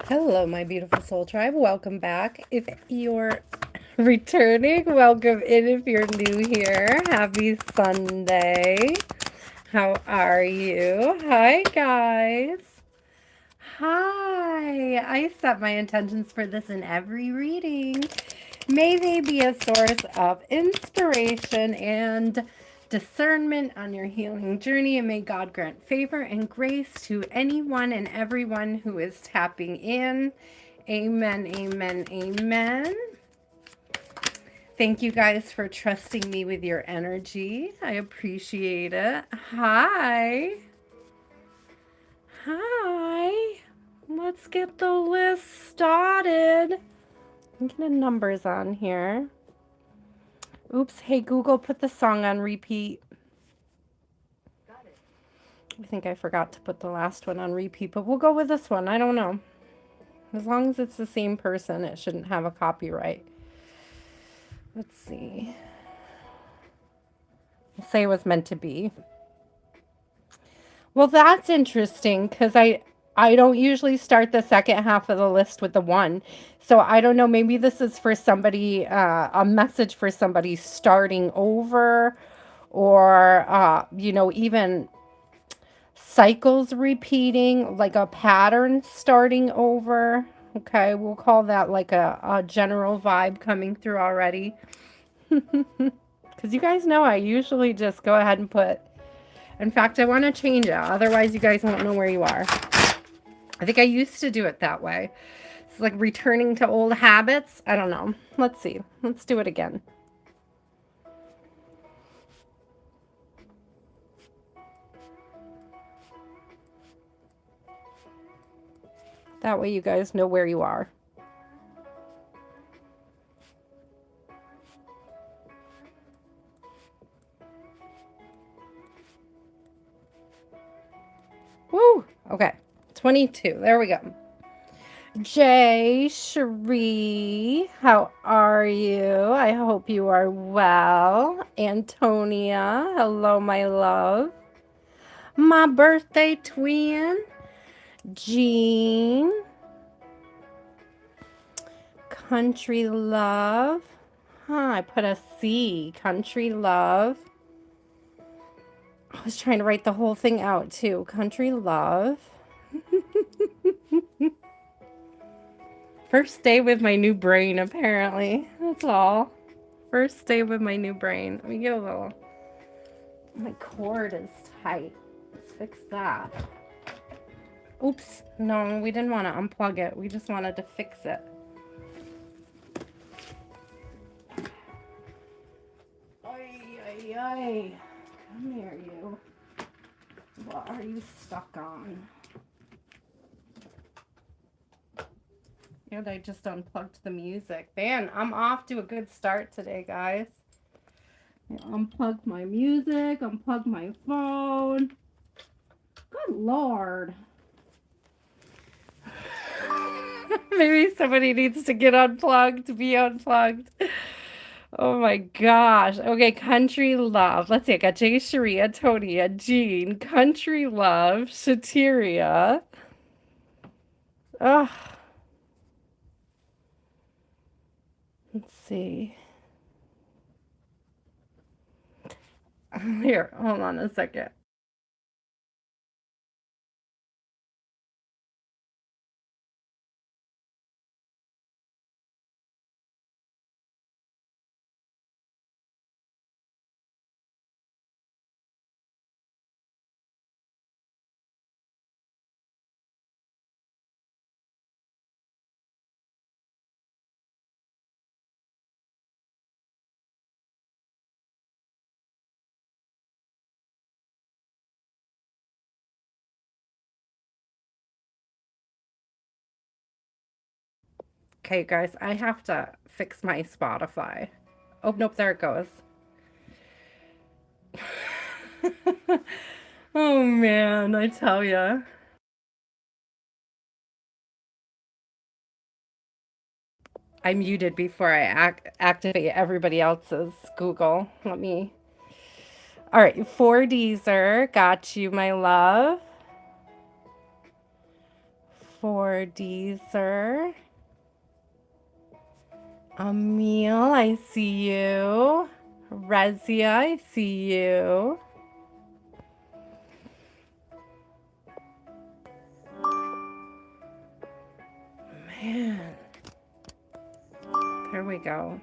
Hello, my beautiful soul tribe. Welcome back. If you're returning, welcome in. If you're new here, happy Sunday. How are you? Hi, guys. Hi. I set my intentions for this in every reading. May they be a source of inspiration and discernment on your healing journey, and may God grant favor and grace to anyone and everyone who is tapping in. Amen, amen, amen. Thank you guys for trusting me with your energy. I appreciate it. Hi. Hi. Let's get the list started. I'm getting numbers on here. Oops. Hey, Google, put the song on repeat. I think I forgot to put the last one on repeat, but we'll go with this one. I don't know. As long as it's the same person, it shouldn't have a copyright. Let's see. I'll say it was meant to be. Well, that's interesting because I don't usually start the second half of the list with the one. So I don't know. Maybe this is for somebody, a message for somebody starting over, or even cycles repeating, like a pattern starting over. Okay, we'll call that like a general vibe coming through already. Because you guys know I usually just go ahead and put, in fact, I want to change it. Otherwise, you guys won't know where you are. I think I used to do it that way. It's like returning to old habits. I don't know. Let's see. Let's do it again. That way you guys know where you are. Woo! Okay. 22. There we go. Jay, Cherie, how are you? I hope you are well. Antonia, hello, my love. My birthday twin, Jean. Country love. I put a C. Country love. I was trying to write the whole thing out too. Country love. First day with my new brain, apparently. That's all. First day with my new brain. Let me get a little. My cord is tight. Let's fix that. Oops. No, we didn't want to unplug it. We just wanted to fix it. Ay, ay, ay. Come here, you. What are you stuck on? And I just unplugged the music. Man, I'm off to a good start today, guys. Unplugged my music, unplugged my phone. Good Lord. Maybe somebody needs to get unplugged, be unplugged. Oh my gosh. Okay, country love. Let's see. I got Jay, Cherie, Tonia, Jean, country love, Shateria. Ugh. Let's see. Here, hold on a second. Okay, guys, I have to fix my Spotify. Oh, nope, there it goes. Oh man, I tell ya. I muted before I activate everybody else's Google. Let me. All right, 4Dzer, got you, my love. for Deezer. Emil, I see you. Rezia, I see you. Man. There we go.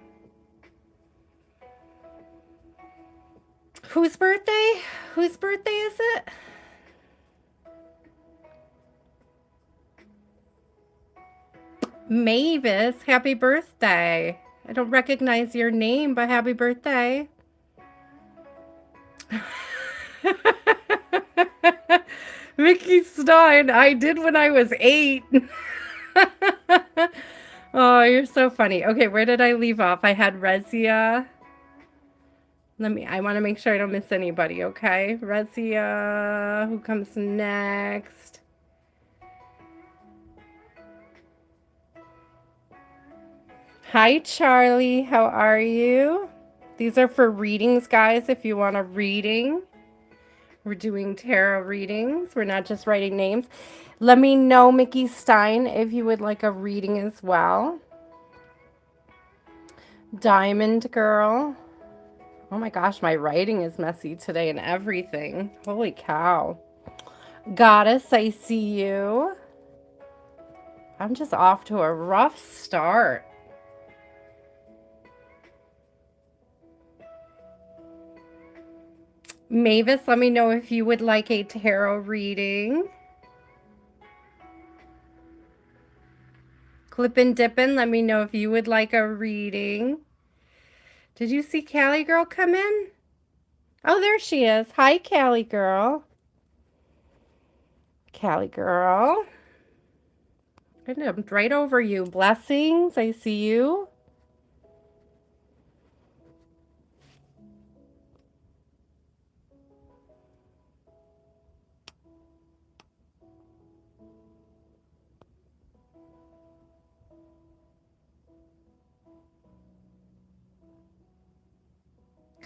Whose birthday? Whose birthday is it? Mavis, happy birthday. I don't recognize your name, but happy birthday. Mickey Stein, I did when I was 8. Oh, you're so funny. Okay, where did I leave off? I had Rezia. I want to make sure I don't miss anybody, okay? Rezia, who comes next? Hi, Charlie. How are you? These are for readings, guys, if you want a reading. We're doing tarot readings. We're not just writing names. Let me know, Mickey Stein, if you would like a reading as well. Diamond Girl. Oh my gosh, my writing is messy today and everything. Holy cow. Goddess, I see you. I'm just off to a rough start. Mavis, let me know if you would like a tarot reading. Clippin' Dippin', let me know if you would like a reading. Did you see Callie Girl come in? Oh, there she is. Hi, Callie Girl. Callie Girl. I jumped right over you. Blessings, I see you.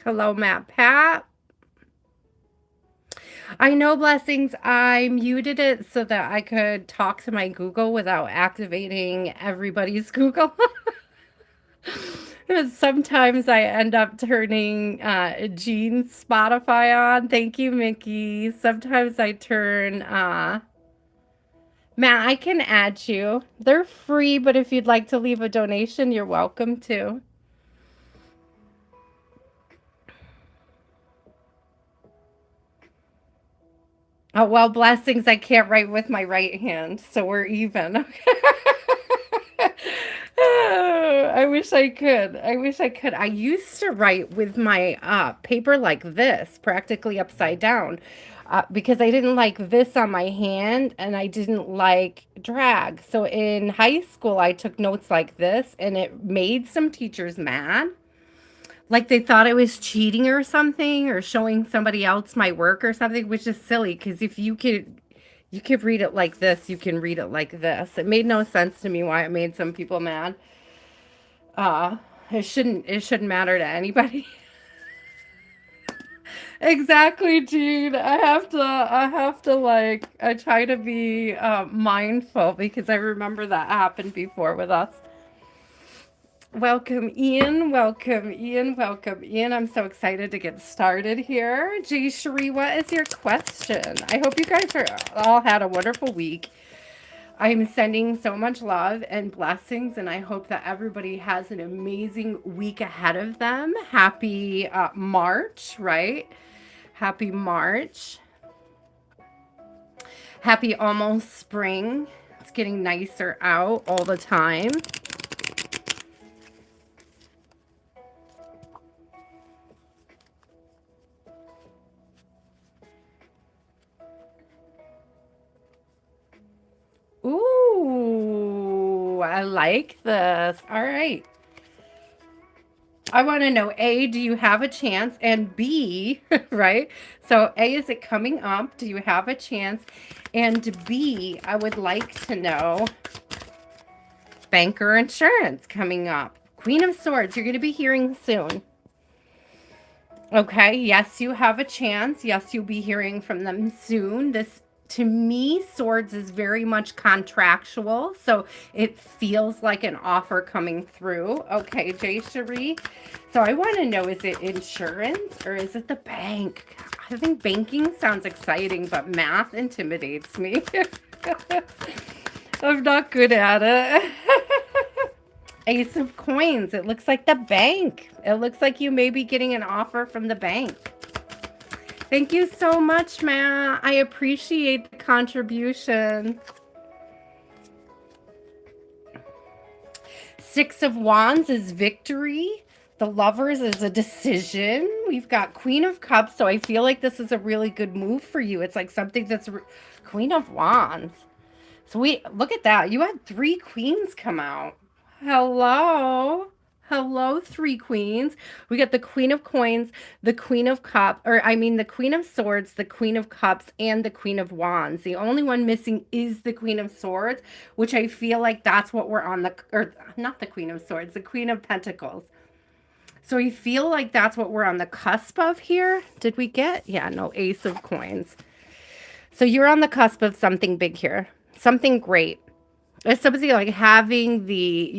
Hello, Matt Pat. I know, Blessings. I muted it so that I could talk to my Google without activating everybody's Google. Sometimes I end up turning Jean's Spotify on. Thank you, Mickey. Sometimes I turn Matt, I can add you. They're free, but if you'd like to leave a donation, you're welcome to. Oh, well, Blessings, I can't write with my right hand, so we're even. I wish I could. I wish I could. I used to write with my paper like this, practically upside down, because I didn't like this on my hand and I didn't like drag. So in high school, I took notes like this, and it made some teachers mad. Like they thought I was cheating or something, or showing somebody else my work or something, which is silly because if you could read it like this, you can read it like this. It made no sense to me why it made some people mad. Uh, it shouldn't matter to anybody. Exactly, Jean. I try to be mindful because I remember that happened before with us. Welcome, Ian. Welcome, Ian. Welcome, Ian. I'm so excited to get started here. Jay Cherie, what is your question? I hope you guys are all had a wonderful week. I'm sending so much love and blessings, and I hope that everybody has an amazing week ahead of them. Happy March, right? Happy March. Happy almost spring. It's getting nicer out all the time. Ooh, I like this. All right. I want to know, A, do you have a chance? And B, right? So A, is it coming up? Do you have a chance? And B, I would like to know banker insurance coming up. Queen of Swords, you're going to be hearing soon. Okay, yes, you have a chance. Yes, you'll be hearing from them soon. This To me, swords is very much contractual, so it feels like an offer coming through. Okay, Jay Cherie. So I want to know, is it insurance or is it the bank? I think banking sounds exciting, but math intimidates me. I'm not good at it. Ace of Coins. It looks like the bank. It looks like you may be getting an offer from the bank. Thank you so much, Matt. I appreciate the contribution. Six of Wands is victory. The Lovers is a decision. We've got Queen of Cups, so I feel like this is a really good move for you. It's like something that's Queen of Wands. So look at that. You had 3 queens come out. Hello. Hello, 3 queens. We got the Queen of Coins, the Queen of Cups, or I mean the Queen of Swords, the Queen of Cups, and the Queen of Wands. The only one missing is the Queen of Swords, which I feel like that's what we're on or not the Queen of Swords, the Queen of Pentacles. So we feel like that's what we're on the cusp of here. Did we get? Yeah, no, Ace of Coins. So you're on the cusp of something big here, something great. It's something like having the,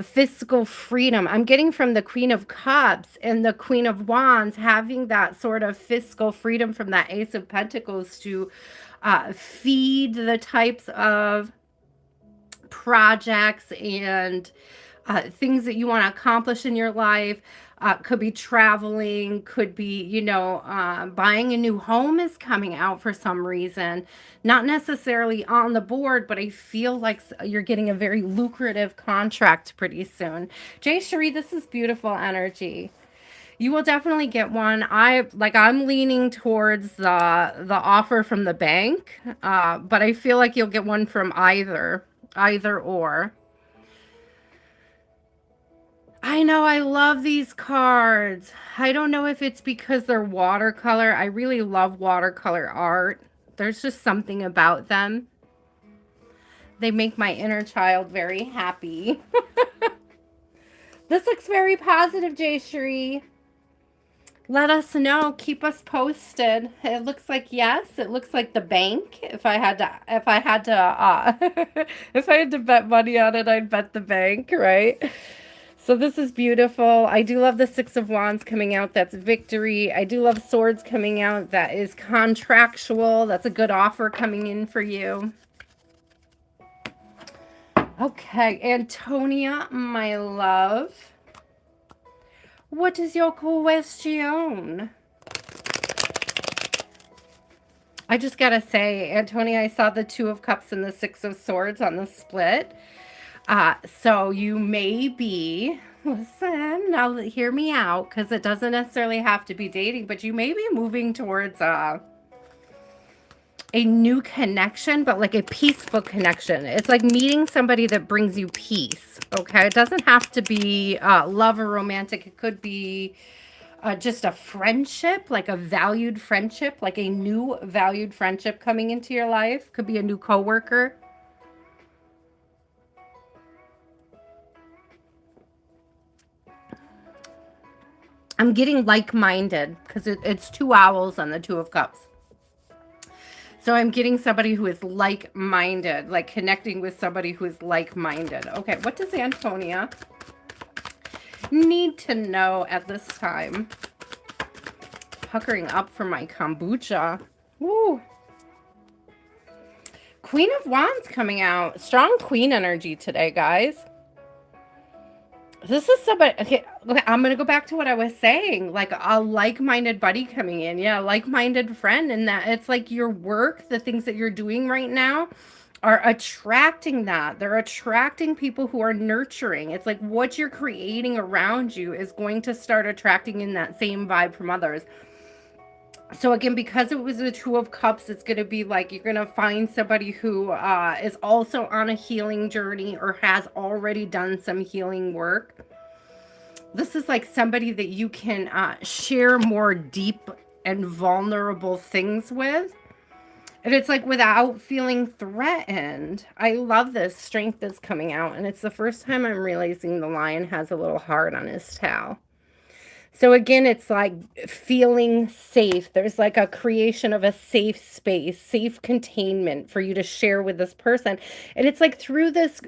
fiscal freedom. I'm getting from the Queen of Cups and the Queen of Wands, having that sort of fiscal freedom from that Ace of Pentacles to feed the types of projects and things that you want to accomplish in your life. Could be traveling, could be, buying a new home is coming out for some reason. Not necessarily on the board, but I feel like you're getting a very lucrative contract pretty soon. Jay Cherie, this is beautiful energy. You will definitely get one. I'm leaning towards the offer from the bank, but I feel like you'll get one from either or. I know, I love these cards. I don't know if it's because they're watercolor. I really love watercolor art. There's just something about them. They make my inner child very happy. This looks very positive, Jay Cherie. Let us know. Keep us posted. It looks like yes. It looks like the bank. If I had to, if I had to bet money on it, I'd bet the bank, right? So this is beautiful. I do love the Six of Wands coming out. That's victory. I do love Swords coming out. That is contractual. That's a good offer coming in for you. Okay, Antonia, my love. What is your question? I just gotta say, Antonia, I saw the Two of Cups and the Six of Swords on the split. So you may be, listen, now hear me out, because it doesn't necessarily have to be dating, but you may be moving towards a new connection, but like a peaceful connection. It's like meeting somebody that brings you peace, okay? It doesn't have to be love or romantic. It could be just a friendship, like a valued friendship, like a new valued friendship coming into your life. Could be a new coworker. I'm getting like-minded because it's 2 owls on the Two of Cups. So I'm getting somebody who is like-minded, like connecting with somebody who is like-minded. Okay, what does Antonia need to know at this time? Puckering up for my kombucha. Woo. Queen of Wands coming out. Strong queen energy today, guys. This is somebody, okay, I'm going to go back to what I was saying, like a like-minded buddy coming in. Yeah, like-minded friend, and that it's like your work, the things that you're doing right now are attracting that. They're attracting people who are nurturing. It's like what you're creating around you is going to start attracting in that same vibe from others. So again, because it was the Two of Cups, it's going to be like you're going to find somebody who is also on a healing journey or has already done some healing work. This is like somebody that you can share more deep and vulnerable things with. And it's like without feeling threatened. I love this. Strength is coming out. And it's the first time I'm realizing the lion has a little heart on his tail. So again, it's like feeling safe. There's like a creation of a safe space, safe containment for you to share with this person. And it's like through this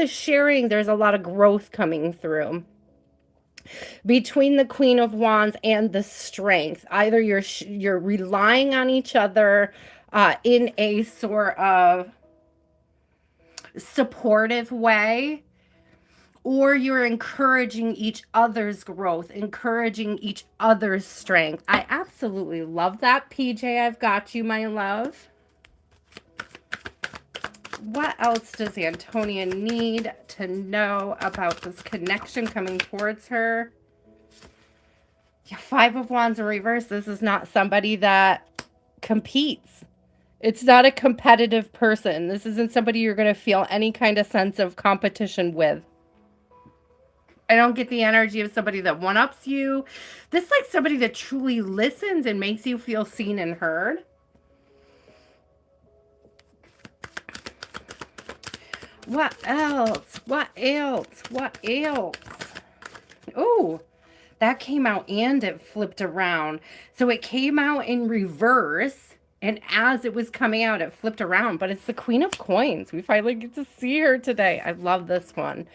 sharing, there's a lot of growth coming through between the Queen of Wands and the Strength. Either you're relying on each other in a sort of supportive way, or you're encouraging each other's growth, encouraging each other's strength. I absolutely love that, PJ. I've got you, my love. What else does Antonia need to know about this connection coming towards her? Yeah, Five of Wands in reverse. This is not somebody that competes. It's not a competitive person. This isn't somebody you're going to feel any kind of sense of competition with. I don't get the energy of somebody that one-ups you. This is like somebody that truly listens and makes you feel seen and heard. What else? What else? What else? Oh, that came out and it flipped around. So it came out in reverse. And as it was coming out, it flipped around. But it's the Queen of Coins. We finally get to see her today. I love this one.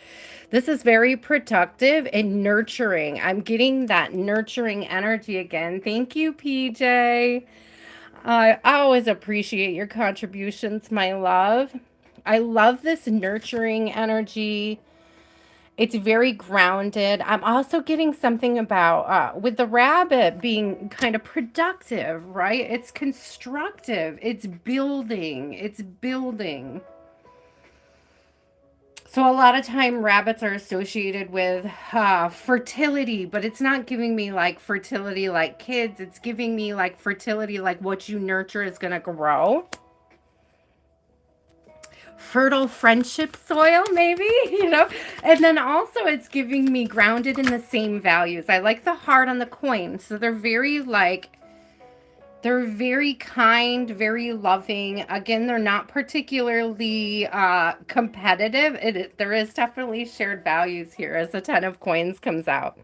This is very productive and nurturing. I'm getting that nurturing energy again. Thank you, PJ. I always appreciate your contributions, my love. I love this nurturing energy. It's very grounded. I'm also getting something about with the rabbit being kind of productive, right? It's constructive. It's building. It's building. So a lot of time rabbits are associated with fertility, but it's not giving me like fertility like kids. It's giving me like fertility like what you nurture is going to grow. Fertile friendship soil, maybe, you know? And then also it's giving me grounded in the same values. I like the heart on the coin. So they're very like, they're very kind, very loving. Again, they're not particularly competitive. There is definitely shared values here as the Ten of Coins comes out.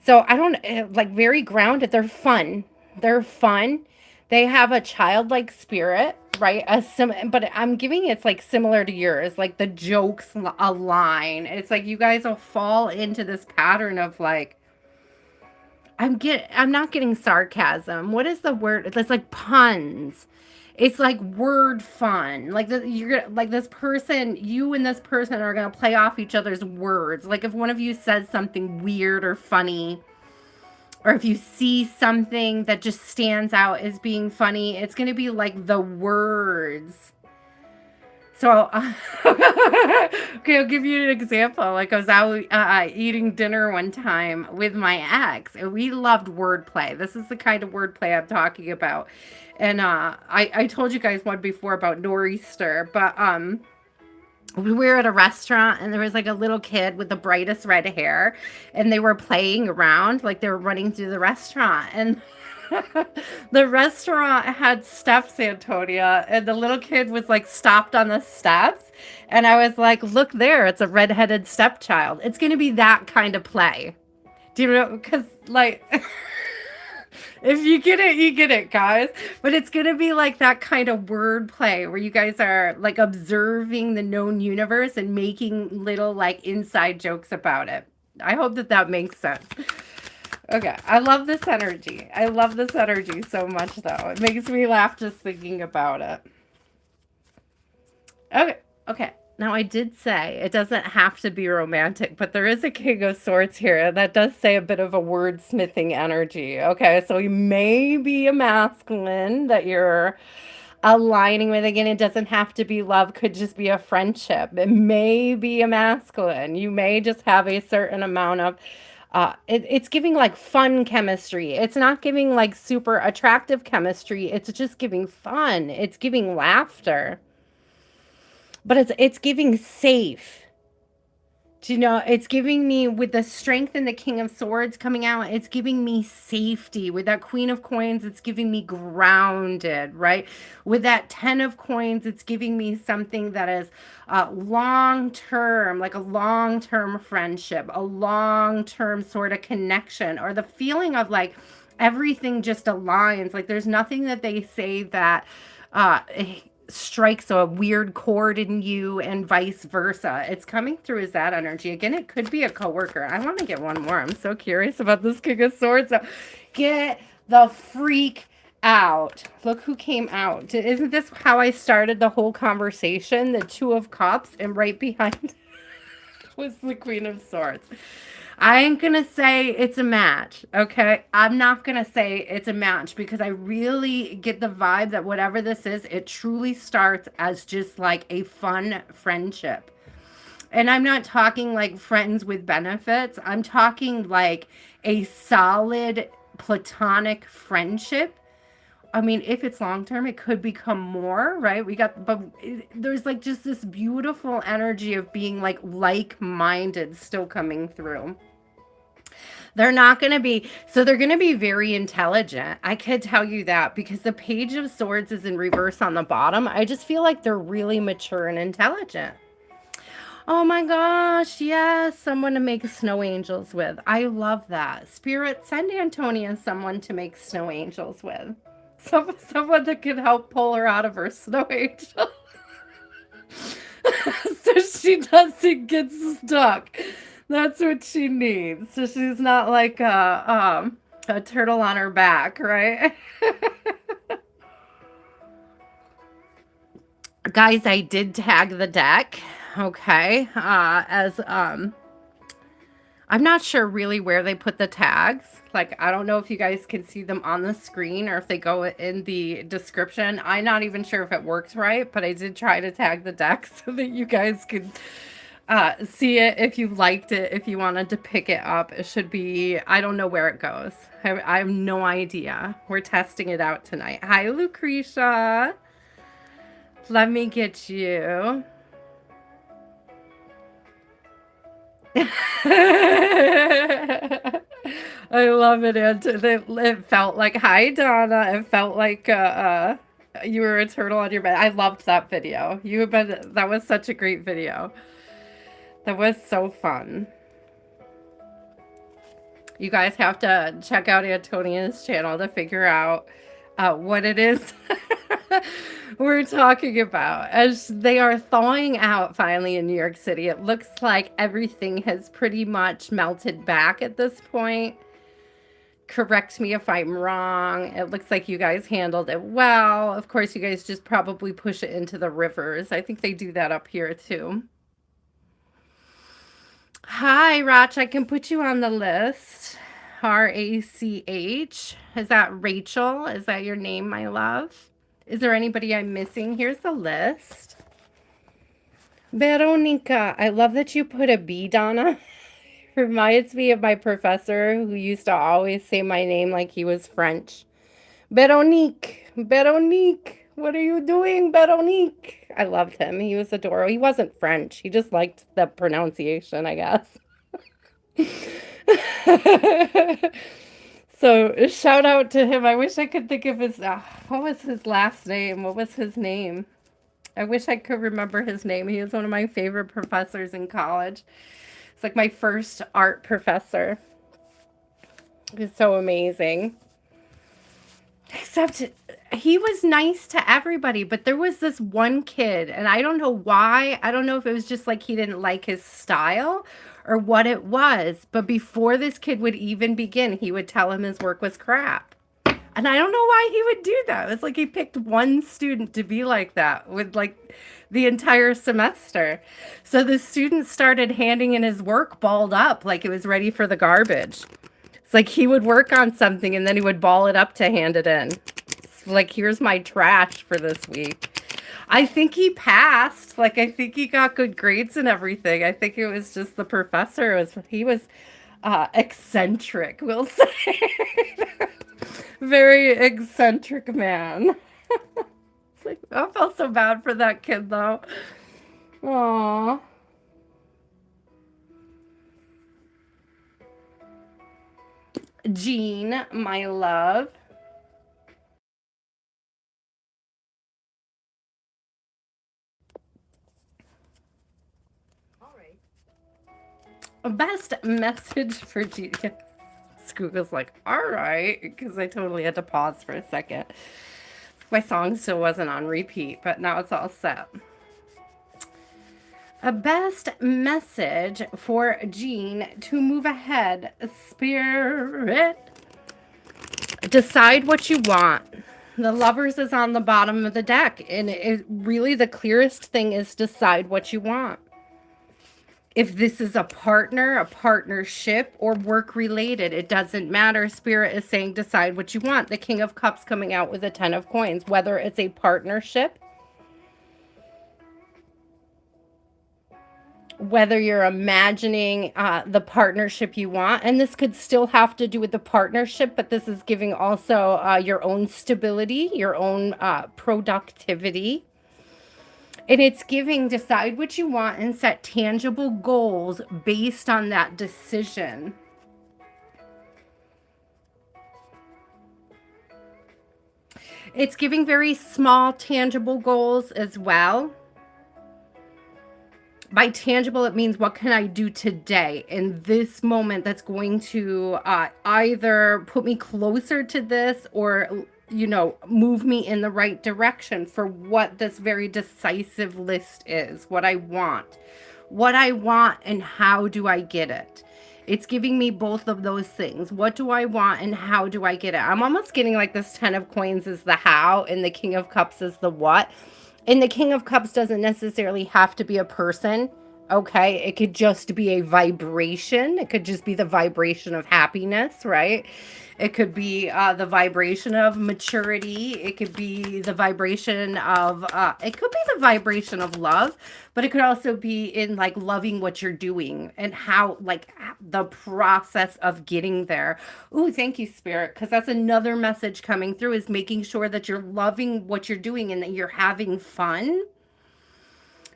So I don't, like, very grounded. They're fun. They're fun. They have a childlike spirit, right? But I'm giving it's like similar to yours. Like the jokes align. It's like you guys will fall into this pattern of like, I'm not getting sarcasm. What is the word? It's like puns. It's like word fun. Like you're gonna like this person, you and this person are gonna play off each other's words. Like if one of you says something weird or funny, or if you see something that just stands out as being funny, it's gonna be like the words. So, okay, I'll give you an example. Like I was out eating dinner one time with my ex, and we loved wordplay. This is the kind of wordplay I'm talking about. And I told you guys one before about nor'easter, but we were at a restaurant and there was like a little kid with the brightest red hair, and they were playing around, like they were running through the restaurant, and the restaurant had steps, Antonia, and the little kid was like stopped on the steps. And I was like, look there, it's a redheaded stepchild. It's going to be that kind of play. Do you know? Because, like, if you get it, you get it, guys. But it's going to be like that kind of word play where you guys are like observing the known universe and making little like inside jokes about it. I hope that that makes sense. Okay, I love this energy. I love this energy so much, though. It makes me laugh just thinking about it. Okay. Now, I did say it doesn't have to be romantic, but there is a King of Swords here, and that does say a bit of a wordsmithing energy. Okay, so you may be a masculine that you're aligning with. Again, it doesn't have to be love, could just be a friendship. It may be a masculine. You may just have a certain amount of it's giving like fun chemistry. It's not giving like super attractive chemistry. It's just giving fun. It's giving laughter. But it's giving safe. Do you know, it's giving me with the strength and the King of Swords coming out, it's giving me safety. With that Queen of Coins, it's giving me grounded, right? With that 10 of Coins, it's giving me something that is long term, like a long term friendship, a long term sort of connection, or the feeling of like everything just aligns. Like there's nothing that they say that uh, strikes a weird chord in you and vice versa. It's coming through as that energy. Again, it could be a coworker. I want to get one more. I'm so curious about this King of Swords. So get the freak out. Look who came out. Isn't this how I started the whole conversation? The Two of Cups, and right behind was the Queen of Swords. I ain't gonna say it's a match, okay? I'm not gonna say it's a match because I really get the vibe that whatever this is, it truly starts as just like a fun friendship. And I'm not talking like friends with benefits. I'm talking like a solid platonic friendship. I mean, if it's long term, it could become more, right? There's like just this beautiful energy of being like minded still coming through. They're not going to be, so they're going to be very intelligent. I could tell you that because the Page of Swords is in reverse on the bottom. I just feel like they're really mature and intelligent. Oh my gosh, yes, someone to make snow angels with. I love that. Spirit, send Antonia someone to make snow angels with. Someone that can help pull her out of her snow angel. So she doesn't get stuck. That's what she needs. So she's not like a turtle on her back, right? Guys, I did tag the deck. Okay. As I'm not sure really where they put the tags. Like, I don't know if you guys can see them on the screen or if they go in the description. I'm not even sure if it works right, but I did try to tag the deck so that you guys could see it if you liked it, if you wanted to pick it up. It should be, I don't know where it goes. I have no idea. We're testing it out tonight. Hi, Lucretia. Let me get you. I love it. It felt like, hi, Donna. It felt like you were a turtle on your bed. I loved that video. That was such a great video. That was so fun. You guys have to check out Antonia's channel to figure out what it is we're talking about. As they are thawing out finally in New York City, it looks like everything has pretty much melted back at this point. Correct me if I'm wrong. It looks like you guys handled it well. Of course, you guys just probably push it into the rivers. I think they do that up here too. Hi, Rach. I can put you on the list. R-A-C-H. Is that Rachel? Is that your name, my love? Is there anybody I'm missing? Here's the list. Veronica. I love that you put a B, Donna. Reminds me of my professor who used to always say my name like he was French. Veronique. Veronique. What are you doing, Veronique? I loved him. He was adorable. He wasn't French. He just liked the pronunciation, I guess. So shout out to him. I wish I could think of his, what was his last name? What was his name? I wish I could remember his name. He was one of my favorite professors in college. It's like my first art professor. He's so amazing. Except he was nice to everybody, but there was this one kid, and I don't know why. I don't know if it was just like he didn't like his style or what it was, but before this kid would even begin, he would tell him his work was crap. And I don't know why he would do that. It's like he picked one student to be like that with like the entire semester. So the student started handing in his work balled up like it was ready for the garbage. It's like he would work on something and then he would ball it up to hand it in. It's like, here's my trash for this week. I think he passed. Like, I think he got good grades and everything. I think it was just the professor. He was eccentric, we'll say. Very eccentric man. It's like, I felt so bad for that kid, though. Aww. Jean, my love. Best message for Jean. Google's like, all right, because I totally had to pause for a second. My song still wasn't on repeat, but now it's all set. A best message for Jean to move ahead. Spirit. Decide what you want. The Lovers is on the bottom of the deck, and it really the clearest thing is decide what you want. If this is a partner, a partnership, or work related, it doesn't matter. Spirit is saying decide what you want. The King of Cups coming out with the 10 of Coins, whether it's a partnership, whether you're imagining the partnership you want, and this could still have to do with the partnership, but this is giving also your own stability, your own productivity. And it's giving decide what you want and set tangible goals based on that decision. It's giving very small, tangible goals as well. By tangible, it means what can I do today in this moment that's going to either put me closer to this or, you know, move me in the right direction for what this very decisive list is, what I want. What I want and how do I get it? It's giving me both of those things. What do I want and how do I get it? I'm almost getting like this 10 of Coins is the how and the King of Cups is the what. And the King of Cups doesn't necessarily have to be a person. Okay, it could just be a vibration. It could just be the vibration of happiness, right? It could be the vibration of maturity. It could be the vibration of, it could be the vibration of love, but it could also be in like loving what you're doing and how, like, the process of getting there. Ooh, thank you, Spirit, because that's another message coming through is making sure that you're loving what you're doing and that you're having fun.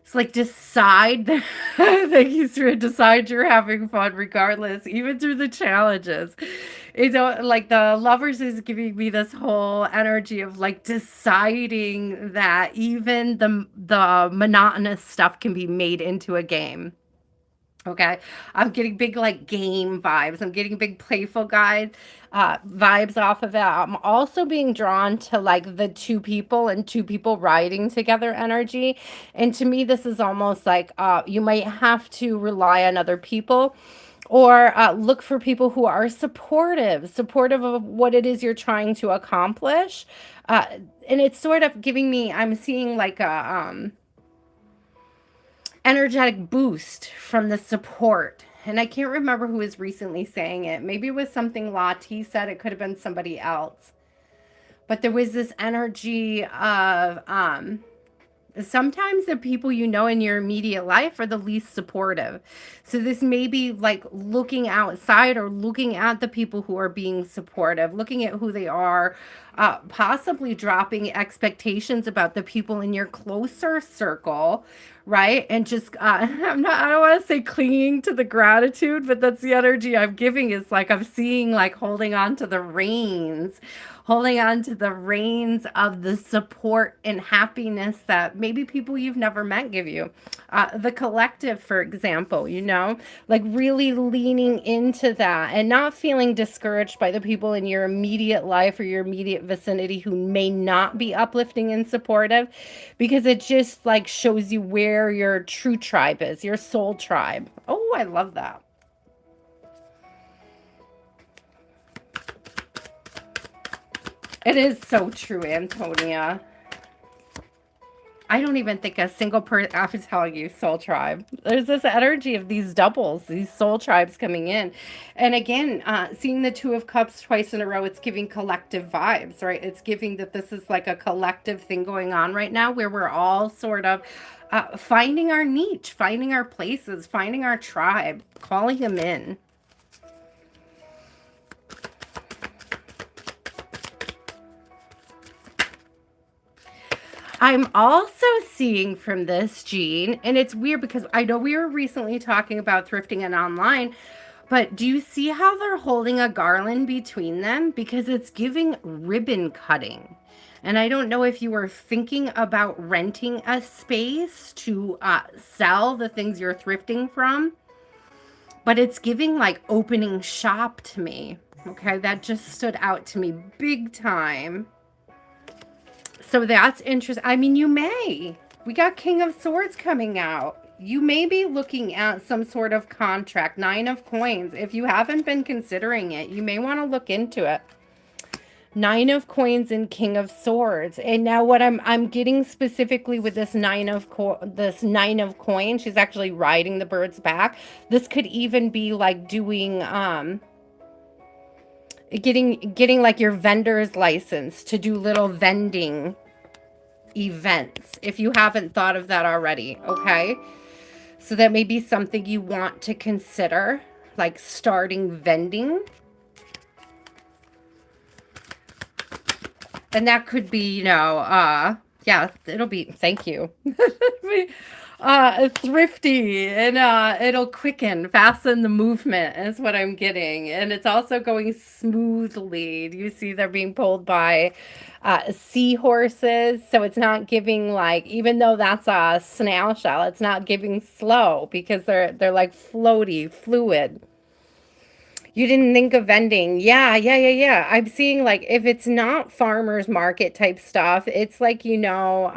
It's like decide that you sort of decide you're having fun regardless, even through the challenges. You know, like the Lovers is giving me this whole energy of like deciding that even the monotonous stuff can be made into a game. Okay, I'm getting big like game vibes. I'm getting big playful guide vibes off of it. I'm also being drawn to like the two people and two people riding together energy. And to me, this is almost like you might have to rely on other people or look for people who are supportive of what it is you're trying to accomplish. Uh, and it's sort of giving me, I'm seeing like a energetic boost from the support. And I can't remember who was recently saying it. Maybe it was something Lottie said. It could have been somebody else. But there was this energy of sometimes the people you know in your immediate life are the least supportive. So this may be like looking outside or looking at the people who are being supportive, looking at who they are, possibly dropping expectations about the people in your closer circle, right? And just I don't want to say clinging to the gratitude, but that's the energy I'm giving is like I'm seeing like holding on to the reins of the support and happiness that maybe people you've never met give you. The collective, for example, you know, like really leaning into that and not feeling discouraged by the people in your immediate life or your immediate vicinity who may not be uplifting and supportive, because it just like shows you where your true tribe is, your soul tribe. Oh, I love that. It is so true, Antonia. I don't even think a single person, I'm telling you, soul tribe. There's this energy of these doubles, these soul tribes coming in. And again, seeing the Two of Cups twice in a row, it's giving collective vibes, right? It's giving that this is like a collective thing going on right now where we're all sort of finding our niche, finding our places, finding our tribe, calling them in. I'm also seeing from this, Jean, and it's weird because I know we were recently talking about thrifting and online, But do you see how they're holding a garland between them? Because it's giving ribbon cutting. And I don't know if you were thinking about renting a space to sell the things you're thrifting from, but it's giving like opening shop to me. Okay, that just stood out to me big time. So that's interesting. I mean, you may. We got King of Swords coming out. You may be looking at some sort of contract. 9 of Coins. If you haven't been considering it, you may want to look into it. 9 of Coins and King of Swords. And now what I'm getting specifically with this 9 of Coins, she's actually riding the bird's back. This could even be like doing getting like your vendor's license to do little vending events, if you haven't thought of that already. Okay, so that may be something you want to consider, like starting vending. And that could be, you know, yeah, it'll be, thank you. Thrifty, and it'll fasten the movement is what I'm getting. And it's also going smoothly. Do you see they're being pulled by seahorses? So it's not giving like, even though that's a snail shell, it's not giving slow because they're like floaty, fluid. You didn't think of vending. Yeah. I'm seeing like if it's not farmers market type stuff, it's like, you know,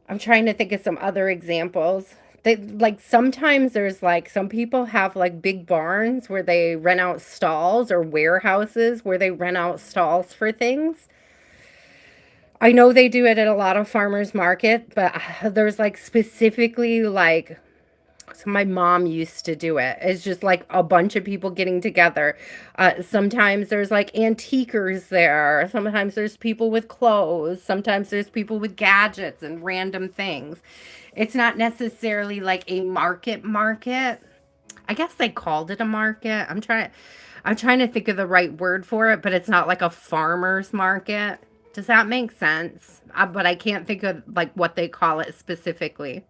I'm trying to think of some other examples. They like sometimes there's like some people have like big barns where they rent out stalls, or warehouses where they rent out stalls for things. I know they do it at a lot of farmers market, but there's like specifically like, so my mom used to do it. It's just like a bunch of people getting together. Sometimes there's like antiquers there. Sometimes there's people with clothes. Sometimes there's people with gadgets and random things. It's not necessarily like a market. I guess they called it a market. I'm trying to think of the right word for it, but it's not like a farmer's market. Does that make sense? But I can't think of like what they call it specifically.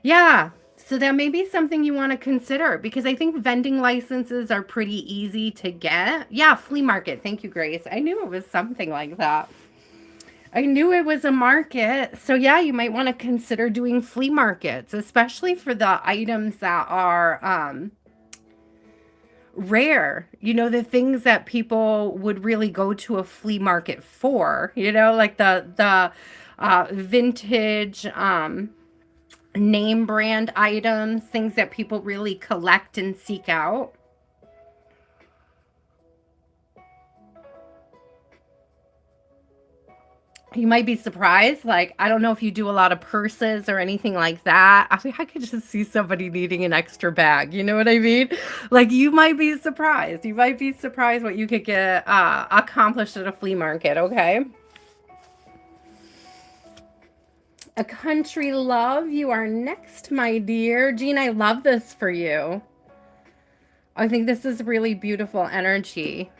Yeah. So that may be something you want to consider, because I think vending licenses are pretty easy to get. Yeah, flea market. Thank you, Grace. I knew it was something like that. I knew it was a market. So yeah, you might want to consider doing flea markets, especially for the items that are rare. You know, the things that people would really go to a flea market for, you know, like the vintage name brand items, things that people really collect and seek out. You might be surprised. Like, I don't know if you do a lot of purses or anything like that. I mean, I could just see somebody needing an extra bag. You know what I mean? Like, you might be surprised. You might be surprised what you could get accomplished at a flea market. Okay. A country love, you are next, my dear. Jean, I love this for you. I think this is really beautiful energy.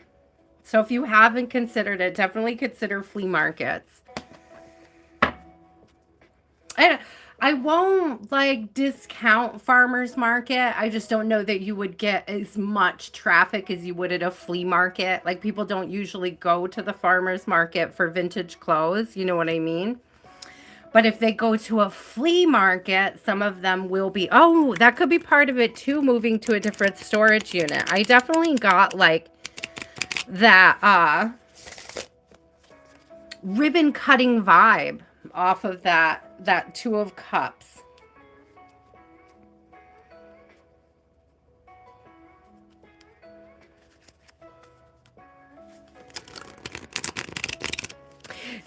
So if you haven't considered it, definitely consider flea markets. I won't like discount farmers market. I just don't know that you would get as much traffic as you would at a flea market. Like, people don't usually go to the farmers market for vintage clothes. You know what I mean? But if they go to a flea market, some of them will be, oh, that could be part of it too, moving to a different storage unit. I definitely got like that ribbon cutting vibe off of that Two of Cups.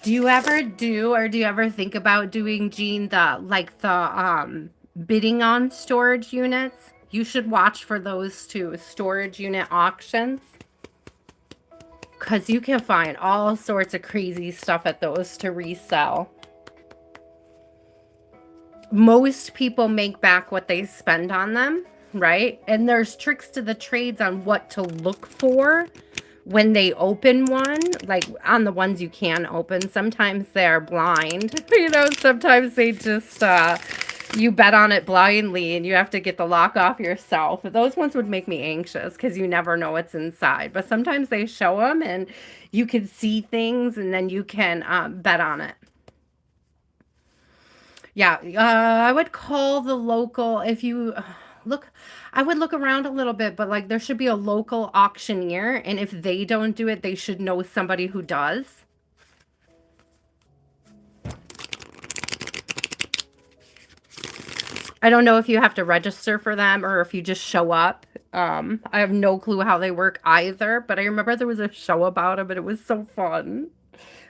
Do you ever think about doing, Jean, the bidding on storage units? You should watch for those too, storage unit auctions. Because you can find all sorts of crazy stuff at those to resell. Most people make back what they spend on them, right? And there's tricks to the trades on what to look for when they open one, like on the ones you can open. Sometimes they're blind, you know, sometimes they just You bet on it blindly and you have to get the lock off yourself. Those ones would make me anxious because you never know what's inside. But sometimes they show them and you can see things and then you can bet on it. Yeah, I would call the local if you look. I would look around a little bit, but like there should be a local auctioneer, and if they don't do it, they should know somebody who does. I don't know if you have to register for them or if you just show up. I have no clue how they work either, but I remember there was a show about them and it was so fun.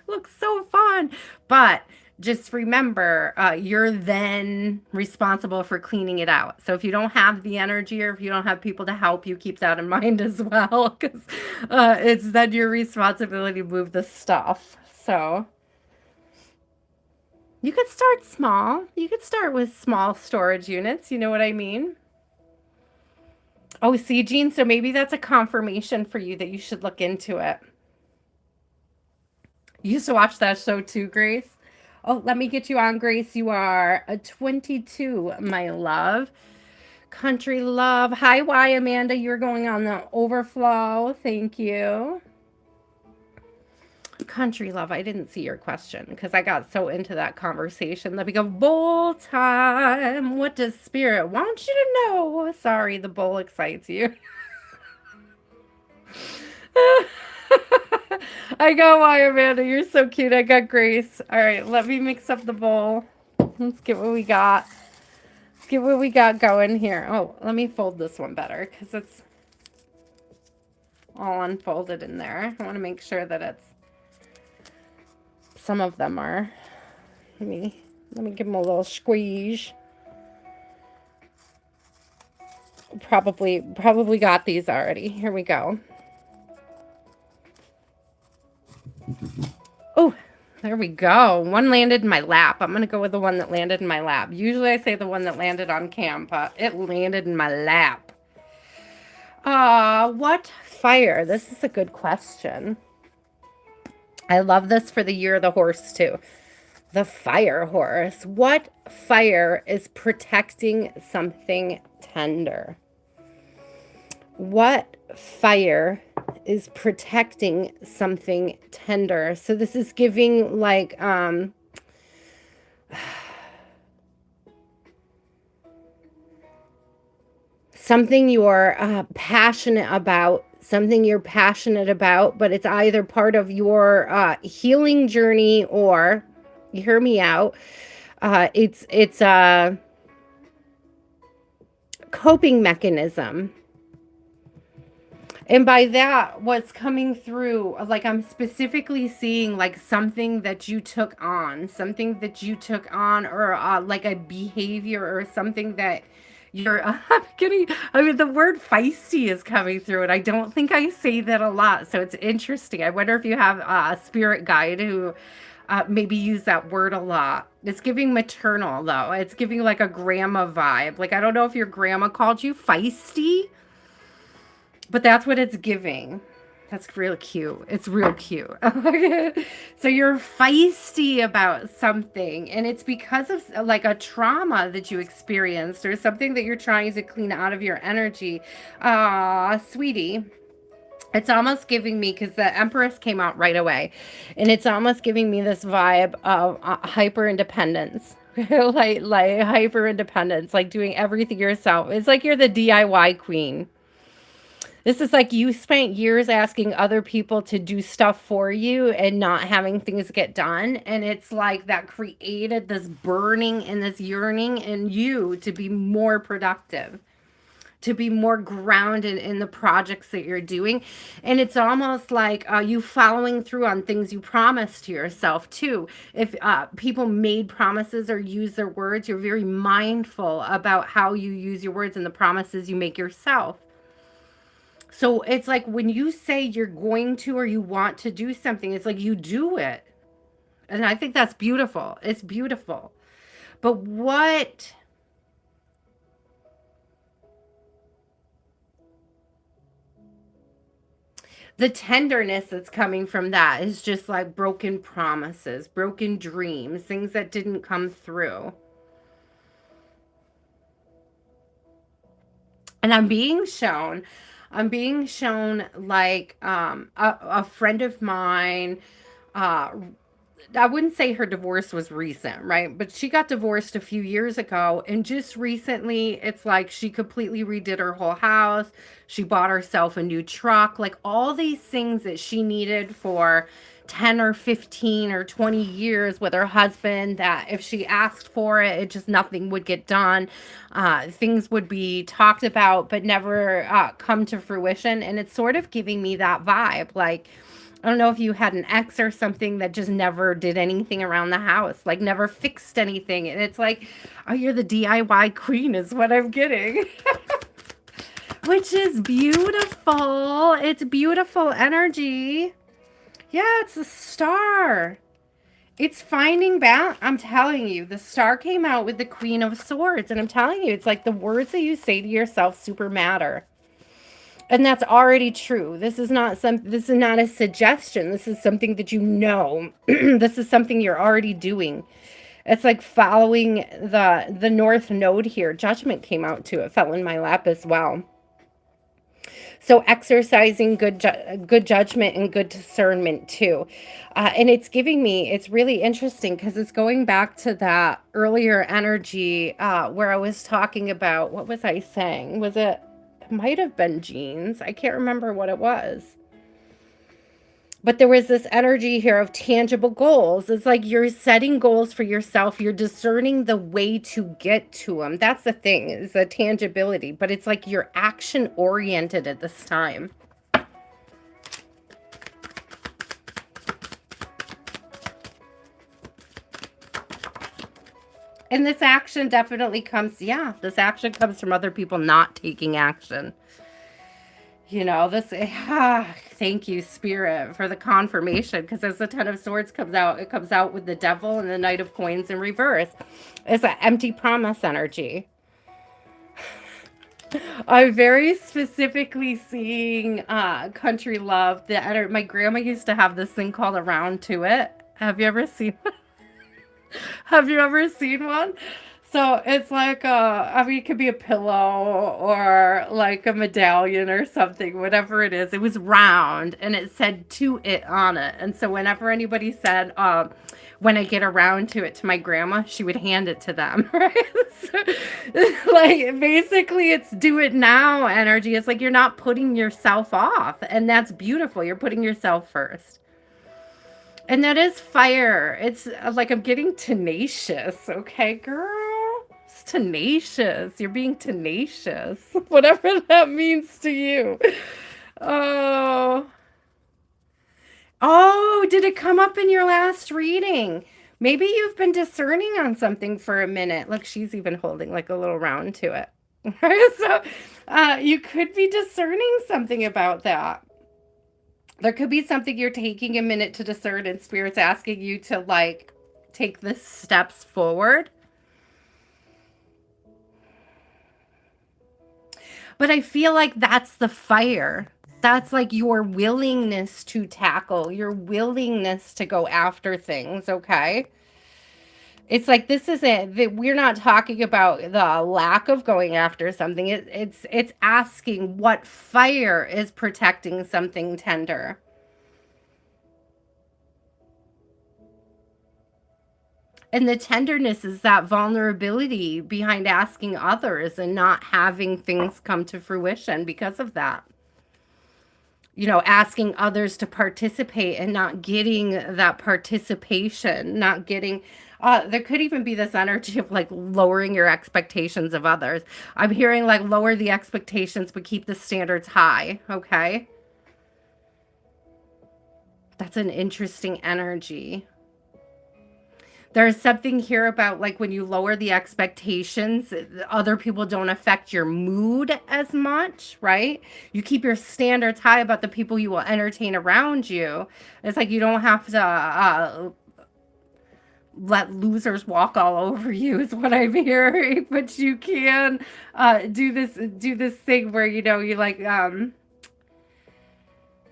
Looks so fun. But just remember, you're then responsible for cleaning it out. So if you don't have the energy or if you don't have people to help you, keep that in mind as well, because it's then your responsibility to move the stuff. So you could start small. You could start with small storage units. You know what I mean? Oh, see, Jean, so maybe that's a confirmation for you that you should look into it. You used to watch that show too, Grace? Oh, let me get you on, Grace. You are a 22, my love. Country love. Hi, why, Amanda? You're going on the overflow. Thank you. Country love. I didn't see your question because I got so into that conversation. Let me go. Bowl time. What does spirit want you to know? Sorry, the bowl excites you. I got why, Amanda. You're so cute. I got Grace. All right, let me mix up the bowl. Let's get what we got. Let's get what we got going here. Oh, let me fold this one better because it's all unfolded in there. I want to make sure that it's. Some of them are. Let me give them a little squeeze. Probably got these already. Here we go. Oh, there we go. One landed in my lap. I'm going to go with the one that landed in my lap. Usually I say the one that landed on cam, but it landed in my lap. What fire? This is a good question. I love this for the year of the horse too. The fire horse. What fire is protecting something tender? What fire is protecting something tender? So this is giving like something you're passionate about, but it's either part of your healing journey or, you hear me out, it's a coping mechanism. And by that, what's coming through, like I'm specifically seeing like something that you took on, or like a behavior or something that you're the word feisty is coming through, and I don't think I say that a lot. So it's interesting. I wonder if you have a spirit guide who maybe use that word a lot. It's giving maternal though. It's giving like a grandma vibe. Like, I don't know if your grandma called you feisty, but that's what it's giving. That's real cute. It's real cute. So you're feisty about something, and it's because of like a trauma that you experienced or something that you're trying to clean out of your energy. Sweetie, it's almost giving me, because the Empress came out right away, and it's almost giving me this vibe of hyper independence. like hyper independence, like doing everything yourself. It's like you're the DIY queen. This is like you spent years asking other people to do stuff for you and not having things get done. And it's like that created this burning and this yearning in you to be more productive, to be more grounded in the projects that you're doing. And it's almost like you following through on things you promised to yourself too. If people made promises or use their words, you're very mindful about how you use your words and the promises you make yourself. So it's like when you say you're going to or you want to do something, it's like you do it. And I think that's beautiful. It's beautiful. But what the tenderness that's coming from that is just like broken promises, broken dreams, things that didn't come through. And I'm being shown like a friend of mine, uh, I wouldn't say her divorce was recent, right? But she got divorced a few years ago. And just recently, it's like she completely redid her whole house. She bought herself a new truck, like all these things that she needed for 10 or 15 or 20 years with her husband, that if she asked for it, it just nothing would get done. Things would be talked about, but never come to fruition. And it's sort of giving me that vibe. Like, I don't know if you had an ex or something that just never did anything around the house, like never fixed anything. And it's like, oh, you're the DIY queen, is what I'm getting. Which is beautiful. It's beautiful energy. Yeah, it's a star. It's finding balance. I'm telling you, the star came out with the Queen of Swords. And I'm telling you, it's like the words that you say to yourself super matter. And that's already true. This is not a suggestion. This is something that you know. This is something you're already doing. It's like following the north node here. Judgment came out too. It fell in my lap as well. So exercising good judgment and good discernment too. And it's giving me, it's really interesting because it's going back to that earlier energy where I was talking about, what was I saying? It might have been genes. I can't remember what it was. But there was this energy here of tangible goals. It's like you're setting goals for yourself. You're discerning the way to get to them. That's the thing, is the tangibility. But it's like you're action oriented at this time. And this action definitely comes, yeah, this action comes from other people not taking action. Thank you, Spirit, for the confirmation. Because as the Ten of Swords comes out, it comes out with the Devil and the Knight of Coins in reverse. It's an empty promise energy. I'm very specifically seeing country love. My grandma used to have this thing called Around to It. Have you ever seen Have you ever seen one? So it's like I mean, it could be a pillow or like a medallion or something, whatever it is. It was round and it said to it on it. And so whenever anybody said, when I get around to it to my grandma, she would hand it to them, right? So, like basically it's do it now energy. It's like you're not putting yourself off. And that's beautiful. You're putting yourself first. And that is fire. It's like I'm getting tenacious, okay, girl? It's tenacious. You're being tenacious. Whatever that means to you. Oh. Oh, did it come up in your last reading? Maybe you've been discerning on something for a minute. Look, she's even holding like a little round to it. So you could be discerning something about that. There could be something you're taking a minute to discern, and Spirit's asking you to like take the steps forward. But I feel like that's the fire. That's like your willingness to tackle, your willingness to go after things, okay? It's like this isn't that we're not talking about the lack of going after something. It's asking what fire is protecting something tender. And the tenderness is that vulnerability behind asking others and not having things come to fruition because of that. Asking others to participate and not getting that participation, not getting, there could even be this energy of like lowering your expectations of others. I'm hearing like lower the expectations, but keep the standards high. Okay. That's an interesting energy. There's something here about like when you lower the expectations, other people don't affect your mood as much, right? You keep your standards high about the people you will entertain around you. It's like you don't have to let losers walk all over you is what I'm hearing, but you can do this thing where you like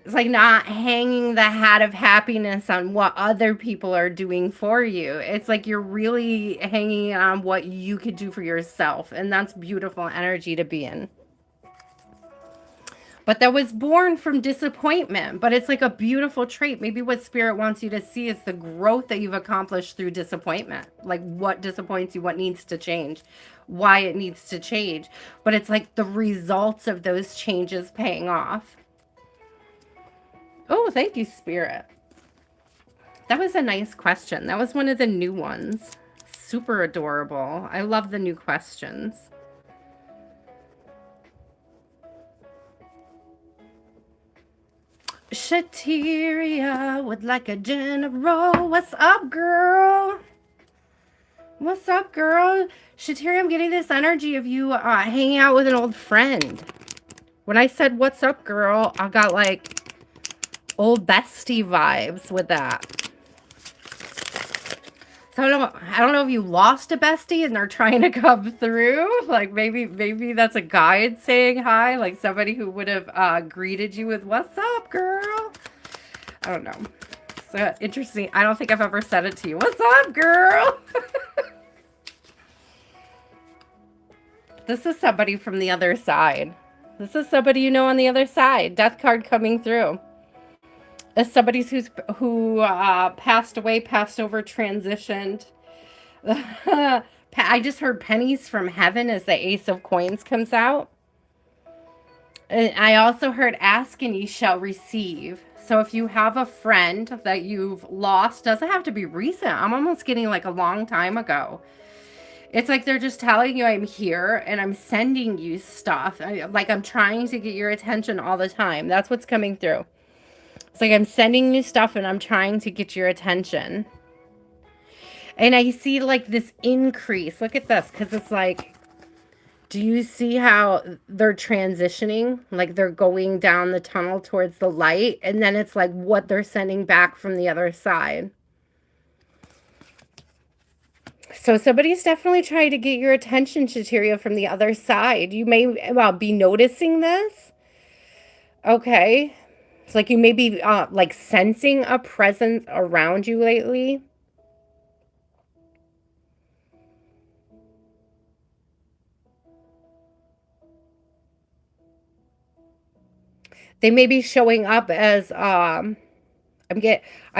it's like not hanging the hat of happiness on what other people are doing for you. It's like you're really hanging on what you could do for yourself. And that's beautiful energy to be in. But that was born from disappointment. But it's like a beautiful trait. Maybe what spirit wants you to see is the growth that you've accomplished through disappointment. Like what disappoints you, what needs to change, why it needs to change. But it's like the results of those changes paying off. Oh, thank you, Spirit. That was a nice question. That was one of the new ones. Super adorable. I love the new questions. Shateria would like a general. What's up, girl? What's up, girl? Shateria, I'm getting this energy of you hanging out with an old friend. When I said, what's up, girl, I got like old bestie vibes with that. So I don't know if you lost a bestie and they're trying to come through. Like maybe that's a guide saying hi, like somebody who would have greeted you with "What's up, girl?" I don't know. So interesting. I don't think I've ever said it to you. What's up, girl? This is somebody from the other side. This is somebody you know on the other side. Death card coming through. As somebody who passed away, passed over, transitioned. I just heard pennies from heaven as the Ace of Coins comes out. And I also heard ask and ye shall receive. So if you have a friend that you've lost, doesn't have to be recent. I'm almost getting like a long time ago. It's like they're just telling you I'm here and I'm sending you stuff. Like I'm trying to get your attention all the time. That's what's coming through. It's like I'm sending you stuff and I'm trying to get your attention. And I see like this increase. Look at this, because it's like, do you see how they're transitioning? Like they're going down the tunnel towards the light. And then it's like what they're sending back from the other side. So somebody's definitely trying to get your attention, Shateria, from the other side. You may be noticing this. Okay. It's like you may be like sensing a presence around you lately. They may be showing up as I'm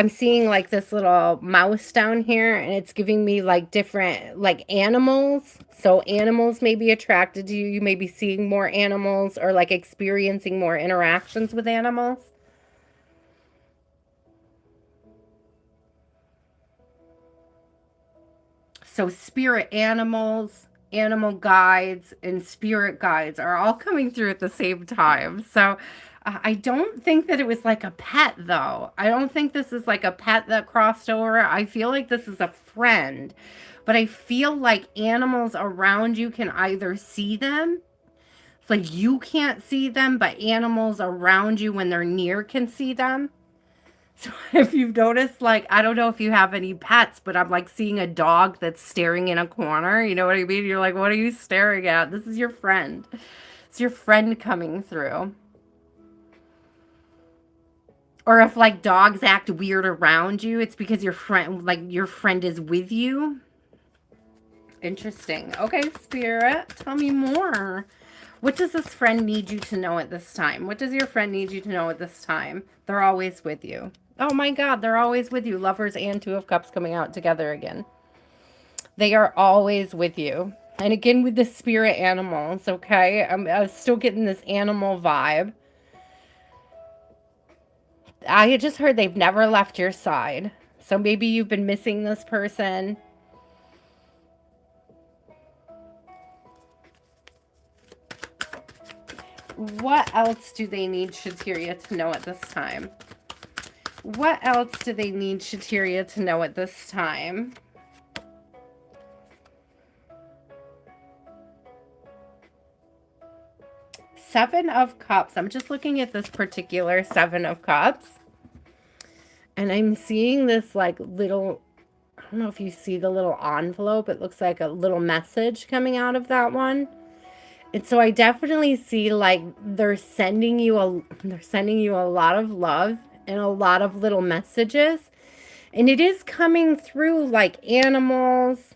seeing like this little mouse down here, and it's giving me like different like animals. So animals may be attracted to you. You may be seeing more animals or like experiencing more interactions with animals. So spirit animals, animal guides, and spirit guides are all coming through at the same time. So I don't think that it was like a pet, though. I don't think this is like a pet that crossed over. I feel like this is a friend. But I feel like animals around you can either see them. It's like you can't see them, but animals around you when they're near can see them. So if you've noticed, like, I don't know if you have any pets, but I'm like seeing a dog that's staring in a corner. You know what I mean? You're like, what are you staring at? This is your friend. It's your friend coming through. Or if like dogs act weird around you, it's because your friend is with you. Interesting. Okay, Spirit, tell me more. What does this friend need you to know at this time? What does your friend need you to know at this time? They're always with you. Oh my God, they're always with you. Lovers and Two of Cups coming out together again. They are always with you. And again with the spirit animals, okay? I'm still getting this animal vibe. I just heard they've never left your side. So maybe you've been missing this person. What else do they need Shateria to know at this time? What else do they need Shateria to know at this time? Seven of Cups. I'm just looking at this particular Seven of Cups. And I'm seeing this like little, I don't know if you see the little envelope. It looks like a little message coming out of that one. And so I definitely see like they're sending you a lot of love and a lot of little messages. And it is coming through like animals.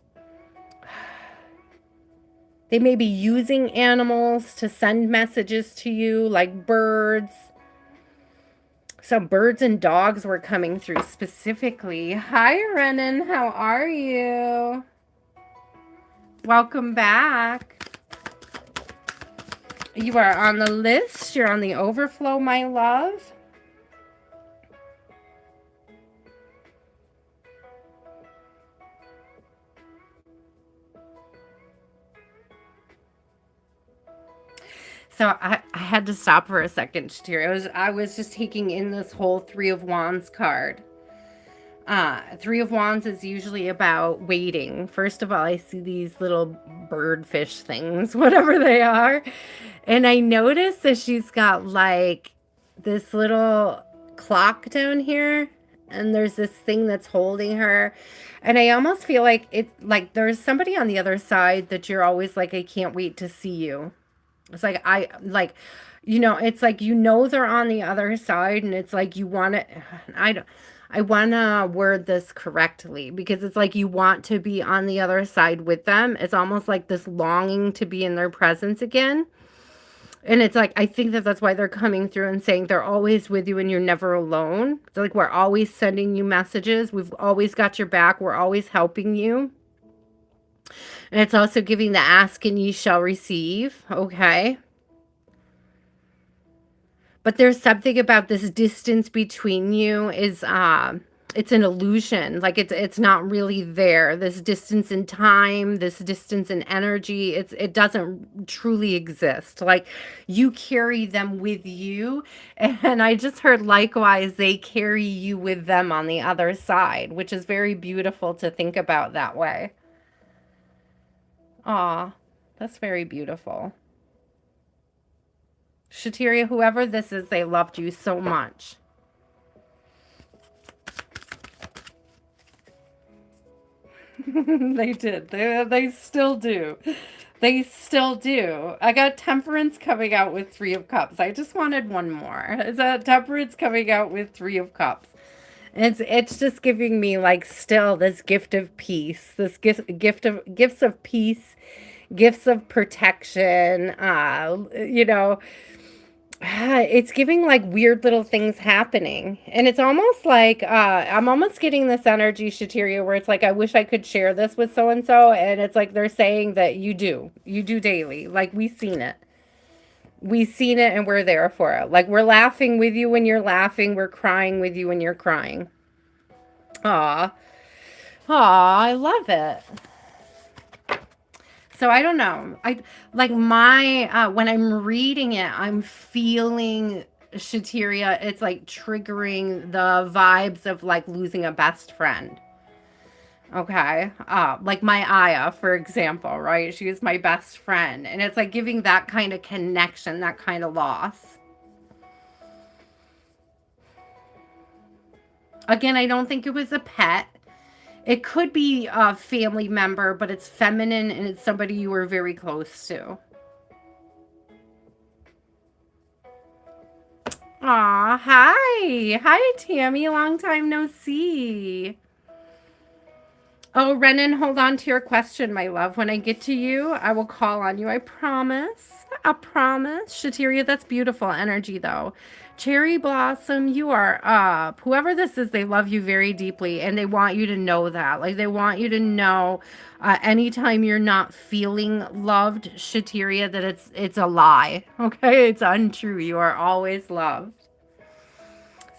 They may be using animals to send messages to you, like birds. So birds and dogs were coming through specifically. Hi, Renan. How are you? Welcome back. You are on the list. You're on the overflow, my love. So I had to stop for a second, Shatira. I was just taking in this whole Three of Wands card. Three of Wands is usually about waiting. First of all, I see these little birdfish things, whatever they are. And I noticed that she's got like this little clock down here. And there's this thing that's holding her. And I almost feel like it's like there's somebody on the other side that you're always like, I can't wait to see you. It's like it's like they're on the other side, and it's like you want to. I don't. I want to word this correctly because it's like you want to be on the other side with them. It's almost like this longing to be in their presence again. And it's like, I think that that's why they're coming through and saying they're always with you and you're never alone. It's like, we're always sending you messages. We've always got your back. We're always helping you. And it's also giving the ask and ye shall receive. Okay. But there's something about this distance between you is it's an illusion. Like it's not really there. This distance in time, this distance in energy, it doesn't truly exist. Like you carry them with you, and I just heard likewise they carry you with them on the other side, which is very beautiful to think about that way. Aw, that's very beautiful. Shatiria, whoever this is, they loved you so much. They did. They still do. They still do. I got Temperance coming out with Three of Cups. I just wanted one more. Is that Temperance coming out with Three of Cups? It's just giving me like still this gift of peace, this gift of gifts of peace, gifts of protection. It's giving like weird little things happening. And it's almost like I'm almost getting this energy, Shatiria, where it's like, I wish I could share this with so and so. And it's like they're saying that you do. You do daily. Like we've seen it. We've seen it and we're there for it. Like we're laughing with you when you're laughing. We're crying with you when you're crying. Aw. Aw, I love it. So I don't know. I like my when I'm reading it, I'm feeling Shatiria. It's like triggering the vibes of like losing a best friend. Okay. Like my Aya, for example, right? She is my best friend. And it's like giving that kind of connection, that kind of loss. Again, I don't think it was a pet. It could be a family member, but it's feminine and it's somebody you were very close to. Aw, hi. Hi, Tammy. Long time no see. Oh, Renan, hold on to your question, my love. When I get to you, I will call on you. I promise. I promise. Shatiria, that's beautiful energy, though. Cherry Blossom, you are up. Whoever this is, they love you very deeply, and they want you to know that. Like, they want you to know anytime you're not feeling loved, Shatiria, that it's a lie. Okay? It's untrue. You are always loved.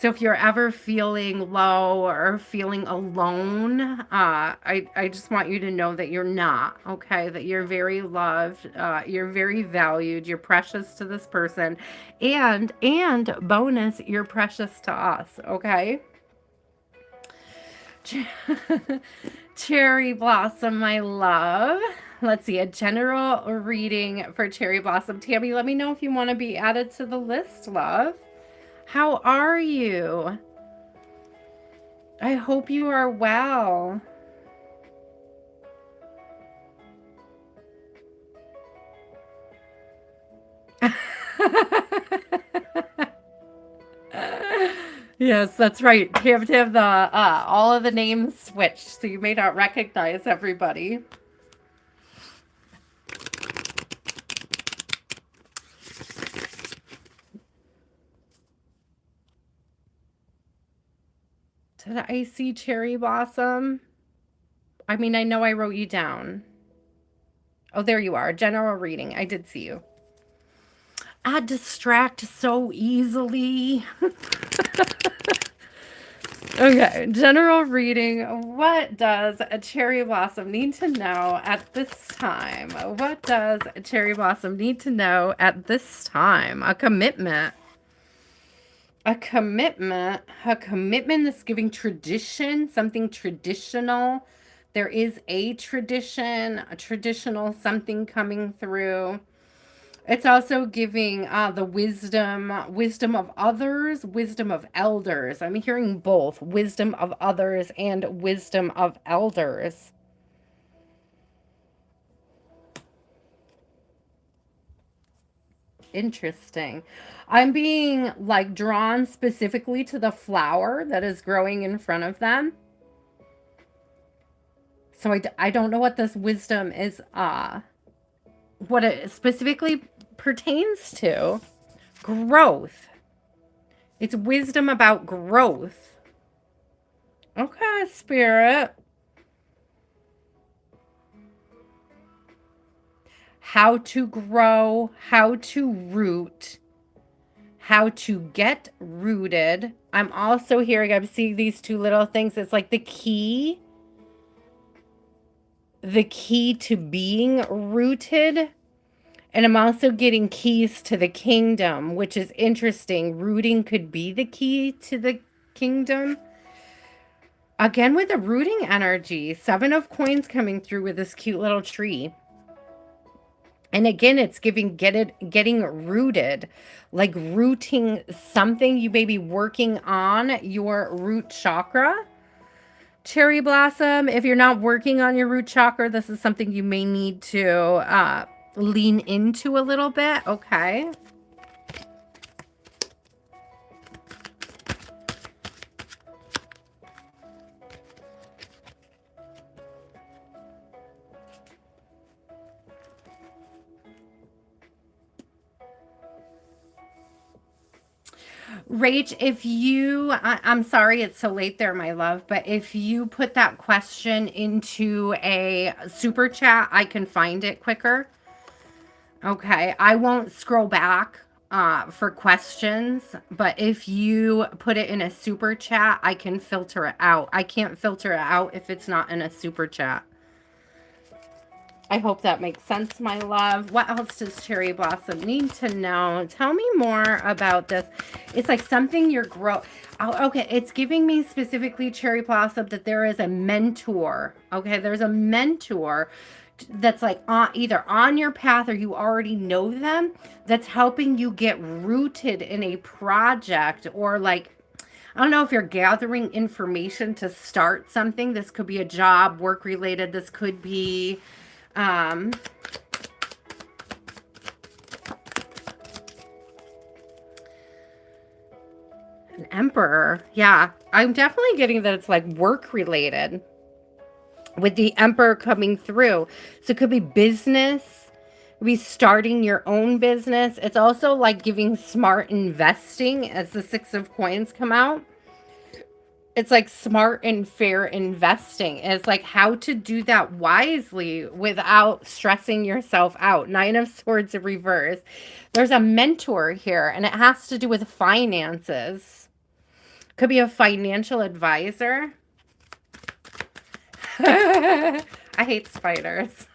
So if you're ever feeling low or feeling alone, I just want you to know that you're not, okay? That you're very loved, you're very valued, you're precious to this person, and bonus, you're precious to us, okay? Cherry Blossom, my love. Let's see, a general reading for Cherry Blossom. Tammy, let me know if you want to be added to the list, love. How are you? I hope you are well. Yes, that's right. You have to have the all of the names switched, so you may not recognize everybody. Did I see cherry blossom? I mean, I know I wrote you down. Oh, there you are. General reading. I did see you. I distract so easily. Okay, general reading. What does a cherry blossom need to know at this time? What does a cherry blossom need to know at this time? A commitment. A commitment. A commitment is giving tradition, something traditional. There is a tradition, a traditional something coming through. It's also giving the wisdom of others, wisdom of elders. I'm hearing both wisdom of others and wisdom of elders. Interesting. I'm being like drawn specifically to the flower that is growing in front of them. So I don't know what this wisdom is, what it specifically pertains to. Growth. It's wisdom about growth. Okay, spirit. How to grow, how to root, how to get rooted. I'm also hearing, I'm seeing these two little things. It's like the key to being rooted. And I'm also getting keys to the kingdom, which is interesting. Rooting could be the key to the kingdom. Again, with the rooting energy, 7 of coins coming through with this cute little tree. And again, it's getting rooted, like rooting something. You may be working on your root chakra. Cherry blossom, if you're not working on your root chakra, this is something you may need to lean into a little bit. Okay. Rach, if I'm sorry it's so late there, my love, but if you put that question into a super chat, I can find it quicker. Okay, I won't scroll back for questions, but if you put it in a super chat, I can filter it out. I can't filter it out if it's not in a super chat. I hope that makes sense, my love. What else does Cherry Blossom need to know? Tell me more about this. It's like something you're okay, it's giving me specifically, Cherry Blossom, that there is a mentor. Okay, there's a mentor that's like either on your path or you already know them, that's helping you get rooted in a project, or like, I don't know if you're gathering information to start something. This could be a job, work related. This could be an emperor. Yeah, I'm definitely getting that it's like work related with the emperor coming through. So it could be business, it could be starting your own business. It's also like giving smart investing as the 6 of coins come out. It's like smart and fair investing. It's like how to do that wisely without stressing yourself out. 9 of Swords in reverse. There's a mentor here, and it has to do with finances. Could be a financial advisor. I hate spiders.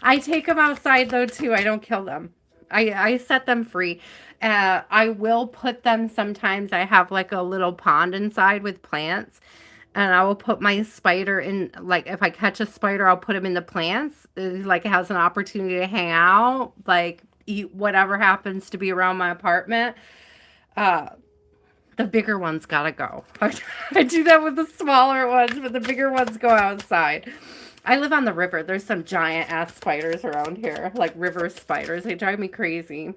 I take them outside though too. I don't kill them. I set them free. I will put them sometimes. I have like a little pond inside with plants, and I will put my spider in. Like if I catch a spider, I'll put him in the plants. Like it has an opportunity to hang out, like eat whatever happens to be around my apartment. The bigger ones gotta go. I do that with the smaller ones, but the bigger ones go outside. I live on the river. There's some giant ass spiders around here, like river spiders. They drive me crazy.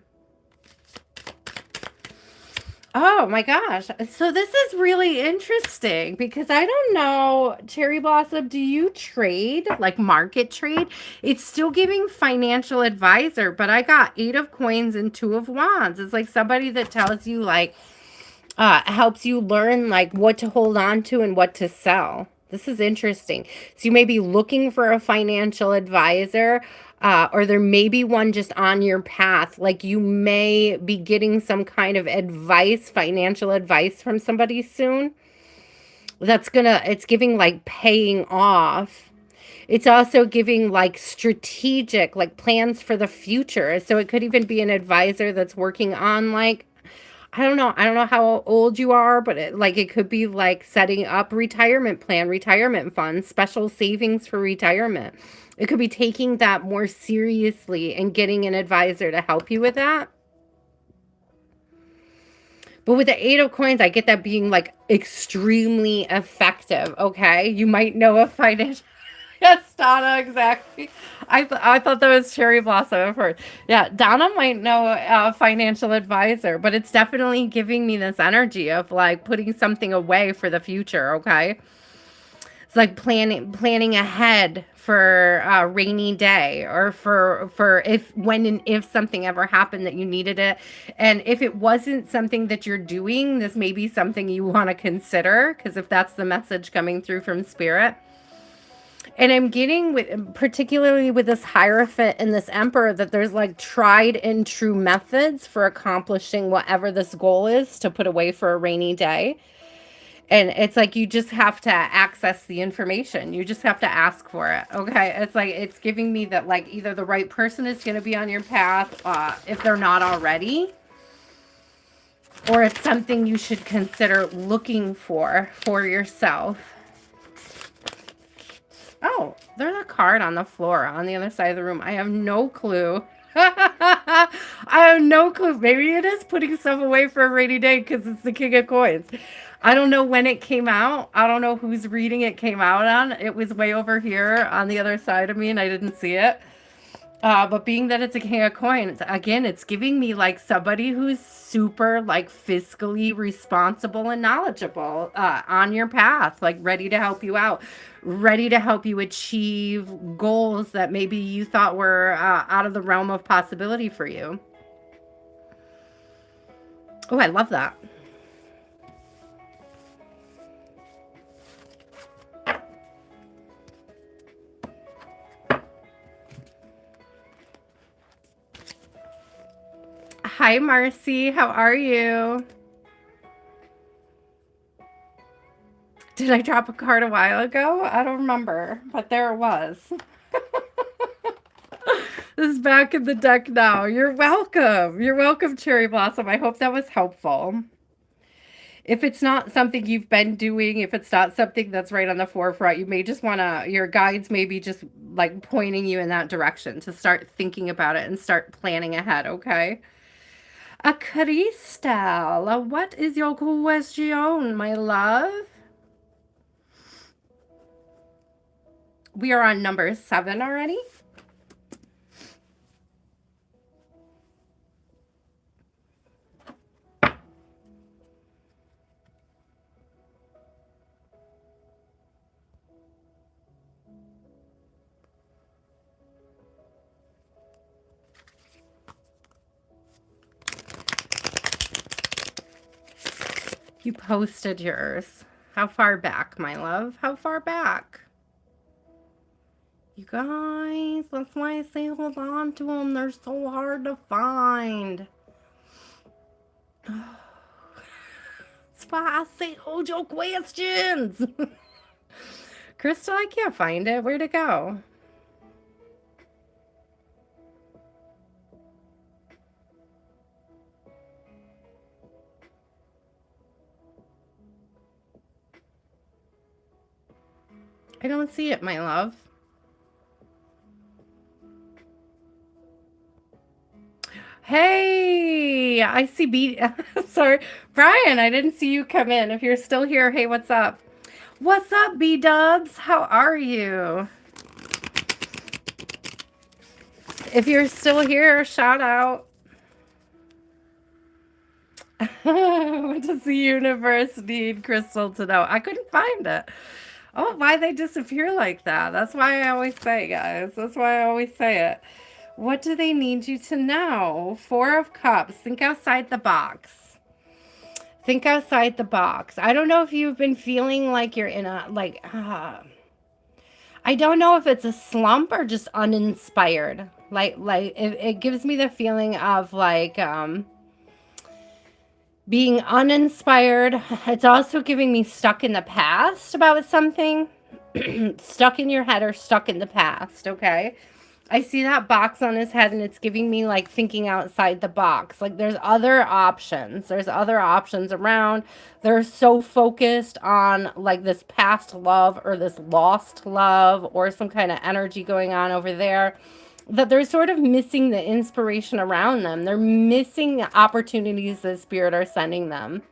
Oh my gosh. So this is really interesting because I don't know, Cherry Blossom, do you trade, like market trade? It's still giving financial advisor, but I got 8 of coins and 2 of wands. It's like somebody that tells you like, Helps you learn like what to hold on to and what to sell. This is interesting. So you may be looking for a financial advisor, or there may be one just on your path. Like you may be getting some kind of advice, financial advice from somebody soon. It's giving like paying off. It's also giving like strategic, like plans for the future. So it could even be an advisor that's working on like, I don't know how old you are, but it could be like setting up retirement plan, retirement funds, special savings for retirement. It could be taking that more seriously and getting an advisor to help you with that. But with the 8 of coins, I get that being like extremely effective. Okay. You might know a financial. Yes, Donna, exactly. I thought that was cherry blossom at first. Yeah, Donna might know a financial advisor, but it's definitely giving me this energy of like putting something away for the future. Okay, it's like planning ahead for a rainy day, or for if when and if something ever happened that you needed it. And if it wasn't something that you're doing, this may be something you want to consider, because if that's the message coming through from spirit. And I'm getting with, particularly with this Hierophant and this Emperor, that there's like tried and true methods for accomplishing whatever this goal is to put away for a rainy day. And it's like you just have to access the information. You just have to ask for it. Okay. It's like it's giving me that like either the right person is going to be on your path, if they're not already, or it's something you should consider looking for yourself. Oh, there's a card on the floor on the other side of the room. I have no clue. I have no clue. Maybe it is putting stuff away for a rainy day because it's the King of Coins. I don't know when it came out. I don't know whose reading it came out on. It was way over here on the other side of me and I didn't see it. But being that it's a King of Coins, again, it's giving me like somebody who's super like fiscally responsible and knowledgeable, on your path, like ready to help you out, ready to help you achieve goals that maybe you thought were out of the realm of possibility for you. Oh, I love that. Hi, Marcy. How are you? Did I drop a card a while ago? I don't remember, but there it was. This is back in the deck now. You're welcome. You're welcome, Cherry Blossom. I hope that was helpful. If it's not something you've been doing, if it's not something that's right on the forefront, you may just want to, your guides may be just like pointing you in that direction to start thinking about it and start planning ahead, okay? A Crystal, what is your question, my love? We are on number 7 already. You posted yours. How far back, my love? How far back? You guys, that's why I say hold on to them. They're so hard to find. That's why I say hold your questions. Crystal, I can't find it. Where'd it go? I don't see it, my love. Hey, I see B. Sorry, Brian, I didn't see you come in. If you're still here, hey, what's up? What's up, B-dubs? How are you? If you're still here, shout out. What does the universe need Crystal to know? I couldn't find it. Oh, why they disappear like that? That's why I always say, guys. That's why I always say it. What do they need you to know? 4 of Cups. Think outside the box. Think outside the box. I don't know if you've been feeling like you're in a, I don't know if it's a slump or just uninspired. It gives me the feeling of being uninspired. It's also giving me stuck in the past about something. Stuck in your head or stuck in the past, okay? I see that box on his head and it's giving me like thinking outside the box. Like there's other options. There's other options around. They're so focused on like this past love or this lost love or some kind of energy going on over there that they're sort of missing the inspiration around them. They're missing the opportunities the spirit are sending them.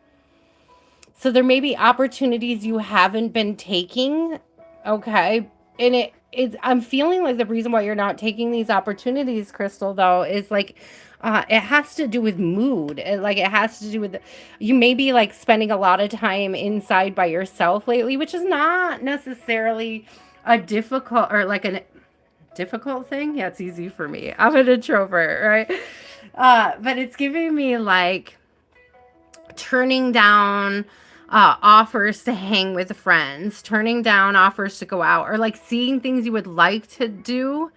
So there may be opportunities you haven't been taking, okay? And it's I'm feeling like the reason why you're not taking these opportunities, Crystal, though, is like it has to do with mood. It has to do with you may be like spending a lot of time inside by yourself lately, which is not necessarily a difficult or like an difficult thing. Yeah, it's easy for me. I'm an introvert, right? But it's giving me like turning down offers to hang with friends, turning down offers to go out, or like seeing things you would like to do,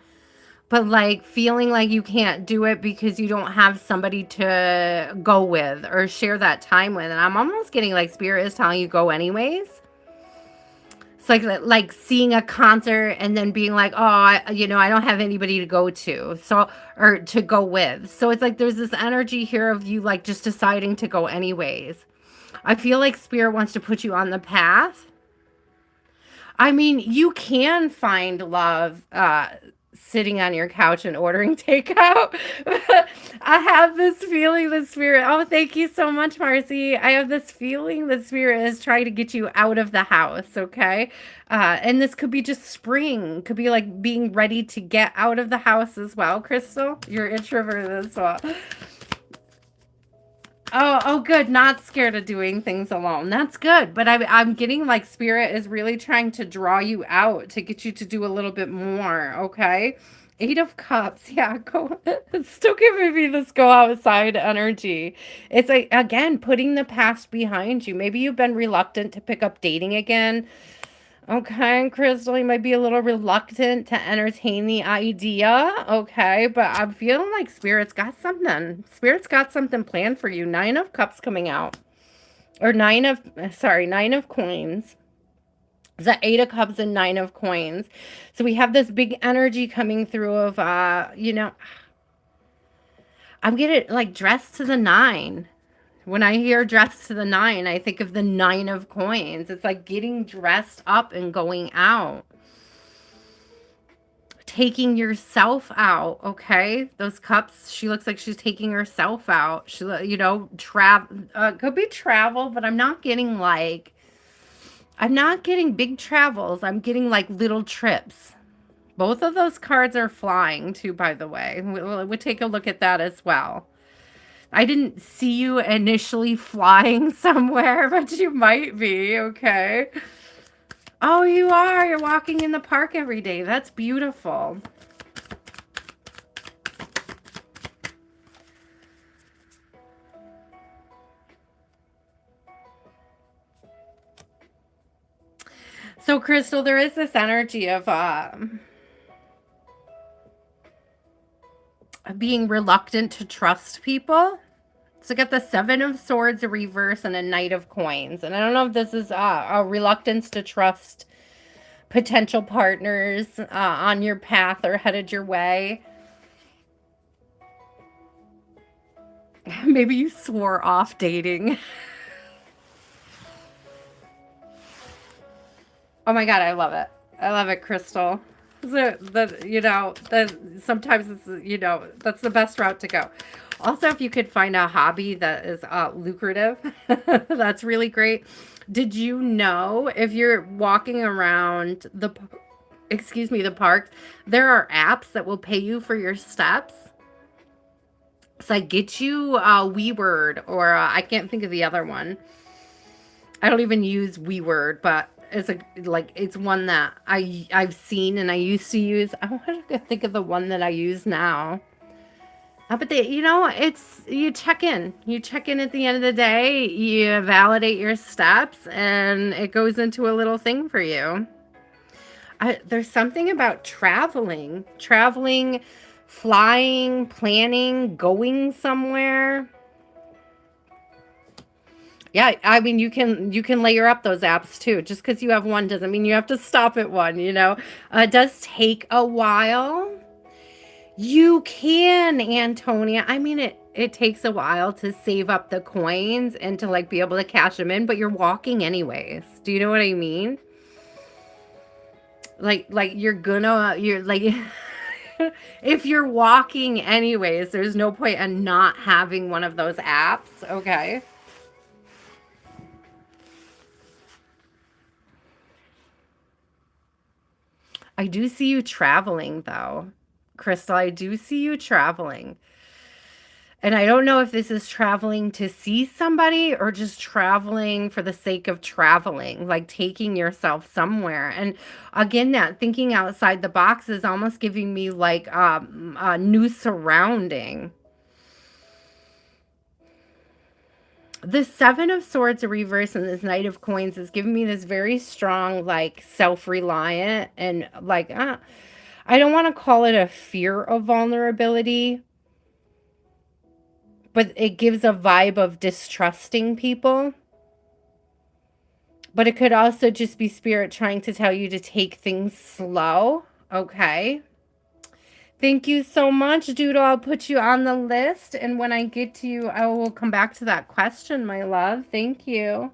but like feeling like you can't do it because you don't have somebody to go with or share that time with. And I'm almost getting like spirit is telling you go anyways. It's like seeing a concert and then being like, oh, I don't have anybody to go to, so or to go with. So it's like there's this energy here of you like just deciding to go anyways. I feel like spirit wants to put you on the path. I mean, you can find love sitting on your couch and ordering takeout. I have this feeling the spirit. Oh, thank you so much, Marcy. I have this feeling the spirit is trying to get you out of the house, okay? And this could be just spring. Could be like being ready to get out of the house as well, Crystal. You're introverted as well. Oh, good. Not scared of doing things alone. That's good. But I'm getting like spirit is really trying to draw you out to get you to do a little bit more. Okay. Eight of Cups. Yeah. Go. It's still giving me this go outside energy. It's like, again, putting the past behind you. Maybe you've been reluctant to pick up dating again. Okay, Crystal, you might be a little reluctant to entertain the idea. Okay, but I'm feeling like Spirit's got something. Spirit's got something planned for you. Nine of Cups coming out. Or Nine of Coins. Is that Eight of Cups and Nine of Coins? So we have this big energy coming through of, I'm getting like dressed to the nine. When I hear dressed to the nine, I think of the Nine of Coins. It's like getting dressed up and going out. Taking yourself out, okay? Those cups, she looks like she's taking herself out. She, travel, could be travel, but I'm not getting big travels. I'm getting like little trips. Both of those cards are flying too, by the way. We'll take a look at that as well. I didn't see you initially flying somewhere, but you might be, okay? Oh, you are. You're walking in the park every day. That's beautiful. So, Crystal, there is this energy of being reluctant to trust people. So I got the Seven of Swords, a reverse, and a Knight of Coins. And I don't know if this is a reluctance to trust potential partners on your path or headed your way. Maybe you swore off dating. Oh my God, I love it. I love it, Crystal. So sometimes it's, that's the best route to go. Also, if you could find a hobby that is lucrative, that's really great. Did you know if you're walking around the parks, there are apps that will pay you for your steps? So I get you WeWord or I can't think of the other one. I don't even use WeWord, but it's one that I've seen and I used to use. I want to think of the one that I use now. But it's you check in. You check in at the end of the day, you validate your steps, and it goes into a little thing for you. There's something about traveling, flying, planning, going somewhere. Yeah, I mean you can layer up those apps too. Just because you have one doesn't mean you have to stop at one. It does take a while. You can, Antonia. I mean it takes a while to save up the coins and to like be able to cash them in, but you're walking anyways. Do you know what I mean? Like you're like if you're walking anyways, there's no point in not having one of those apps, okay? I do see you traveling though. Crystal, I do see you traveling. And I don't know if this is traveling to see somebody or just traveling for the sake of traveling, like taking yourself somewhere. And again, that thinking outside the box is almost giving me like a new surrounding. The Seven of Swords reverse and this Knight of Coins is giving me this very strong, like self-reliant and like, I don't want to call it a fear of vulnerability, but it gives a vibe of distrusting people. But it could also just be spirit trying to tell you to take things slow. Okay. Thank you so much, Doodle. I'll put you on the list. And when I get to you, I will come back to that question, my love. Thank you.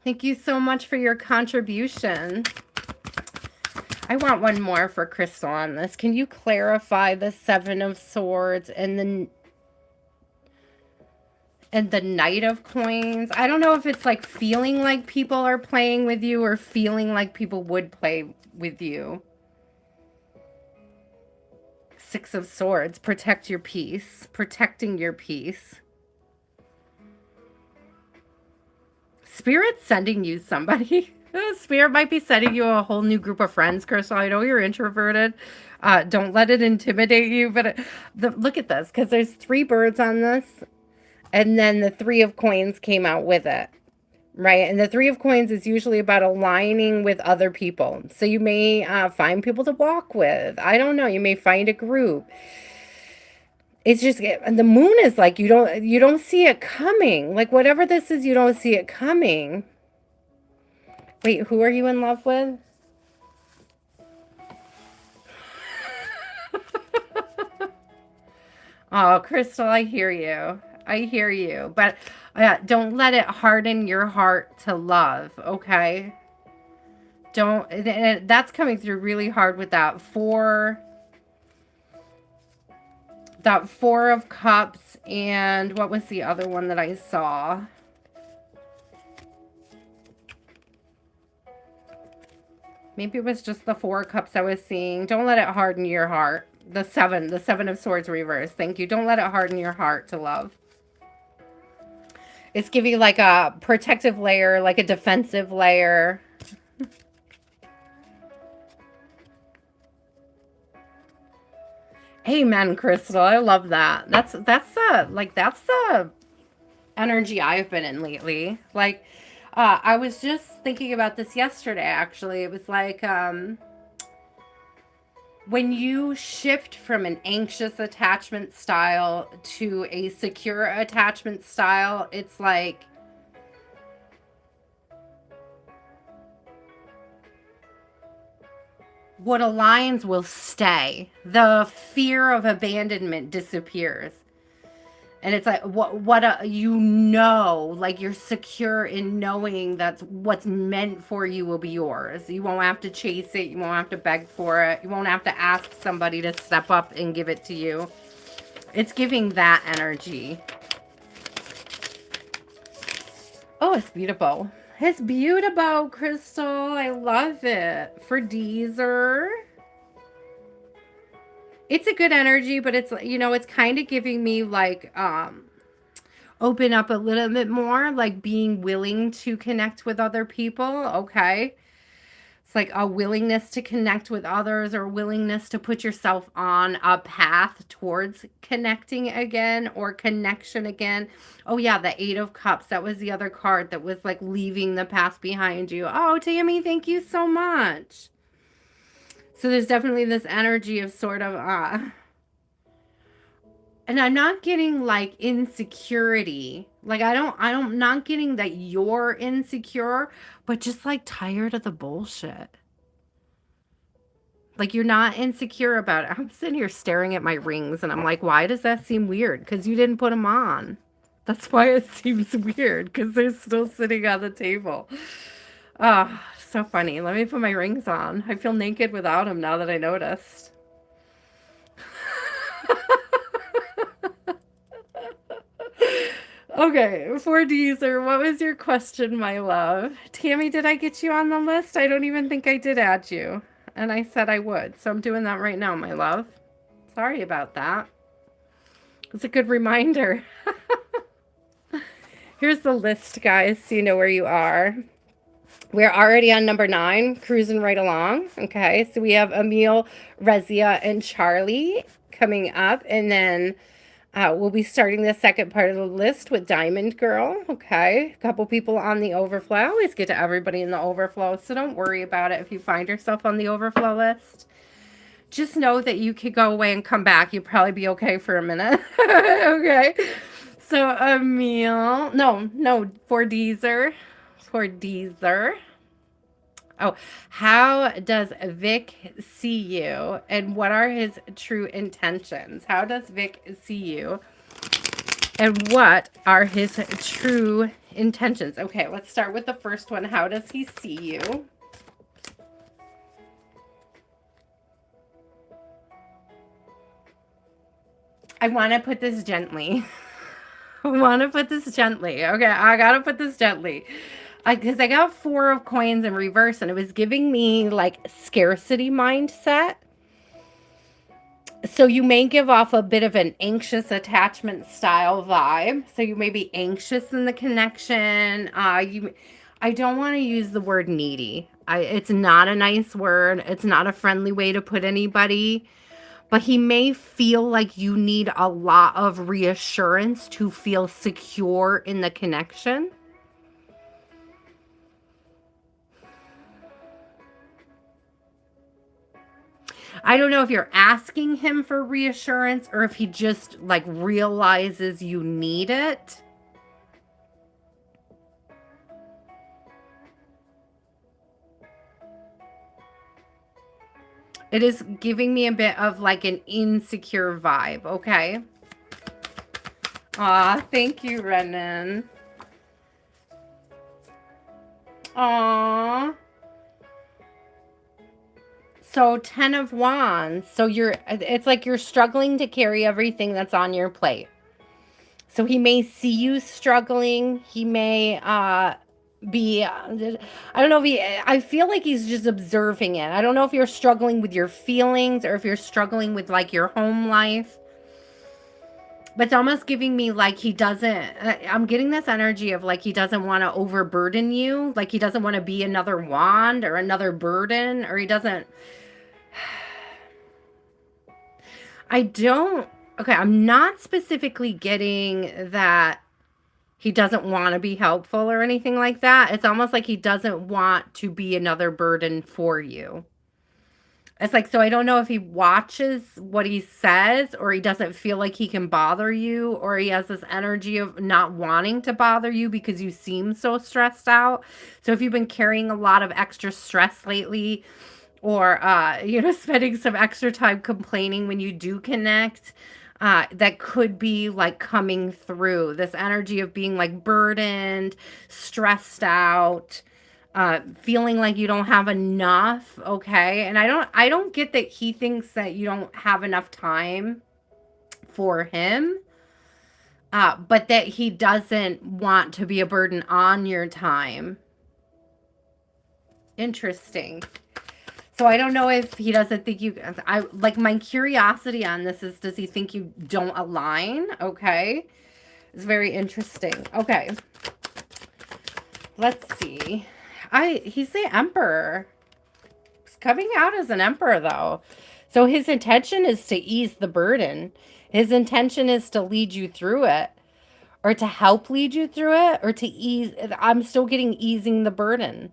Thank you so much for your contribution. I want one more for Crystal on this. Can you clarify the Seven of Swords and the Knight of Coins? I don't know if it's like feeling like people are playing with you or feeling like people would play with you. Six of Swords, protect your peace, protecting your peace. Spirit's sending you somebody. Spirit might be sending you a whole new group of friends, Crystal. I know you're introverted. Don't let it intimidate you. But look at this, because there's 3 birds on this. And then the 3 of Coins came out with it. Right? And the 3 of Coins is usually about aligning with other people. So you may find people to walk with. I don't know. You may find a group. It's just the moon is like you don't see it coming. Like whatever this is, you don't see it coming. Wait, who are you in love with? Oh, Crystal, I hear you. I hear you. But don't let it harden your heart to love, okay? Don't. That's coming through really hard with that 4. That 4 of Cups, and what was the other one that I saw? Maybe it was just the 4 of Cups I was seeing. Don't let it harden your heart. The 7 of Swords reverse. Thank you. Don't let it harden your heart to love. It's giving like a protective layer, like a defensive layer. Amen, Crystal. I love that. That's the energy I've been in lately. Like, I was just thinking about this yesterday, actually. It was like, when you shift from an anxious attachment style to a secure attachment style, it's like, what aligns will stay. The fear of abandonment disappears. And it's like like you're secure in knowing that what's meant for you will be yours. You won't have to chase it. You won't have to beg for it. You won't have to ask somebody to step up and give it to you. It's giving that energy. Oh, it's beautiful. It's beautiful, Crystal. I love it. For Deezer. It's a good energy, but it's, it's kind of giving me like, open up a little bit more, like being willing to connect with other people. Okay. It's like a willingness to connect with others or willingness to put yourself on a path towards connecting again or connection again. Oh yeah, the Eight of Cups. That was the other card that was like leaving the past behind you. Oh, Tammy, thank you so much. So there's definitely this energy of sort of and I'm not getting like insecurity. Like I'm not getting that you're insecure, but just like tired of the bullshit. Like you're not insecure about it. I'm sitting here staring at my rings and I'm like, why does that seem weird? Because you didn't put them on. That's why it seems weird, because they're still sitting on the table. Ah, oh, so funny. Let me put my rings on. I feel naked without them now that I noticed. Okay, for Deezer, what was your question, my love? Tammy, did I get you on the list? I don't even think I did add you. And I said I would, so I'm doing that right now, my love. Sorry about that. It's a good reminder. Here's the list, guys, so you know where you are. We're already on number 9, cruising right along. Okay, so we have Emil, Rezia, and Charlie coming up, and then we'll be starting the second part of the list with Diamond Girl. Okay, a couple people on the overflow. I always get to everybody in the overflow, so don't worry about it if you find yourself on the overflow list. Just know that you could go away and come back. You'll probably be okay for a minute. Okay, so Emil, no, for Deezer. Oh, how does Vic see you and what are his true intentions? How does Vic see you and what are his true intentions? Okay, let's start with the first one. How does he see you? I want to put this gently. I want to put this gently. Okay, I got to put this gently. Because I got 4 of coins in reverse and it was giving me like scarcity mindset. So you may give off a bit of an anxious attachment style vibe. So you may be anxious in the connection. I don't want to use the word needy. It's not a nice word. It's not a friendly way to put anybody. But he may feel like you need a lot of reassurance to feel secure in the connection. I don't know if you're asking him for reassurance or if he just like realizes you need it. It is giving me a bit of like an insecure vibe, okay? Aw, thank you, Renan. Aw. So 10 of Wands. So it's like you're struggling to carry everything that's on your plate. So he may see you struggling. He may be, I don't know if I feel like he's just observing it. I don't know if you're struggling with your feelings or if you're struggling with like your home life. But it's almost giving me like he doesn't, I'm getting this energy of like he doesn't want to overburden you. Like he doesn't want to be another wand or another burden, or he doesn't. Okay, I'm not specifically getting that he doesn't want to be helpful or anything like that. It's almost like he doesn't want to be another burden for you. It's like, so I don't know if he watches what he says or he doesn't feel like he can bother you, or he has this energy of not wanting to bother you because you seem so stressed out. So if you've been carrying a lot of extra stress lately, or, spending some extra time complaining when you do connect, that could be like coming through this energy of being like burdened, stressed out, feeling like you don't have enough. Okay. And I don't get that he thinks that you don't have enough time for him. But that he doesn't want to be a burden on your time. Interesting. So I don't know if he doesn't think you, like my curiosity on this is, does he think you don't align? Okay. It's very interesting. Okay. Let's see. He's the Emperor. coming out as an emperor, though. So his intention is to ease the burden. His intention is to lead you through it, or to help lead you through it, or to ease. I'm still getting easing the burden.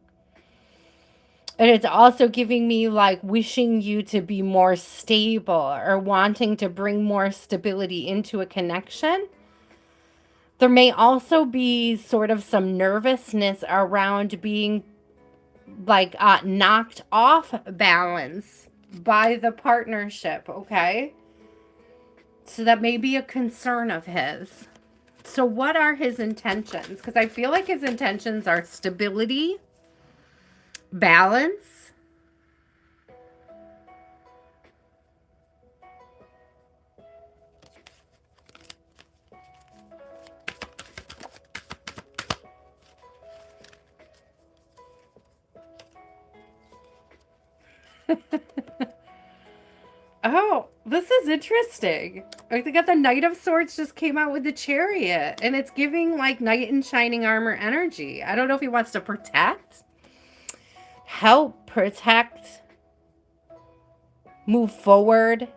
And it's also giving me like wishing you to be more stable or wanting to bring more stability into a connection. There may also be sort of some nervousness around being like knocked off balance by the partnership, okay? So that may be a concern of his. So what are his intentions? Because I feel like his intentions are stability, balance. Oh, this is interesting. I think the Knight of Swords just came out with the Chariot, and it's giving like knight in shining armor energy. I don't know if he wants to protect, help, protect, move forward.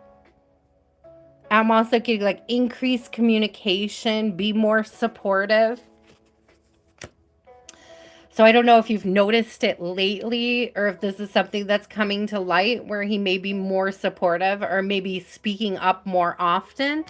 I'm also getting like increased communication, be more supportive. So I don't know if you've noticed it lately or if this is something that's coming to light where he may be more supportive or maybe speaking up more often.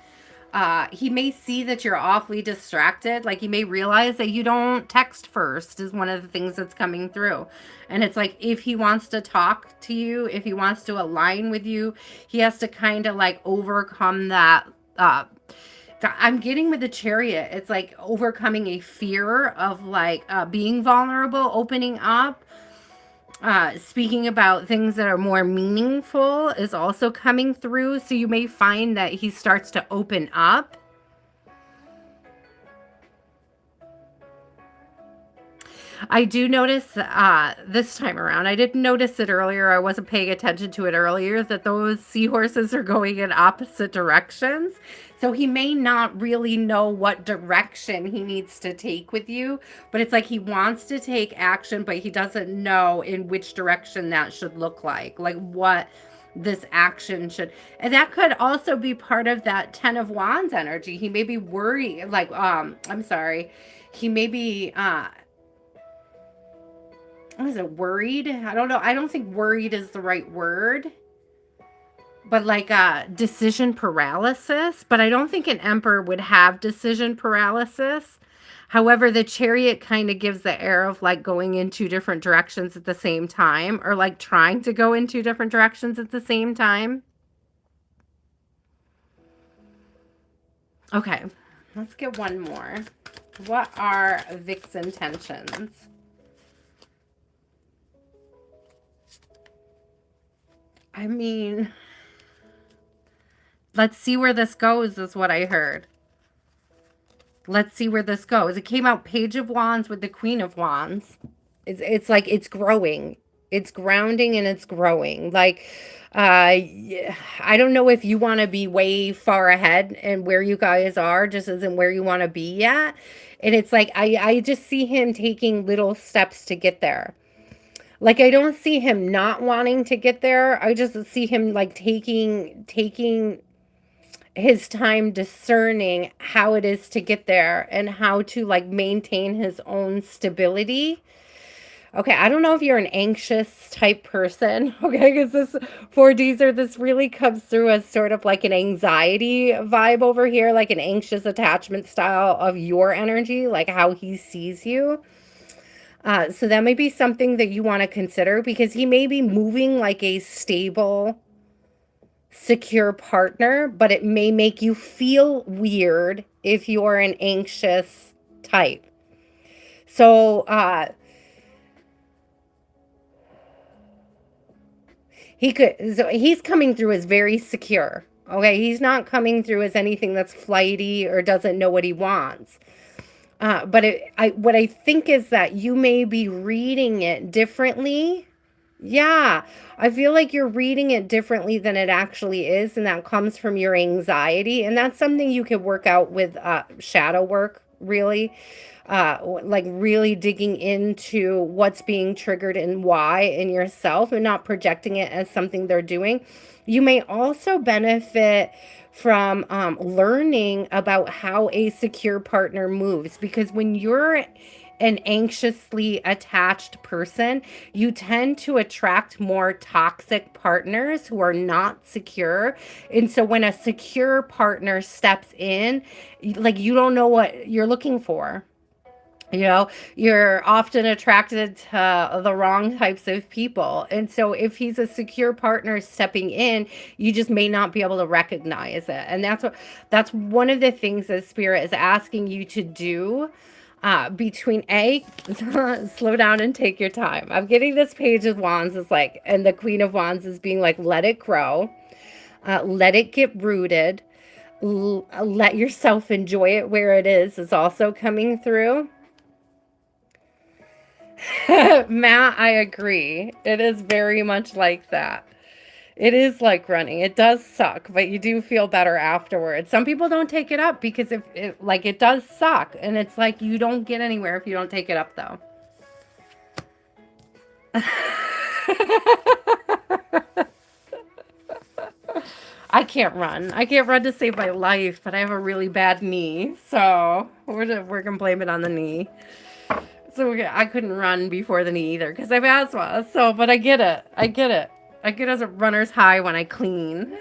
He may see that you're awfully distracted. Like he may realize that you don't text first is one of the things that's coming through. And it's like if he wants to talk to you, if he wants to align with you, he has to kind of like overcome that I'm getting with the Chariot. It's like overcoming a fear of like being vulnerable, opening up, speaking about things that are more meaningful is also coming through. So you may find that he starts to open up. I do notice this time around, I didn't notice it earlier. I wasn't paying attention to it earlier that those seahorses are going in opposite directions. So he may not really know what direction he needs to take with you, but it's like he wants to take action, but he doesn't know in which direction that should look like what this action should. And that could also be part of that 10 of Wands energy. He may be worried, like, I'm sorry. He may be, is it worried? I don't know. I don't think worried is the right word. But like decision paralysis. But I don't think an emperor would have decision paralysis. However, the Chariot kind of gives the air of like going in two different directions at the same time, or like trying to go in two different directions at the same time. Okay, let's get one more. What are Vic's intentions? I mean, let's see where this goes is what I heard. Let's see where this goes. It came out Page of Wands with the Queen of Wands. It's like it's growing. It's grounding and it's growing. Like, I don't know if you want to be way far ahead and where you guys are just isn't where you want to be yet. And it's like, I just see him taking little steps to get there. Like, I don't see him not wanting to get there. I just see him like taking his time discerning how it is to get there and how to like maintain his own stability. Okay, I don't know if you're an anxious type person, okay, because this 4Ds or this really comes through as sort of like an anxiety vibe over here, like an anxious attachment style of your energy, like how he sees you. So that may be something that you want to consider because he may be moving like a stable, secure partner, but it may make you feel weird if you're an anxious type. So, he's coming through as very secure. Okay, he's not coming through as anything that's flighty or doesn't know what he wants. But what I think is that you may be reading it differently. Yeah, I feel like you're reading it differently than it actually is, and that comes from your anxiety. And that's something you could work out with shadow work really, like really digging into what's being triggered and why in yourself and not projecting it as something they're doing. You may also benefit from learning about how a secure partner moves, because when you're an anxiously attached person, you tend to attract more toxic partners who are not secure. And so when a secure partner steps in, like you don't know what you're looking for. You know, you're often attracted to the wrong types of people. And so if he's a secure partner stepping in, you just may not be able to recognize it. And that's one of the things that spirit is asking you to do. Between A, slow down and take your time. I'm getting this page of wands is like, and the queen of wands is being like, let it grow, let it get rooted, let yourself enjoy it where it is also coming through. Matt, I agree. It is very much like that. It is like running. It does suck, but you do feel better afterwards. Some people don't take it up because if it like it does suck, and it's like you don't get anywhere if you don't take it up though. I can't run. I can't run to save my life, but I have a really bad knee, so we're gonna blame it on the knee. So I couldn't run before the knee either because I have asthma. So, but I get it. I get it. I get as a runner's high when I clean.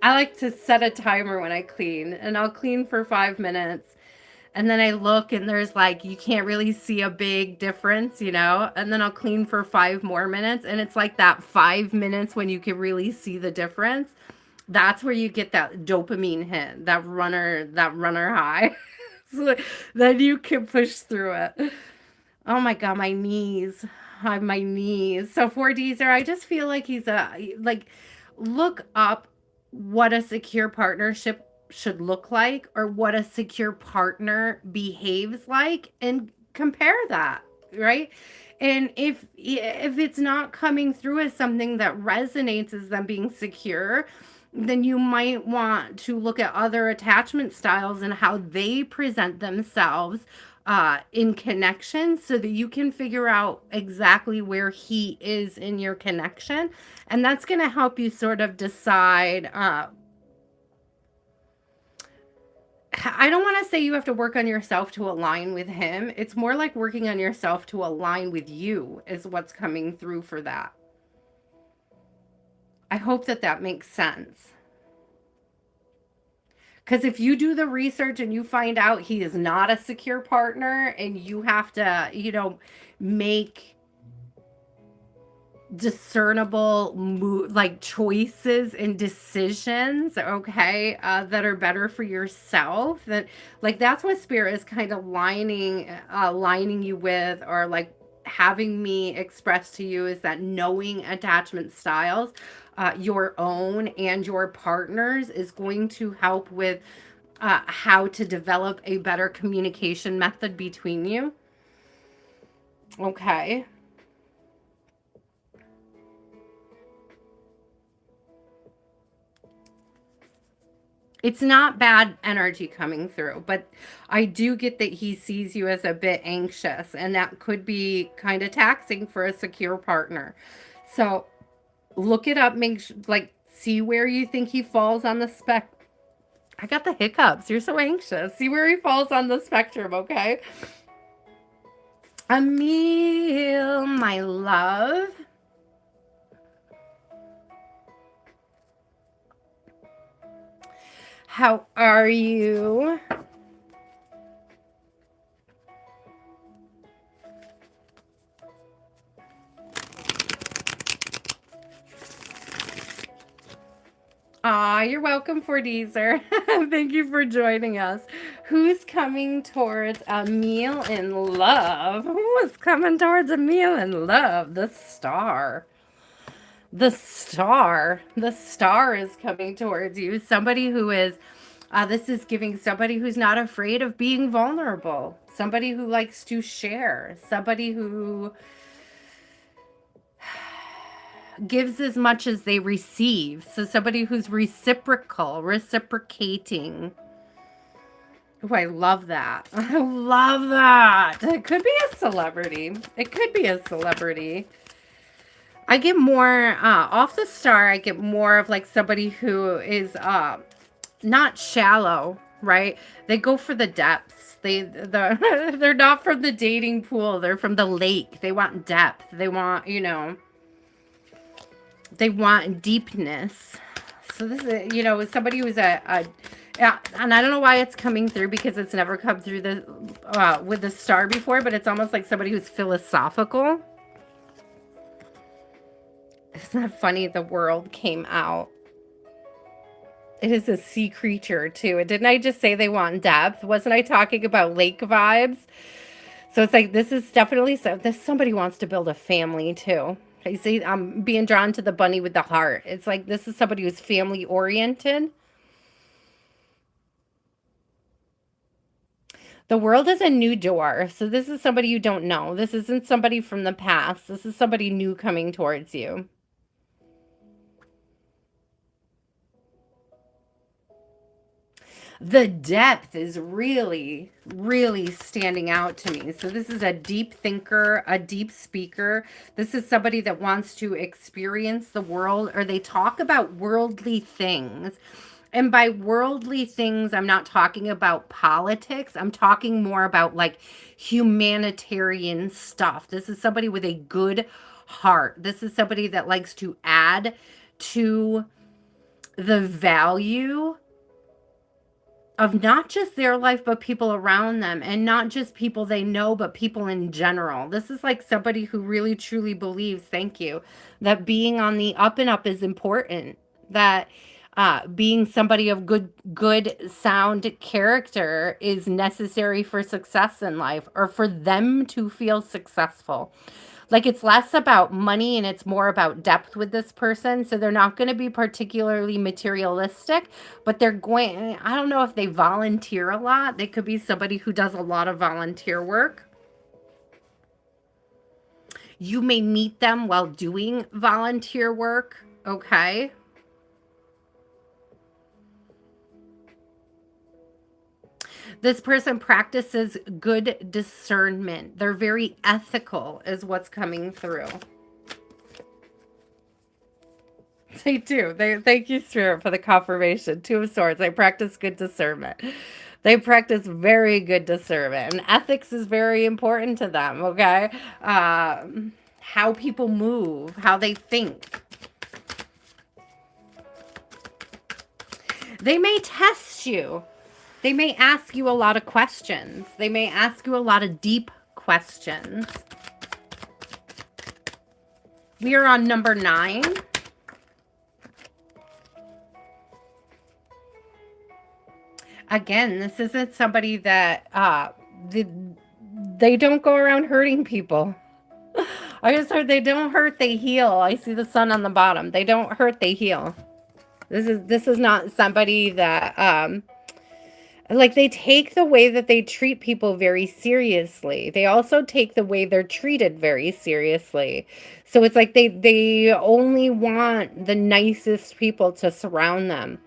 I like to set a timer when I clean, and I'll clean for 5 minutes. And then I look and there's like, you can't really see a big difference, you know? And then I'll clean for 5 more minutes. And it's like that 5 minutes when you can really see the difference. That's where you get that dopamine hit, that runner high. So then you can push through it. Oh my God, my knees. My knees. So for Deezer, I just feel like like, look up what a secure partnership should look like or what a secure partner behaves like and compare that, right? And if it's not coming through as something that resonates as them being secure, then you might want to look at other attachment styles and how they present themselves in connection so that you can figure out exactly where he is in your connection. And that's going to help you sort of decide. I don't want to say you have to work on yourself to align with him. It's more like working on yourself to align with you, is what's coming through for that. I hope that that makes sense. Because if you do the research and you find out he is not a secure partner and you have to, make discernible like choices and decisions, okay, that are better for yourself, that like that's what spirit is kind of lining you with, or like having me express to you, is that knowing attachment styles, your own and your partners, is going to help with how to develop a better communication method between you. Okay. It's not bad energy coming through, but I do get that he sees you as a bit anxious, and that could be kind of taxing for a secure partner. So look it up, like see where you think he falls on the spec. I got the hiccups. You're so anxious. See where he falls on the spectrum, okay? Emil, my love. How are you? You're welcome, Fordeezer. Thank you for joining us. Who's coming towards a meal in love? Who is coming towards a meal in love? The star. The star. The star is coming towards you. Somebody who is, this is giving somebody who's not afraid of being vulnerable. Somebody who likes to share. Somebody who gives as much as they receive. So somebody who's reciprocating. Oh, I love that. I love that. It could be a celebrity. It could be a celebrity. I get more off the star. I get more of like somebody who is not shallow, right? They go for the depths. They're not from the dating pool. They're from the lake. They want depth. They want, they want deepness. So this is, somebody who's yeah, and I don't know why it's coming through because it's never come through the with the star before, but it's almost like somebody who's philosophical. Isn't that funny? The world came out. It is a sea creature too. And didn't I just say they want depth? Wasn't I talking about lake vibes? So it's like this is definitely somebody wants to build a family too. I see I'm being drawn to the bunny with the heart. It's like this is somebody who's family oriented. The world is a new door. So this is somebody you don't know. This isn't somebody from the past. This is somebody new coming towards you. The depth is really, really standing out to me. So this is a deep thinker, a deep speaker. This is somebody that wants to experience the world, or they talk about worldly things. And by worldly things, I'm not talking about politics. I'm talking more about like humanitarian stuff. This is somebody with a good heart. This is somebody that likes to add to the value of not just their life, but people around them, and not just people they know, but people in general. This is like somebody who really truly believes, thank you, that being on the up and up is important, that being somebody of good sound character is necessary for success in life, or for them to feel successful. Like it's less about money and it's more about depth with this person. So they're not going to be particularly materialistic, but they're going, I don't know if they volunteer a lot. They could be somebody who does a lot of volunteer work. You may meet them while doing volunteer work. Okay. This person practices good discernment. They're very ethical, is what's coming through. They do. They thank you, Spirit, for the confirmation. Two of Swords. They practice good discernment. They practice very good discernment, and ethics is very important to them. Okay, how people move, how they think. They may test you. They may ask you a lot of questions. They may ask you a lot of deep questions. We are on number 9. Again, this isn't somebody that they don't go around hurting people. I just heard they don't hurt, they heal. I see the sun on the bottom. They don't hurt, they heal. This is not somebody that like they take the way that they treat people very seriously. They also take the way they're treated very seriously. So it's like they only want the nicest people to surround them.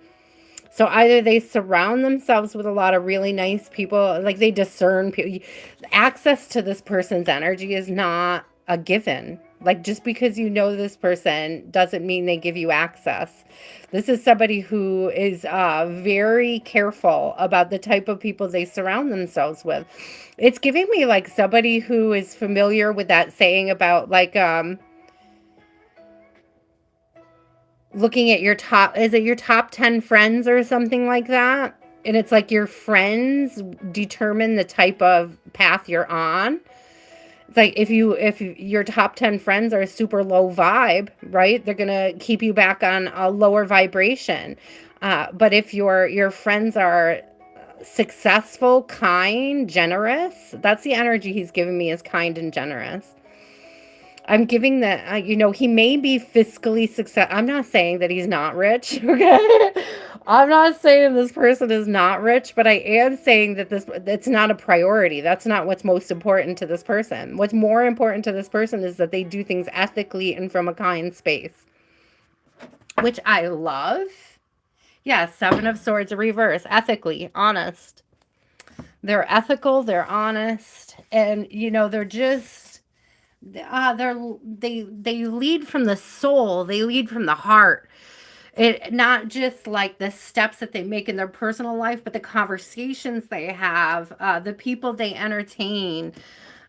So either they surround themselves with a lot of really nice people, like they discern people. Access to this person's energy is not a given. Like just because you know this person doesn't mean they give you access. This is somebody who is very careful about the type of people they surround themselves with. It's giving me like somebody who is familiar with that saying about like looking at your top, is it your top 10 friends or something like that? And it's like your friends determine the type of path you're on. It's like if your top 10 friends are super low vibe, right? They're going to keep you back on a lower vibration. But if your friends are successful, kind, generous, that's the energy he's giving me, is kind and generous. I'm giving that, he may be fiscally success. I'm not saying that he's not rich, okay? I'm not saying this person is not rich, but I am saying that it's not a priority. That's not what's most important to this person. What's more important to this person is that they do things ethically and from a kind space, which I love. Yeah, 7 of Swords reverse, ethically, honest. They're ethical, they're honest, and they're just they lead from the soul, they lead from the heart. It not just like the steps that they make in their personal life, but the conversations they have, the people they entertain,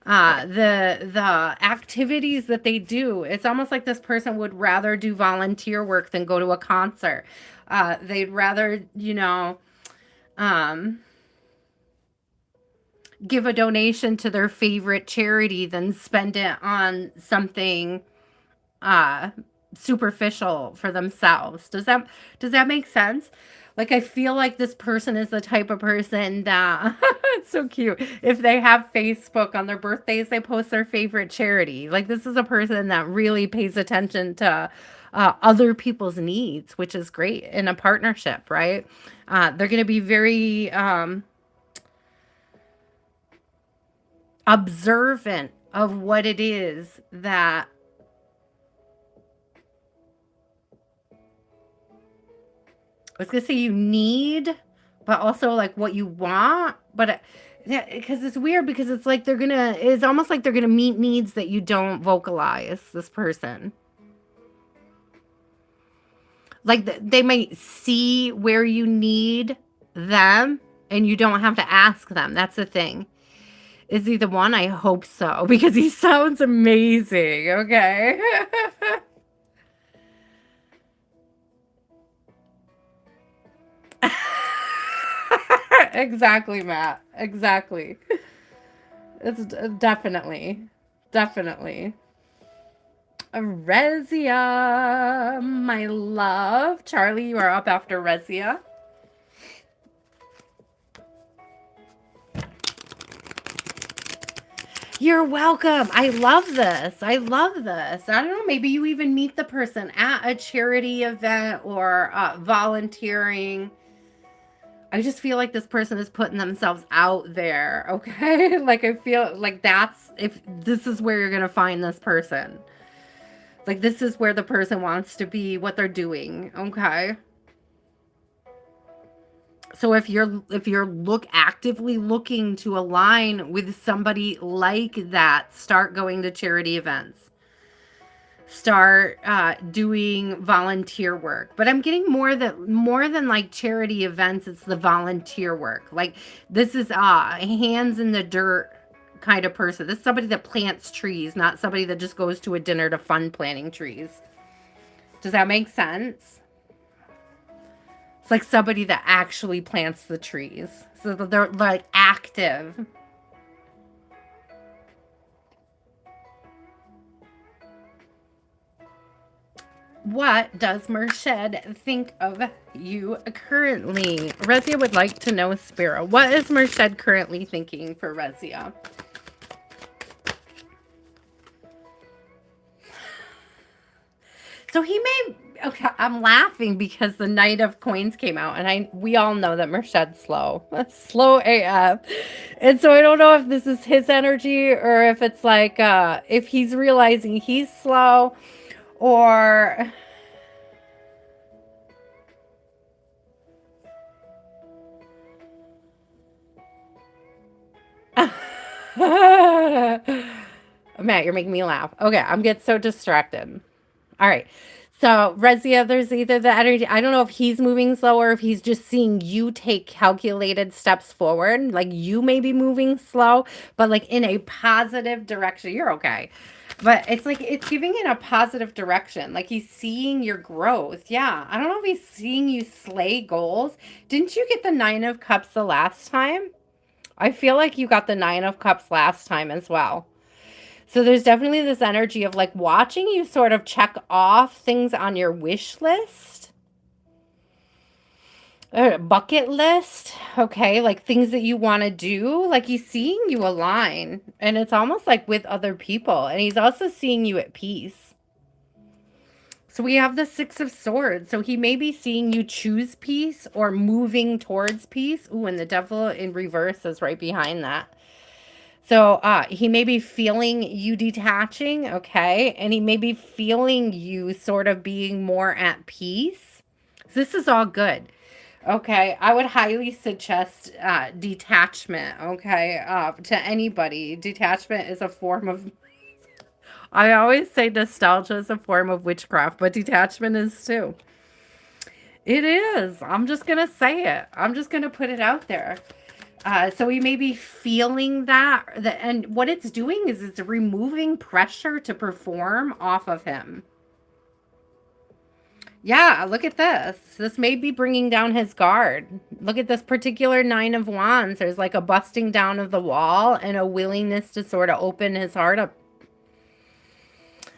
the activities that they do. It's almost like this person would rather do volunteer work than go to a concert. They'd rather, um, give a donation to their favorite charity than spend it on something uh superficial for themselves. Does that make sense? Like, I feel like this person is the type of person that it's so cute. If they have Facebook on their birthdays, they post their favorite charity. Like, this is a person that really pays attention to other people's needs, which is great in a partnership, right? They're going to be very observant of what it is that I was gonna say you need, but also like what you want. But yeah, because it's weird because it's like it's almost like they're gonna meet needs that you don't vocalize, this person. Like they might see where you need them and you don't have to ask them. That's the thing. Is he the one? I hope so because he sounds amazing. Okay. Exactly, Matt. Exactly. It's definitely, definitely. Rezia, my love. Charlie, you are up after Rezia. You're welcome. I love this. I love this. I don't know. Maybe you even meet the person at a charity event or volunteering. I just feel like this person is putting themselves out there. Okay. Like, I feel like if this is where you're going to find this person. Like, this is where the person wants to be, what they're doing. Okay. So if you're actively looking to align with somebody like that, start going to charity events. Start doing volunteer work. But I'm getting more than like charity events, it's the volunteer work. Like, this is hands in the dirt kind of person. This is somebody that plants trees, not somebody that just goes to a dinner to fun planting trees. Does that make sense? It's like somebody that actually plants the trees. So that they're like active. What does Merched think of you currently? Rezia would like to know, Spiro. What is Merched currently thinking for Rezia? So he may. Okay, I'm laughing because the Knight of Coins came out, and we all know that Merced's slow, slow AF, and so I don't know if this is his energy or if it's like if he's realizing he's slow, or Matt, you're making me laugh. Okay, I'm getting so distracted. All right. So, Rezia, there's either the energy. I don't know if he's moving slower, if he's just seeing you take calculated steps forward. Like, you may be moving slow, but like in a positive direction. You're okay. But it's like it's giving in a positive direction. Like, he's seeing your growth. Yeah. I don't know if he's seeing you slay goals. Didn't you get the Nine of Cups the last time? I feel like you got the Nine of Cups last time as well. So there's definitely this energy of like watching you sort of check off things on your wish list, or bucket list. Okay. Like things that you want to do. Like, he's seeing you align, and it's almost like with other people. And he's also seeing you at peace. So we have the Six of Swords. So he may be seeing you choose peace or moving towards peace. Ooh, and the Devil in reverse is right behind that. So he may be feeling you detaching, okay? And he may be feeling you sort of being more at peace. So this is all good. Okay, I would highly suggest detachment. Okay, to anybody, detachment is a form of. I always say nostalgia is a form of witchcraft, but detachment is too. It is. I'm just gonna say it. I'm just gonna put it out there. So we may be feeling that, and what it's doing is it's removing pressure to perform off of him. Yeah, look at this. This may be bringing down his guard. Look at this particular Nine of Wands. There's like a busting down of the wall and a willingness to sort of open his heart up.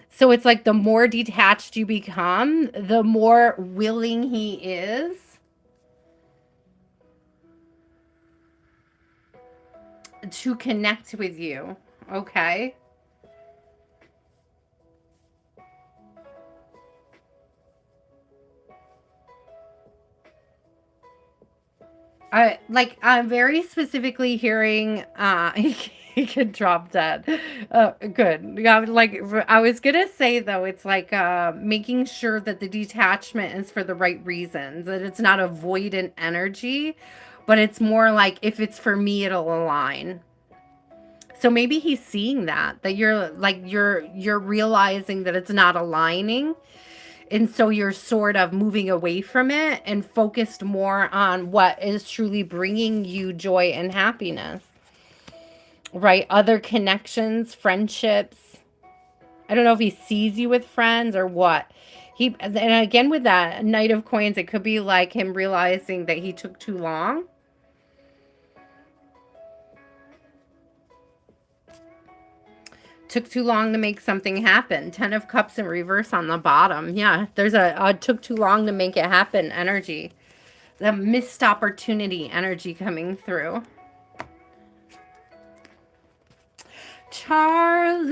So it's like the more detached you become, the more willing he is to connect with you. Okay. I'm very specifically hearing he could drop dead. Good. Yeah, I was gonna say though, it's like making sure that the detachment is for the right reasons, that it's not avoidant energy, but it's more like if it's for me, it'll align. So maybe he's seeing that you're realizing that it's not aligning, and so you're sort of moving away from it and focused more on what is truly bringing you joy and happiness, right? Other connections, friendships. I don't know if he sees you with friends or what. And again, with that Knight of Coins, it could be like him realizing that he took too long. Took too long to make something happen. Ten of Cups in reverse on the bottom. Yeah, there's a took too long to make it happen energy. The missed opportunity energy coming through. Charlie.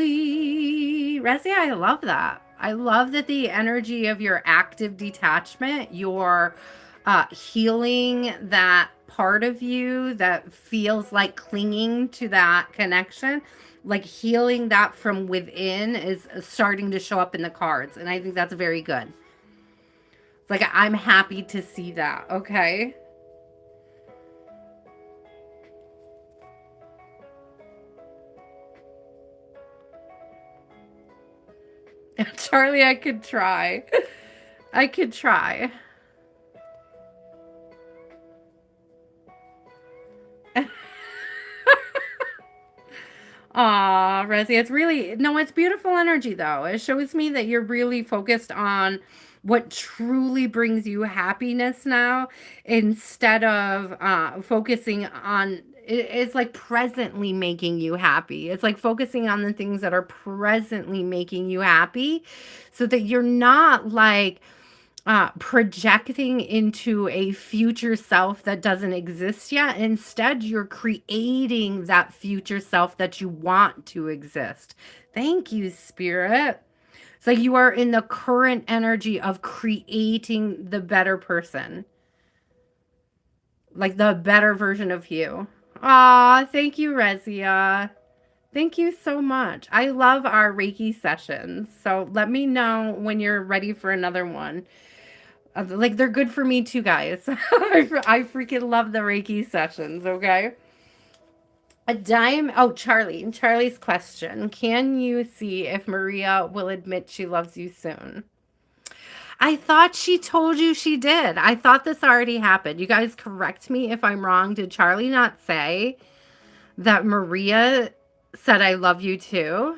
Resi, I love that. I love that the energy of your active detachment, your healing that part of you that feels like clinging to that connection, like healing that from within is starting to show up in the cards. And I think that's very good. It's like, I'm happy to see that. Okay. Charlie, I could try. I could try. Aw, Resi, it's really, no, it's beautiful energy though. It shows me that you're really focused on what truly brings you happiness now instead of focusing on it's like presently making you happy. It's like focusing on the things that are presently making you happy so that you're not like projecting into a future self that doesn't exist yet. Instead, you're creating that future self that you want to exist. Thank you, Spirit. It's like you are in the current energy of creating the better person, like the better version of you. Aw, thank you, Rezia. Thank you so much. I love our Reiki sessions. So let me know when you're ready for another one. Like they're good for me too, guys. I freaking love the Reiki sessions. Okay. A dime. Oh, Charlie. Charlie's question. Can you see if Maria will admit she loves you soon? I thought she told you she did. I thought this already happened. You guys correct me if I'm wrong. Did Charlie not say that Maria said I love you too?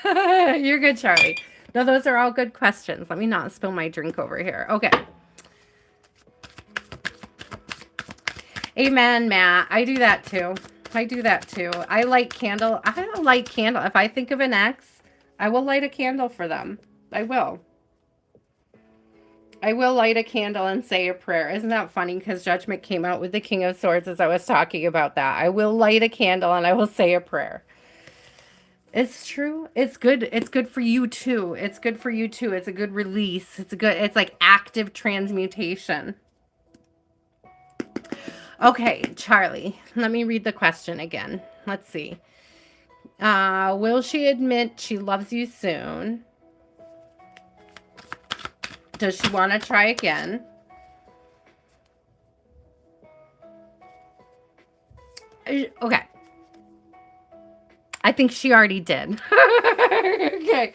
You're good, Charlie. No, those are all good questions. Let me not spill my drink over here. Okay. Amen, Matt. I do that too. I do that too. I light candle. I don't light candle. If I think of an ex, I will light a candle for them. I will. I will light a candle and say a prayer. Isn't that funny? Because Judgment came out with the King of Swords as I was talking about that. I will light a candle and I will say a prayer. It's true. It's good. It's good for you too. It's good for you too. It's a good release. It's like active transmutation. Okay, Charlie, let me read the question again. Let's see. Will she admit she loves you soon? Does she want to try again? Okay. I think she already did. Okay.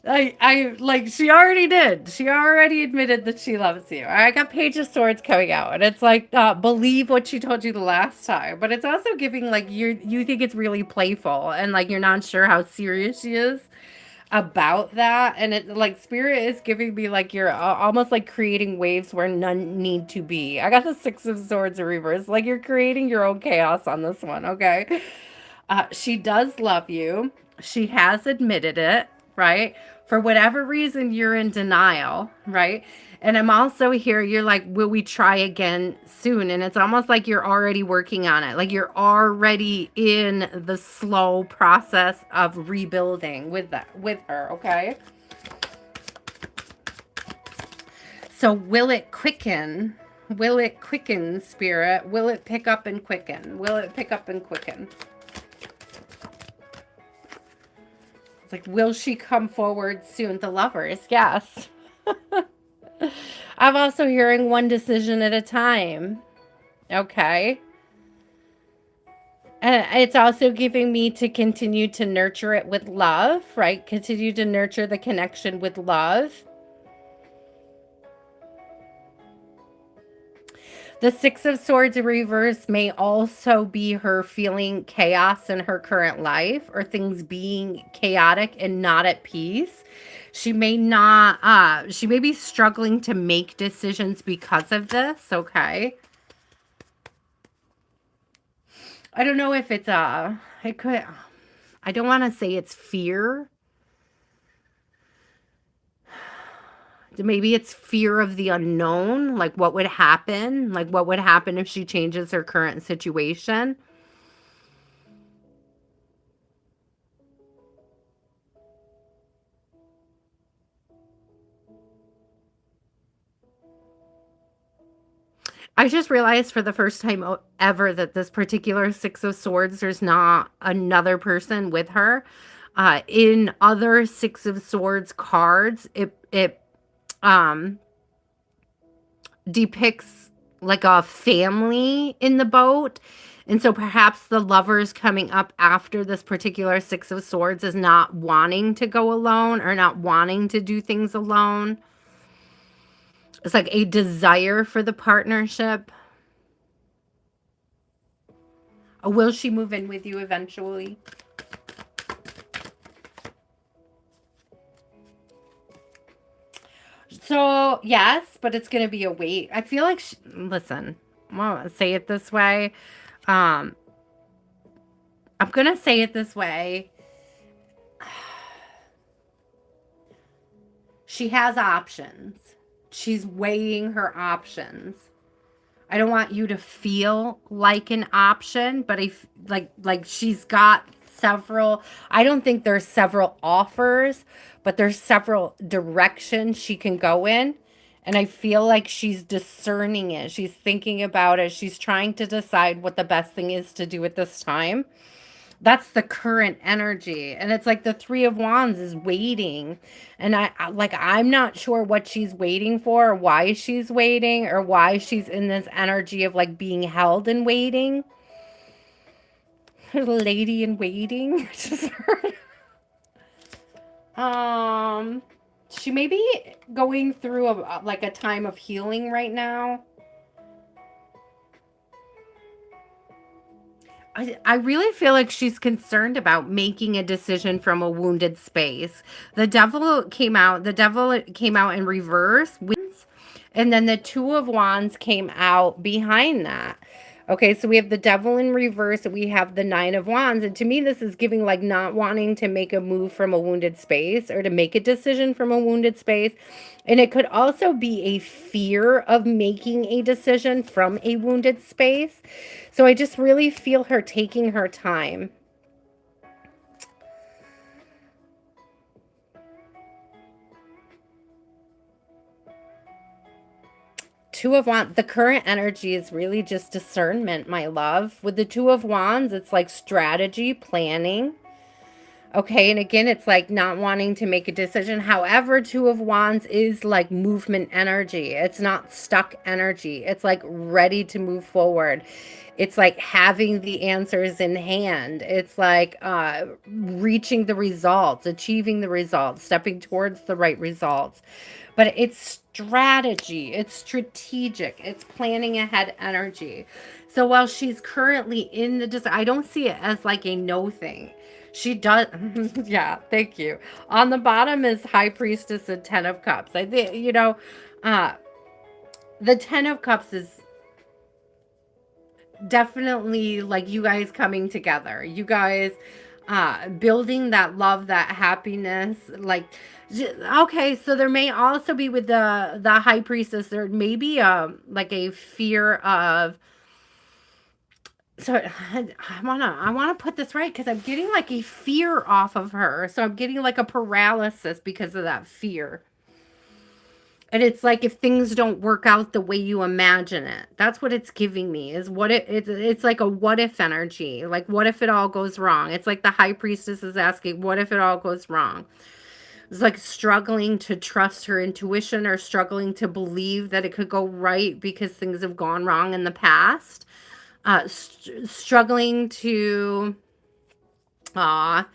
I like she already did. She already admitted that she loves you. I got Page of Swords coming out, and it's like believe what she told you the last time. But it's also giving like you think it's really playful, and like you're not sure how serious she is about that. And it like Spirit is giving me like you're almost like creating waves where none need to be. I got the Six of Swords in reverse. Like you're creating your own chaos on this one. Okay. She does love you. She has admitted it, right? For whatever reason, you're in denial, right? And I'm also here, you're like, will we try again soon? And it's almost like you're already working on it. Like you're already in the slow process of rebuilding with her, okay? So will it quicken? Will it quicken, Spirit? Will it pick up and quicken? Will it pick up and quicken? Like, will she come forward soon? The Lovers, yes. I'm also hearing one decision at a time. Okay. And it's also giving me to continue to nurture it with love, right? Continue to nurture the connection with love. The Six of Swords in reverse may also be her feeling chaos in her current life or things being chaotic and not at peace. She may not, she may be struggling to make decisions because of this, okay? I don't know if it's, it could, I don't want to say it's fear. Maybe it's fear of the unknown, like what would happen? Like what would happen if she changes her current situation? I just realized for the first time ever that this particular Six of Swords, there's not another person with her. In other Six of Swords cards, it um depicts like a family in the boat. And so perhaps the Lovers coming up after this particular Six of Swords is not wanting to go alone or not wanting to do things alone. It's like a desire for the partnership. Will she move in with you eventually? So, yes, but it's going to be a wait. I feel like, listen, I'm going to say it this way. I'm going to say it this way. She has options. She's weighing her options. I don't want you to feel like an option, but if like she's got several, I don't think there's several offers, but there's several directions she can go in. And I feel like she's discerning it. She's thinking about it. She's trying to decide what the best thing is to do at this time. That's the current energy. And it's like the Three of Wands is waiting. And I'm not sure what she's waiting for, or why she's waiting, or why she's in this energy of like being held and waiting. Lady in waiting. She may be going through like a time of healing right now. I really feel like she's concerned about making a decision from a wounded space. The devil came out in reverse, and then the Two of Wands came out behind that. Okay, so we have the devil in reverse, and we have the Nine of Wands. And to me, this is giving like not wanting to make a move from a wounded space or to make a decision from a wounded space. And it could also be a fear of making a decision from a wounded space. So I just really feel her taking her time. Two of Wands, the current energy is really just discernment, my love. With the Two of Wands, it's like strategy, planning. Okay, and again, it's like not wanting to make a decision. However, Two of Wands is like movement energy. It's not stuck energy. It's like ready to move forward. It's like having the answers in hand. It's like reaching the results, achieving the results, stepping towards the right results. But it's strategy, it's strategic, it's planning ahead energy. So while she's currently in the, I don't see it as like a no thing. She does, yeah, thank you. On the bottom is High Priestess and Ten of Cups. I think, uh, the Ten of Cups is definitely like you guys coming together. You guys building that love, that happiness, like okay, so there may also be with the High Priestess, there may be like a fear of, so I wanna put this right because I'm getting like a fear off of her. So I'm getting like a paralysis because of that fear. And it's like if things don't work out the way you imagine it. That's what it's giving me. Is what it's like a what if energy. Like what if it all goes wrong? It's like the High Priestess is asking, what if it all goes wrong? It's like struggling to trust her intuition or struggling to believe that it could go right because things have gone wrong in the past. Struggling to yeah,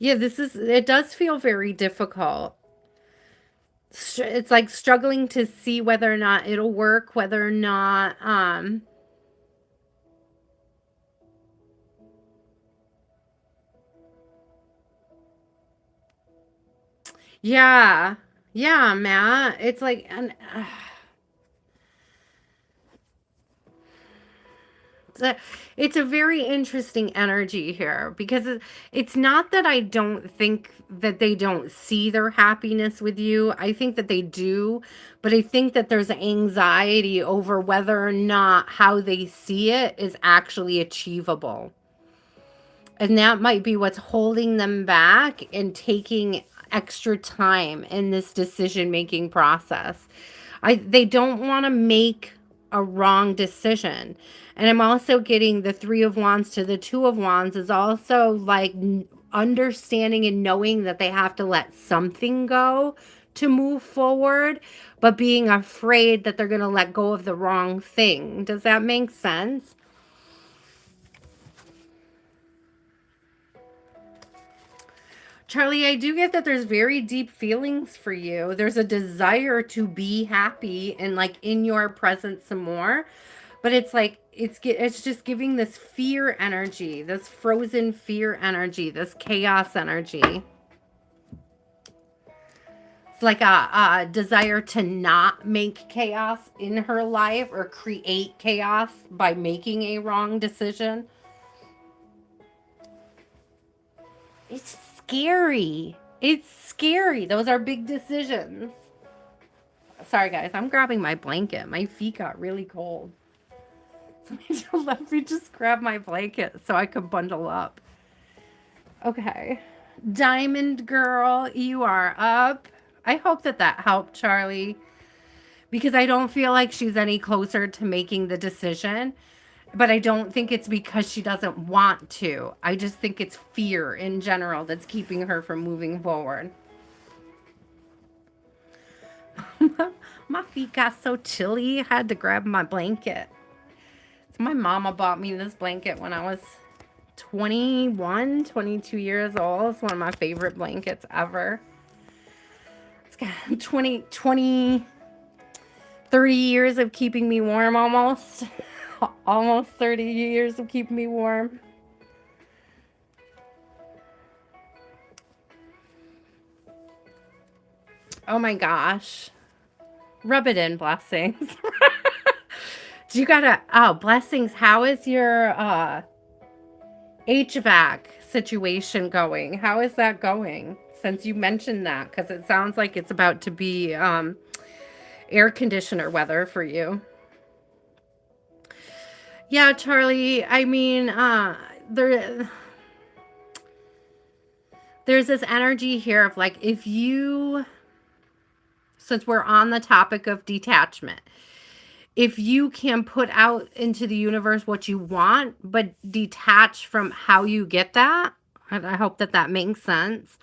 it does feel very difficult. It's like struggling to see whether or not it'll work, whether or not yeah. Yeah, Matt. It's like it's a, it's a very interesting energy here because it's not that I don't think that they don't see their happiness with you. I think that they do, but I think that there's anxiety over whether or not how they see it is actually achievable. And that might be what's holding them back and taking extra time in this decision making process. They don't want to make a wrong decision. And I'm also getting the 3 of Wands to the 2 of Wands is also like understanding and knowing that they have to let something go to move forward, but being afraid that they're going to let go of the wrong thing. Does that make sense? Charlie, I do get that there's very deep feelings for you. There's a desire to be happy and like in your presence some more. But it's like it's just giving this fear energy, this frozen fear energy, this chaos energy. It's like a desire to not make chaos in her life or create chaos by making a wrong decision. It's scary. It's scary. Those are big decisions. Sorry, guys. I'm grabbing my blanket. My feet got really cold. So let me just grab my blanket so I could bundle up. Okay. Diamond Girl, you are up. I hope that that helped, Charlie, because I don't feel like she's any closer to making the decision. But I don't think it's because she doesn't want to. I just think it's fear in general that's keeping her from moving forward. My feet got so chilly, I had to grab my blanket. So my mama bought me this blanket when I was 21, 22 years old. It's one of my favorite blankets ever. It's got 30 years of keeping me warm almost. Almost 30 years of keeping me warm. Oh my gosh. Rub it in, blessings. Do you gotta, oh, blessings. How is your HVAC situation going? How is that going? Since you mentioned that, because it sounds like it's about to be air conditioner weather for you. Yeah, Charlie. I mean, there's this energy here of like if you, since we're on the topic of detachment, if you can put out into the universe what you want, but detach from how you get that, And I hope that that makes sense.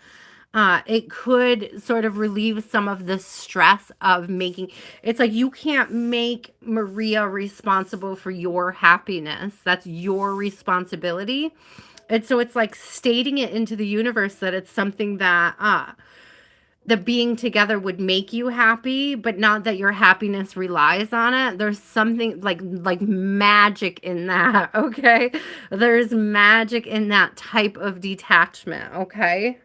It could sort of relieve some of the stress of making it's like you can't make Maria responsible for your happiness. That's your responsibility. And so it's like stating it into the universe that it's something that the being together would make you happy, but not that your happiness relies on it. There's something like magic in that, okay? There's magic in that type of detachment, okay?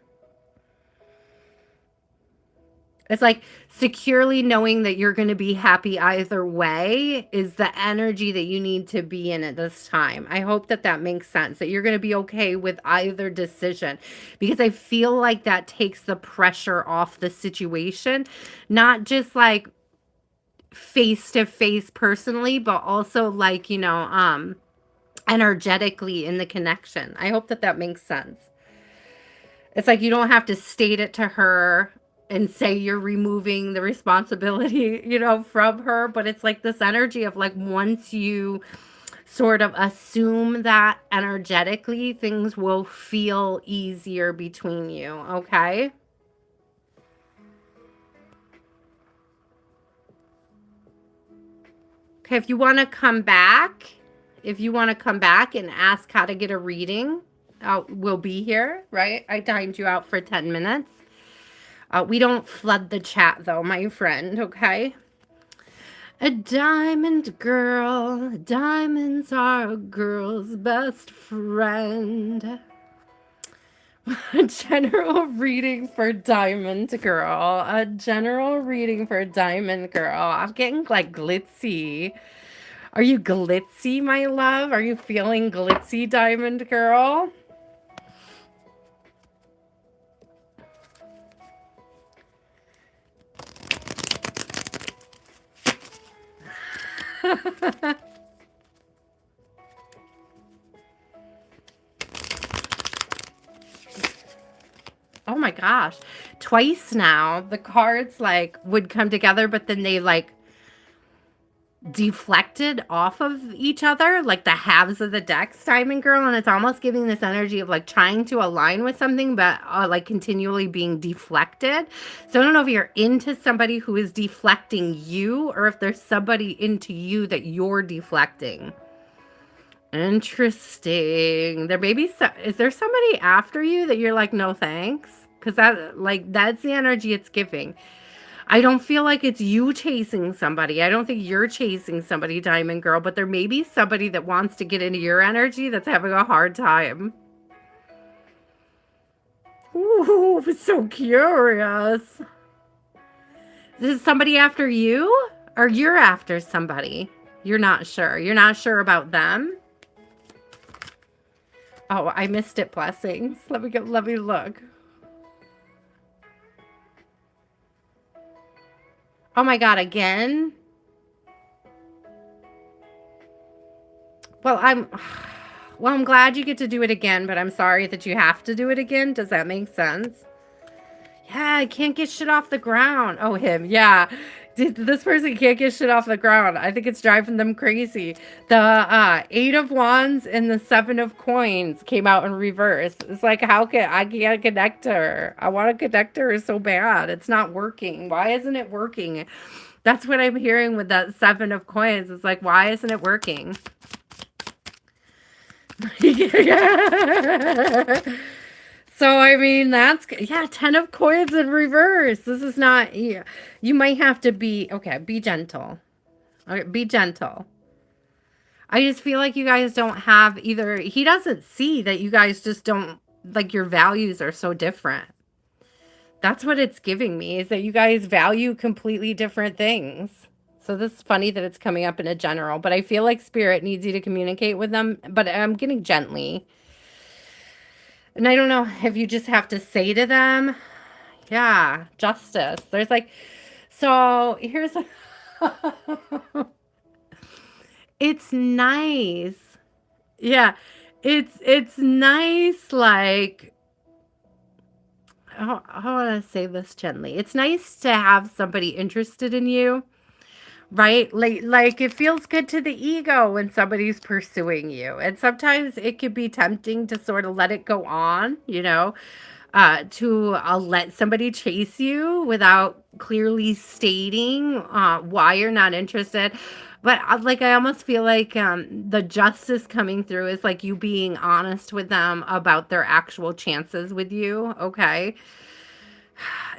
It's like securely knowing that you're going to be happy either way is the energy that you need to be in at this time. I hope that that makes sense, that you're going to be okay with either decision, because I feel like that takes the pressure off the situation, not just like face to face personally, but also like, energetically in the connection. I hope that that makes sense. It's like you don't have to state it to her and say you're removing the responsibility, from her, but it's like this energy of like once you sort of assume that energetically, things will feel easier between you, okay? Okay, if you want to come back and ask how to get a reading, we'll be here, right? I timed you out for 10 minutes. We don't flood the chat though, my friend, okay? A diamond girl. Diamonds are a girl's best friend. A general reading for Diamond Girl. A general reading for Diamond Girl. I'm getting like glitzy. Are you glitzy, my love? Are you feeling glitzy, Diamond Girl? Oh my gosh. Twice now, the cards like would come together, but then they like deflected off of each other, like the halves of the decks, Diamond Girl, and it's almost giving this energy of like trying to align with something, but like continually being deflected. So I don't know if you're into somebody who is deflecting you, or if there's somebody into you that you're deflecting. Interesting. There may be is there somebody after you that you're like, no thanks? Because that's the energy it's giving. I don't feel like it's you chasing somebody. I don't think you're chasing somebody, Diamond Girl, but there may be somebody that wants to get into your energy that's having a hard time. Ooh, so curious. Is somebody after you? Or you're after somebody? You're not sure. You're not sure about them? Oh, I missed it, blessings. Let me look. Oh my God, again? Well, I'm glad you get to do it again, but I'm sorry that you have to do it again. Does that make sense? Yeah, I can't get shit off the ground. Oh, him. Yeah. This person can't get shit off the ground. I think it's driving them crazy. The Eight of Wands and the Seven of Coins came out in reverse. It's like, I can't connect to her. I want to connect to her so bad. It's not working. Why isn't it working? That's what I'm hearing with that Seven of Coins. It's like, why isn't it working? Yeah. So, I mean, yeah, 10 of coins in reverse. This is not, yeah. You might have to be gentle. Okay, be gentle. I just feel like you guys don't have either. He doesn't see that you guys just don't, like, your values are so different. That's what it's giving me, is that you guys value completely different things. So this is funny that it's coming up in a general, but I feel like spirit needs you to communicate with them, but I'm getting gently. And I don't know if you just have to say to them, yeah, justice. There's like, so here's, it's nice. Yeah, it's nice. Like, how do I say this gently? It's nice to have somebody interested in you, right? Like it feels good to the ego when somebody's pursuing you. And sometimes it could be tempting to sort of let it go on, to let somebody chase you without clearly stating why you're not interested. But like I almost feel like the justice coming through is like you being honest with them about their actual chances with you. Okay,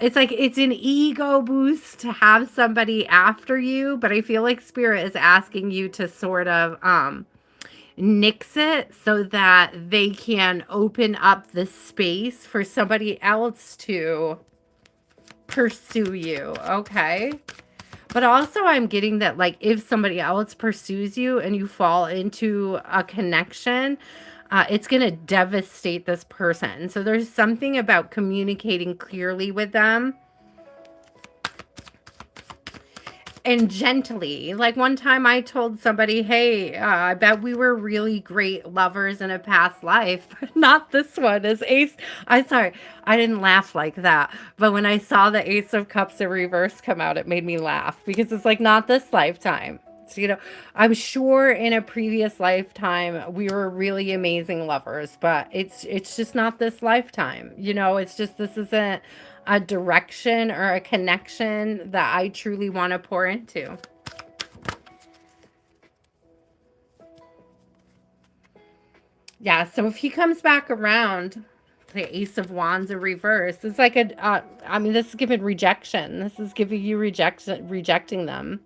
it's like it's an ego boost to have somebody after you, but I feel like spirit is asking you to sort of nix it so that they can open up the space for somebody else to pursue you. Okay. But also, I'm getting that, like, if somebody else pursues you and you fall into a connection, it's going to devastate this person. So, there's something about communicating clearly with them and gently. Like one time I told somebody, hey, I bet we were really great lovers in a past life, but not this one. As Ace, I sorry, I didn't laugh like that. But when I saw the Ace of Cups in reverse come out, it made me laugh because it's like not this lifetime. So, I'm sure in a previous lifetime we were really amazing lovers, but it's just not this lifetime. It's just this isn't a direction or a connection that I truly want to pour into. Yeah, so if he comes back around, the Ace of Wands in reverse, it's like I mean, this is giving rejection. This is giving you rejecting them.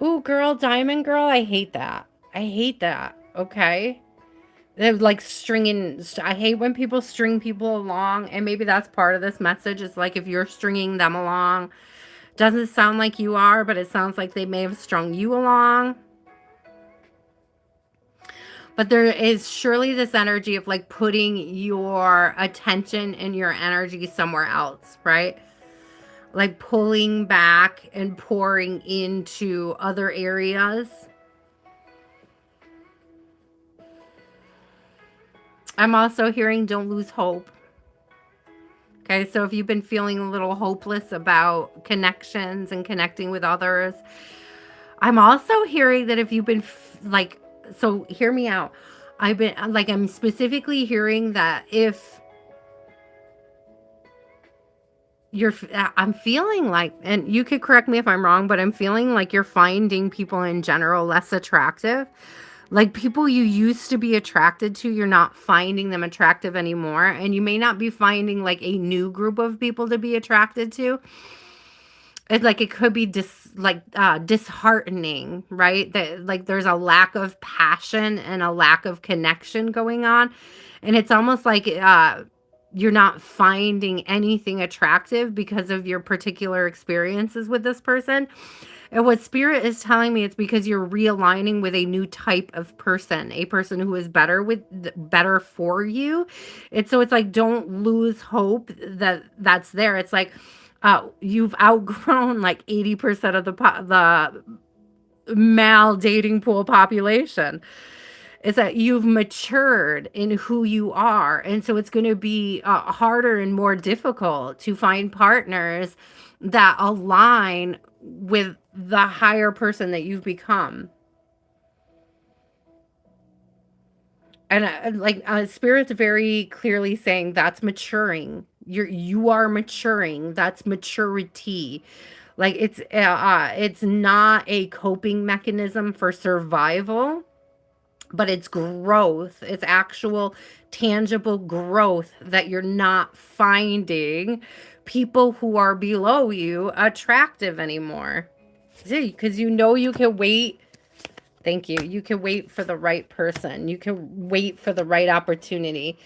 Ooh, girl, diamond girl, I hate that. I hate that. Okay. They're like I hate when people string people along, and maybe that's part of this message. It's like if you're stringing them along, doesn't sound like you are, but it sounds like they may have strung you along. But there is surely this energy of like putting your attention and your energy somewhere else, right? Like pulling back and pouring into other areas. I'm also hearing don't lose hope. Okay, so if you've been feeling a little hopeless about connections and connecting with others, I'm also hearing that if you've been like, so hear me out. I'm specifically hearing that if I'm feeling like, and you could correct me if I'm wrong, but I'm feeling like you're finding people in general less attractive. Like people you used to be attracted to, you're not finding them attractive anymore. And you may not be finding like a new group of people to be attracted to. It's like it could be disheartening, right? That like there's a lack of passion and a lack of connection going on. And it's almost like you're not finding anything attractive because of your particular experiences with this person. And what spirit is telling me, it's because you're realigning with a new type of person, a person who is better for you. It's like don't lose hope that that's there. It's like you've outgrown like 80% of the male dating pool population. Is that you've matured in who you are, and so it's going to be harder and more difficult to find partners that align with the higher person that you've become. And spirit's very clearly saying that's maturing. You are maturing. That's maturity. Like it's not a coping mechanism for survival, but it's growth. It's actual tangible growth that you're not finding people who are below you attractive anymore. See, because you can wait. Thank you. You can wait for the right person. You can wait for the right opportunity.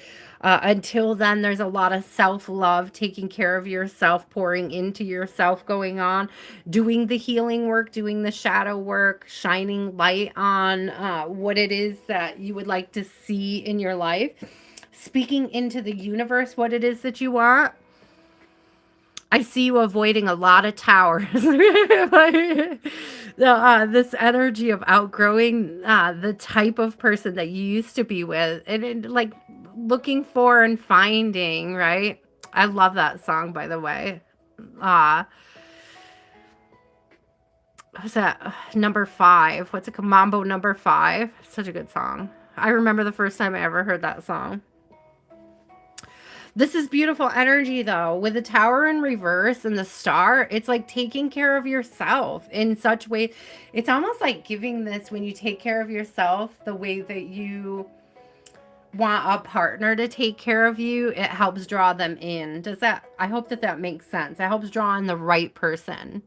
Until then, there's a lot of self love, taking care of yourself, pouring into yourself going on, doing the healing work, doing the shadow work, shining light on what it is that you would like to see in your life, speaking into the universe what it is that you want. I see you avoiding a lot of towers. This energy of outgrowing the type of person that you used to be with, and like looking for and finding, right? I love that song, by the way. uh what's that? Number Five. What's it called? Mambo Number Five. Such a good song. I remember the first time I ever heard that song. This is beautiful energy though. With the tower in reverse and the star, it's like taking care of yourself in such way. It's almost like giving this when you take care of yourself the way that you want a partner to take care of you, it helps draw them in. Does that, I hope that that makes sense. It helps draw in the right person.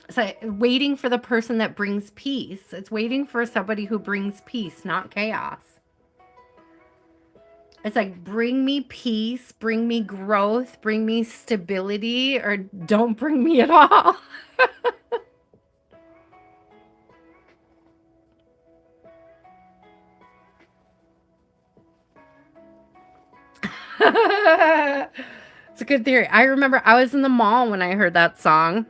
It's like waiting for the person that brings peace. It's waiting for somebody who brings peace, not chaos. It's like, bring me peace, bring me growth, bring me stability, or don't bring me at all. It's a good theory. I remember I was in the mall when I heard that song.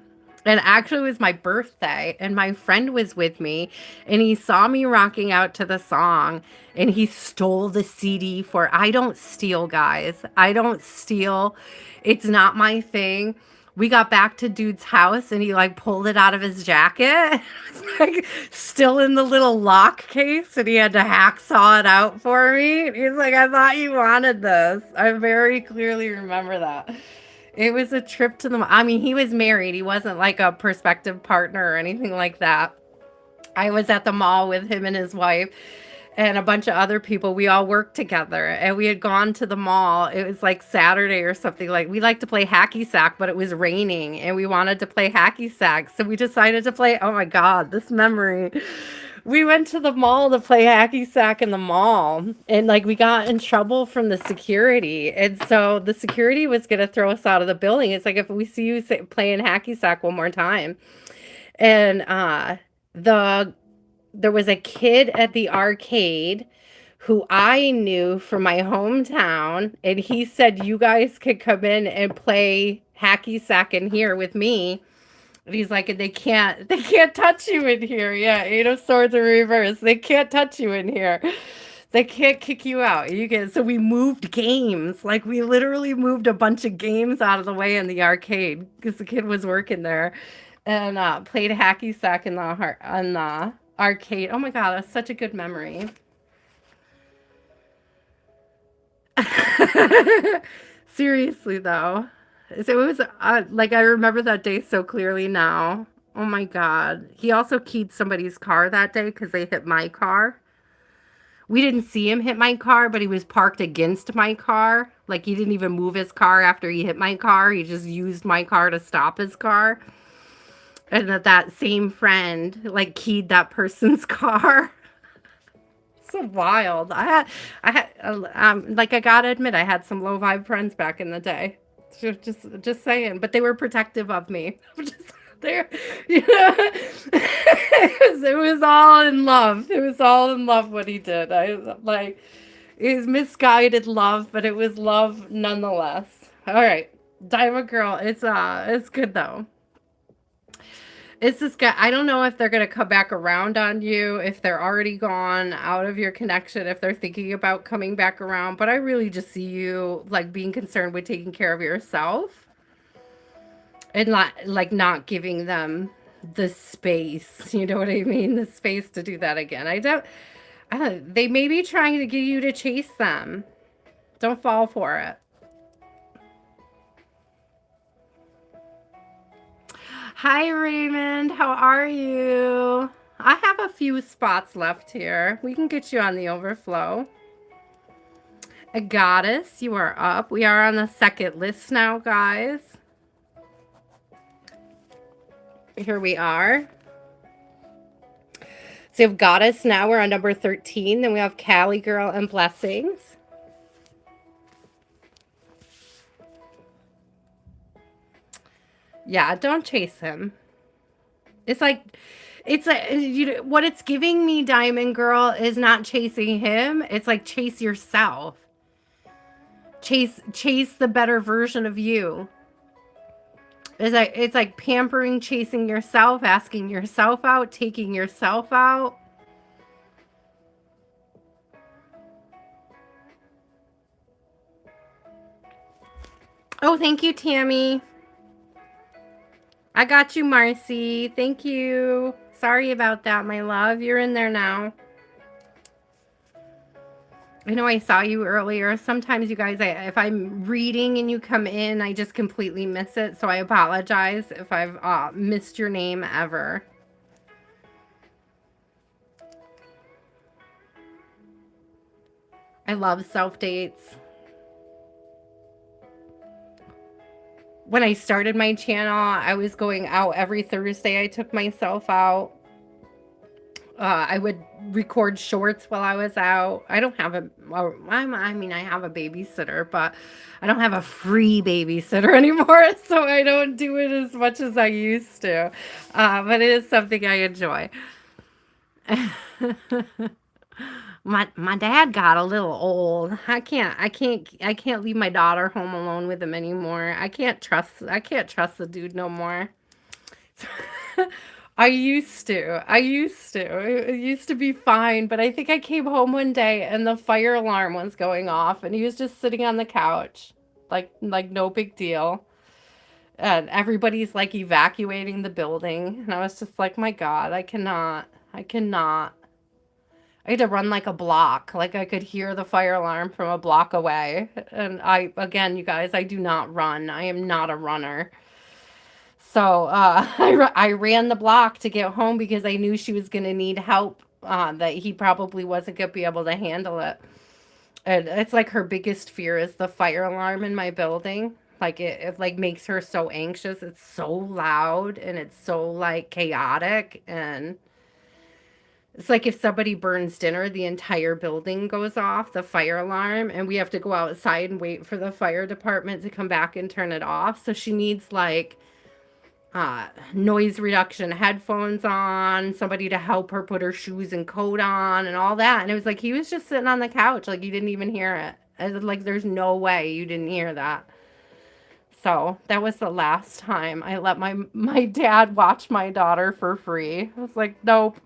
And actually, it was my birthday, and my friend was with me, and he saw me rocking out to the song, and he stole the CD for. I don't steal, guys. I don't steal. It's not my thing. We got back to dude's house, and he like pulled it out of his jacket. It's like still in the little lock case, and he had to hacksaw it out for me. He's like, "I thought you wanted this." I very clearly remember that. It was a trip to the, I mean, he was married. He wasn't like a prospective partner or anything like that. I was at the mall with him and his wife and a bunch of other people. We all worked together and we had gone to the mall. It was like Saturday or something. Like we like to play hacky sack, but it was raining and we wanted to play hacky sack. So we decided to play, oh my God, this memory. We went to the mall to play hacky sack in the mall and like we got in trouble from the security. And so the security was going to throw us out of the building. It's like, if we see you playing hacky sack one more time. And the there was a kid at the arcade who I knew from my hometown, and he said, "You guys could come in and play hacky sack in here with me." And he's like, they can't touch you in here. Yeah, Eight of Swords in reverse. They can't touch you in here. They can't kick you out. You can. So we moved games. Like we literally moved a bunch of games out of the way in the arcade because the kid was working there, and played hacky sack in the on the arcade. Oh my God, that's such a good memory. Seriously though, so it was like I remember that day so clearly now. Oh my God. He also keyed somebody's car that day because they hit my car. We didn't see him hit my car, but he was parked against my car. Like he didn't even move his car after he hit my car. He just used my car to stop his car. And that same friend like keyed that person's car. So wild. Like I gotta admit, I had some low vibe friends back in the day. Just saying, but they were protective of me. Just there, you know, it was all in love. It was all in love what he did. I like it was misguided love, but it was love nonetheless. All right, Diamond Girl, it's good though. It's this guy. I don't know if they're going to come back around on you, if they're already gone out of your connection, if they're thinking about coming back around. But I really just see you like being concerned with taking care of yourself and not like not giving them the space. You know what I mean? The space to do that again. I don't, they may be trying to get you to chase them. Don't fall for it. Hi, Raymond. How are you? I have a few spots left here. We can get you on the overflow. A goddess, you are up. We are on the second list now, guys. Here we are. So you have goddess now. We're on number 13. Then we have Cali Girl and blessings. Yeah, don't chase him. It's like it's like you know, what it's giving me, Diamond Girl, is not chasing him. It's like chase yourself. Chase the better version of you. It's like pampering, chasing yourself, asking yourself out, taking yourself out. Oh, thank you, Tammy. I got you, Marcy. Thank you. Sorry about that, my love. You're in there now. I know I saw you earlier. Sometimes, you guys, if I'm reading and you come in, I just completely miss it. So I apologize if I've missed your name ever. I love self-dates. When I started my channel, I was going out every Thursday. I took myself out. I would record shorts while I was out. I don't have I mean, I have a babysitter, but I don't have a free babysitter anymore, so I don't do it as much as I used to. But it is something I enjoy. My dad got a little old. I can't leave my daughter home alone with him anymore. I can't trust the dude no more. I used to. It used to be fine, but I think I came home one day and the fire alarm was going off and he was just sitting on the couch. Like no big deal. And everybody's like evacuating the building. And I was just like, my God, I cannot. I cannot. I had to run like a block. Like I could hear the fire alarm from a block away. And again, you guys, I do not run. I am not a runner. So I ran the block to get home because I knew she was going to need help, that he probably wasn't going to be able to handle it. And it's like her biggest fear is the fire alarm in my building. Like it like makes her so anxious. It's so loud and it's so like chaotic, and it's like if somebody burns dinner, the entire building goes off, the fire alarm, and we have to go outside and wait for the fire department to come back and turn it off. So she needs like noise reduction headphones on, somebody to help her put her shoes and coat on and all that. And it was like he was just sitting on the couch, like you didn't even hear it. I was like, there's no way you didn't hear that. So that was the last time I let my dad watch my daughter for free. I was like, nope.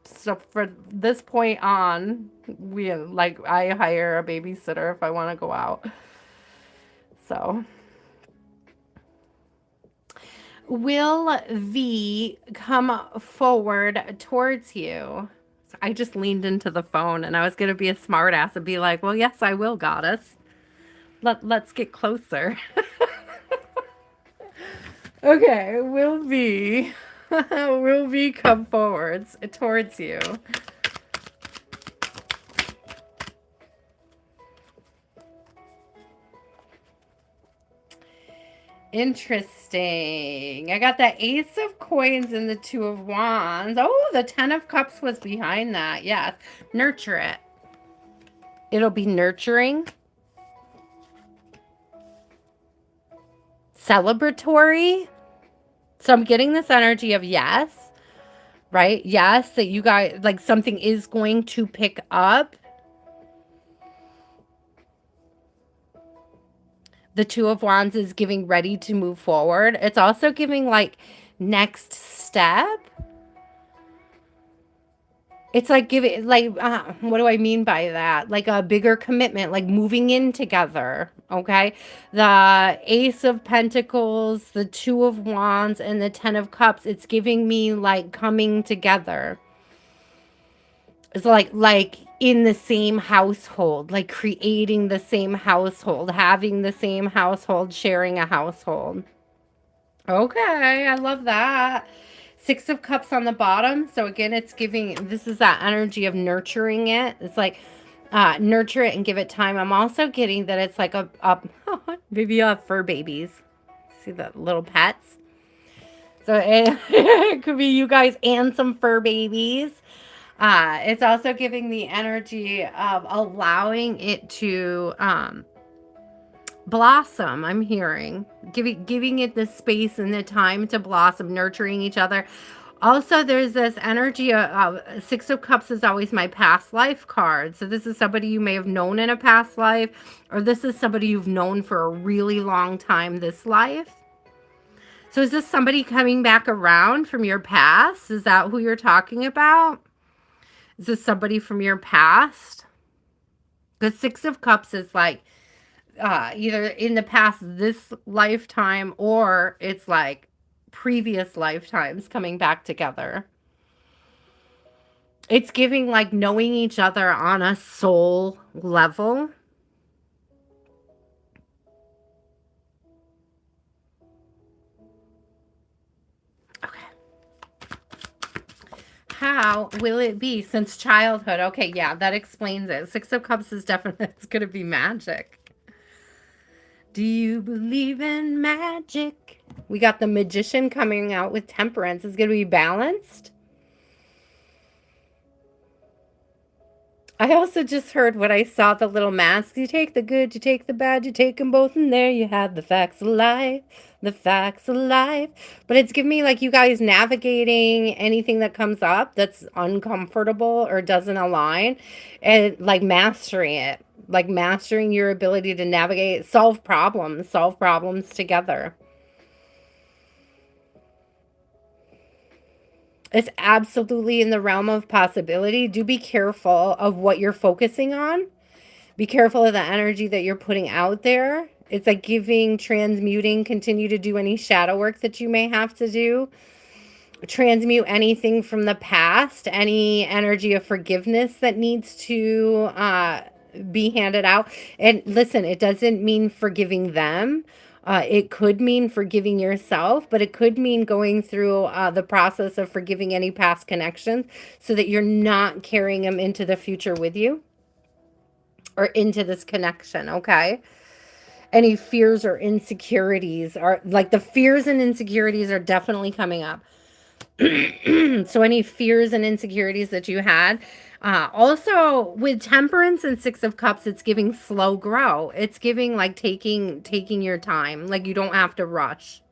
So for this point on, we like I hire a babysitter if I want to go out. So will V come forward towards you? So I just leaned into the phone and I was going to be a smartass and be like, well, yes, I will, goddess. Let's get closer. Okay, will V. Will V come forwards towards you? Interesting. I got the Ace of Coins and the Two of Wands. Oh, the Ten of Cups was behind that. Yes. Nurture it. It'll be nurturing. Celebratory. So I'm getting this energy of yes, right? Yes, that you guys, like something is going to pick up. The Two of Wands is giving ready to move forward. It's also giving like next step. It's like giving, like, what do I mean by that? Like a bigger commitment, like moving in together. Okay. The Ace of Pentacles, the Two of Wands, and the Ten of Cups. It's giving me like coming together. It's like in the same household, like creating the same household, having the same household, sharing a household. Okay, I love that. Six of Cups on the bottom. So again, it's giving, this is that energy of nurturing it. It's like nurture it and give it time. I'm also getting that it's like a maybe you have fur babies. See the little pets? So it could be you guys and some fur babies. It's also giving the energy of allowing it to blossom. I'm hearing giving it the space and the time to blossom, nurturing each other. Also, there's this energy of Six of Cups is always my past life card. So this is somebody you may have known in a past life, or this is somebody you've known for a really long time this life. So is this somebody coming back around from your past? Is that who you're talking about? Is this somebody from your past? The Six of Cups is like either in the past this lifetime or it's like previous lifetimes coming back together. It's giving like knowing each other on a soul level. Okay. How will it be since childhood? Okay, yeah, that explains it. Six of Cups is definitely, it's going to be magic. Do you believe in magic? We got the Magician coming out with Temperance. It's going to be balanced. I also just heard what I saw, the little masks. You take the good, you take the bad, you take them both, and there you have the facts of life. The facts of life. But it's giving me like you guys navigating anything that comes up that's uncomfortable or doesn't align, and like mastering it. Like mastering your ability to navigate, solve problems together. It's absolutely in the realm of possibility. Do be careful of what you're focusing on. Be careful of the energy that you're putting out there. It's like giving, transmuting, continue to do any shadow work that you may have to do. Transmute anything from the past, any energy of forgiveness that needs to be handed out. And listen, it doesn't mean forgiving them. It could mean forgiving yourself, but it could mean going through the process of forgiving any past connections so that you're not carrying them into the future with you or into this connection, okay? Any fears or insecurities are like the fears and insecurities are definitely coming up. So any fears and insecurities that you had, also with Temperance and Six of Cups, it's giving slow grow. It's giving like taking your time, like you don't have to rush.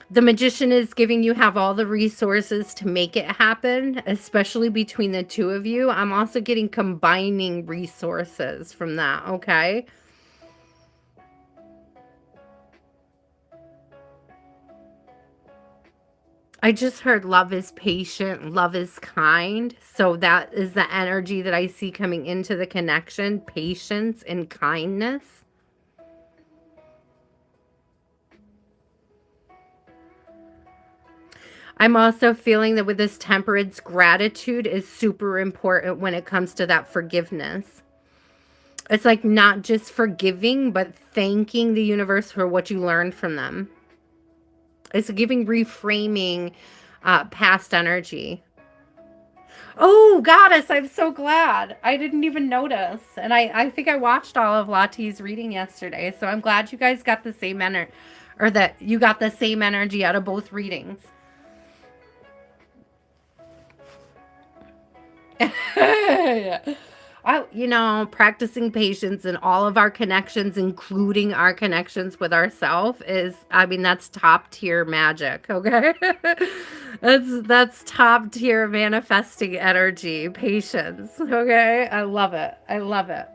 The Magician is giving you have all the resources to make it happen, especially between the two of you. I'm also getting combining resources from that, okay? I just heard love is patient, love is kind. So that is the energy that I see coming into the connection, patience and kindness. I'm also feeling that with this temperance, gratitude is super important when it comes to that forgiveness. It's like not just forgiving, but thanking the universe for what you learned from them. It's giving reframing past energy. Oh, goddess, I'm so glad. I didn't even notice. And I think I watched all of Lottie's reading yesterday. So I'm glad you guys got the same energy, or that you got the same energy out of both readings. Yeah. Practicing patience in all of our connections, including our connections with ourselves, is, I mean, that's top tier magic, okay? That's top tier manifesting energy, patience, okay? I love it. I love it.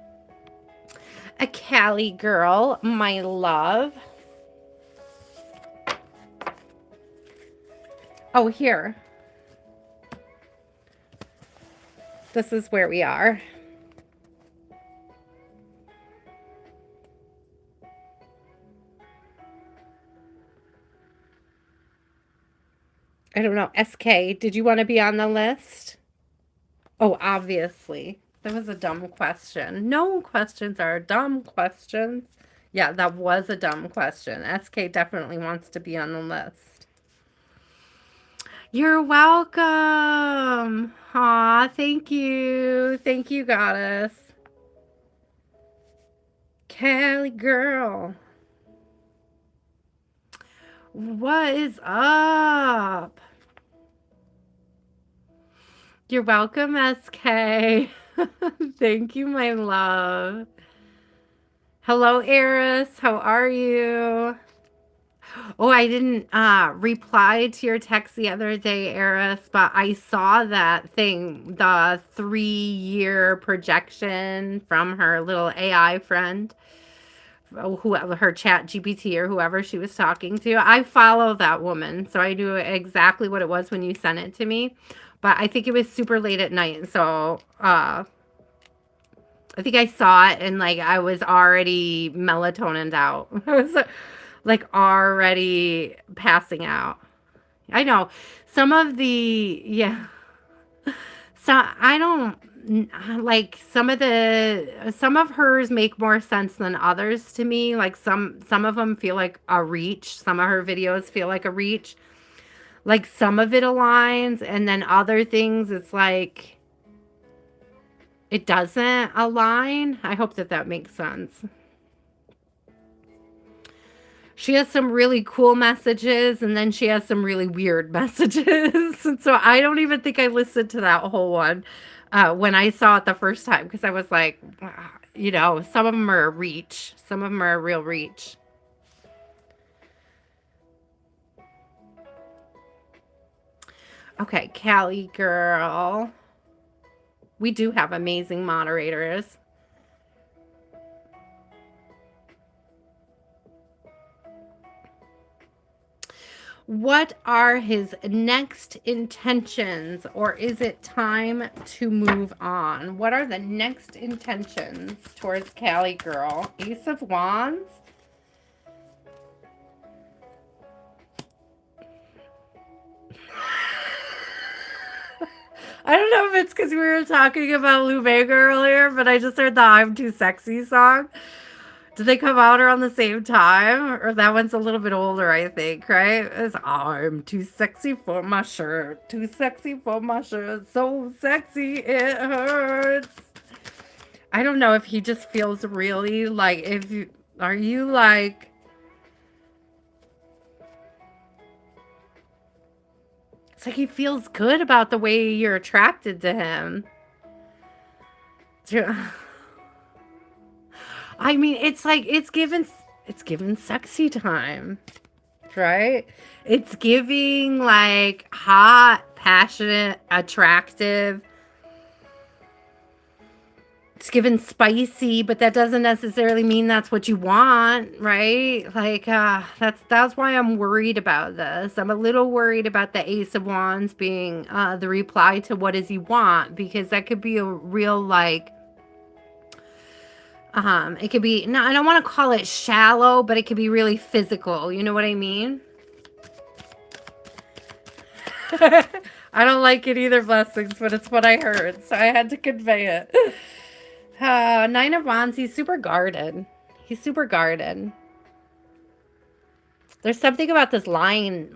A Cali girl, my love. Oh, here. This is where we are. I don't know. SK, did you want to be on the list? Oh, obviously. That was a dumb question. No questions are dumb questions. Yeah, that was a dumb question. SK definitely wants to be on the list. You're welcome. Aw, thank you. Thank you, goddess. Kelly girl. What is up? You're welcome, SK. Thank you, my love. Hello, Eris. How are you? Oh, I didn't reply to your text the other day, Eris, but I saw that thing, the 3-year projection from her little AI friend, whoever her chat GPT or whoever she was talking to. I follow that woman, so I knew exactly what it was when you sent it to me. But I think it was super late at night, so I think I saw it and like I was already melatonined out. I was like already passing out. I know. Some of the, yeah. So I don't like some of hers make more sense than others to me. Like some of them feel like a reach. Some of her videos feel like a reach. Like some of it aligns and then other things it's like it doesn't align. I hope that that makes sense. She has some really cool messages and then she has some really weird messages. And so I don't even think I listened to that whole one when I saw it the first time because I was like, you know, some of them are a reach, some of them are a real reach. Okay, Callie girl. We do have amazing moderators. What are his next intentions, or is it time to move on? What are the next intentions towards Callie girl? Ace of Wands. I don't know if it's because we were talking about Lou Bega earlier, but I just heard the I'm Too Sexy song. Did they come out around the same time? Or that one's a little bit older, I think, right? It's I'm too sexy for my shirt. Too sexy for my shirt. So sexy it hurts. I don't know if he just feels really like if you are you like it's like he feels good about the way you're attracted to him. I mean, it's like it's given sexy time, right? It's giving like hot, passionate, attractive. It's given spicy, but that doesn't necessarily mean that's what you want, right? Like that's why I'm worried about this. I'm a little worried about the Ace of Wands being the reply to what does he want, because that could be a real like it could be, no, I don't want to call it shallow, but it could be really physical. You know what I mean? I don't like it either, blessings, but it's what I heard, so I had to convey it. Nine of Wands, he's super guarded. He's super guarded. There's something about this lion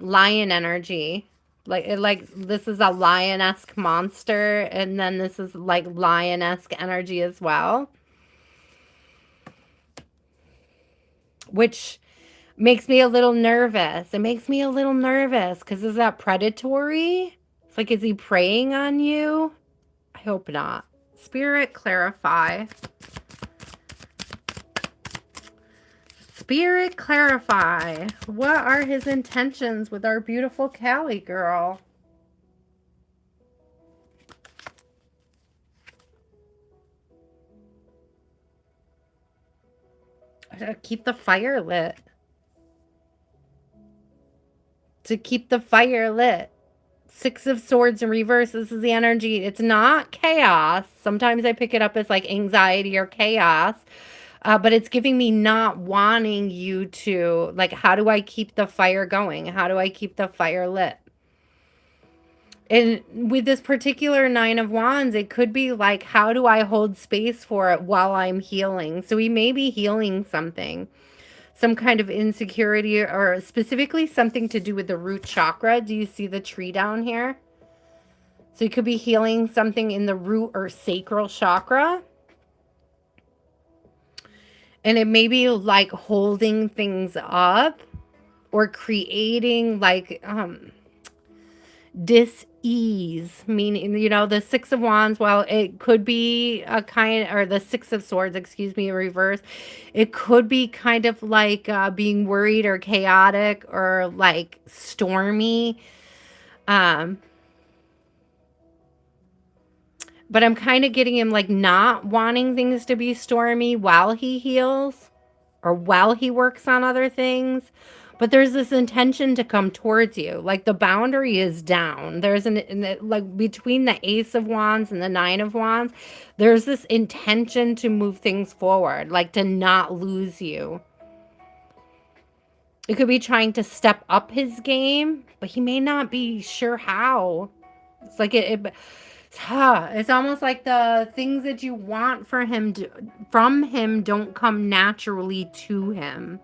energy. Like this is a lion-esque monster, and then this is like lion-esque energy as well. Which makes me a little nervous. It makes me a little nervous because is that predatory? It's like, is he preying on you? I hope not. Spirit, clarify. Spirit, clarify. What are his intentions with our beautiful Callie girl? Keep the fire lit. To keep the fire lit. Six of Swords in reverse. This is the energy. It's not chaos. Sometimes I pick it up as like anxiety or chaos. But it's giving me not wanting you to, like, how do I keep the fire going? How do I keep the fire lit? And with this particular Nine of Wands, it could be like, how do I hold space for it while I'm healing? So he may be healing something, some kind of insecurity, or specifically something to do with the root chakra. Do you see the tree down here? So you could be healing something in the root or sacral chakra. And it may be like holding things up or creating like dis-ease, meaning, you know, the Six of Wands, while it could be a kind, or the Six of Swords, excuse me, in reverse, it could be kind of like being worried or chaotic or like stormy. But I'm kind of getting him like not wanting things to be stormy while he heals or while he works on other things, but there's this intention to come towards you. Like the boundary is down. There's like between the Ace of Wands and the Nine of Wands, there's this intention to move things forward, like to not lose you. It could be trying to step up his game, but he may not be sure how. It's like it's almost like the things that you want for him from him don't come naturally to him.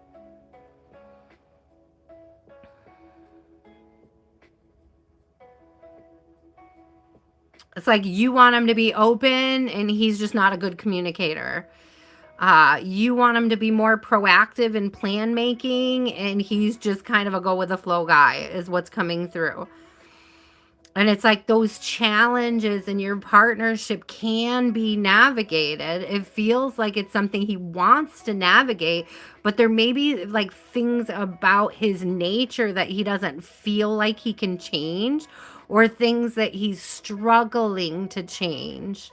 It's like you want him to be open and he's just not a good communicator. You want him to be more proactive in plan making and he's just kind of a go with the flow guy is what's coming through. And it's like those challenges in your partnership can be navigated. It feels like it's something he wants to navigate, but there may be like things about his nature that he doesn't feel like he can change, or things that he's struggling to change.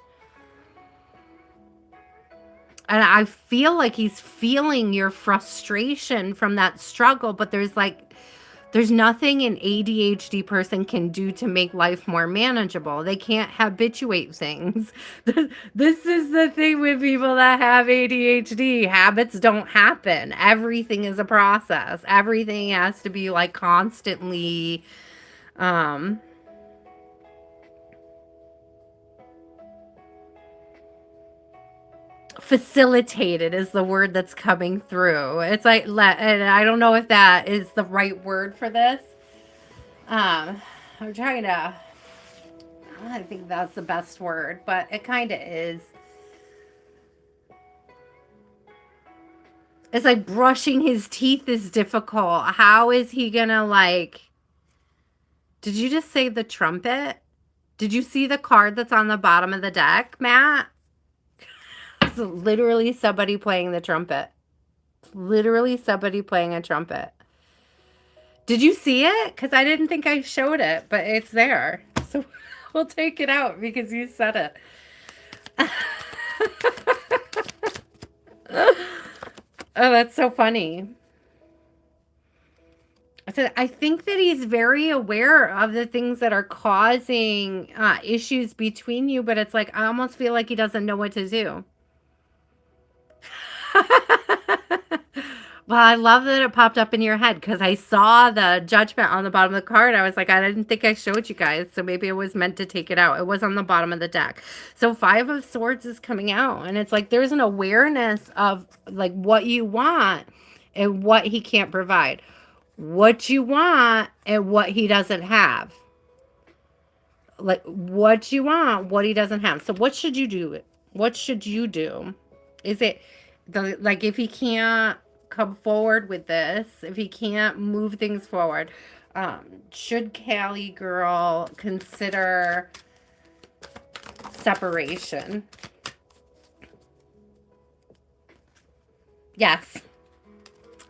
And I feel like he's feeling your frustration from that struggle, but there's nothing an ADHD person can do to make life more manageable. They can't habituate things. This is the thing with people that have ADHD. Habits don't happen. Everything is a process. Everything has to be like constantly facilitated is the word that's coming through. It's like, and I don't know if that is the right word for this. I'm trying to, I think that's the best word, but it kind of is. It's like brushing his teeth is difficult. How is he gonna like, did you just say the trumpet? Did you see the card that's on the bottom of the deck, Matt? It's literally somebody playing the trumpet. It's literally somebody playing a trumpet. Did you see it? Because I didn't think I showed it, but it's there. So we'll take it out because you said it. Oh, that's so funny. I said, I think that he's very aware of the things that are causing issues between you, but it's like, I almost feel like he doesn't know what to do. Well, I love that it popped up in your head because I saw the judgment on the bottom of the card. I was like, I didn't think I showed you guys, so maybe it was meant to take it out. It was on the bottom of the deck. So Five of Swords is coming out, and it's like there's an awareness of like what you want and what he can't provide, what you want and what he doesn't have. Like what you want, what he doesn't have. So what should you do? What should you do? Is it like if he can't come forward with this, if he can't move things forward, should Cali girl consider separation? Yes.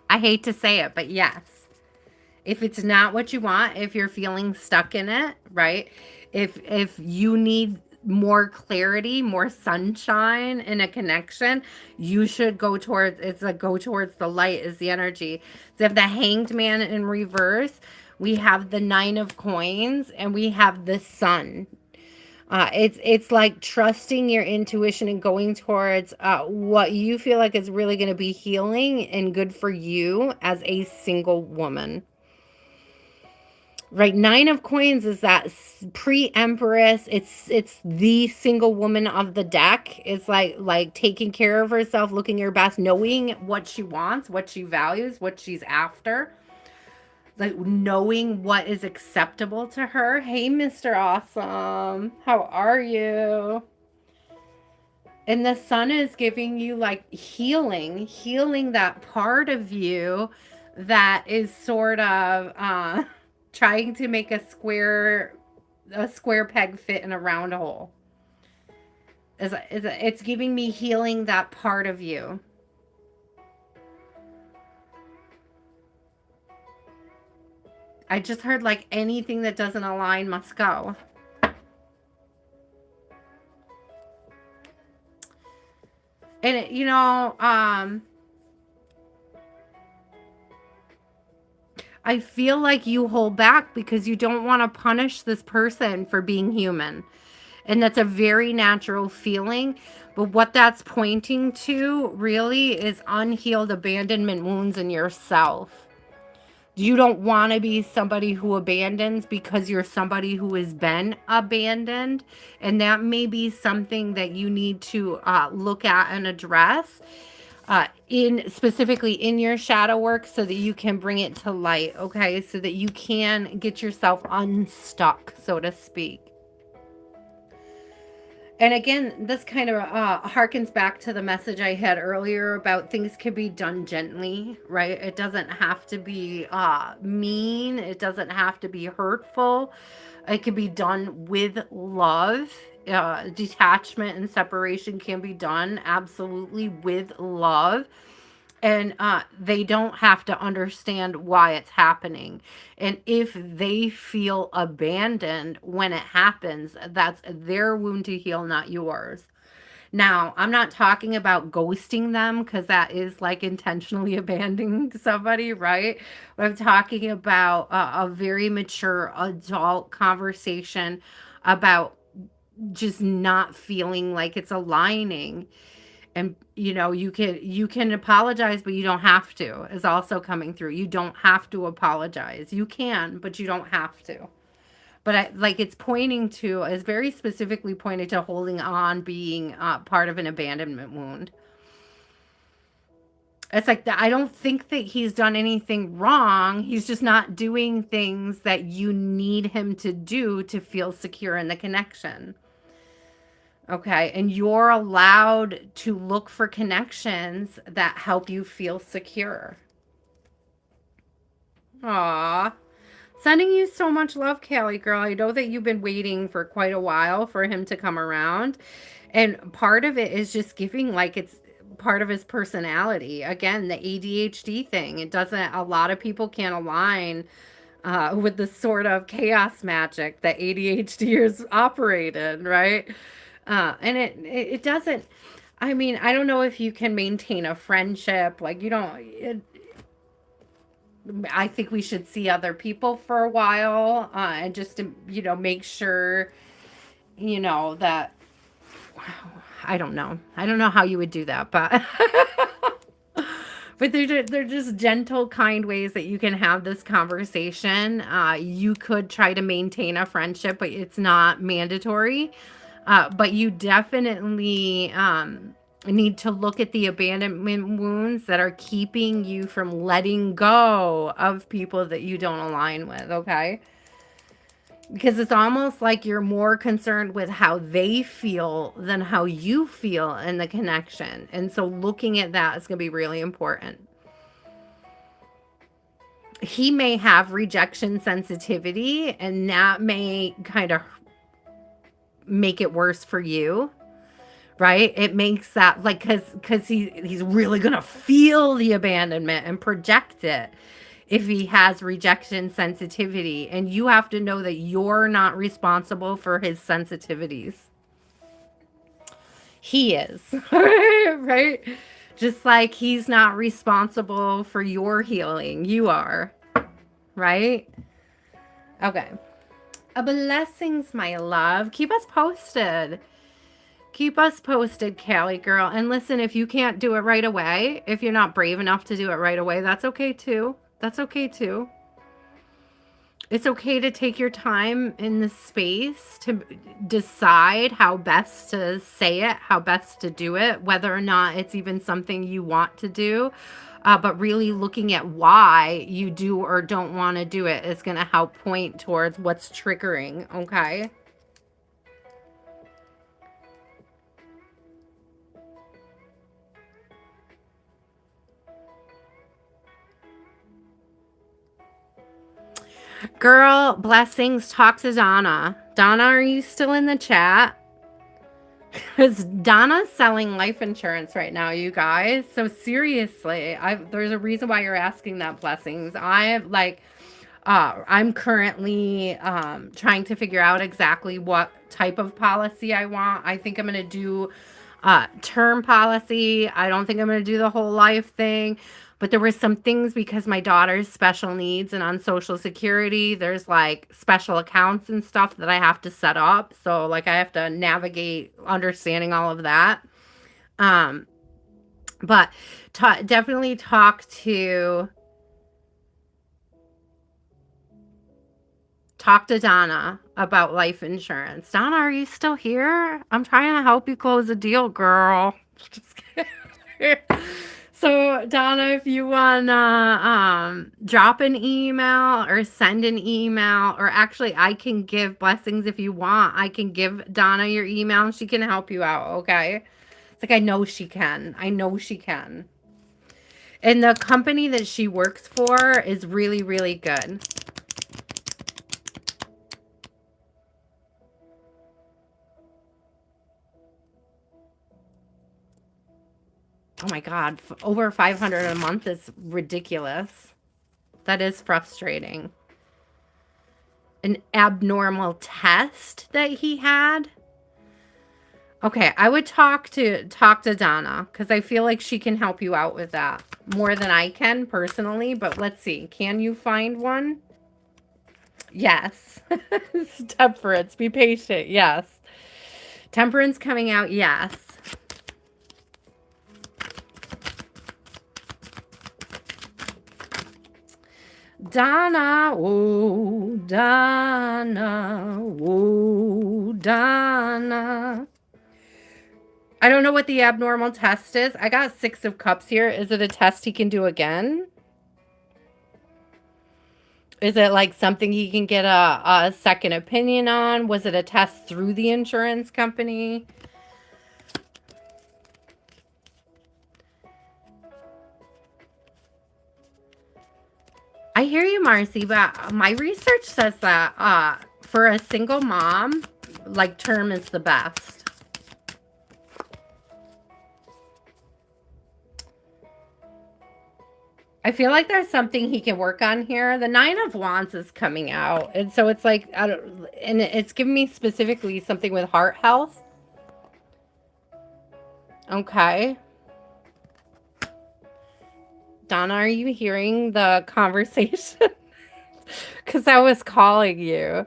I hate to say it, but yes. If it's not what you want, if you're feeling stuck in it, right? If you need more clarity, more sunshine in a connection, you should go towards, it's a go towards the light is the energy. So if the Hanged Man in reverse, we have the Nine of Coins and we have the Sun. It's like trusting your intuition and going towards what you feel like is really going to be healing and good for you as a single woman. Right, Nine of Coins is that pre-empress. It's the single woman of the deck. It's like taking care of herself, looking her best, knowing what she wants, what she values, what she's after. Like knowing what is acceptable to her. Hey, Mr. Awesome. How are you? And the Sun is giving you like healing that part of you that is sort of trying to make a square peg fit in a round hole. It's giving me healing that part of you. I just heard like anything that doesn't align must go. And you know, I feel like you hold back because you don't want to punish this person for being human. And that's a very natural feeling. But what that's pointing to really is unhealed abandonment wounds in yourself. You don't want to be somebody who abandons because you're somebody who has been abandoned. And that may be something that you need to look at and address in specifically in your shadow work so that you can bring it to light. Okay. So that you can get yourself unstuck, so to speak. And again, this kind of harkens back to the message I had earlier about things can be done gently, right? It doesn't have to be mean. It doesn't have to be hurtful. It can be done with love. Detachment and separation can be done absolutely with love, and they don't have to understand why it's happening. And if they feel abandoned when it happens, that's their wound to heal, not yours. Now, I'm not talking about ghosting them because that is like intentionally abandoning somebody, right? But I'm talking about a very mature adult conversation about just not feeling like it's aligning. And you can apologize, but you don't have to, is also coming through. You don't have to apologize. You can, but you don't have to. But it's pointing to, is very specifically pointed to holding on being part of an abandonment wound. It's like that. I don't think that he's done anything wrong. He's just not doing things that you need him to do to feel secure in the connection. Okay. And you're allowed to look for connections that help you feel secure. Aw. Sending you so much love, Callie girl. I know that you've been waiting for quite a while for him to come around. And part of it is just giving like it's part of his personality. Again, the ADHD thing. It doesn't, a lot of people can't align with the sort of chaos magic that ADHDers operate in, right? And it doesn't, I mean, I don't know if you can maintain a friendship. Like, you don't, I think we should see other people for a while and just to, make sure, that, I don't know. I don't know how you would do that, but. But they're just gentle, kind ways that you can have this conversation. You could try to maintain a friendship, but it's not mandatory. But you definitely need to look at the abandonment wounds that are keeping you from letting go of people that you don't align with, okay? Because it's almost like you're more concerned with how they feel than how you feel in the connection. And so looking at that is going to be really important. He may have rejection sensitivity, and that may kind of make it worse for you, right? It makes that like, because he's really going to feel the abandonment and project it if he has rejection sensitivity. And you have to know that you're not responsible for his sensitivities. He is, right? Just like he's not responsible for your healing. You are, right? Okay. Blessings, my love. Keep us posted. Keep us posted, Callie girl. And listen, if you can't do it right away, if you're not brave enough to do it right away, that's okay too. That's okay too. It's okay to take your time in the space to decide how best to say it, how best to do it, whether or not it's even something you want to do. But really looking at why you do or don't want to do it is going to help point towards what's triggering, okay? Girl, blessings. Talk to Donna. Donna, are you still in the chat? Because Donna's selling life insurance right now, you guys. So seriously, there's a reason why you're asking that, blessings. I'm currently trying to figure out exactly what type of policy I want. I think I'm going to do term policy. I don't think I'm going to do the whole life thing. But there were some things because my daughter's special needs and on Social Security, there's like special accounts and stuff that I have to set up. So like I have to navigate understanding all of that. Um, but definitely talk to Donna about life insurance. Donna, are you still here? I'm trying to help you close a deal, girl. Just kidding. So, Donna, if you wanna drop an email or send an email, or actually, I can give Blessings if you want. I can give Donna your email and she can help you out, okay? It's like I know she can. I know she can. And the company that she works for is really, really good. Oh my God, over 500 a month is ridiculous. That is frustrating. An abnormal test that he had. Okay, I would talk to Donna because I feel like she can help you out with that more than I can personally. But let's see, can you find one? Yes. Temperance, be patient. Yes. Temperance coming out. Yes. Donna, oh, Donna, oh, Donna. I don't know what the abnormal test is. I got 6 of cups here. Is it a test he can do again? Is it like something he can get a second opinion on? Was it a test through the insurance company? I hear you, Marcy, but my research says that for a single mom, like term is the best. I feel like there's something he can work on here. The 9 of Wands is coming out. And so it's like, and it's giving me specifically something with heart health. Okay. Donna, are you hearing the conversation? Because I was calling you.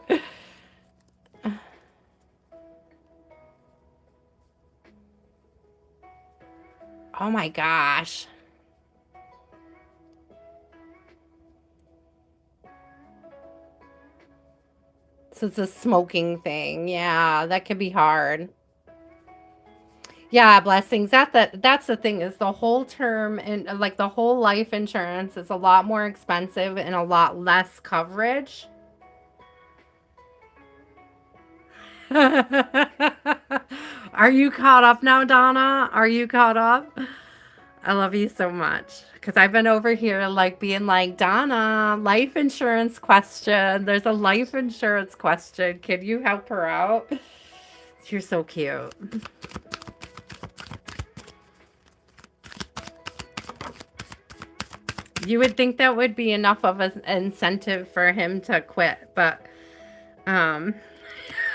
Oh my gosh. So it's a smoking thing. Yeah, that could be hard. Yeah, Blessings. That's the thing is the whole term and like the whole life insurance is a lot more expensive and a lot less coverage. Are you caught up now, Donna? Are you caught up? I love you so much. Because I've been over here like being like, Donna, life insurance question. There's a life insurance question. Can you help her out? You're so cute. You would think that would be enough of an incentive for him to quit, but um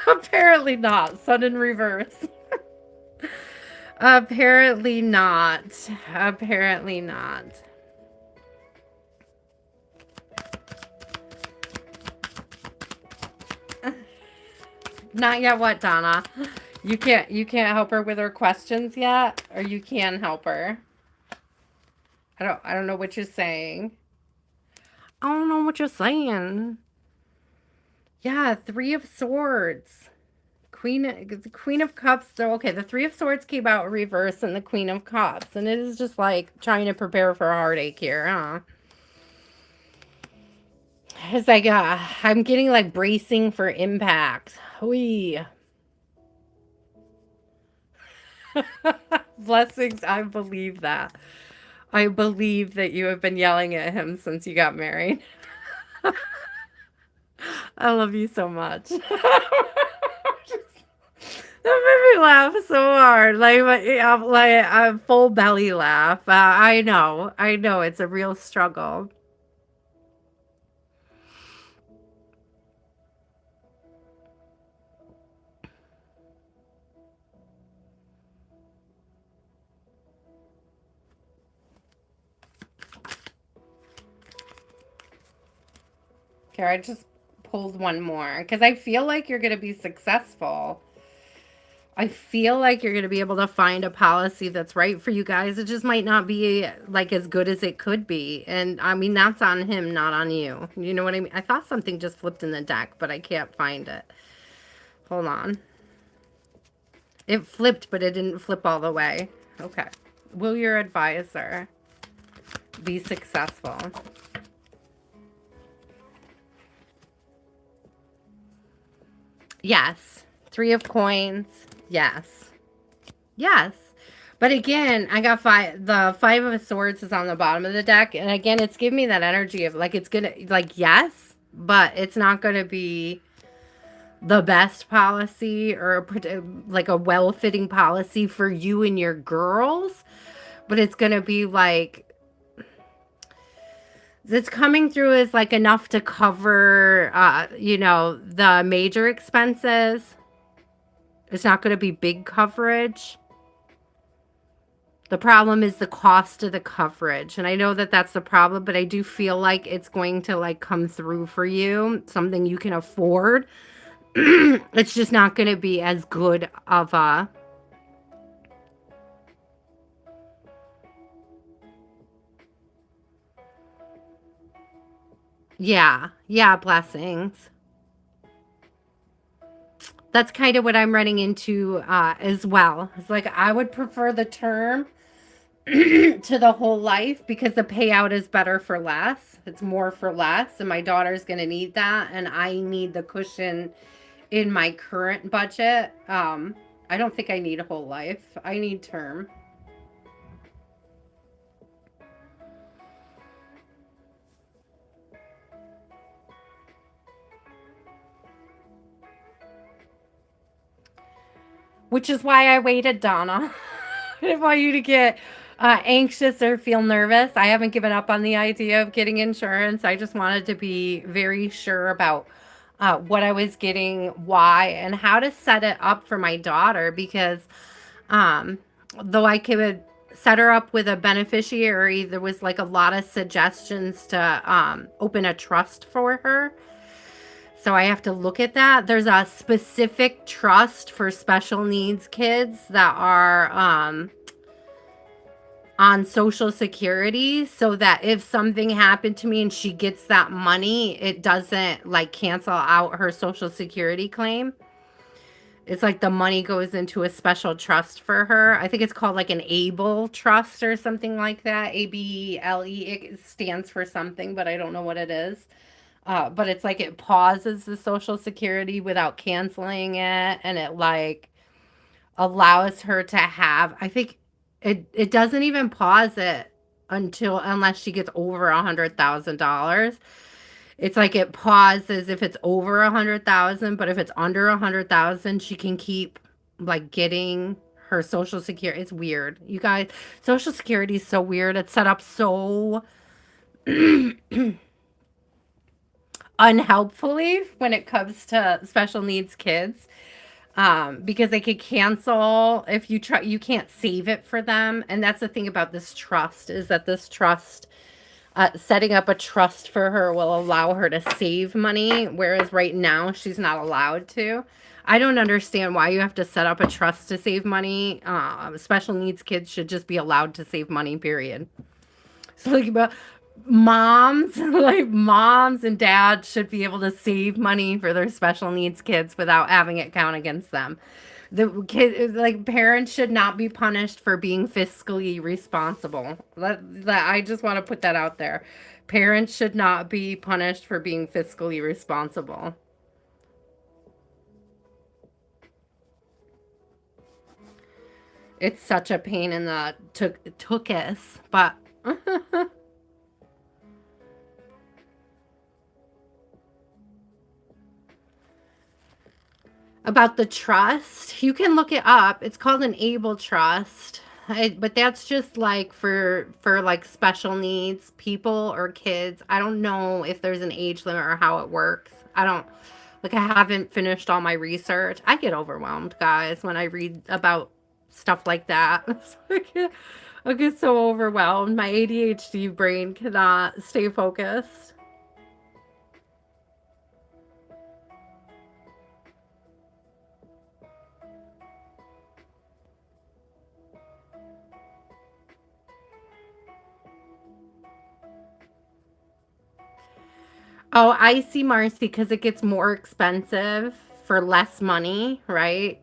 apparently not. Sun in reverse. Apparently not. Apparently not. Not yet what, Donna? You can't help her with her questions yet? Or you can help her? I don't know what you're saying. I don't know what you're saying. Yeah, 3 of Swords. The Queen of Cups. So okay, the 3 of Swords came out reverse and the Queen of Cups. And it is just like trying to prepare for a heartache here, huh? It's like I'm getting like bracing for impact. Whee. Blessings, I believe that. I believe that you have been yelling at him since you got married. I love you so much. That made me laugh so hard. Like a full belly laugh. I know, it's a real struggle. Here, I just pulled one more because I feel like you're going to be successful. I feel like you're going to be able to find a policy that's right for you guys. It just might not be like as good as it could be. And I mean, that's on him, not on you. You know what I mean? I thought something just flipped in the deck, but I can't find it. Hold on. It flipped, but it didn't flip all the way. Okay. Will your advisor be successful? Yes. 3 of coins. Yes. Yes. But again, I got the 5 of swords is on the bottom of the deck. And again, it's giving me that energy of like, it's going to, like, yes, but it's not going to be the best policy or like a well-fitting policy for you and your girls. But it's going to be like, it's coming through as like enough to cover, you know, the major expenses. It's not going to be big coverage. The problem is the cost of the coverage. And I know that that's the problem, but I do feel like it's going to like come through for you. Something you can afford. It's just not going to be as good of a... Yeah. Yeah, blessings. That's kind of what I'm running into as well. It's like I would prefer the term to the whole life because the payout is better for less. It's more for less. And my daughter's going to need that. And I need the cushion in my current budget. I don't think I need a whole life. I need term. Which is why I waited, Donna. I didn't want you to get anxious or feel nervous. I haven't given up on the idea of getting insurance. I just wanted to be very sure about what I was getting, why, and how to set it up for my daughter because um, though I could set her up with a beneficiary, there was like a lot of suggestions to open a trust for her. So I have to look at that. There's a specific trust for special needs kids that are on Social Security so that if something happened to me and she gets that money, it doesn't like cancel out her Social Security claim. It's like the money goes into a special trust for her. I think it's called like an ABLE trust or something like that. ABLE. It stands for something, but I don't know what it is. But it's like it pauses the Social Security without canceling it, and it like allows her to have. I think it doesn't even pause it unless she gets over $100,000. It's like it pauses if it's over 100,000, but if it's under 100,000, she can keep like getting her Social Security. It's weird, you guys. Social Security is so weird. It's set up so unhelpfully when it comes to special needs kids, because they could cancel if you try. You can't save it for them, and that's the thing about this trust is that this trust, setting up a trust for her will allow her to save money, whereas right now she's not allowed to. I don't understand why you have to set up a trust to save money. Special needs kids should just be allowed to save money, period. So like, moms, like moms and dads should be able to save money for their special needs kids without having it count against them. The kid, like parents should not be punished for being fiscally responsible. That I just want to put that out there. Parents should not be punished for being fiscally responsible. It's such a pain in the took us, but about the trust, you can look it up. It's called an able trust. But that's just like for like special needs people or kids. I don't know if there's an age limit or how it works. I don't like I haven't finished all my research. I get overwhelmed, guys, when I read about stuff like that. I get so overwhelmed. My ADHD brain cannot stay focused. Oh, I see, Marcy, because it gets more expensive for less money, right?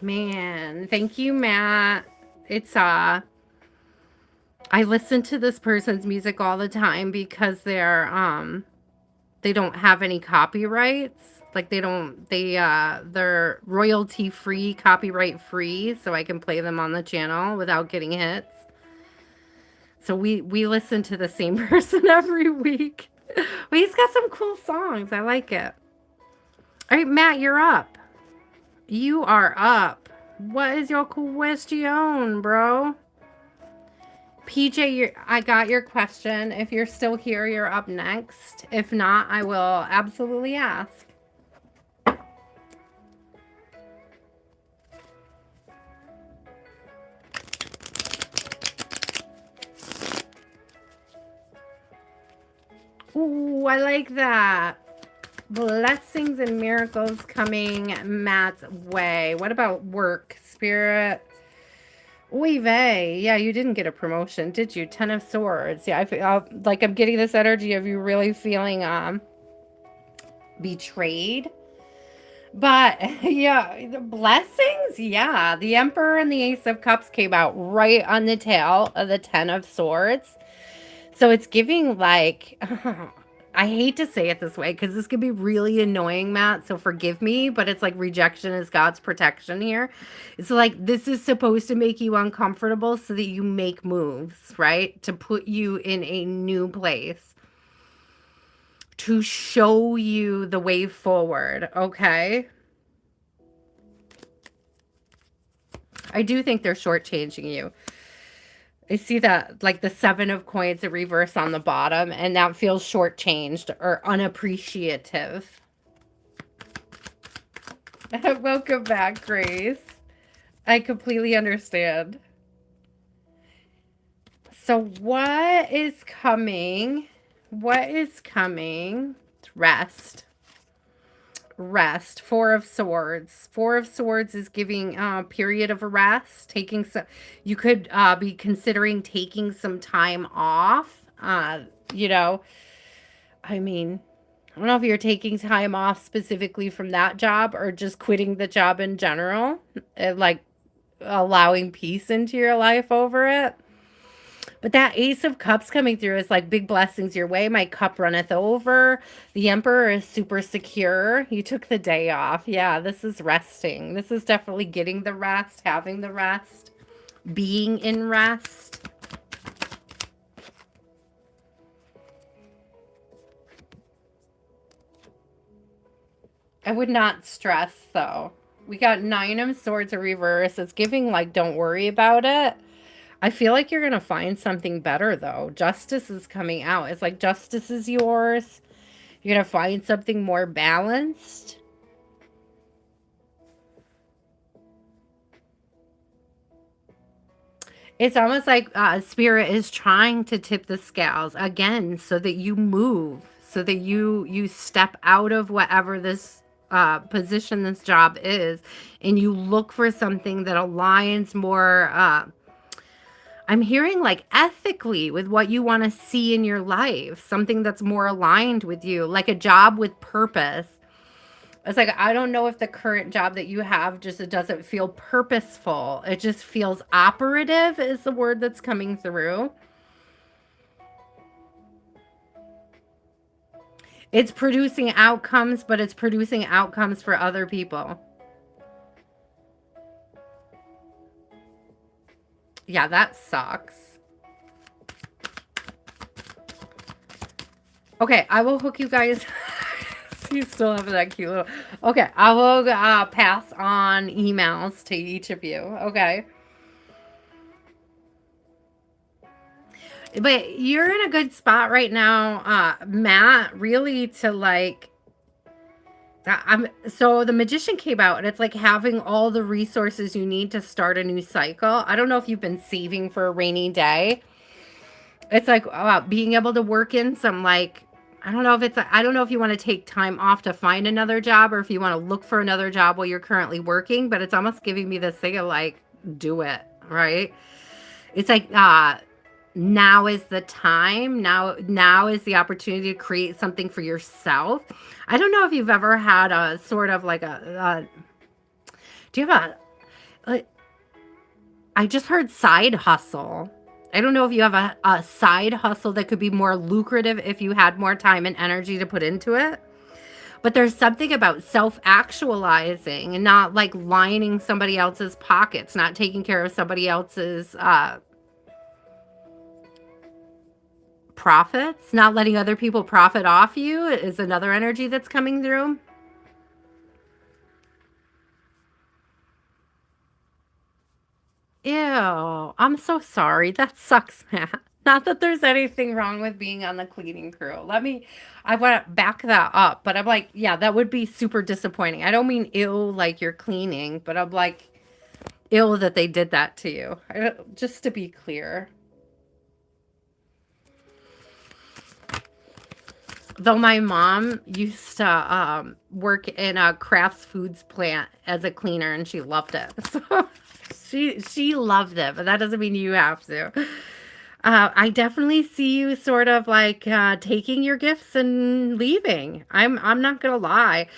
Man, thank you, Matt. It's I listen to this person's music all the time because they don't have any copyrights. Like they're royalty free, copyright free, so I can play them on the channel without getting hits. So we listen to the same person every week. But he's got some cool songs. I like it. All right, Matt, you're up. You are up. What is your question, bro? PJ, I got your question. If you're still here, you're up next. If not, I will absolutely ask. Ooh, I like that. Blessings and miracles coming Matt's way. What about work, spirit? Oy vey. Yeah, you didn't get a promotion, did you? 10 of Swords. Yeah, I feel like I'm getting this energy of you really feeling betrayed. But yeah, the blessings, yeah. The Emperor and the Ace of Cups came out right on the tail of the 10 of Swords. So it's giving like I hate to say it this way because this could be really annoying, Matt. So forgive me, but it's like rejection is God's protection here. It's like this is supposed to make you uncomfortable so that you make moves, right? To put you in a new place, to show you the way forward, okay? I do think they're shortchanging you. I see that, like the 7 of coins in reverse on the bottom, and that feels shortchanged or unappreciative. Welcome back, Grace. I completely understand. So what is coming? What is coming? Rest. Rest. 4 of Swords. 4 of Swords is giving a period of rest. Taking some, you could be considering taking some time off. You know, I mean, I don't know if you're taking time off specifically from that job or just quitting the job in general, like allowing peace into your life over it. But that Ace of Cups coming through is like big blessings your way. My cup runneth over. The Emperor is super secure. You took the day off. Yeah, this is resting. This is definitely getting the rest, having the rest, being in rest. I would not stress though. We got 9 of Swords in reverse. It's giving like don't worry about it. I feel like you're going to find something better though. Justice is coming out. It's like justice is yours. You're going to find something more balanced. It's almost like spirit is trying to tip the scales again so that you move, so that you step out of whatever this position, this job is, and you look for something that aligns more I'm hearing like ethically with what you want to see in your life, something that's more aligned with you, like a job with purpose. It's like, I don't know if the current job that you have just, it doesn't feel purposeful. It just feels operative is the word that's coming through. It's producing outcomes, but it's producing outcomes for other people. Yeah, that sucks. Okay, I will hook you guys. You still have that cute little. Okay, I will pass on emails to each of you. Okay. But you're in a good spot right now, Matt, really to like so the Magician came out and it's like having all the resources you need to start a new cycle. I don't know if you've been saving for a rainy day. It's like being able to work in some like I don't know if I don't know if you want to take time off to find another job or if you want to look for another job while you're currently working, but it's almost giving me this thing of like do it, right? It's like now is the time. Now is the opportunity to create something for yourself. I don't know if you've ever had a sort of like do you have a I just heard side hustle. I don't know if you have a side hustle that could be more lucrative if you had more time and energy to put into it. But there's something about self actualizing and not like lining somebody else's pockets, not taking care of somebody else's profits, not letting other people profit off you is another energy that's coming through. Ew, I'm so sorry. That sucks, Matt. Not that there's anything wrong with being on the cleaning crew. I want to back that up, but I'm like, yeah, that would be super disappointing. I don't mean ill like you're cleaning, but I'm like, ill that they did that to you. Just to be clear. Though my mom used to work in a Crafts Foods plant as a cleaner and she loved it. So she loved it, but that doesn't mean you have to. I definitely see you sort of like taking your gifts and leaving. I'm not gonna lie.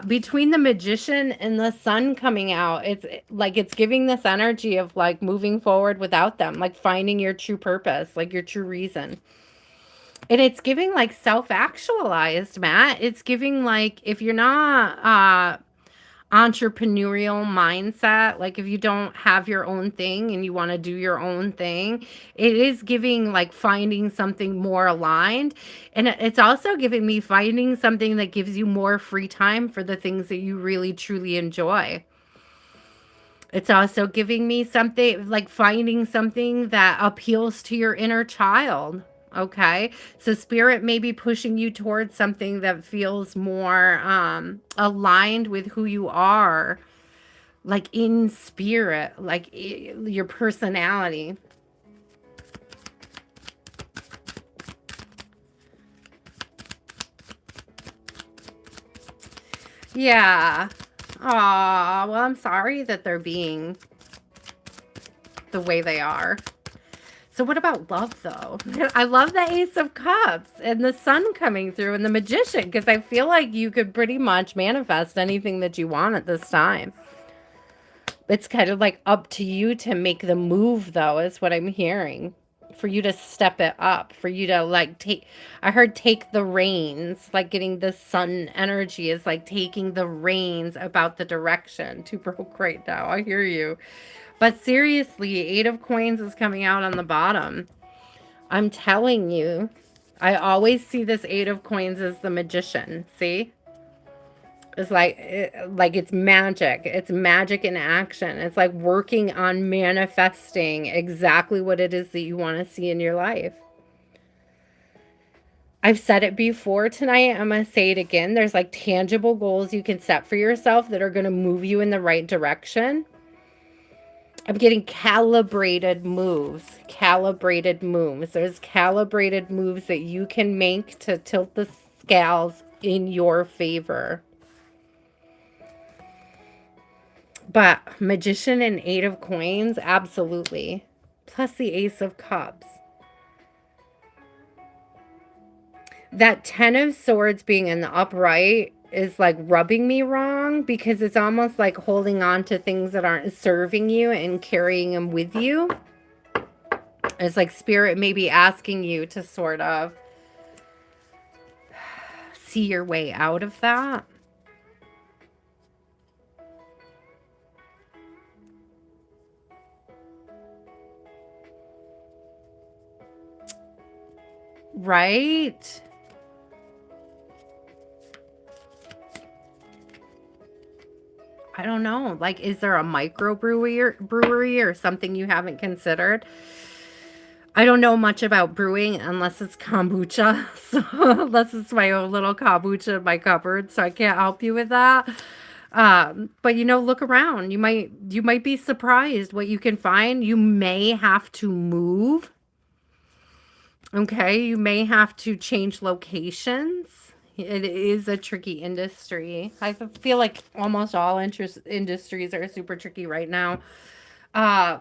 Between the magician and the sun coming out, it's like it's giving this energy of like moving forward without them, like finding your true purpose, like your true reason. And it's giving like self-actualized, Matt. It's giving like if you're not entrepreneurial mindset, like if you don't have your own thing and you want to do your own thing, it is giving like finding something more aligned. And it's also giving me finding something that gives you more free time for the things that you really truly enjoy. It's also giving me something like finding something that appeals to your inner child. Okay. So spirit may be pushing you towards something that feels more aligned with who you are, like in spirit, like your personality. Yeah. Aw, well, I'm sorry that they're being the way they are. So what about love though? I love the Ace of Cups and the sun coming through and the Magician because I feel like you could pretty much manifest anything that you want at this time. It's kind of like up to you to make the move though, is what I'm hearing. For you to step it up, for you to like take, I heard take the reins, like getting the sun energy is like taking the reins about the direction. Too broke right now. I hear you. But seriously, Eight of Coins is coming out on the bottom. I'm telling you, I always see this Eight of Coins as the magician. See? It's like it's magic. It's magic in action. It's like working on manifesting exactly what it is that you want to see in your life. I've said it before tonight. I'm going to say it again. There's like tangible goals you can set for yourself that are going to move you in the right direction. I'm getting calibrated moves. Calibrated moves. There's calibrated moves that you can make to tilt the scales in your favor. But Magician and Eight of Coins, absolutely. Plus the Ace of Cups. That Ten of Swords being in the upright is like rubbing me wrong because it's almost like holding on to things that aren't serving you and carrying them with you. It's like spirit maybe asking you to sort of see your way out of that. Right? I don't know. Like, is there a microbrewery or something you haven't considered? I don't know much about brewing unless it's kombucha. So unless it's my own little kombucha in my cupboard, so I can't help you with that. But look around. You might be surprised what you can find. You may have to move. Okay, you may have to change locations. It is a tricky industry. I feel like almost all industries are super tricky right now. Uh,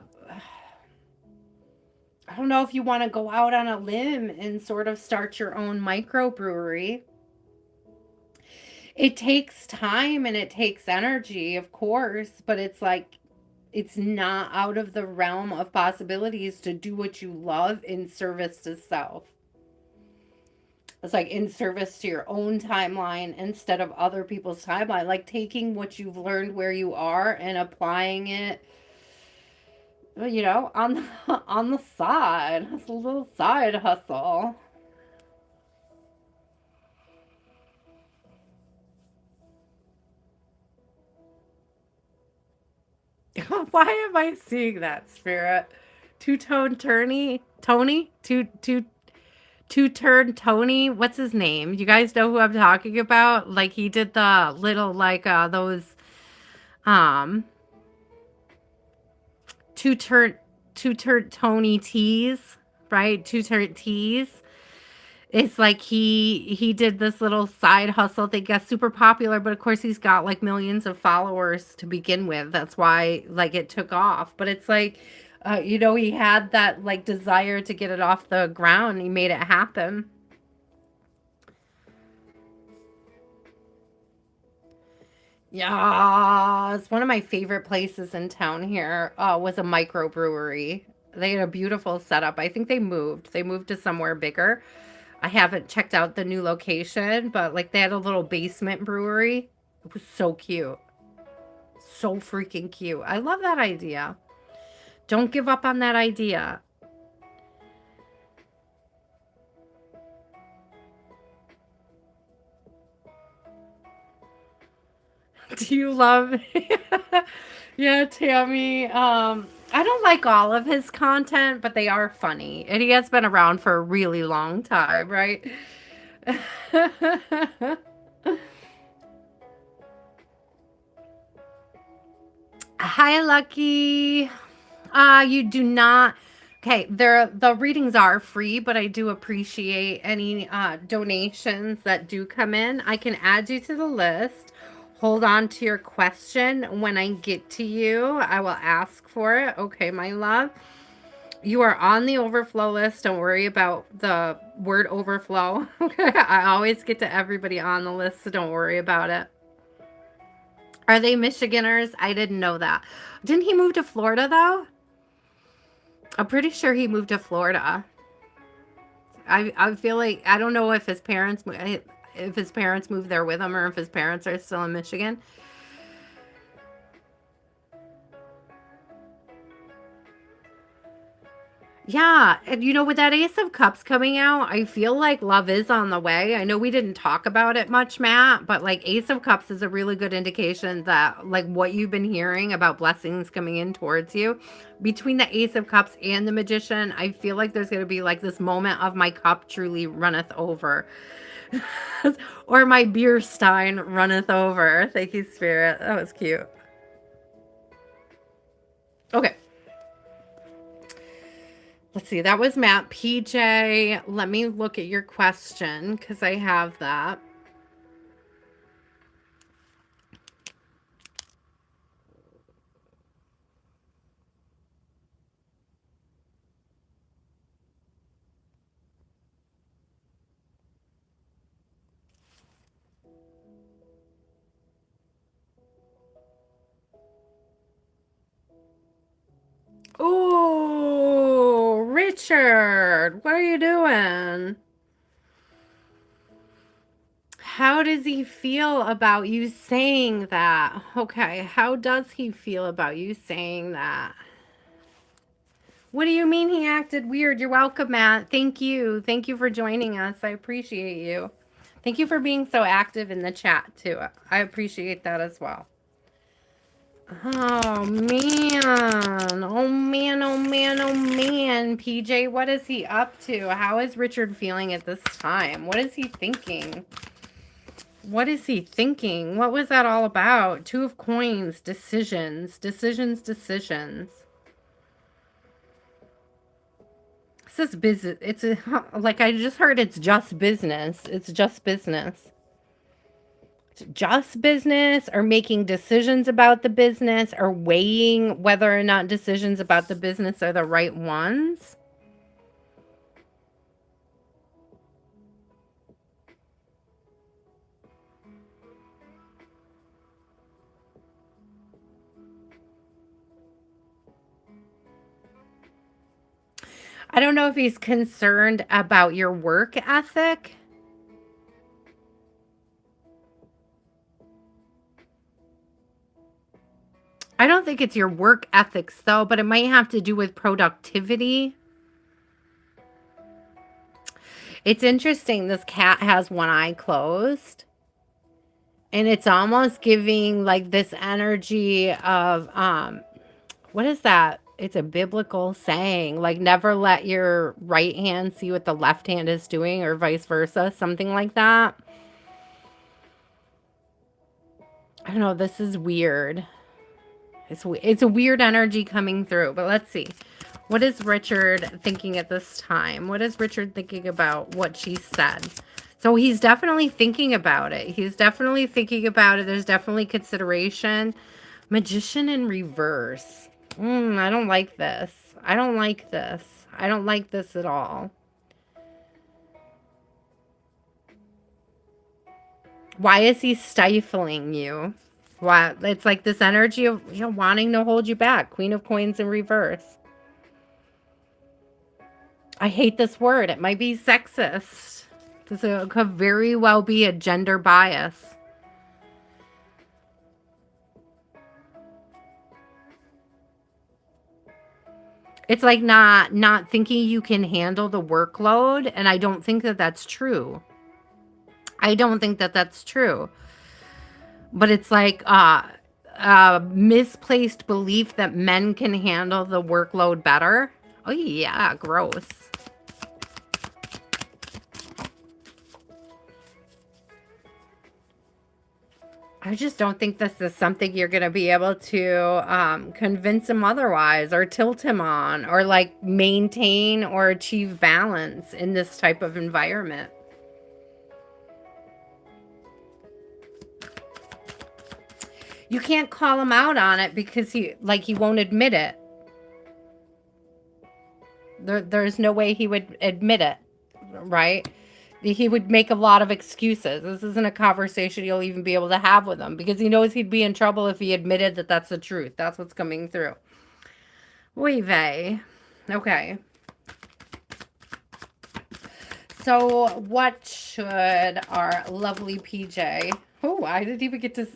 I don't know if you want to go out on a limb and sort of start your own microbrewery. It takes time and it takes energy, of course, but it's like it's not out of the realm of possibilities to do what you love in service to self. It's like in service to your own timeline instead of other people's timeline. Like taking what you've learned where you are and applying it, on on the side. It's a little side hustle. Why am I seeing that, Spirit? Two-tone Tony? Two-turn Tony? What's his name? You guys know who I'm talking about? Like he did the little like those um two-turn two-turn Tony teas, right? Two-turn teas. It's like he did this little side hustle thing, got super popular, but of course he's got like millions of followers to begin with. That's why like it took off. But it's like he had that like desire to get it off the ground. He made it happen. Yeah, it's one of my favorite places in town here. Was a microbrewery. They had a beautiful setup. I think they moved. They moved to somewhere bigger. I haven't checked out the new location, but like they had a little basement brewery. It was so cute. So freaking cute. I love that idea. Don't give up on that idea. Do you love Yeah, Tammy. I don't like all of his content, but they are funny. And he has been around for a really long time, right? Hi, Lucky. You do not. Okay, the readings are free, but I do appreciate any donations that do come in. I can add you to the list. Hold on to your question. When I get to you, I will ask for it. Okay, my love. You are on the overflow list. Don't worry about the word overflow. Okay, I always get to everybody on the list, so don't worry about it. Are they Michiganers? I didn't know that. Didn't he move to Florida though? I'm pretty sure he moved to Florida. I feel like I don't know if his parents moved there with him or if his parents are still in Michigan. Yeah, and with that Ace of Cups coming out, I feel like love is on the way. I know we didn't talk about it much, Matt, but like Ace of Cups is a really good indication that like what you've been hearing about blessings coming in towards you. Between the Ace of Cups and the Magician, I feel like there's going to be like this moment of my cup truly runneth over. Or my beer stein runneth over. Thank you, Spirit. That was cute. Okay. Let's see, that was Matt. PJ, let me look at your question because I have that. Oh, Richard, what are you doing? How does he feel about you saying that? Okay, how does he feel about you saying that? What do you mean he acted weird? You're welcome, Matt. Thank you. Thank you for joining us. I appreciate you. Thank you for being so active in the chat, too. I appreciate that as well. Oh, man. Oh, man. Oh, man. Oh, man. PJ, what is he up to? How is Richard feeling at this time? What is he thinking? What is he thinking? What was that all about? Two of Coins, decisions, decisions, decisions. This is business. It's like I just heard it's just business. It's just business. It's just business or making decisions about the business or weighing whether or not decisions about the business are the right ones. I don't know if he's concerned about your work ethic. I don't think it's your work ethics though, but it might have to do with productivity. It's interesting. This cat has one eye closed. And it's almost giving like this energy of what is that? It's a biblical saying, like never let your right hand see what the left hand is doing or vice versa, something like that. I don't know, this is weird. It's a weird energy coming through, but let's see. What is Richard thinking at this time? What is Richard thinking about what she said? So he's definitely thinking about it. He's definitely thinking about it. There's definitely consideration. Magician in reverse. I don't like this. I don't like this. I don't like this at all. Why is he stifling you? Why? It's like this energy of wanting to hold you back. Queen of Coins in reverse. I hate this word. It might be sexist. This could very well be a gender bias. It's like not thinking you can handle the workload, and I don't think that that's true. I don't think that that's true. But it's like misplaced belief that men can handle the workload better. Oh yeah, gross. I just don't think this is something you're going to be able to convince him otherwise or tilt him on or like maintain or achieve balance in this type of environment. You can't call him out on it because he won't admit it. There's no way he would admit it, right? He would make a lot of excuses. This isn't a conversation you'll even be able to have with him because he knows he'd be in trouble if he admitted that that's the truth. That's what's coming through. Oy vey. Okay. So what should our lovely PJ... Oh, I didn't even get to...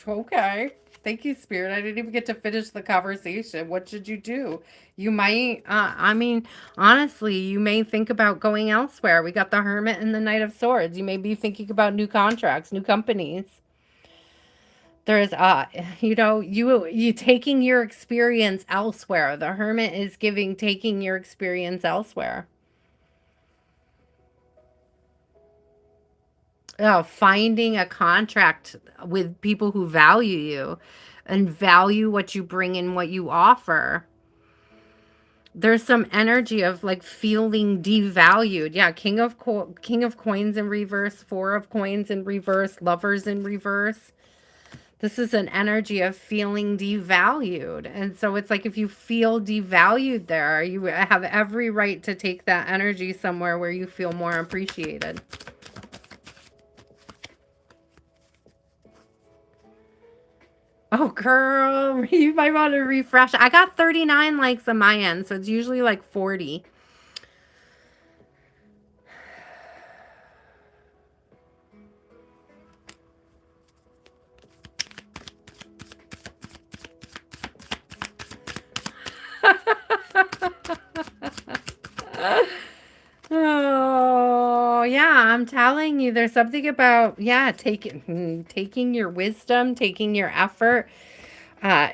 Okay. Thank you, Spirit. I didn't even get to finish the conversation. What should you do? You might, I mean, honestly, you may think about going elsewhere. We got the Hermit and the Knight of Swords. You may be thinking about new contracts, new companies. There's, you taking your experience elsewhere. The Hermit is taking your experience elsewhere. Finding a contract with people who value you and value what you bring and what you offer. There's some energy of like feeling devalued. Yeah, King of Coins in reverse, Four of Coins in reverse, Lovers in reverse. This is an energy of feeling devalued. And so it's like if you feel devalued there, you have every right to take that energy somewhere where you feel more appreciated. Oh, girl, you might want to refresh. I got 39 likes on my end, so it's usually like 40. Oh, yeah, I'm telling you, there's something about, yeah, taking your wisdom, taking your effort,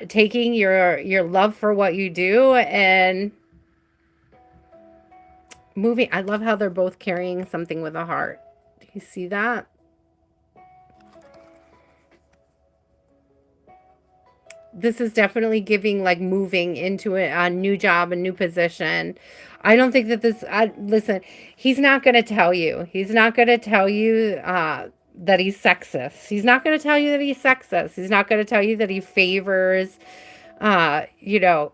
taking your love for what you do and moving. I love how they're both carrying something with a heart. Do you see that? This is definitely giving like moving into a new job, a new position. I don't think that listen, he's not going to tell you. He's not going to tell you that he's sexist. He's not going to tell you that he's sexist. He's not going to tell you that he favors, you know,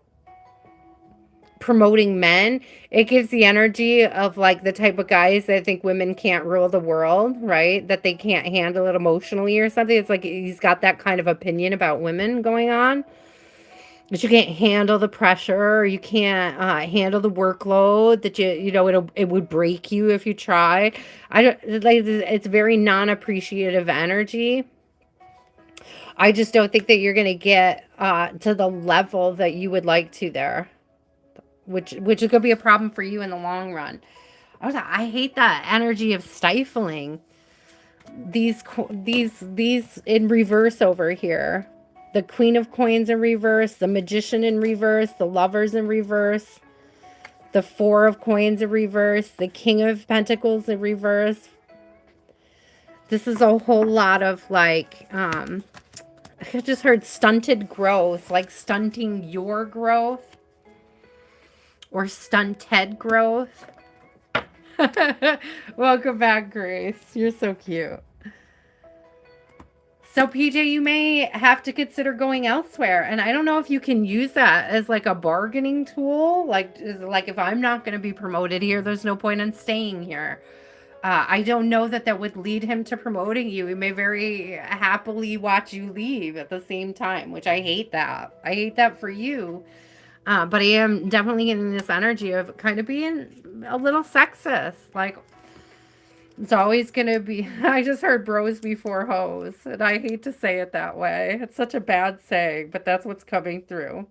promoting men. It gives the energy of like the type of guys that think women can't rule the world, right? That they can't handle it emotionally or something. It's like he's got that kind of opinion about women going on. But you can't handle the pressure, or you can't handle the workload that you know it would break you if you tried. I don't like it's very non-appreciative energy. I just don't think that you're going to get to the level that you would like to there, which is going to be a problem for you in the long run. I hate that energy of stifling. These in reverse over here. The Queen of Coins in reverse, the Magician in reverse, the Lovers in reverse, the Four of Coins in reverse, the King of Pentacles in reverse. This is a whole lot of like, I just heard stunted growth, like stunting your growth or stunted growth. Welcome back, Grace. You're so cute. So PJ, you may have to consider going elsewhere. And I don't know if you can use that as like a bargaining tool. Like if I'm not going to be promoted here, there's no point in staying here. I don't know that that would lead him to promoting you. He may very happily watch you leave at the same time, which I hate that. I hate that for you. But I am definitely getting this energy of kind of being a little sexist. Like, it's always going to be, I just heard bros before hoes, and I hate to say it that way. It's such a bad saying, but that's what's coming through.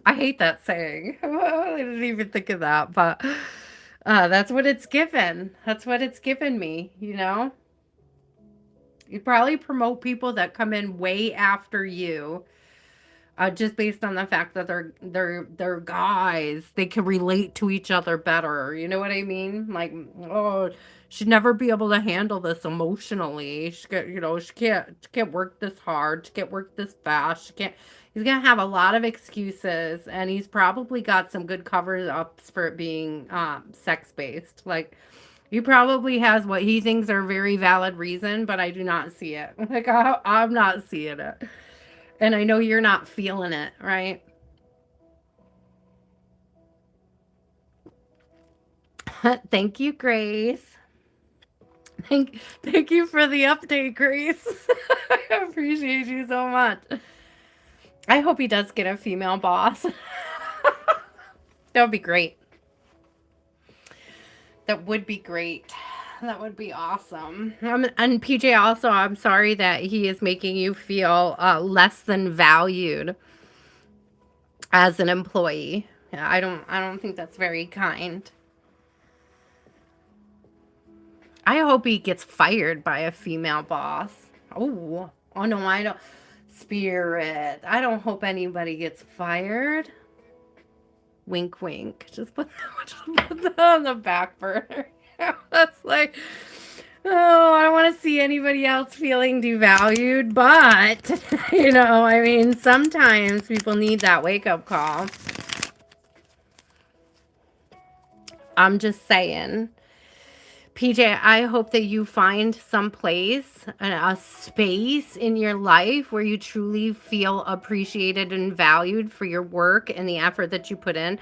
I hate that saying. I didn't even think of that, but that's what it's given. That's what it's given me, you know? You probably promote people that come in way after you. Just based on the fact that they're guys, they can relate to each other better. You know what I mean? Like, oh, she'd never be able to handle this emotionally. She can't, you know, she can't work this hard. She can't work this fast. She can't. He's gonna have a lot of excuses, and he's probably got some good cover ups for it being sex based. Like, he probably has what he thinks are very valid reason, but I do not see it. Like, I'm not seeing it. And I know you're not feeling it, right? Thank you, Grace. Thank you for the update, Grace. I appreciate you so much. I hope he does get a female boss. That would be great. That would be great. That would be awesome. And PJ, also, I'm sorry that he is making you feel less than valued as an employee. Yeah, I don't think that's very kind. I hope he gets fired by a female boss. Oh no, I don't. Spirit, I don't hope anybody gets fired. Wink, wink. Just put that on the back burner. That's like, oh, I don't want to see anybody else feeling devalued, but, you know, I mean, sometimes people need that wake-up call. I'm just saying. PJ, I hope that you find some place, a space in your life where you truly feel appreciated and valued for your work and the effort that you put in.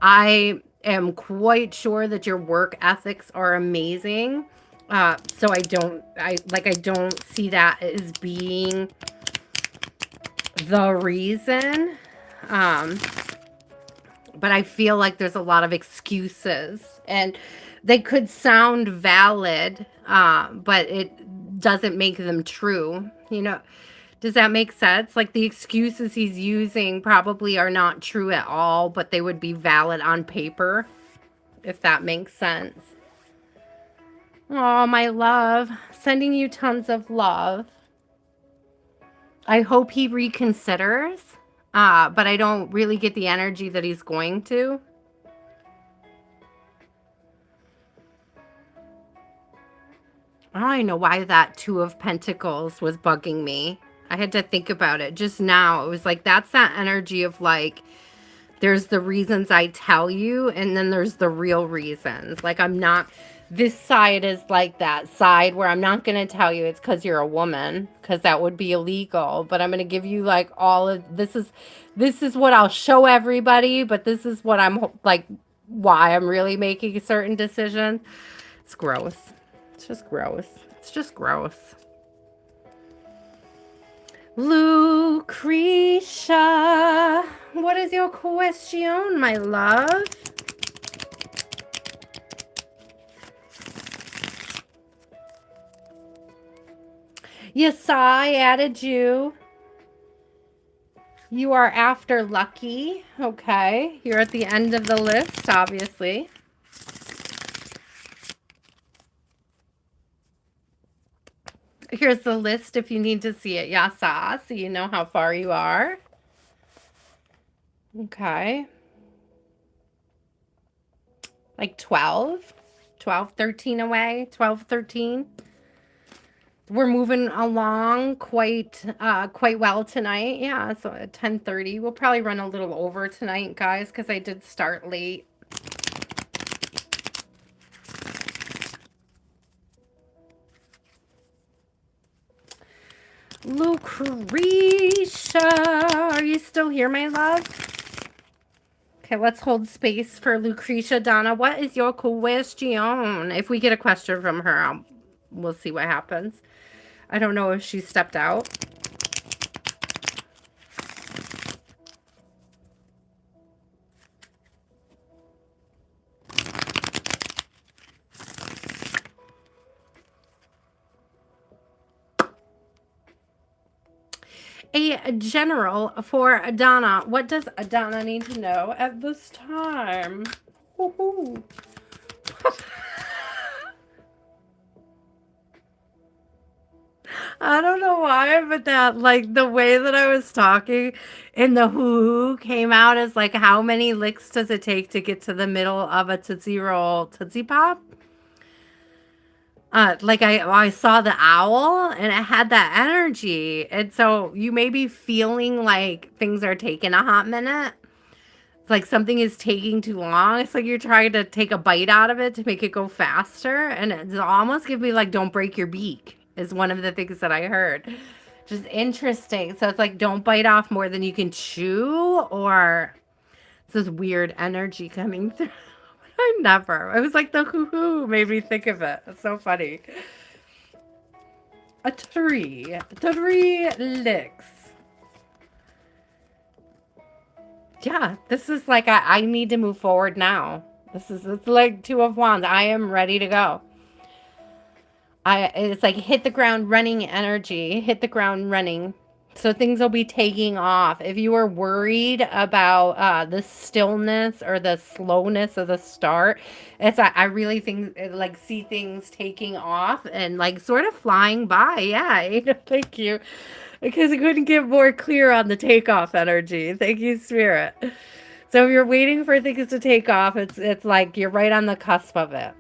I am quite sure that your work ethics are amazing. So I don't see that as being the reason. But I feel like there's a lot of excuses, and they could sound valid, but it doesn't make them true. You know, does that make sense? Like, the excuses he's using probably are not true at all, but they would be valid on paper, if that makes sense. Oh, my love. Sending you tons of love. I hope he reconsiders, but I don't really get the energy that he's going to. I don't even know why that Two of Pentacles was bugging me. I had to think about it just now. It was like, that's that energy of like, there's the reasons I tell you, and then there's the real reasons. Like, I'm not, this side is like that side where I'm not going to tell you it's because you're a woman, because that would be illegal. But I'm going to give you like all of, this is what I'll show everybody, but this is what I'm like, why I'm really making a certain decision. It's gross. It's just gross. It's just gross. Lucretia, what is your question, my love? Yes, I added you. You are after Lucky. Okay. You're at the end of the list, obviously. Here's the list if you need to see it. Yasa, so you know how far you are. Okay. Like 12, 13 away, 12, 13. We're moving along quite well tonight. Yeah, so at 10:30. We'll probably run a little over tonight, guys, because I did start late. Lucretia, are you still here, my love? Okay, let's hold space for Lucretia. Donna, what is your question? If we get a question from her, we'll see what happens. I don't know if she stepped out. A general for Donna. What does Donna need to know at this time? Woohoo. I don't know why, but that, like, the way that I was talking and the hoo came out as like, how many licks does it take to get to the middle of a Tootsie Roll Tootsie Pop? Like I saw the owl and it had that energy. And so you may be feeling like things are taking a hot minute. It's like something is taking too long. It's like you're trying to take a bite out of it to make it go faster. And it's almost give me like, don't break your beak is one of the things that I heard. Just interesting. So it's like, don't bite off more than you can chew, or it's this weird energy coming through. I never. It was like the hoo-hoo made me think of it. It's so funny. A tree. 3 licks. Yeah, this is like, I need to move forward now. It's like 2 of Wands. I am ready to go. It's like hit the ground running energy. Hit the ground running. So things will be taking off. If you were worried about the stillness or the slowness of the start, I really think like see things taking off and like sort of flying by. Yeah, thank you. Because I couldn't get more clear on the takeoff energy. Thank you, Spirit. So if you're waiting for things to take off, it's like you're right on the cusp of it.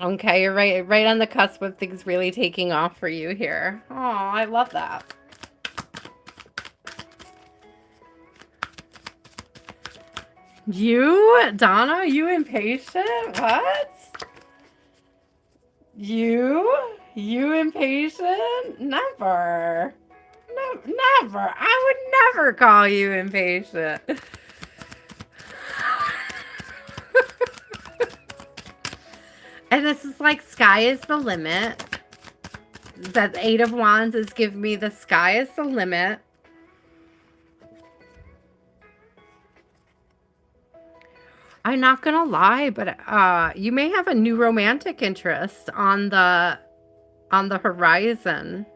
Okay, you're right on the cusp of things really taking off for you here. Oh, I love that. You, Donna, you impatient? What? You impatient? Never. No, never. I would never call you impatient. And this is like sky is the limit. That 8 of Wands is giving me the sky is the limit. I'm not gonna lie, but you may have a new romantic interest on the horizon.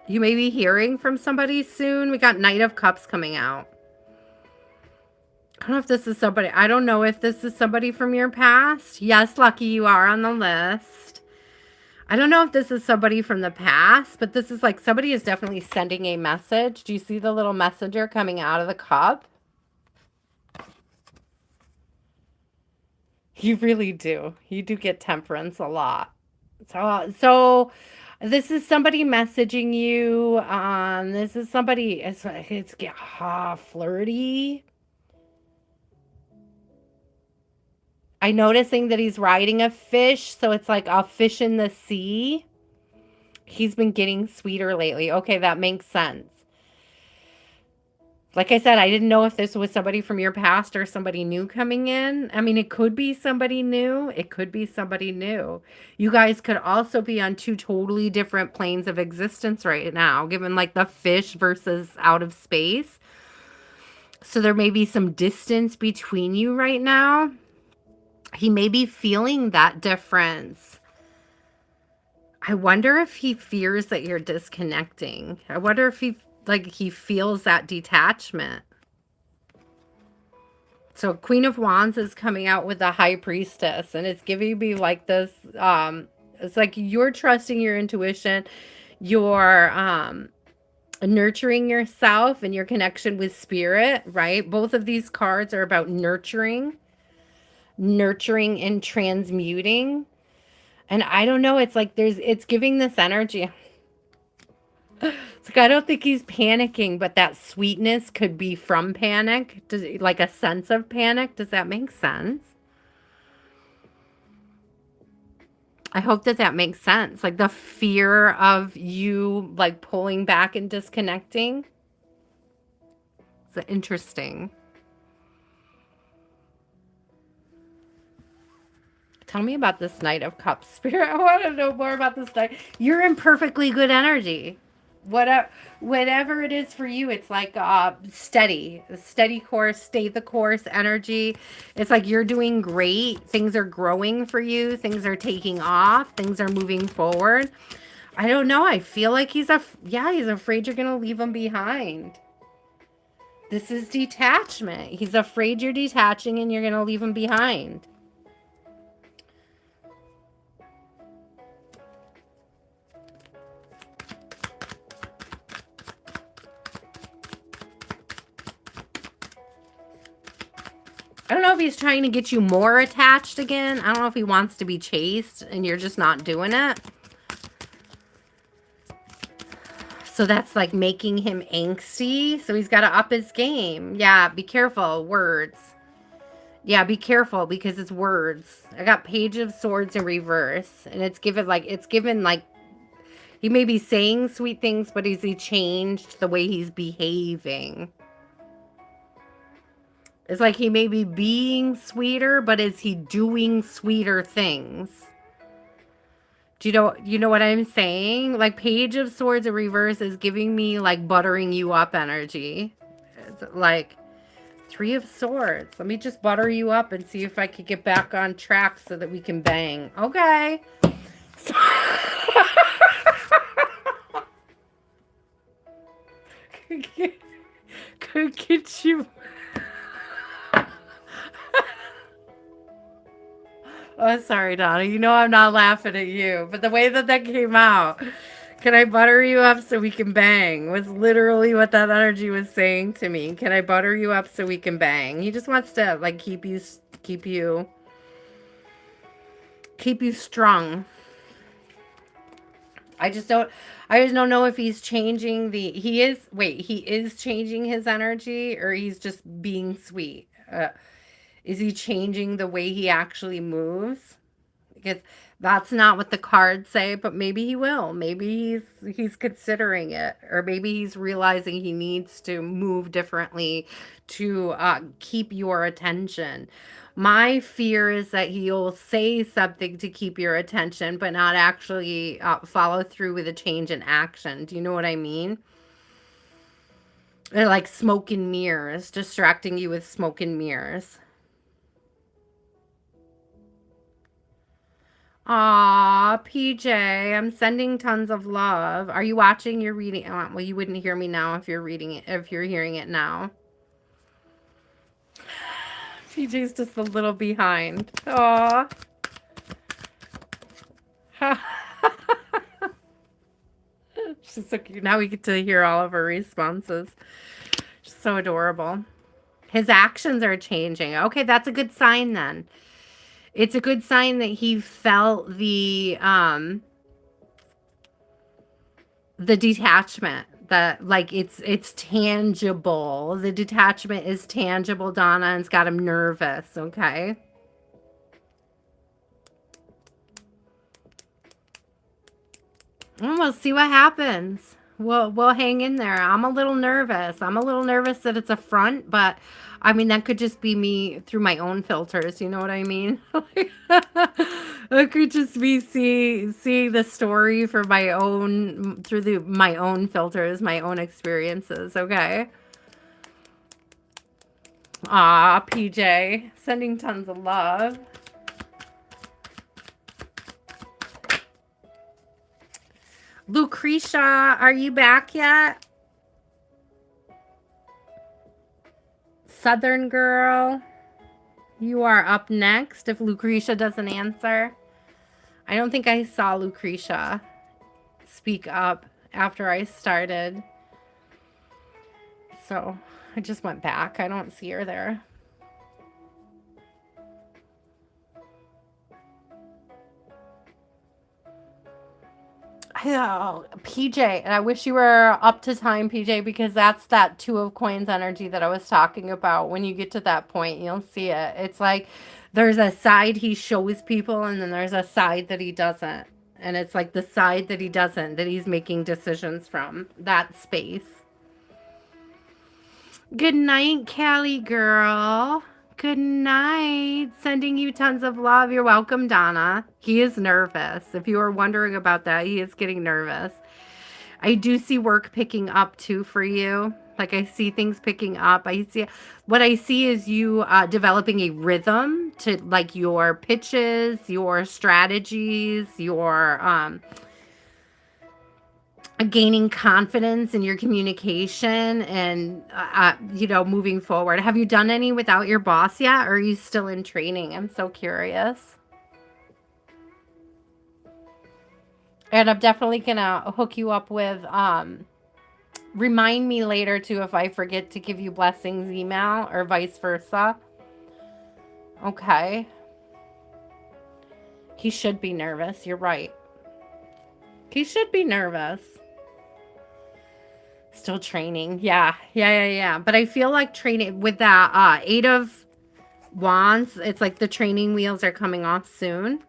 You may be hearing from somebody soon. We got Knight of Cups coming out. I don't know if this is somebody. I don't know if this is somebody from your past. Yes, Lucky, you are on the list. I don't know if this is somebody from the past, but this is like somebody is definitely sending a message. Do you see the little messenger coming out of the cup? You really do. You do get temperance a lot. So this is somebody messaging you. This is somebody. It's flirty. I'm noticing that he's riding a fish, so it's like a fish in the sea. He's been getting sweeter lately. Okay, that makes sense. Like I said, I didn't know if this was somebody from your past or somebody new coming in. I mean, it could be somebody new. It could be somebody new. You guys could also be on two totally different planes of existence right now, given like the fish versus out of space. So there may be some distance between you right now. He may be feeling that difference. I wonder if he fears that you're disconnecting. I wonder if he feels that detachment. So Queen of Wands is coming out with the High Priestess, and it's giving me like this, it's like you're trusting your intuition, you're nurturing yourself and your connection with spirit, right? Both of these cards are about nurturing and transmuting. And I don't know, it's like it's giving this energy. It's like I don't think he's panicking, but that sweetness could be from panic. Like a sense of panic. Does that make sense? I hope that that makes sense. Like the fear of you like pulling back and disconnecting. It's interesting. Tell me about this Knight of Cups, Spirit. I want to know more about this Knight. You're in perfectly good energy. Whatever it is for you, it's like steady course, stay the course energy. It's like you're doing great. Things are growing for you. Things are taking off. Things are moving forward. I don't know. I feel like he's afraid you're going to leave him behind. This is detachment. He's afraid you're detaching and you're going to leave him behind. I don't know if he's trying to get you more attached again. I don't know if he wants to be chased and you're just not doing it. So that's like making him angsty. So he's got to up his game. Yeah, be careful. Words. Yeah, be careful because it's words. I got Page of Swords in reverse. And it's given like, he may be saying sweet things, but has he changed the way he's behaving? It's like he may be being sweeter, but is he doing sweeter things? Do you know what I'm saying? Like Page of Swords in reverse is giving me like buttering you up energy. It's like Three of Swords. Let me just butter you up and see if I could get back on track so that we can bang. Okay. Could get you. Oh, sorry, Donna. You know I'm not laughing at you, but the way that came out, can I butter you up so we can bang? Was literally what that energy was saying to me. Can I butter you up so we can bang? He just wants to like keep you strung. I just don't know if he's changing he is changing his energy or he's just being sweet. Is he changing the way he actually moves? Because that's not what the cards say, but maybe he will. Maybe he's considering it, or maybe he's realizing he needs to move differently to keep your attention. My fear is that he'll say something to keep your attention, but not actually follow through with a change in action. Do you know what I mean? They're like smoke and mirrors, distracting you with smoke and mirrors. Aw, PJ, I'm sending tons of love. Are you watching? You're reading. Well, you wouldn't hear me now if you're reading it, if you're hearing it now. PJ's just a little behind. Aw. She's so cute. Now we get to hear all of her responses. She's so adorable. His actions are changing. Okay, that's a good sign then. It's a good sign that he felt the detachment, that like it's tangible. The detachment is tangible, Donna, and it's got him nervous. Okay. We'll see what happens. We'll hang in there. I'm a little nervous. I'm a little nervous that it's a front, but I mean that could just be me through my own filters. You know what I mean? It could just be seeing the story for my own through my own filters, my own experiences. Okay. Ah, PJ, sending tons of love. Lucretia, are you back yet? Southern girl, you are up next if Lucretia doesn't answer. I don't think I saw Lucretia speak up after I started. So I just went back. I don't see her there. Oh, PJ, and I wish you were up to time, PJ, because that's that Two of Coins energy that I was talking about. When you get to that point, you'll see it. It's like there's a side he shows people, and then there's a side that he doesn't. And it's like the side that he doesn't, that he's making decisions from, that space. Good night, Callie girl. Good night. Sending you tons of love. You're welcome, Donna. He is nervous. If you were wondering about that, he is getting nervous. I do see work picking up too for you. Like I see things picking up. What I see is you developing a rhythm to like your pitches, your strategies, your gaining confidence in your communication and moving forward. Have you done any without your boss yet, or are you still in training? I'm so curious. And I'm definitely gonna hook you up with remind me later too if I forget to give you blessings email or vice versa. Okay. He should be nervous. You're right. He should be nervous. Still training. Yeah. But I feel like training with that 8 of Wands, it's like the training wheels are coming off soon.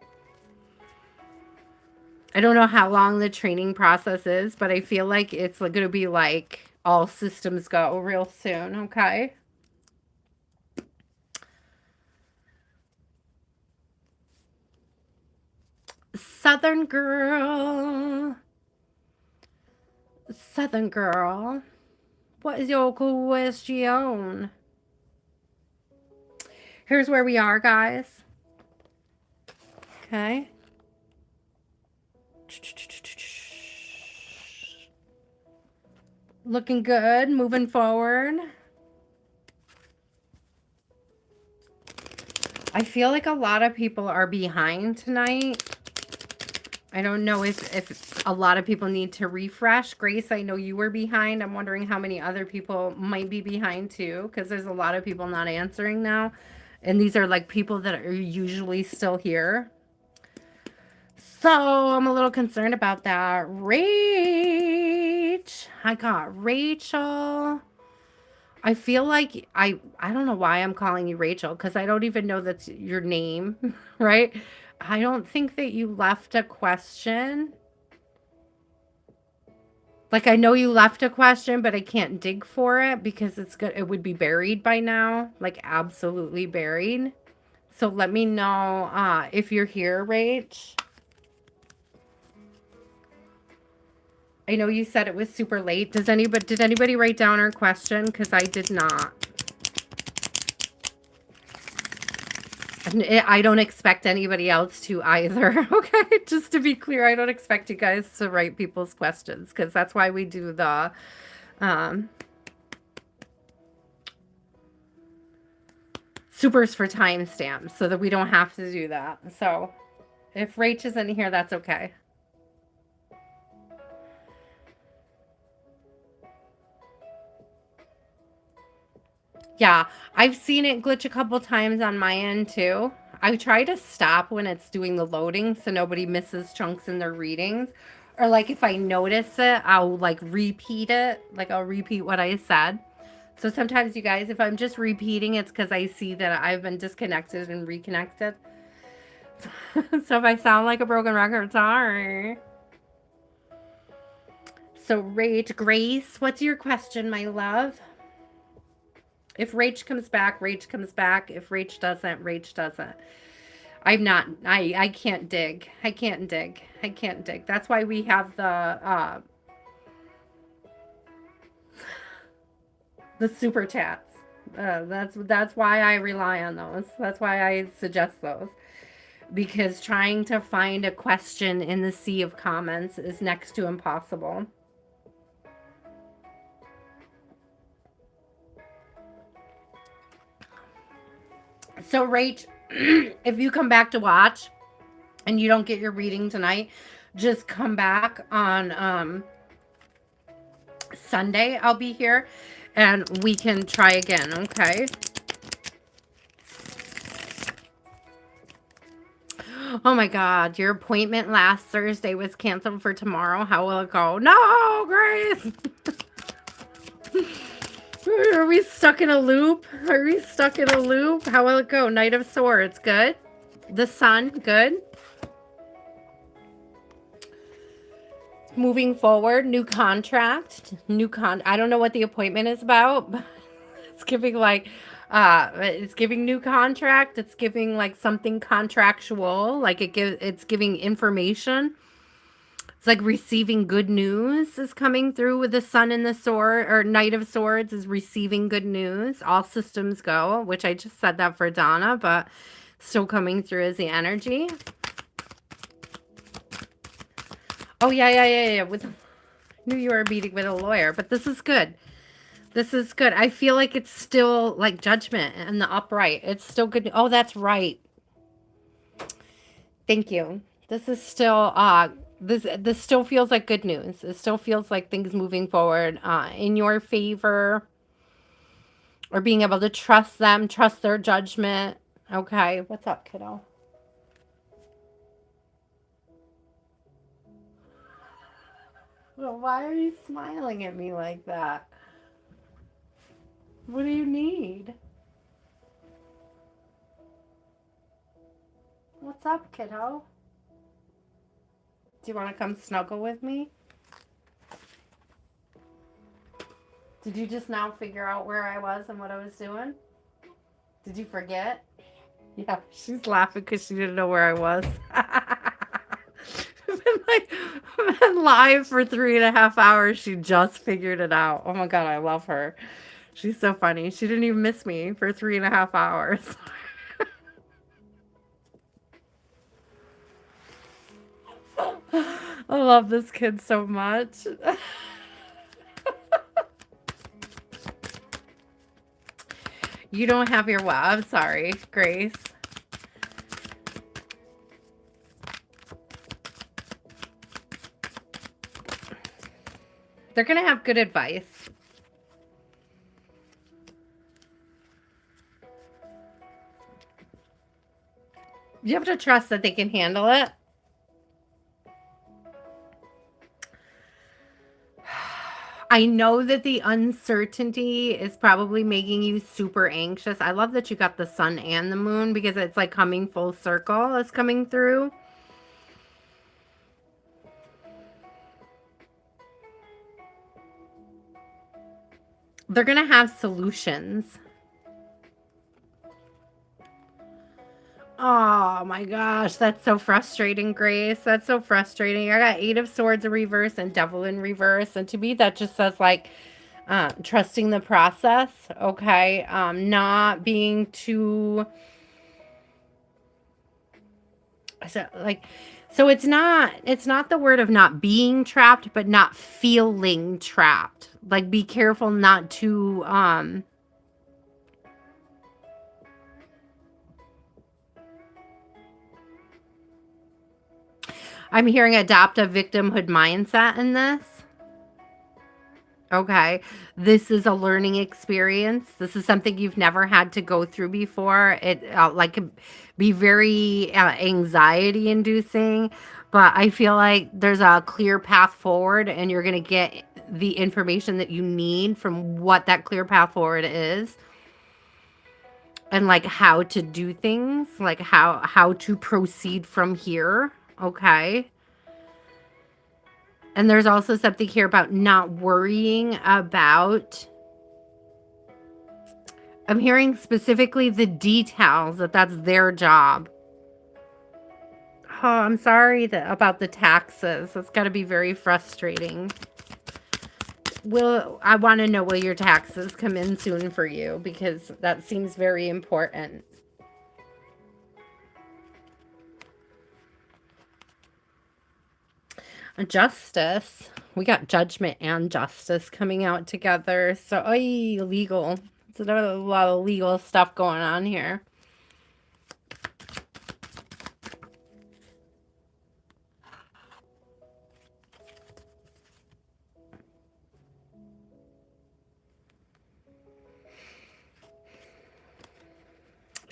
I don't know how long the training process is, but I feel like it's going to be like all systems go real soon, okay? Southern girl. Southern girl. What is your question? Here's where we are, guys. Okay. Looking good, moving forward. I feel like a lot of people are behind tonight. I don't know if a lot of people need to refresh. Grace, I know you were behind. I'm wondering how many other people might be behind too, because there's a lot of people not answering now. And these are like people that are usually still here. So I'm a little concerned about that. Rach. I got Rachel. I feel like I don't know why I'm calling you Rachel, because I don't even know that's your name, right? I don't think that you left a question. Like I know you left a question, but I can't dig for it because it would be buried by now, like absolutely buried. So let me know if you're here, Rach. I know you said it was super late. Did anybody write down her question? Because I did not. I don't expect anybody else to either. Okay, just to be clear, I don't expect you guys to write people's questions because that's why we do the supers for timestamps so that we don't have to do that. So if Rach isn't here, that's okay. Yeah, I've seen it glitch a couple times on my end too. I try to stop when it's doing the loading so nobody misses chunks in their readings. Or like if I notice it, I'll like repeat it. Like I'll repeat what I said. So sometimes you guys, if I'm just repeating, it's because I see that I've been disconnected and reconnected. So if I sound like a broken record, sorry. So Rach, Grace, what's your question, my love? If Rach comes back, Rach comes back. If Rach doesn't, Rach doesn't. I'm not, I can't dig. I can't dig. I can't dig. That's why we have the super chats. That's why I rely on those. That's why I suggest those. Because trying to find a question in the sea of comments is next to impossible. So, Rach, if you come back to watch and you don't get your reading tonight, just come back on Sunday. I'll be here and we can try again, okay? Oh my God, your appointment last Thursday was canceled for tomorrow. How will it go? No, Grace! Are we stuck in a loop? Are we stuck in a loop? How will it go? Knight of Swords, good. The Sun, good. Moving forward, new contract, I don't know what the appointment is about, but it's giving like, it's giving new contract. It's giving like something contractual, like it's giving information. It's like receiving good news is coming through with the Sun and the Sword, or Knight of Swords is receiving good news. All systems go, which I just said that for Donna, but still coming through as the energy. Oh, yeah. With, I knew you were meeting with a lawyer, but this is good. This is good. I feel like it's still like Judgment and the upright. It's still good. Oh, that's right. Thank you. This is still this still feels like good news. It still feels like things moving forward in your favor, or being able to trust them, trust their judgment. Okay, what's up, kiddo? Well, why are you smiling at me like that? What do you need? What's up, kiddo? Do you want to come snuggle with me? Did you just now figure out where I was and what I was doing? Did you forget? Yeah, she's laughing because she didn't know where I was. Been live for 3.5 hours. She just figured it out. Oh my God, I love her. She's so funny. She didn't even miss me for 3.5 hours. I love this kid so much. You don't have your what? I'm sorry, Grace. They're going to have good advice. You have to trust that they can handle it. I know that the uncertainty is probably making you super anxious. I love that you got the Sun and the Moon because it's like coming full circle. It's coming through. They're going to have solutions. Oh my gosh, that's so frustrating, Grace. That's so frustrating. I got 8 of Swords in reverse and Devil in reverse. And to me, that just says like trusting the process. Okay. Not being too... So it's not the word of not being trapped, but not feeling trapped. Like be careful not to I'm hearing adopt a victimhood mindset in this. Okay. This is a learning experience. This is something you've never had to go through before. It like be very anxiety inducing, but I feel like there's a clear path forward and you're going to get the information that you need from what that clear path forward is. And like how to do things, like how to proceed from here. Okay. And there's also something here about not worrying about, I'm hearing specifically the details, that that's their job. Oh, I'm sorry about the taxes. That's got to be very frustrating. I want to know, will your taxes come in soon for you? Because that seems very important. Justice. We got judgment and justice coming out together. So, legal. There's a lot of legal stuff going on here.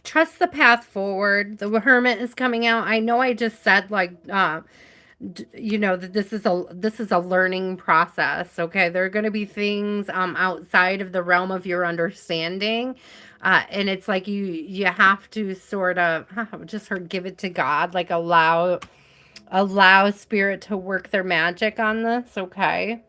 Trust the path forward. The Hermit is coming out. I know I just said, like, you know, that this is a learning process. Okay, there are going to be things outside of the realm of your understanding, and it's like you have to sort of just give it to God, like allow spirit to work their magic on this. Okay.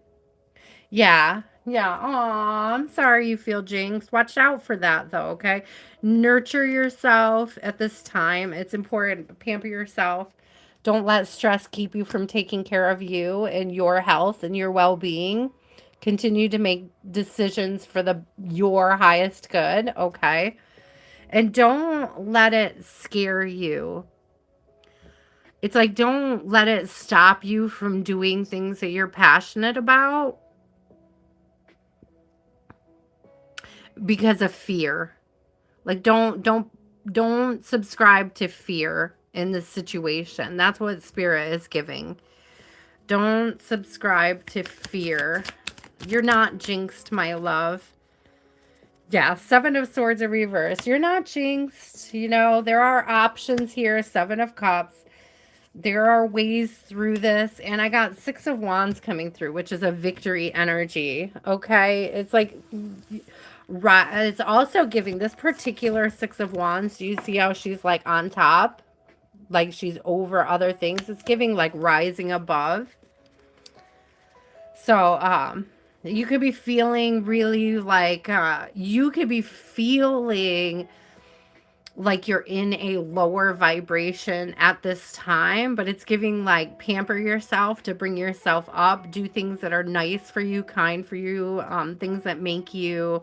Yeah. Yeah. Aw, I'm sorry you feel jinxed. Watch out for that, though, okay? Nurture yourself at this time. It's important. Pamper yourself. Don't let stress keep you from taking care of you and your health and your well-being. Continue to make decisions for your highest good, okay? And don't let it scare you. It's like, don't let it stop you from doing things that you're passionate about because of fear. Like, don't subscribe to fear in this situation. That's what spirit is giving. Don't subscribe to fear. You're not jinxed, my love. Yeah, Seven of Swords in reverse. You're not jinxed. You know, there are options here. Seven of Cups. There are ways through this. And I got Six of Wands coming through, which is a victory energy. Okay? It's like, right. It's also giving this particular Six of Wands. Do you see how she's like on top? Like she's over other things. It's giving like rising above. So, you could be feeling really like, you could be feeling like you're in a lower vibration at this time, but it's giving like pamper yourself to bring yourself up, do things that are nice for you, kind for you, things that make you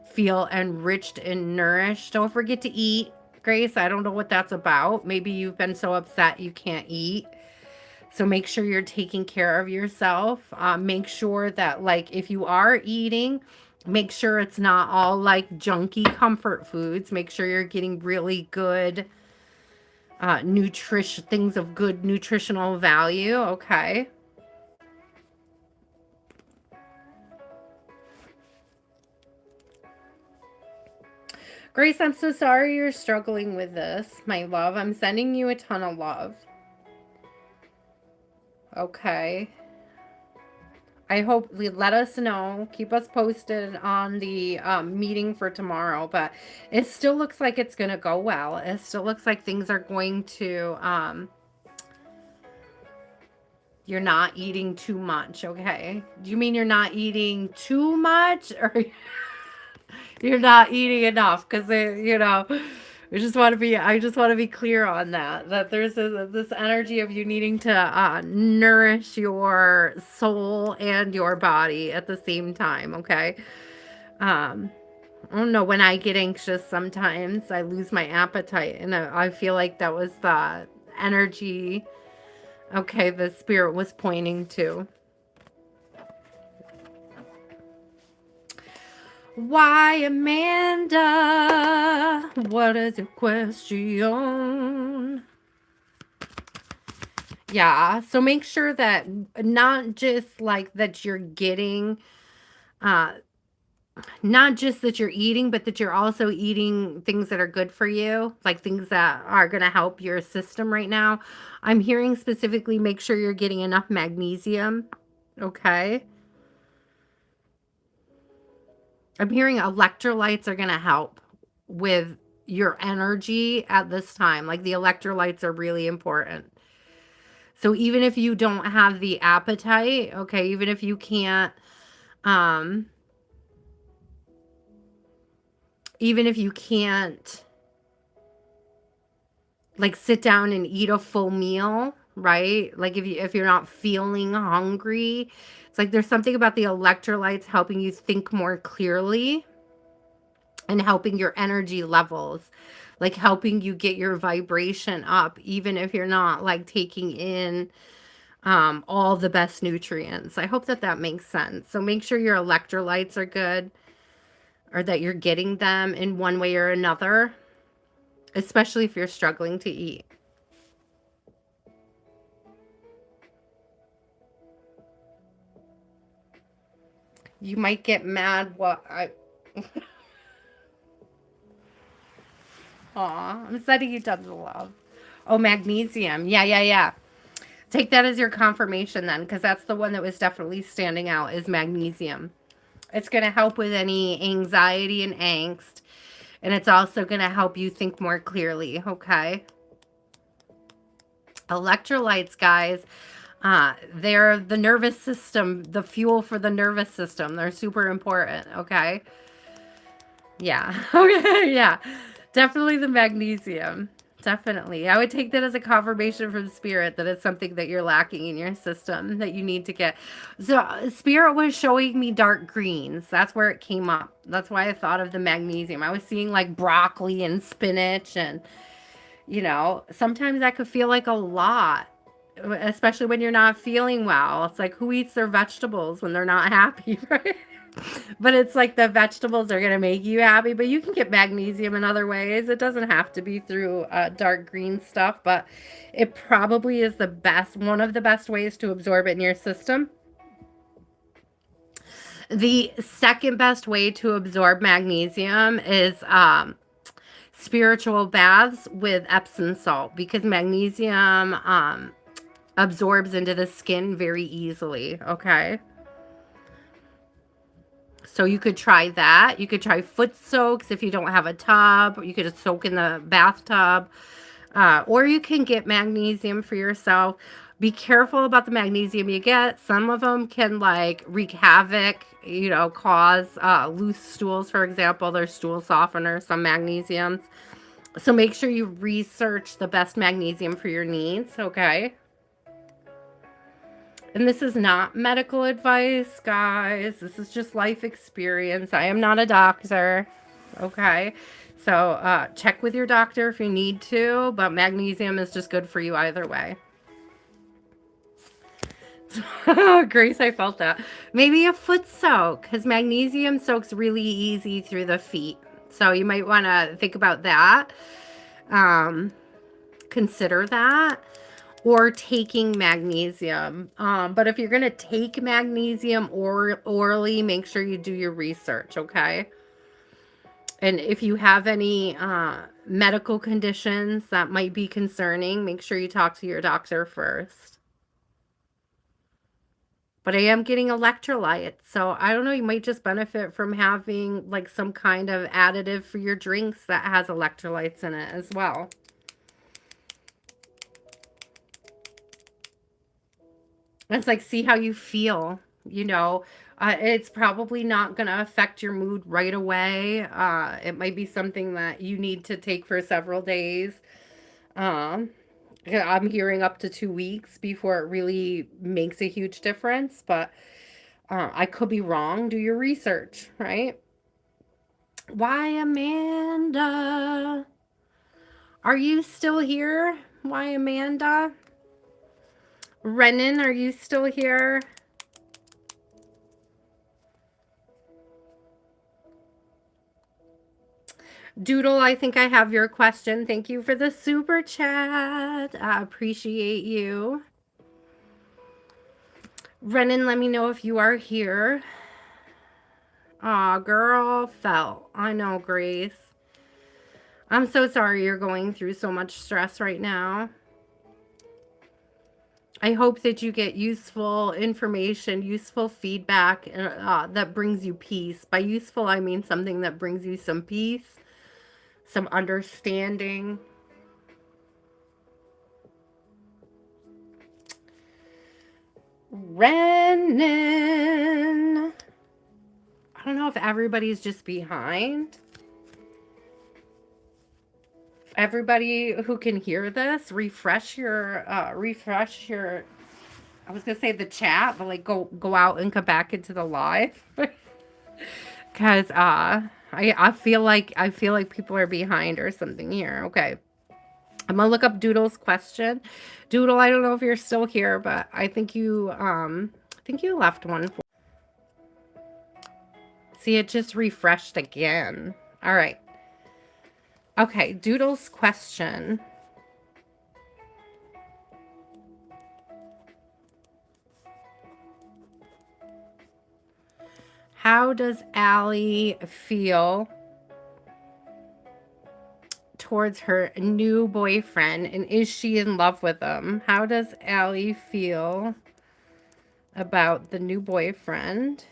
feel enriched and nourished. Don't forget to eat, Grace. I don't know what that's about. Maybe you've been so upset you can't eat. So make sure you're taking care of yourself. Make sure that, like, if you are eating, make sure it's not all like junky comfort foods. Make sure you're getting really good nutrition, things of good nutritional value. Okay. Grace, I'm so sorry you're struggling with this, my love. I'm sending you a ton of love. Okay. I hope, let us know. Keep us posted on the meeting for tomorrow. But it still looks like it's going to go well. It still looks like things are going to, you're not eating too much, okay? Do you mean you're not eating too much? Or you're not eating enough? Because, you know, I just want to be clear on that there's this energy of you needing to nourish your soul and your body at the same time. Okay. I don't know, when I get anxious, sometimes I lose my appetite, and I feel like that was the energy, okay, the spirit was pointing to. Why, Amanda? What is your question? Yeah, so make sure that not just like that you're getting, not just that you're eating, but that you're also eating things that are good for you, like things that are going to help your system right now. I'm hearing specifically make sure you're getting enough magnesium. Okay. I'm hearing electrolytes are going to help with your energy at this time. Like the electrolytes are really important. So even if you don't have the appetite, okay, even if you can't, um, even if you can't like sit down and eat a full meal, right? Like if you're not feeling hungry, it's like there's something about the electrolytes helping you think more clearly and helping your energy levels, like helping you get your vibration up, even if you're not like taking in all the best nutrients. I hope that that makes sense. So make sure your electrolytes are good, or that you're getting them in one way or another, especially if you're struggling to eat. You might get mad what I Aw, I'm sending you tons of love. Oh, magnesium. Yeah, yeah, yeah. Take that as your confirmation then, because that's the one that was definitely standing out, is magnesium. It's going to help with any anxiety and angst. And it's also going to help you think more clearly, okay? Electrolytes, guys, they're the nervous system, the fuel for the nervous system. They're super important, okay? Yeah. Okay, yeah. Definitely the magnesium. Definitely. I would take that as a confirmation from Spirit that it's something that you're lacking in your system that you need to get. So Spirit was showing me dark greens. That's where it came up. That's why I thought of the magnesium. I was seeing like broccoli and spinach, and sometimes that could feel like a lot, especially when you're not feeling well. It's like, who eats their vegetables when they're not happy, right? But it's like the vegetables are going to make you happy, but you can get magnesium in other ways. It doesn't have to be through dark green stuff, but it probably is one of the best ways to absorb it in your system. The second best way to absorb magnesium is spiritual baths with Epsom salt, because magnesium absorbs into the skin very easily, okay? So you could try that. You could try foot soaks if you don't have a tub. You could just soak in the bathtub. Or you can get magnesium for yourself. Be careful about the magnesium you get. Some of them can like wreak havoc, cause loose stools, for example. There's stool softeners, some magnesiums. So make sure you research the best magnesium for your needs, okay? And this is not medical advice, guys. This is just life experience. I am not a doctor, okay? So check with your doctor if you need to, but magnesium is just good for you either way. Grace, I felt that. Maybe a foot soak, because magnesium soaks really easy through the feet. So you might want to think about that. Consider that. Or taking magnesium. But if you're going to take magnesium orally, make sure you do your research, okay? And if you have any medical conditions that might be concerning, make sure you talk to your doctor first. But I am getting electrolytes, so I don't know, you might just benefit from having like some kind of additive for your drinks that has electrolytes in it as well. It's like, see how you feel, it's probably not going to affect your mood right away. It might be something that you need to take for several days. I'm hearing up to 2 weeks before it really makes a huge difference, but I could be wrong. Do your research, right? Why, Amanda? Are you still here? Why, Amanda? Renan, are you still here? Doodle, I think I have your question. Thank you for the super chat. I appreciate you. Renan, let me know if you are here. Aw, girl, fell. I know, Grace. I'm so sorry you're going through so much stress right now. I hope that you get useful information, useful feedback that brings you peace. By useful, I mean something that brings you some peace, some understanding. Renan. I don't know if everybody's just behind. Everybody who can hear this, refresh your I was gonna say the chat, but like go out and come back into the live. Cause I feel like people are behind or something here. Okay. I'm gonna look up Doodle's question. Doodle, I don't know if you're still here, but I think you left one for. See, it just refreshed again. All right. Okay, Doodle's question. How does Allie feel towards her new boyfriend, and is she in love with him? How does Allie feel about the new boyfriend?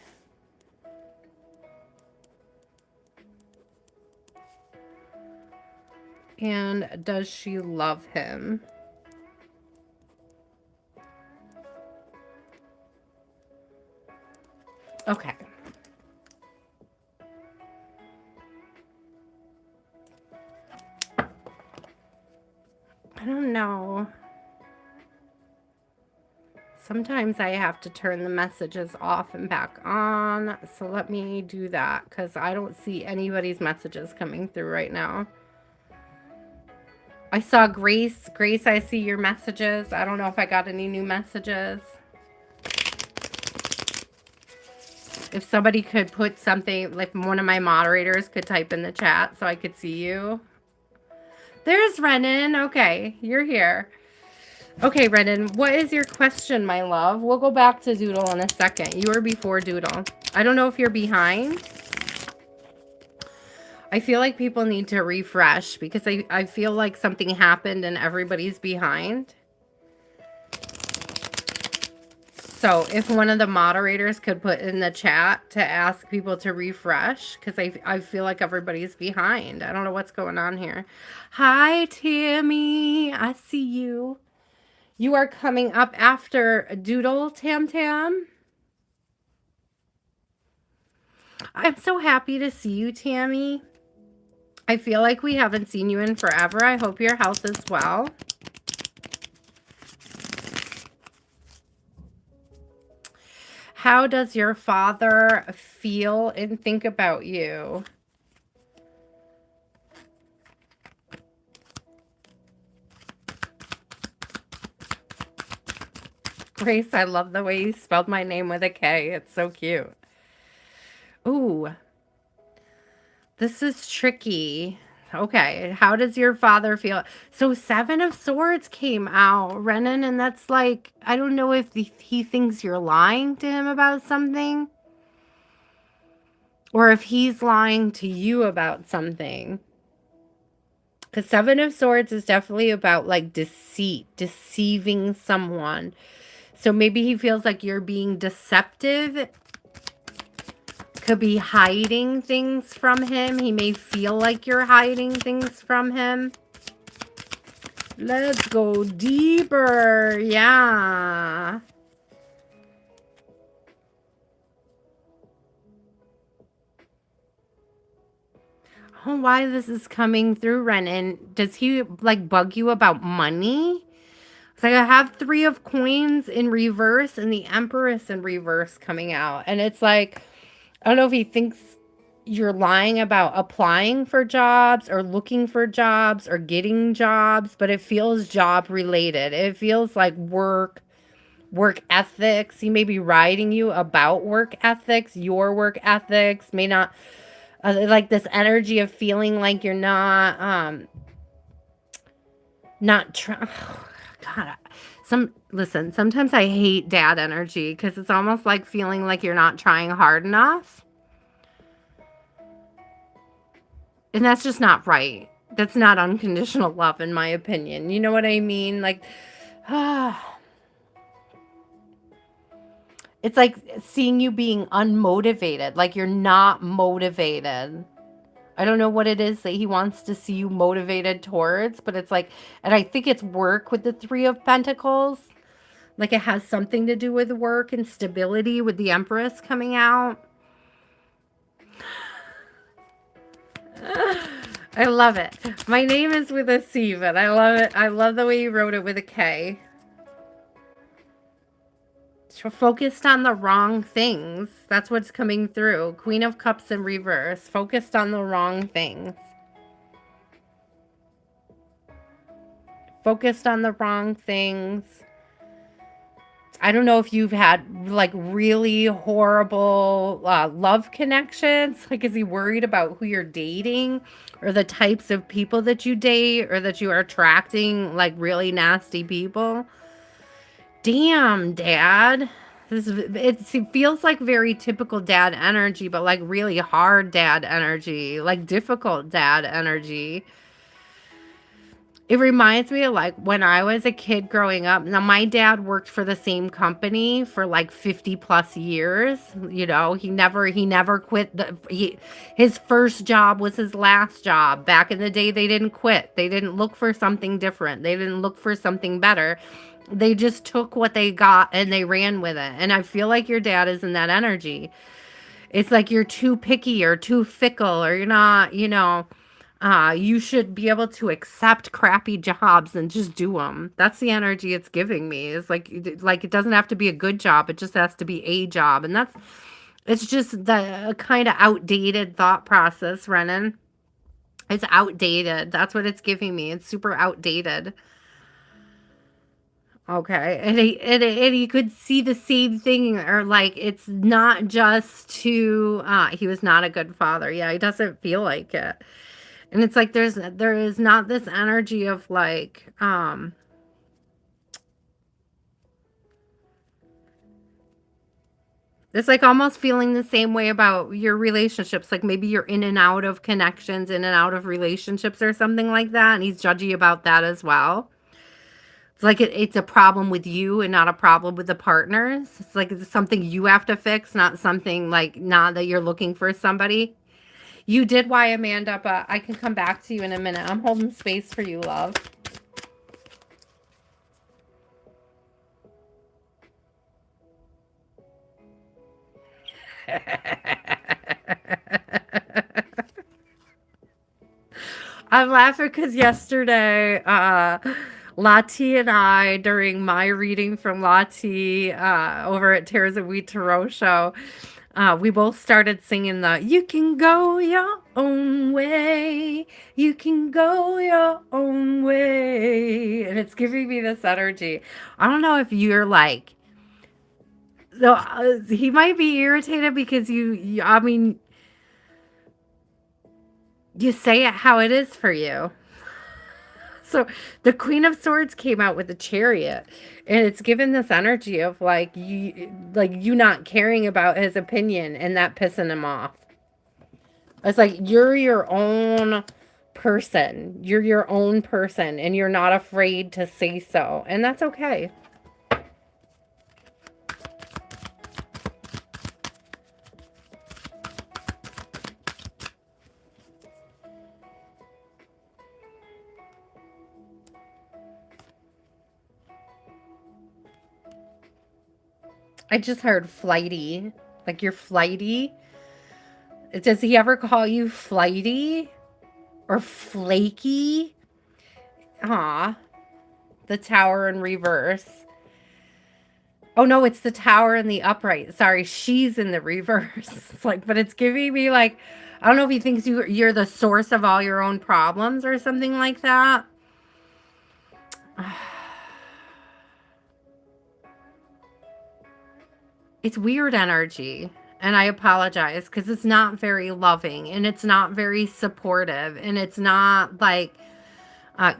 And does she love him? Okay. I don't know. Sometimes I have to turn the messages off and back on. So let me do that because I don't see anybody's messages coming through right now. I saw Grace. Grace, I see your messages. I don't know if I got any new messages. If somebody could put something, like one of my moderators could type in the chat so I could see you. There's Renan. Okay, you're here. Okay, Renan, what is your question, my love? We'll go back to Doodle in a second. You were before Doodle. I don't know if you're behind. I feel like people need to refresh because I feel like something happened and everybody's behind. So if one of the moderators could put in the chat to ask people to refresh, because I feel like everybody's behind. I don't know what's going on here. Hi, Tammy. I see you. You are coming up after Doodle, Tam Tam. I'm so happy to see you, Tammy. I feel like we haven't seen you in forever. I hope your health is well. How does your father feel and think about you? Grace, I love the way you spelled my name with a K. It's so cute. Ooh. This is tricky. Okay, how does your father feel? So 7 of Swords came out, Renan, and that's like, I don't know if he thinks you're lying to him about something. Or if he's lying to you about something. Because 7 of Swords is definitely about like deceit, deceiving someone. So maybe he feels like you're being deceptive. Could be hiding things from him. He may feel like you're hiding things from him. Let's go deeper. Yeah. Oh, why this is coming through, Renan. Does he like bug you about money? It's like I have 3 of Coins in reverse and the Empress in reverse coming out. And it's like, I don't know if he thinks you're lying about applying for jobs or looking for jobs or getting jobs, but it feels job related. It feels like work ethics. He may be writing you about work ethics. Your work ethics may not, like this energy of feeling like you're not trying. God, listen, sometimes I hate dad energy because it's almost like feeling like you're not trying hard enough. And that's just not right. That's not unconditional love, in my opinion. You know what I mean? Like, it's like seeing you being unmotivated, like you're not motivated. I don't know what it is that he wants to see you motivated towards, but it's like, and I think it's work with the 3 of Pentacles. Like it has something to do with work and stability with the Empress coming out. I love it. My name is with a C, but I love it. I love the way you wrote it with a K. So focused on the wrong things. That's what's coming through. Queen of Cups in reverse. Focused on the wrong things. Focused on the wrong things. I don't know if you've had like really horrible love connections. Like, is he worried about who you're dating or the types of people that you date or that you are attracting like really nasty people? Damn, Dad. It feels like very typical dad energy, but like really hard dad energy, like difficult dad energy. It reminds me of like when I was a kid growing up. Now, my dad worked for the same company for like 50 plus years. You know, he never quit. His first job was his last job. Back in the day, they didn't quit. They didn't look for something different. They didn't look for something better. They just took what they got and they ran with it. And I feel like your dad is in that energy. It's like you're too picky or too fickle or you're not, you should be able to accept crappy jobs and just do them. That's the energy it's giving me. It's like it doesn't have to be a good job. It just has to be a job. And it's just the kind of outdated thought process, Renan. It's outdated. That's what it's giving me. It's super outdated. Okay. And he could see the same thing, or like it's not just to he was not a good father. Yeah, he doesn't feel like it. And it's like there is not this energy of like it's like almost feeling the same way about your relationships. Like maybe you're in and out of connections, in and out of relationships or something like that, and he's judgy about that as well. It's like it's a problem with you and not a problem with the partners. It's like it's something you have to fix, not something like not that you're looking for somebody. You did why, Amanda, but I can come back to you in a minute. I'm holding space for you, love. I'm laughing because yesterday, Lati and I, during my reading from Lati over at Tears of Wheat Tarot show, we both started singing the "You Can Go Your Own Way, You Can Go Your Own Way," and it's giving me this energy. I don't know if you're like, so he might be irritated because I mean, you say it how it is for you. So the Queen of Swords came out with the Chariot, and it's given this energy of like you not caring about his opinion and that pissing him off. It's like you're your own person. You're your own person, and you're not afraid to say so, and that's okay. I just heard flighty, like you're flighty. Does he ever call you flighty or flaky? Aw, the Tower in reverse. Oh no, it's the Tower in the upright. Sorry, she's in the reverse. It's like, but it's giving me like, I don't know if he thinks you're the source of all your own problems or something like that. It's weird energy. And I apologize because it's not very loving and it's not very supportive and it's not like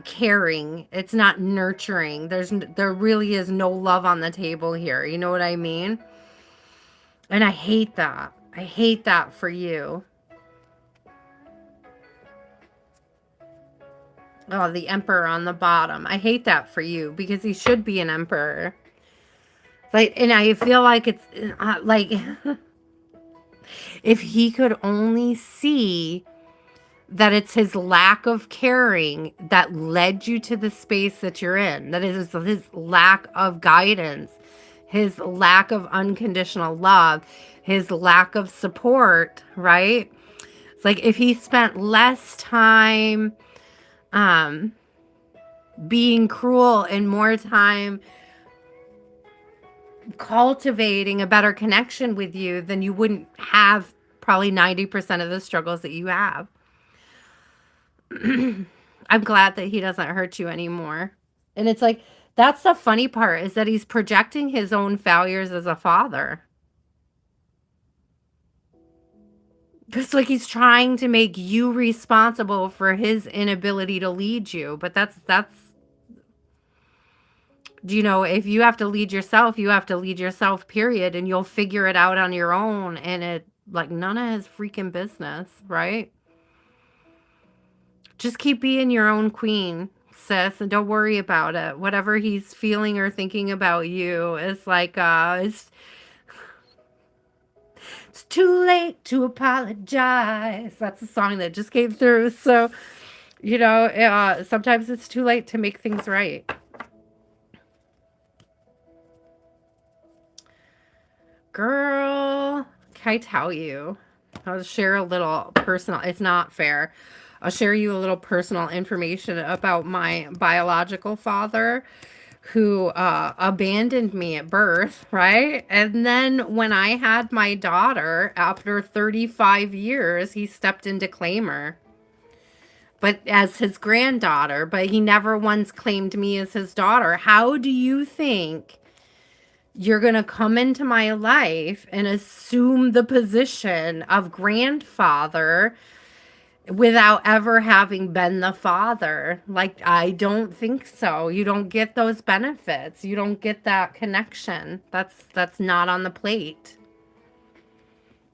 caring. It's not nurturing. There really is no love on the table here. You know what I mean? And I hate that. I hate that for you. Oh, the emperor on the bottom. I hate that for you because he should be an emperor. Like, and I feel like it's like if he could only see that it's his lack of caring that led you to the space that you're in. That is his lack of guidance, his lack of unconditional love, his lack of support, right? It's like if he spent less time um, being cruel and more time cultivating a better connection with you, then you wouldn't have probably 90% of the struggles that you have. I'm glad that he doesn't hurt you anymore. And it's like, that's the funny part, is that he's projecting his own failures as a father. Because like he's trying to make you responsible for his inability to lead you. But that's you know, if you have to lead yourself, you have to lead yourself, period. And you'll figure it out on your own. And it like none of his freaking business, right? Just keep being your own queen, sis, and don't worry about it. Whatever he's feeling or thinking about you is like it's too late to apologize. That's a song that just came through. So, you know, sometimes it's too late to make things right. Girl, can I tell you? I'll share a little personal, it's not fair. I'll share you a little personal information about my biological father who abandoned me at birth, right? And then when I had my daughter, after 35 years, he stepped in to claim her, but as his granddaughter, but he never once claimed me as his daughter. How do you think you're going to come into my life and assume the position of grandfather without ever having been the father? Like, I don't think so. You don't get those benefits. You don't get that connection. That's not on the plate.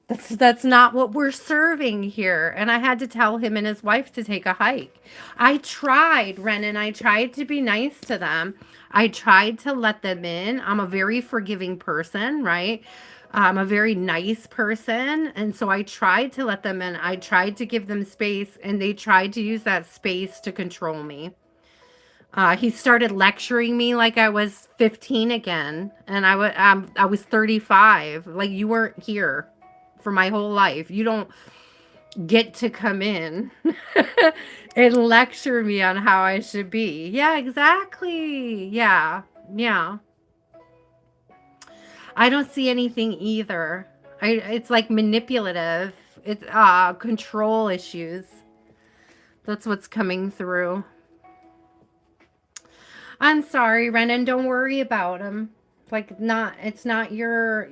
That's not what we're serving here. And I had to tell him and his wife to take a hike. I tried, Renan. I tried to be nice to them. I tried to let them in. I'm a very forgiving person, right? I'm a very nice person. And so I tried to let them in. I tried to give them space, and they tried to use that space to control me. He started lecturing me like I was 15 again, and I was 35. Like, you weren't here for my whole life. You don't get to come in and lecture me on how I should be. Yeah, exactly. Yeah. Yeah. I don't see anything either. It's like manipulative. It's control issues. That's what's coming through. I'm sorry, Renan. Don't worry about him. Like, not. It's not your.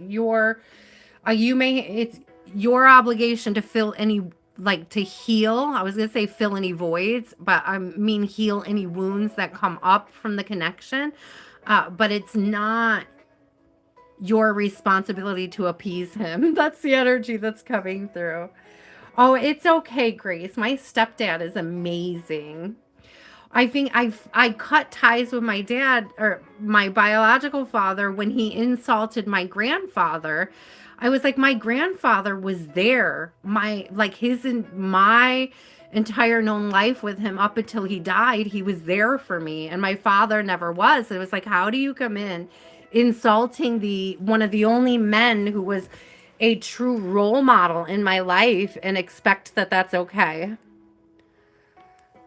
You may. It's your obligation to fill any, like, to heal. I was gonna say fill any voids, but I mean heal any wounds that come up from the connection. But it's not your responsibility to appease him. That's the energy that's coming through. Oh, it's okay, Grace. My stepdad is amazing. I think I cut ties with my dad, or my biological father, when he insulted my grandfather. I was like, my grandfather was there. My entire known life with him up until he died, he was there for me, and my father never was. It was like, how do you come in insulting the one of the only men who was a true role model in my life and expect that that's okay?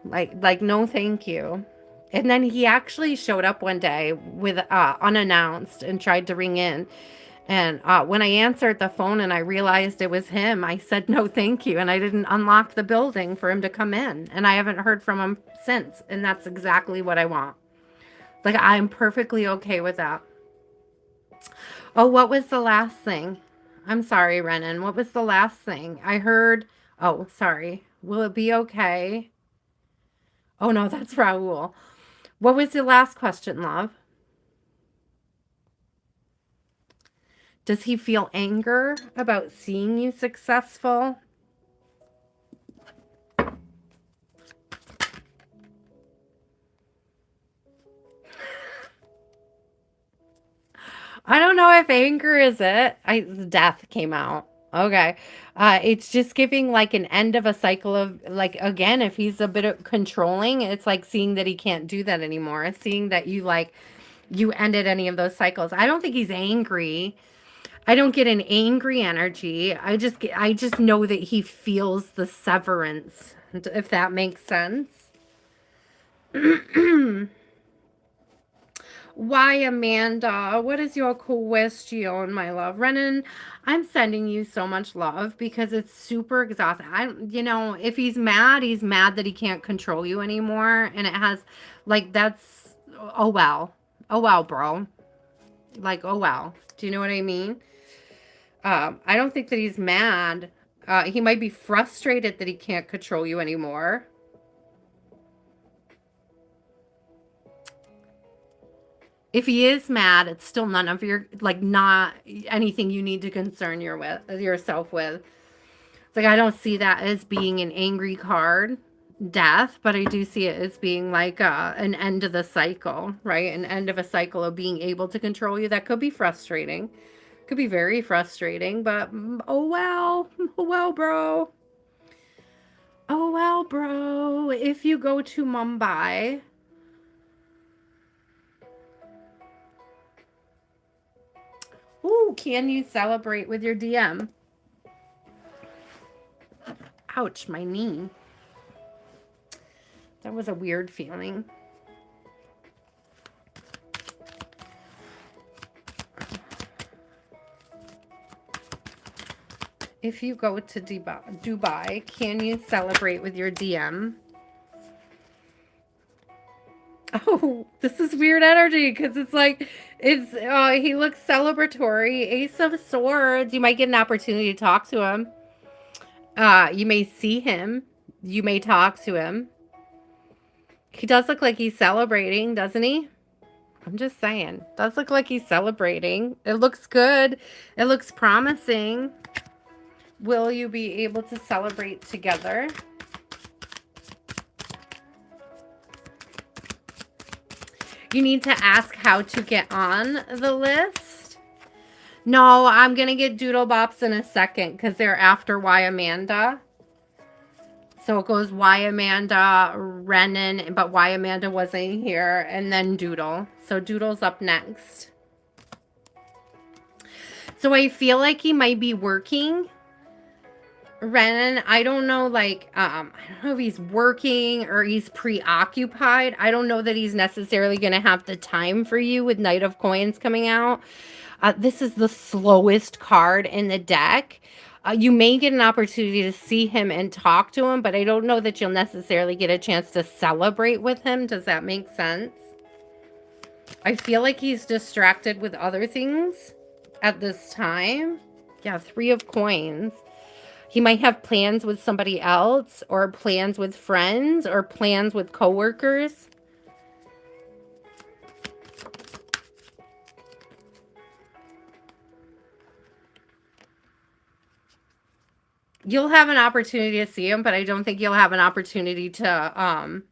Like no, thank you. And then he actually showed up one day with unannounced and tried to ring in. And when I answered the phone and I realized it was him, I said no, thank you, and I didn't unlock the building for him to come in. And I haven't heard from him since. And that's exactly what I want. Like, I'm perfectly okay with that. Oh, what was the last thing? I'm sorry, Renan. What was the last thing? I heard. Oh, sorry. Will it be okay? Oh, no, that's Raul. What was the last question, love? Does he feel anger about seeing you successful? I don't know if anger is it. Death came out. Okay. It's just giving like an end of a cycle of like again, if he's a bit of controlling, it's like seeing that he can't do that anymore. Seeing that you like you ended any of those cycles. I don't think he's angry. I don't get an angry energy. I just know that he feels the severance, if that makes sense. Why, Amanda? What is your question, my love? Renan, I'm sending you so much love because it's super exhausting. If he's mad that he can't control you anymore. And it has, like, that's, oh, wow. Oh, wow, bro. Like, oh, wow. Do you know what I mean? I don't think that he's mad. He might be frustrated that he can't control you anymore. If he is mad, it's still none of your, like, not anything you need to concern yourself with. It's like, I don't see that as being an angry card, death, but I do see it as being like an end of the cycle, right? An end of a cycle of being able to control you. That could be frustrating. Could be very frustrating, but oh well. Oh well, bro. Oh well, bro. If you go to Mumbai, ooh, can you celebrate with your DM? Ouch, my knee. That was a weird feeling. If you go to Dubai, can you celebrate with your DM? Oh, this is weird energy because it's like, he looks celebratory. Ace of Swords. You might get an opportunity to talk to him. You may see him. You may talk to him. He does look like he's celebrating, doesn't he? I'm just saying. Does look like he's celebrating. It looks good. It looks promising. Will you be able to celebrate together? You need to ask how to get on the list. No, I'm going to get Doodle Bops in a second because they're after Why Amanda. So it goes Why Amanda, Renan, but Why Amanda wasn't here, and then Doodle. So Doodle's up next. So I feel like he might be working. Renan, I don't know, like, I don't know if he's working or he's preoccupied. I don't know that he's necessarily going to have the time for you with Knight of Coins coming out. This is the slowest card in the deck. You may get an opportunity to see him and talk to him, but I don't know that you'll necessarily get a chance to celebrate with him. Does that make sense? I feel like he's distracted with other things at this time. Yeah, 3 of Coins. He might have plans with somebody else or plans with friends or plans with coworkers. You'll have an opportunity to see him, but I don't think you'll have an opportunity to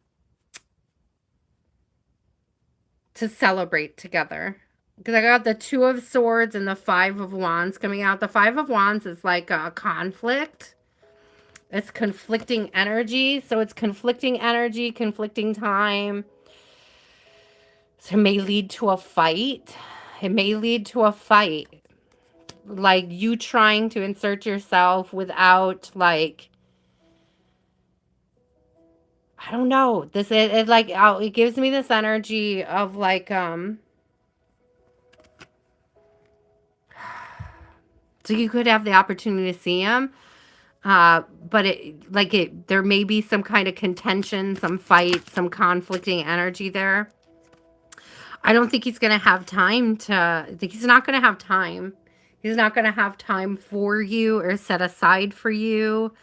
celebrate together. Because I got the 2 of Swords and the 5 of Wands coming out. The 5 of Wands is like a conflict. It's conflicting energy. So it's conflicting energy, conflicting time. So it may lead to a fight. It may lead to a fight. Like you trying to insert yourself without, like, I don't know. This it like it gives me this energy of like so you could have the opportunity to see him. But there may be some kind of contention, some fight, some conflicting energy there. I don't think he's going to have time he's not going to have time. He's not going to have time for you or set aside for you.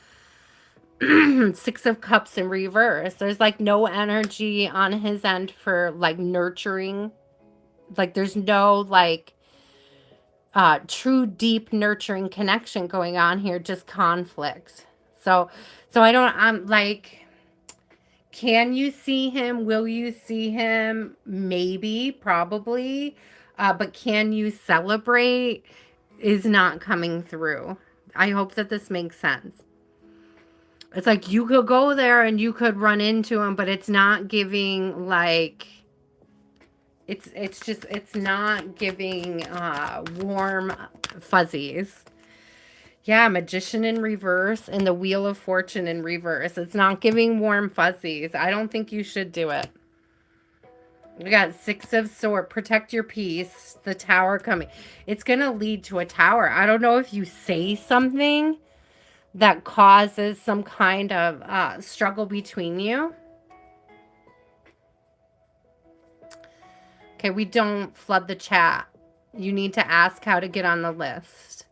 6 of Cups in reverse. There's like no energy on his end for like nurturing. Like there's no like true deep nurturing connection going on here, just conflict. So I'm like, can you see him? Will you see him? Maybe, probably. But can you celebrate is not coming through. I hope that this makes sense. It's like you could go there and you could run into him, but it's not giving like it's not giving warm fuzzies. Yeah, Magician in reverse and the Wheel of Fortune in reverse. It's not giving warm fuzzies. I don't think you should do it. We got Six of Swords. Protect your peace. The Tower coming. It's going to lead to a tower. I don't know if you say something that causes some kind of struggle between you. Okay, we don't flood the chat. You need to ask how to get on the list.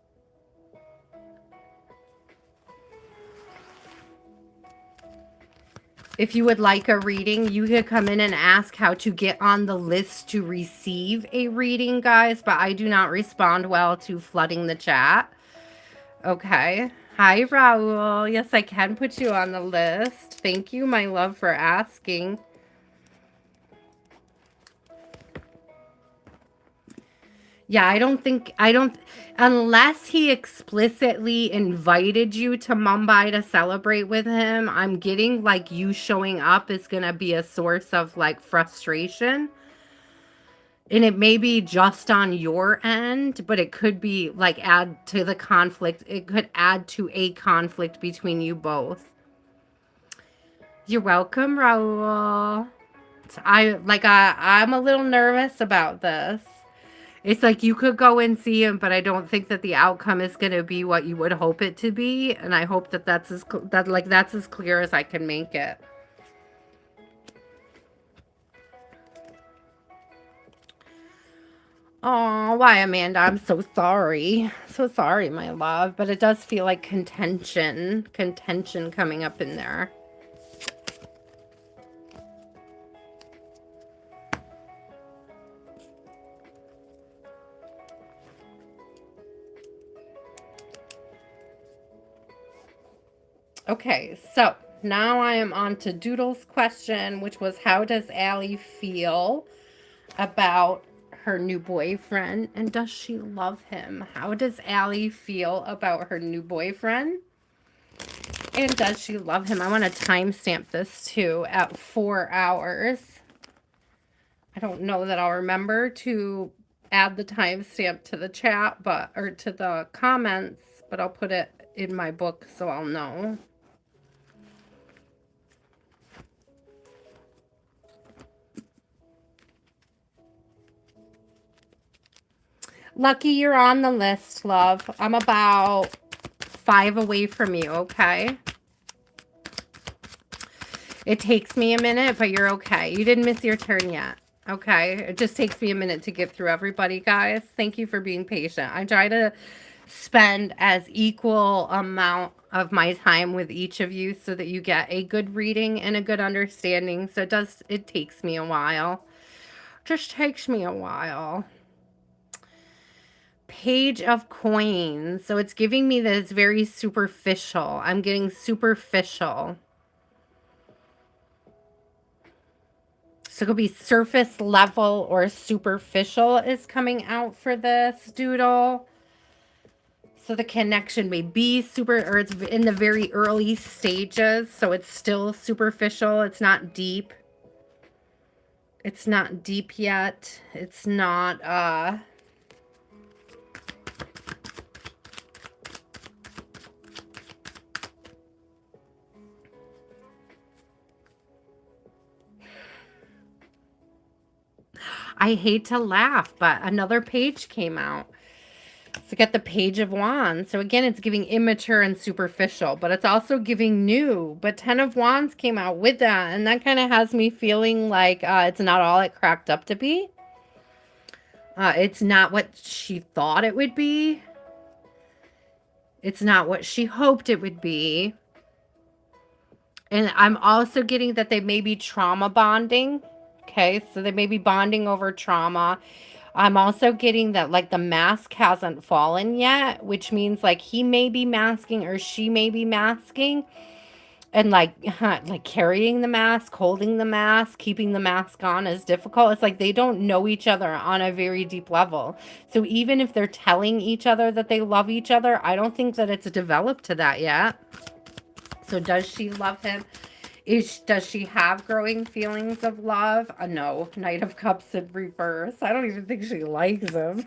If you would like a reading, you could come in and ask how to get on the list to receive a reading, guys. But I do not respond well to flooding the chat. Okay. Hi, Raul. Yes, I can put you on the list. Thank you, my love, for asking. Yeah, I don't, unless he explicitly invited you to Mumbai to celebrate with him, I'm getting like you showing up is going to be a source of like frustration. And it may be just on your end, but it could be like add to the conflict. It could add to a conflict between you both. You're welcome, Raul. I'm a little nervous about this. It's like you could go and see him, but I don't think that the outcome is going to be what you would hope it to be, and I hope that that's as clear as I can make it. Oh, why, Amanda? I'm so sorry. So sorry, my love, but it does feel like contention coming up in there. Okay, so now I am on to Doodle's question, which was how does Allie feel about her new boyfriend and does she love him? How does Allie feel about her new boyfriend? And does she love him? I want to timestamp this too at 4 hours. I don't know that I'll remember to add the timestamp to the chat, or to the comments, but I'll put it in my book so I'll know. Lucky, you're on the list, love. I'm about 5 away from you, okay? It takes me a minute, but you're okay. You didn't miss your turn yet, okay? It just takes me a minute to get through everybody, guys. Thank you for being patient. I try to spend as equal amount of my time with each of you so that you get a good reading and a good understanding. So it takes me a while. Just takes me a while. Page of Coins. So it's giving me this very superficial. I'm getting superficial. So it could be surface level or superficial is coming out for this doodle. So the connection may be or it's in the very early stages. So it's still superficial. It's not deep. It's not deep yet. It's not, I hate to laugh, but another page came out. So get the Page of Wands. So again, it's giving immature and superficial, but it's also giving new. But 10 of Wands came out with that, and that kind of has me feeling like it's not all it cracked up to be. It's not what she thought it would be. It's not what she hoped it would be. And I'm also getting that they may be trauma bonding. Okay, so they may be bonding over trauma. I'm also getting that like the mask hasn't fallen yet, which means like he may be masking or she may be masking. And like carrying the mask, holding the mask, keeping the mask on is difficult. It's like they don't know each other on a very deep level. So even if they're telling each other that they love each other, I don't think that it's developed to that yet. So does she love him? Does she have growing feelings of love? No. Knight of Cups in reverse. I don't even think she likes him.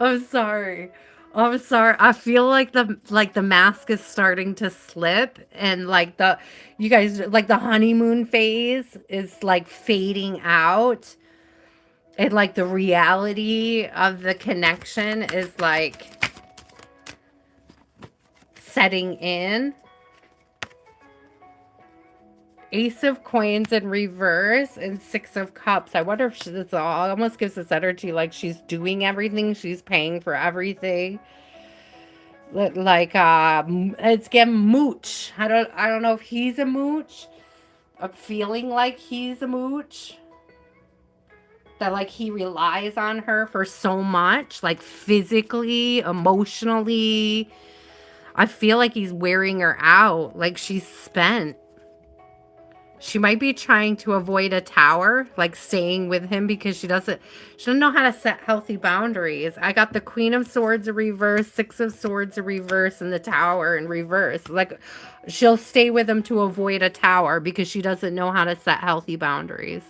I'm sorry. I'm sorry. I feel like the mask is starting to slip, and like the you guys, like the honeymoon phase is like fading out, and like the reality of the connection is like setting in. Ace of Coins in reverse and Six of Cups. I wonder if this all almost gives this energy like she's doing everything, she's paying for everything. Like it's getting mooch. I don't know if he's a mooch. I'm feeling like he's a mooch. That like he relies on her for so much, like physically, emotionally. I feel like he's wearing her out, like she's spent. She might be trying to avoid a tower, like staying with him because she doesn't know how to set healthy boundaries. I got the Queen of Swords in reverse, Six of Swords in reverse, and the Tower in reverse. Like she'll stay with him to avoid a tower because she doesn't know how to set healthy boundaries.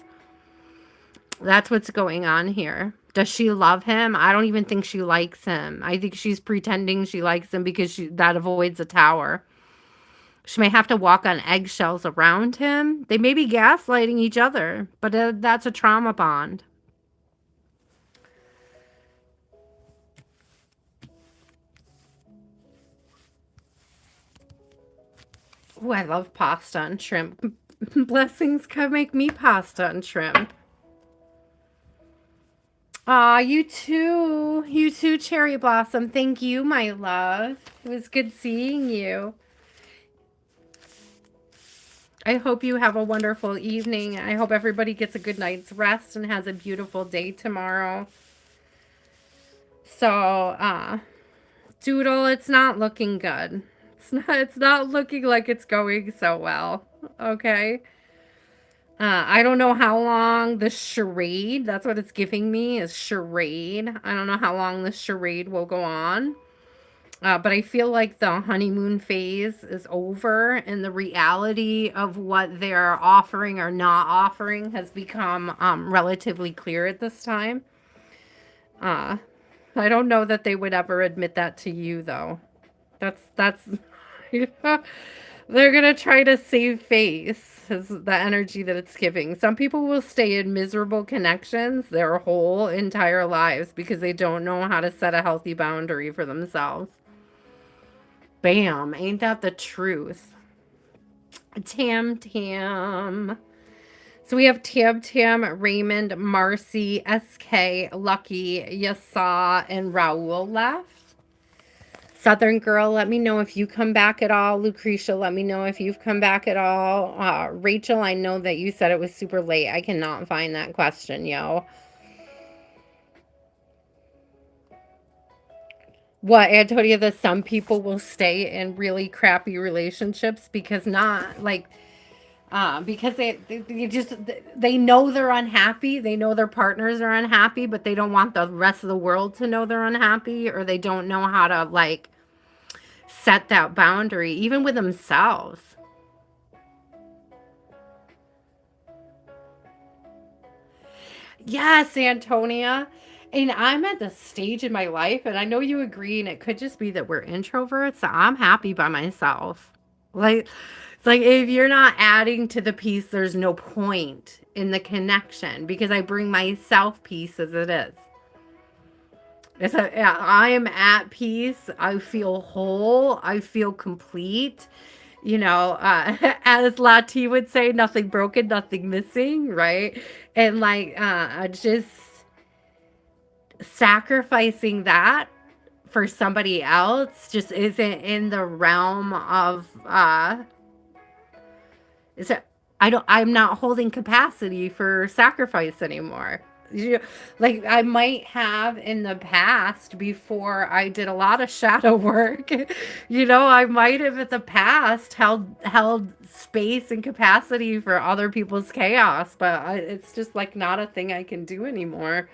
That's what's going on here. Does she love him? I don't even think she likes him. I think she's pretending she likes him because that avoids a tower. She may have to walk on eggshells around him. They may be gaslighting each other, but that's a trauma bond. Oh, I love pasta and shrimp. Blessings come make me pasta and shrimp. Aw, you too. You too, Cherry Blossom. Thank you, my love. It was good seeing you. I hope you have a wonderful evening. I hope everybody gets a good night's rest and has a beautiful day tomorrow. So, Doodle, it's not looking good. It's not looking like it's going so well. Okay. I don't know how long the charade, that's what it's giving me, is charade. I don't know how long the charade will go on. But I feel like the honeymoon phase is over and the reality of what they're offering or not offering has become relatively clear at this time. Uh, I don't know that they would ever admit that to you, though. That's they're gonna try to save face is the energy that it's giving. Some people will stay in miserable connections their whole entire lives because they don't know how to set a healthy boundary for themselves. Bam, ain't that the truth? Tam Tam. So we have Tam Tam, Raymond, Marcy, SK, Lucky, Yasa, and Raul left. Southern Girl, let me know if you come back at all. Lucretia, let me know if you've come back at all. Rachel, I know that you said it was super late. I cannot find that question, yo. What, Antonia, that some people will stay in really crappy relationships because because they know they're unhappy. They know their partners are unhappy, but they don't want the rest of the world to know they're unhappy, or they don't know how to like set that boundary, even with themselves. Yes, Antonia. And I'm at the stage in my life, and I know you agree, and it could just be that we're introverts. So I'm happy by myself. Like, it's like if you're not adding to the piece, there's no point in the connection because I bring myself peace as it is. Yeah, I am at peace. I feel whole. I feel complete. As Lati would say, nothing broken, nothing missing, right? And like, just sacrificing that for somebody else just isn't in the realm of, is it, I'm not holding capacity for sacrifice anymore. You, like I might have in the past before I did a lot of shadow work. I might have in the past held space and capacity for other people's chaos, but it's just like not a thing I can do anymore.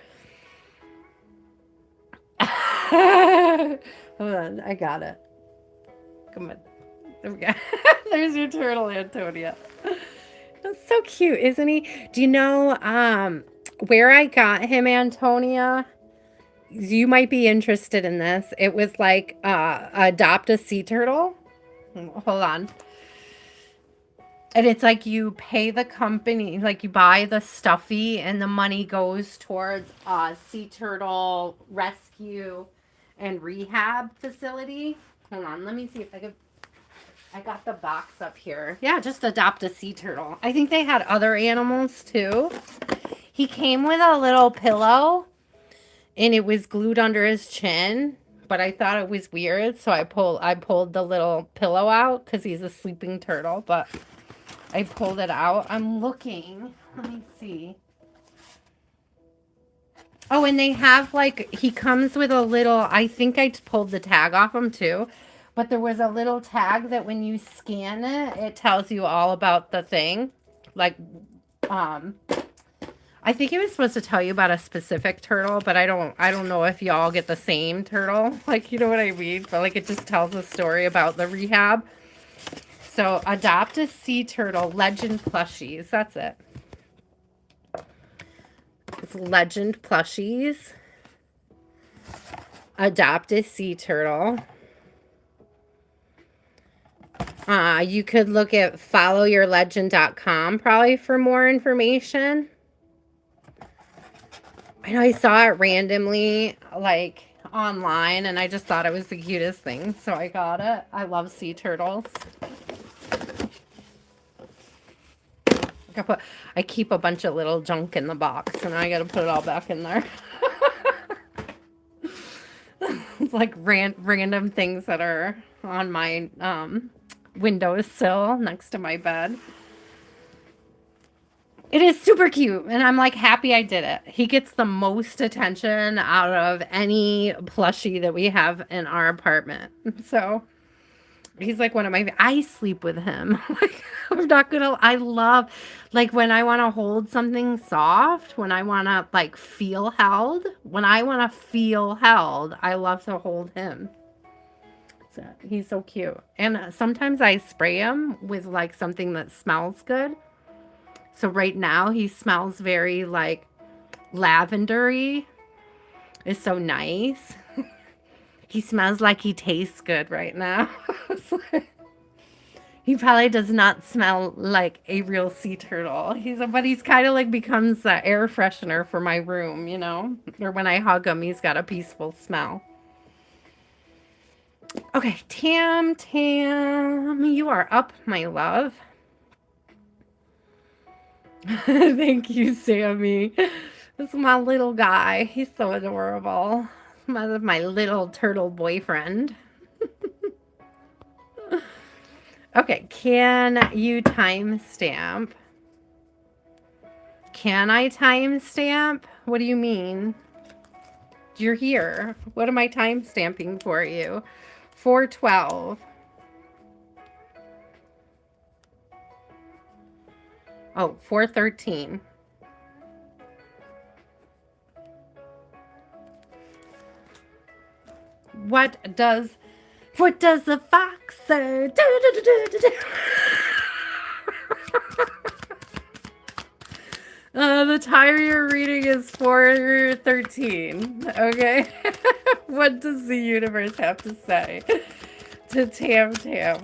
Hold on, I got it. Come on. There we go. There's your turtle, Antonia. That's so cute, isn't he? Do you know where I got him, Antonia? You might be interested in this. It was like adopt a sea turtle. Hold on. And it's like you pay the company, like you buy the stuffy, and the money goes towards a sea turtle rescue and rehab facility. Hold on, let me see if I could. I got the box up here. Yeah, just adopt a sea turtle. I think they had other animals too. He came with a little pillow and it was glued under his chin, but I thought it was weird, so I pulled the little pillow out because he's a sleeping turtle, but I pulled it out. I'm looking. Let me see. Oh, and they have like, he comes with a little, I think I pulled the tag off him too, but there was a little tag that when you scan it, it tells you all about the thing. Like, um, I think it was supposed to tell you about a specific turtle, but I don't know if y'all get the same turtle. Like, you know what I mean? But like, it just tells a story about the rehab. So, adopt a sea turtle, legend plushies. That's it. It's legend plushies. Adopt a sea turtle. You could look at followyourlegend.com probably for more information. I know I saw it randomly, like online, and I just thought it was the cutest thing, so I got it. I love sea turtles. I keep a bunch of little junk in the box, and I got to put it all back in there. It's like random things that are on my windowsill next to my bed. It is super cute, and I'm like happy I did it. He gets the most attention out of any plushie that we have in our apartment. So he's like one of my, I sleep with him. Like, I'm not gonna, I love, like when I want to hold something soft, when I want to like feel held, I love to hold him. So he's so cute. And sometimes I spray him with like something that smells good. So right now he smells very like lavendery. It's so nice. He smells like he tastes good right now. He probably does not smell like a real sea turtle. But he's kind of like becomes the air freshener for my room, Or when I hug him, he's got a peaceful smell. Okay, Tam, you are up, my love. Thank you, Sammy. This is my little guy. He's so adorable. My little turtle boyfriend. Okay, can you timestamp? Can I timestamp? What do you mean? You're here. What am I timestamping for you? 412. Oh, 413. What does the fox say? The time you're reading is 413. Okay. What does the universe have to say to Tam?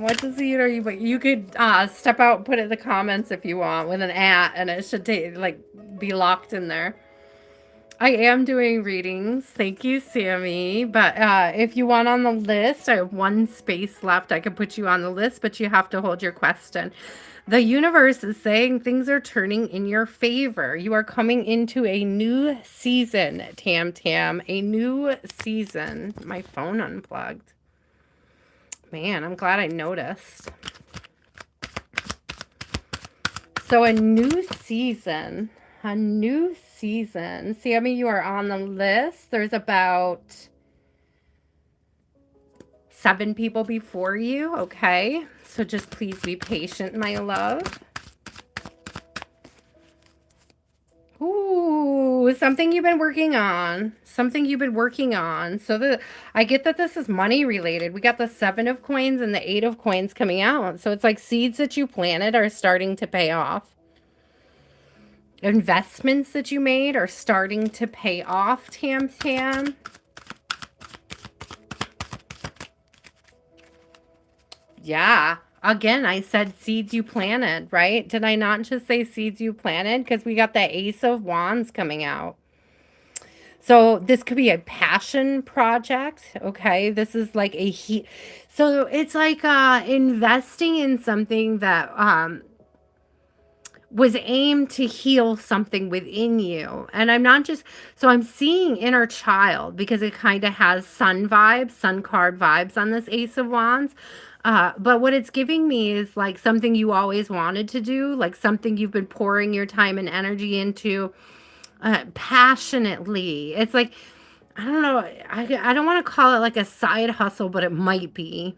What does the universe? You could step out and put it in the comments if you want with an @ and it should be locked in there. I am doing readings. Thank you, Sammy. But if you want on the list, I have one space left. I could put you on the list, but you have to hold your question. The universe is saying things are turning in your favor. You are coming into a new season, Tam. A new season. My phone unplugged. Man, I'm glad I noticed. So a new season. A new season. Sammy, you are on the list. There's about 7 people before you, okay? So just please be patient, my love. Ooh, something you've been working on. Something you've been working on. So I get that this is money related. We got the 7 of coins and the 8 of coins coming out. So it's like seeds that you planted are starting to pay off. Investments that you made are starting to pay off, Tam Tam. Yeah. Again, I said seeds you planted, right? Did I not just say seeds you planted? Because we got the Ace of Wands coming out. So this could be a passion project, okay? This is like so it's like investing in something that was aimed to heal something within you. And I'm not just, so I'm seeing inner child because it kind of has sun vibes, sun card vibes on this Ace of Wands. But what it's giving me is like something you always wanted to do, like something you've been pouring your time and energy into passionately. It's like, I don't know, I don't want to call it like a side hustle, but it might be.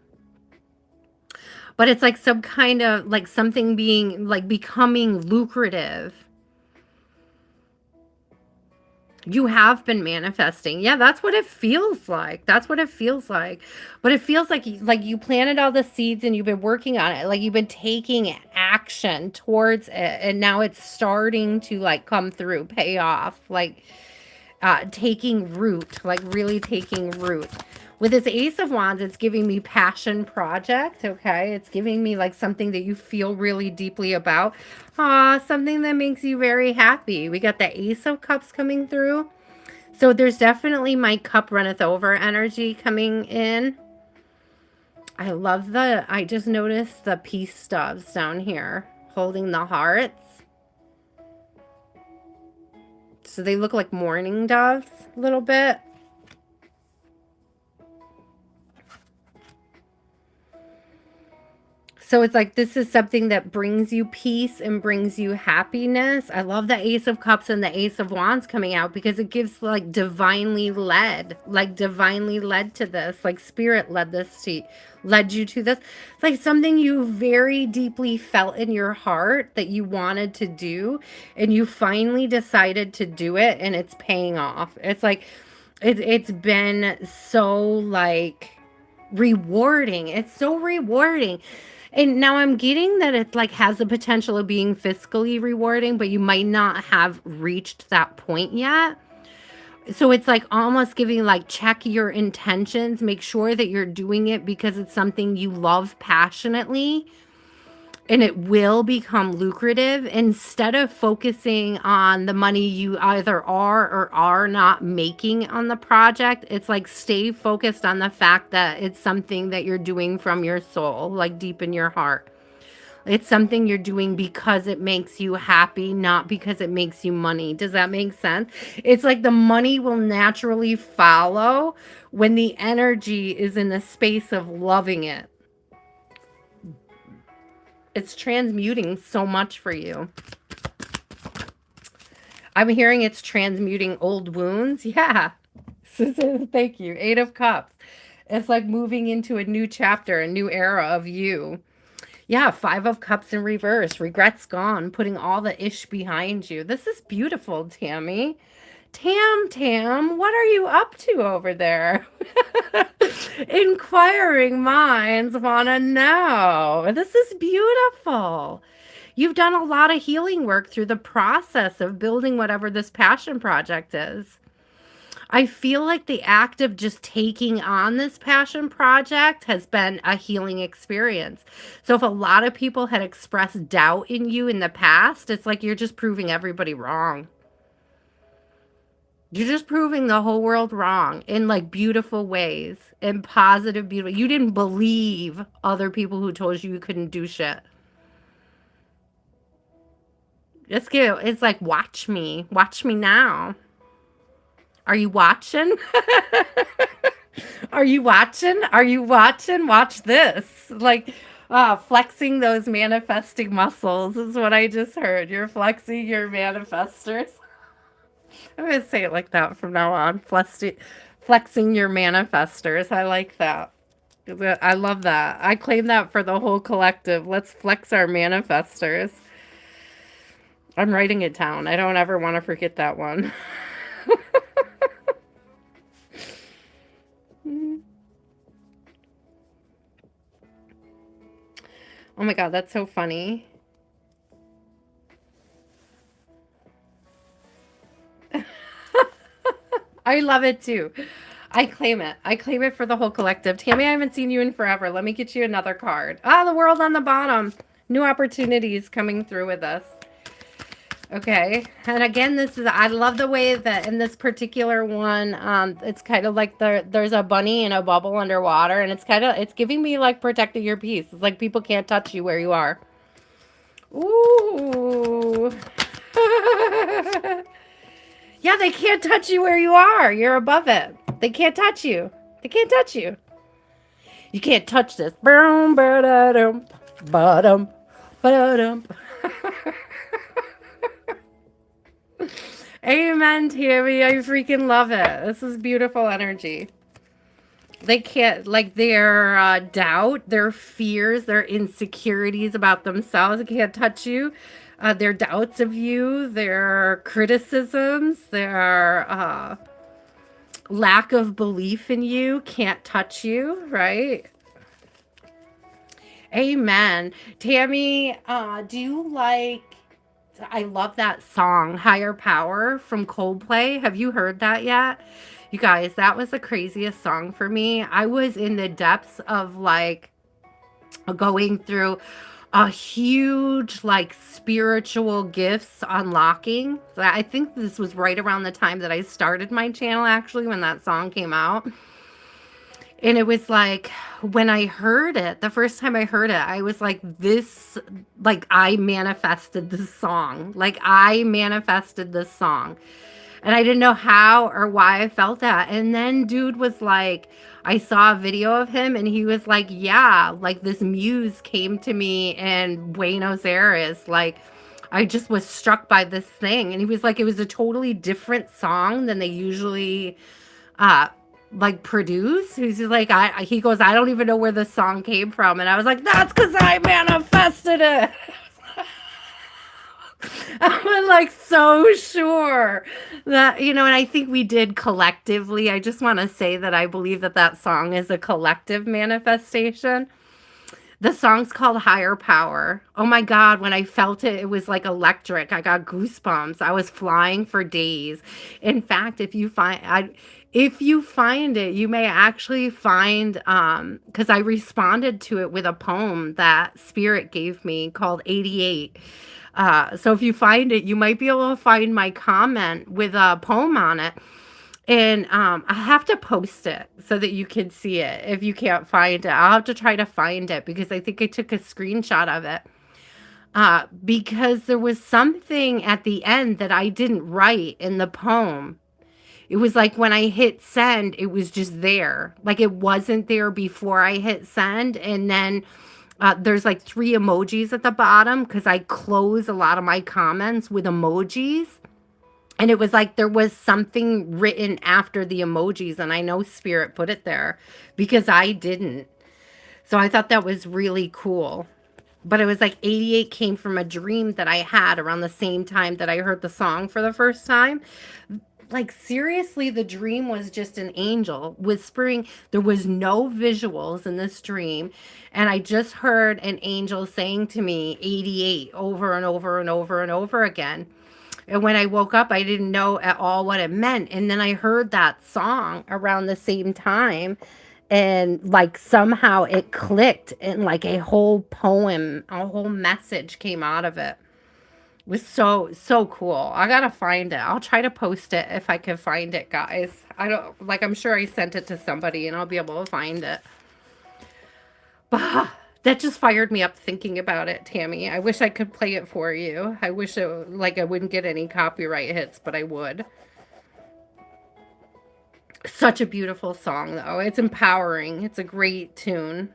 But it's like some kind of like something being like becoming lucrative. You have been manifesting. Yeah, that's what it feels like. That's what it feels like. But it feels like you planted all the seeds and you've been working on it. Like you've been taking action towards it and now it's starting to like come through, pay off. Like taking root, like really taking root. With this Ace of Wands, it's giving me passion project, okay? It's giving me like something that you feel really deeply about. Something that makes you very happy. We got the Ace of Cups coming through. So there's definitely my cup runneth over energy coming in. I just noticed the peace doves down here holding the hearts. So they look like mourning doves a little bit. So it's like this is something that brings you peace and brings you happiness. I love the Ace of Cups and the Ace of Wands coming out because it gives like divinely led to this, like spirit led you to this. It's like something you very deeply felt in your heart that you wanted to do and you finally decided to do it and it's paying off. It's like it's been so like rewarding. It's so rewarding. And now I'm getting that it like has the potential of being fiscally rewarding, but you might not have reached that point yet. So it's like almost giving like check your intentions, make sure that you're doing it because it's something you love passionately and it will become lucrative instead of focusing on the money you either are or are not making on the project. It's like stay focused on the fact that it's something that you're doing from your soul, like deep in your heart. It's something you're doing because it makes you happy, not because it makes you money. Does that make sense? It's like the money will naturally follow when the energy is in the space of loving it. It's transmuting so much for you. I'm hearing it's transmuting old wounds. Yeah. Thank you. 8 of Cups. It's like moving into a new chapter, a new era of you. Yeah, 5 of Cups in reverse. Regrets gone. Putting all the ish behind you. This is beautiful, Tammy. Tam, what are you up to over there? Inquiring minds want to know. This is beautiful. You've done a lot of healing work through the process of building whatever this passion project is. I feel like the act of just taking on this passion project has been a healing experience. So if a lot of people had expressed doubt in you in the past, it's like you're just proving everybody wrong. You're just proving the whole world wrong in like beautiful ways, in positive, beautiful. You didn't believe other people who told you couldn't do shit. It's like, watch me now. Are you watching? Are you watching? Are you watching? Watch this. Like, flexing those manifesting muscles is what I just heard. You're flexing your manifestors. I'm going to say it like that from now on. Flexing your manifestors. I like that. I love that. I claim that for the whole collective. Let's flex our manifestors. I'm writing it down. I don't ever want to forget that one. Oh my God, that's so funny. I love it too. I claim it. I claim it for the whole collective. Tammy, I haven't seen you in forever. Let me get you another card. Ah, the world on the bottom. New opportunities coming through with us. Okay. And again, I love the way that in this particular one, it's kind of like there's a bunny in a bubble underwater, and it's giving me like protecting your peace. It's like people can't touch you where you are. Ooh. Yeah, they can't touch you where you are. You're above it. They can't touch you. They can't touch you. You can't touch this. Boom, ba-da-dum, ba-dum, ba-dum. Amen, Tammy. I freaking love it. This is beautiful energy. They can't, like, their doubt, their fears, their insecurities about themselves, they can't touch you. Their doubts of you, their criticisms, their lack of belief in you can't touch you, right? Amen. Tammy, do you like, I love that song, Higher Power from Coldplay. Have you heard that yet? You guys, that was the craziest song for me. I was in the depths of like going through a huge like spiritual gifts unlocking. So I think this was right around the time that I started my channel actually when that song came out. And it was like when I heard it, the first time I heard it, I was like, this, like I manifested this song. Like I manifested this song. And I didn't know how or why I felt that. And then dude was like, I saw a video of him and he was like, yeah, like this muse came to me in Buenos Aires. Like I just was struck by this thing. And he was like, it was a totally different song than they usually uh like produce. He's just like, he goes, I don't even know where this song came from. And I was like, that's because I manifested it. I'm like so sure that, you know, and I think we did collectively. I just want to say that I believe that that song is a collective manifestation. The song's called Higher Power. Oh my God, when I felt it, it was like electric. I got goosebumps. I was flying for days. In fact, if you find it, you may actually find because I responded to it with a poem that Spirit gave me called 88. So if you find it, you might be able to find my comment with a poem on it. And I have to post it so that you can see it if you can't find it. I'll have to try to find it because I think I took a screenshot of it. Because there was something at the end that I didn't write in the poem. It was like when I hit send, it was just there. Like it wasn't there before I hit send. And then there's like 3 emojis at the bottom because I close a lot of my comments with emojis. And it was like there was something written after the emojis, and I know Spirit put it there because I didn't. So I thought that was really cool. But it was like 88 came from a dream that I had around the same time that I heard the song for the first time. Like seriously, the dream was just an angel whispering. There was no visuals in this dream. And I just heard an angel saying to me 88 over and over and over and over again. And when I woke up, I didn't know at all what it meant. And then I heard that song around the same time. And like somehow it clicked and like a whole poem, a whole message came out of it. It was so cool. I gotta find it. I'll try to post it if I can find it, guys. I don't like, I'm sure I sent it to somebody and I'll be able to find it. But that just fired me up thinking about it, Tammy. I wish I could play it for you. I wish it, like I wouldn't get any copyright hits, but I would. Such a beautiful song, though. It's empowering. It's a great tune.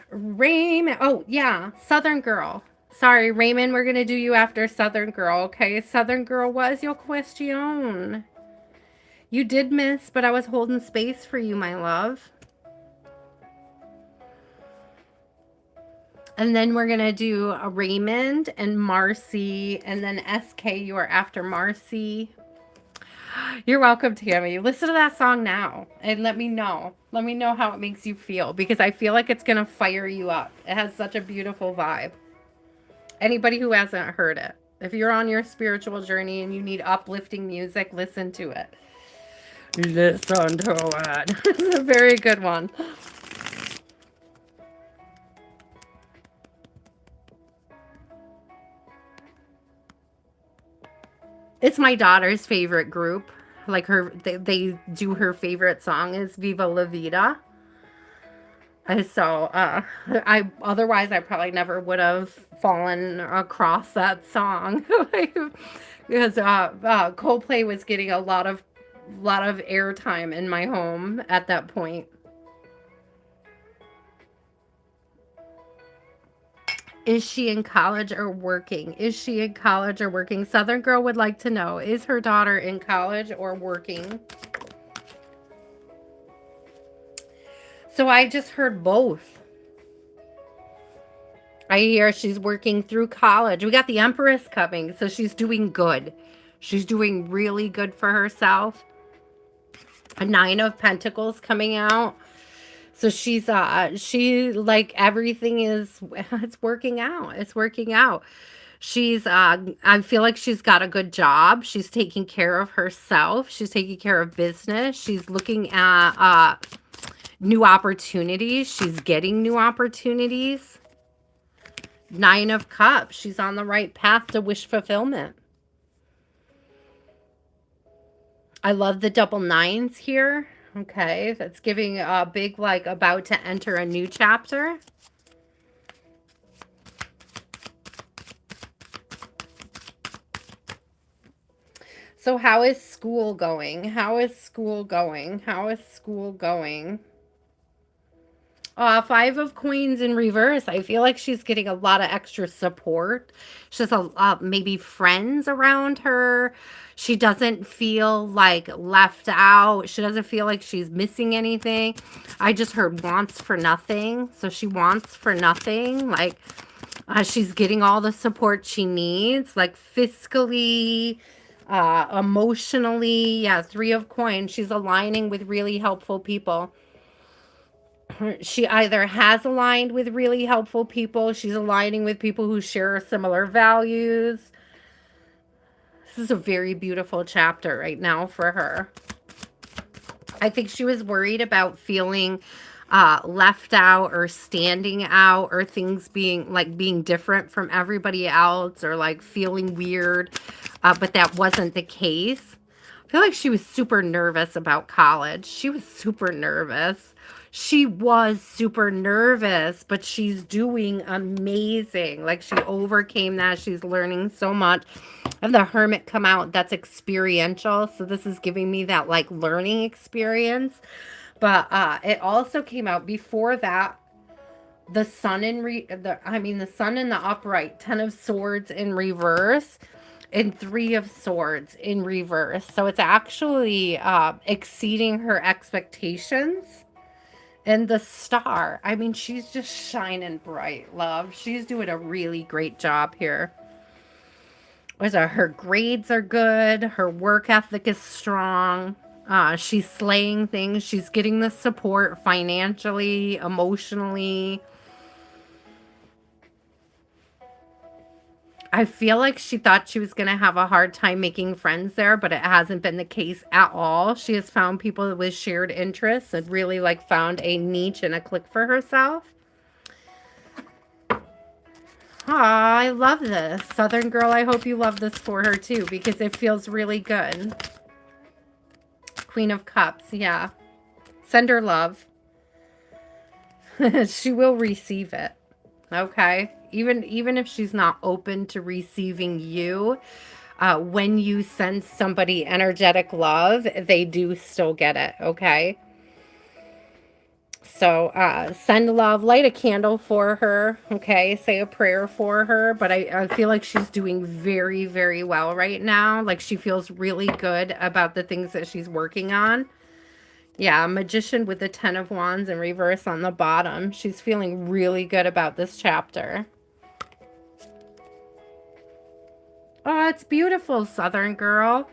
Raymond. Oh, yeah. Southern Girl. Sorry, Raymond, we're going to do you after Southern Girl, okay? Southern Girl, what is your question? You did miss, but I was holding space for you, my love. And then we're going to do a Raymond and Marcy, and then SK, you are after Marcy. You're welcome, Tammy. Listen to that song now and let me know. Let me know how it makes you feel because I feel like it's going to fire you up. It has such a beautiful vibe. Anybody who hasn't heard it, if you're on your spiritual journey and you need uplifting music, listen to it. Listen to it. It's a very good one. It's my daughter's favorite group. Like they do her favorite song is Viva La Vida. And so, I otherwise I probably never would have fallen across that song because Coldplay was getting a lot of airtime in my home at that point. Is she in college or working? Is she in college or working? Southern Girl would like to know, is her daughter in college or working? So I just heard both. I hear she's working through college. We got the Empress coming, so she's doing good. She's doing really good for herself. A Nine of Pentacles coming out. So she like everything is it's working out. It's working out. She's I feel like she's got a good job. She's taking care of herself. She's taking care of business. She's looking at new opportunities. She's getting new opportunities. Nine of Cups. She's on the right path to wish fulfillment. I love the double nines here. Okay, that's giving a big, like, about to enter a new chapter. So how is school going? How is school going? How is school going? Five of Coins in reverse. I feel like she's getting a lot of extra support. She has maybe friends around her. She doesn't feel like left out. She doesn't feel like she's missing anything. I just heard wants for nothing. So she wants for nothing. Like she's getting all the support she needs, like fiscally, emotionally. Yeah, Three of Coins. She's aligning with really helpful people. She either has aligned with really helpful people, she's aligning with people who share similar values. This is a very beautiful chapter right now for her. I think she was worried about feeling left out or standing out or things being different from everybody else or like feeling weird, but that wasn't the case. I feel like she was super nervous about college. She was super nervous. She was super nervous, but she's doing amazing. Like she overcame that. She's learning so much. And the Hermit come out, that's experiential. So this is giving me that like learning experience. But it also came out before that. The sun in the sun in the upright, 10 of Swords in reverse, and 3 of Swords in reverse. So it's actually exceeding her expectations. And the Star, I mean, she's just shining bright, love. She's doing a really great job here. Her grades are good. Her work ethic is strong. She's slaying things. She's getting the support financially, emotionally. I feel like she thought she was going to have a hard time making friends there, but it hasn't been the case at all. She has found people with shared interests and really like found a niche and a click for herself. Aw, I love this. Southern Girl, I hope you love this for her too because it feels really good. Queen of Cups, yeah. Send her love. She will receive it. Okay? Even if she's not open to receiving you, when you send somebody energetic love, they do still get it, okay? So send love, light a candle for her, okay? Say a prayer for her. But I feel like she's doing very, very well right now. Like she feels really good about the things that she's working on. Yeah, Magician with the 10 of Wands in reverse on the bottom. She's feeling really good about this chapter. Oh, it's beautiful, Southern girl.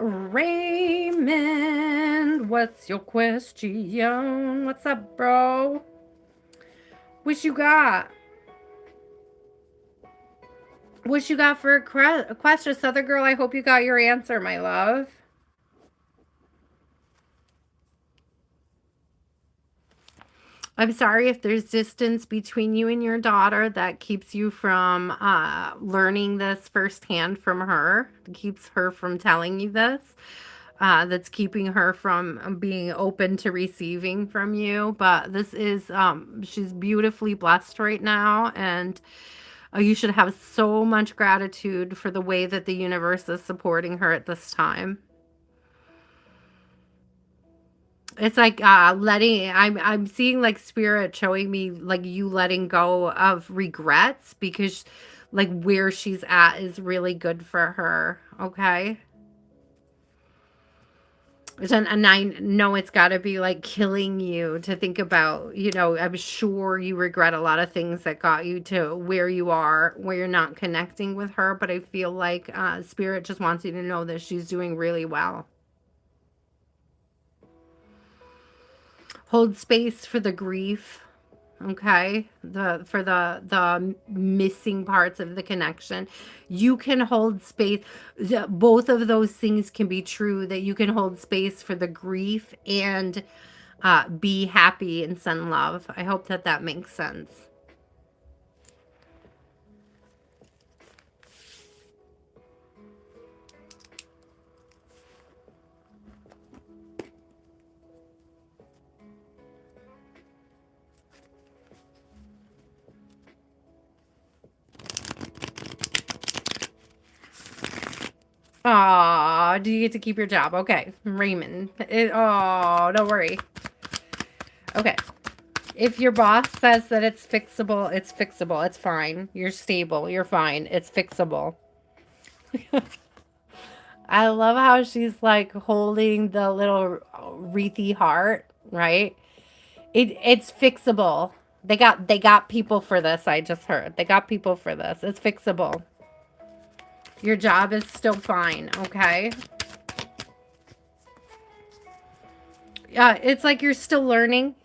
Raymond, what's your question? What's up, bro? What you got? What you got for a question, Southern girl? I hope you got your answer, my love. I'm sorry if there's distance between you and your daughter that keeps you from learning this firsthand from her, keeps her from telling you this. That's keeping her from being open to receiving from you. But this is, she's beautifully blessed right now. And you should have so much gratitude for the way that the universe is supporting her at this time. It's like I'm seeing like spirit showing me like you letting go of regrets because like where she's at is really good for her. Okay. And I know it's got to be like killing you to think about, you know, I'm sure you regret a lot of things that got you to where you are, where you're not connecting with her. But I feel like Spirit just wants you to know that she's doing really well. Hold space for the grief. Okay, for the missing parts of the connection, you can hold space. Both of those things can be true, that you can hold space for the grief and be happy and send love. I hope that that makes sense. Aw, do you get to keep your job? Okay, Raymond. Oh, don't worry. Okay. If your boss says that it's fixable, it's fixable. It's fine. You're stable. You're fine. It's fixable. I love how she's like holding the little wreathy heart, right? It's fixable. They got people for this, I just heard. They got people for this. It's fixable. Your job is still fine, okay? Yeah, it's like you're still learning.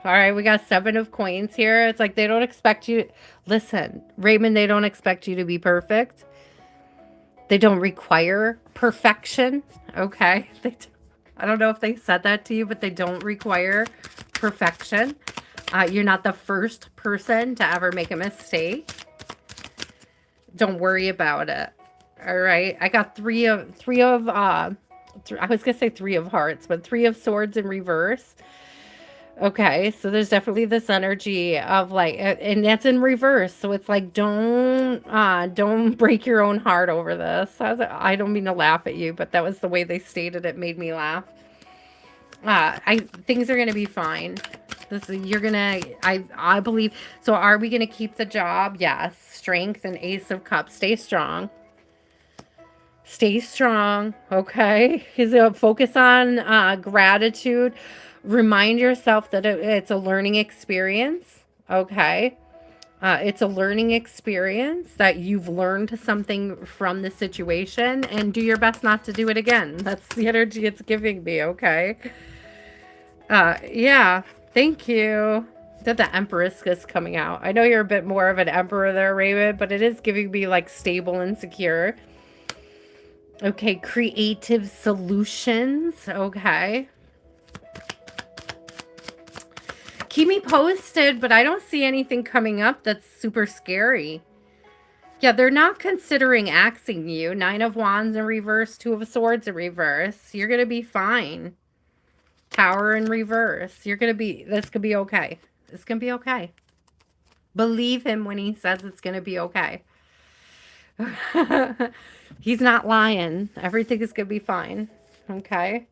All right, we got 7 of coins here. It's like they don't expect you. Listen, Raymond, they don't expect you to be perfect. They don't require perfection. Okay. I don't know if they said that to you, but they don't require perfection. You're not the first person to ever make a mistake. Don't worry about it. All right. I got I was gonna say 3 of hearts, but 3 of swords in reverse. Okay, so there's definitely this energy of like, and that's in reverse. So it's like, don't break your own heart over this. I don't mean to laugh at you, but that was the way they stated it, made me laugh. Things are gonna be fine. I believe. So are we gonna keep the job? Yes. Strength and Ace of Cups. Stay strong. Stay strong. Okay. Focus on gratitude. Remind yourself that it's a learning experience. Okay. It's a learning experience, that you've learned something from the situation, and do your best not to do it again. That's the energy it's giving me. Okay. Yeah. Thank you. That the Empress is coming out. I know you're a bit more of an Emperor there, Raven, but it is giving me like stable and secure. Okay. Creative solutions. Okay. Keep me posted, but I don't see anything coming up that's super scary. Yeah, they're not considering axing you. 9 of Wands in reverse, 2 of Swords in reverse. You're going to be fine. Tower in reverse. This could be okay. This can be okay. Believe him when he says it's going to be okay. He's not lying. Everything is going to be fine. Okay.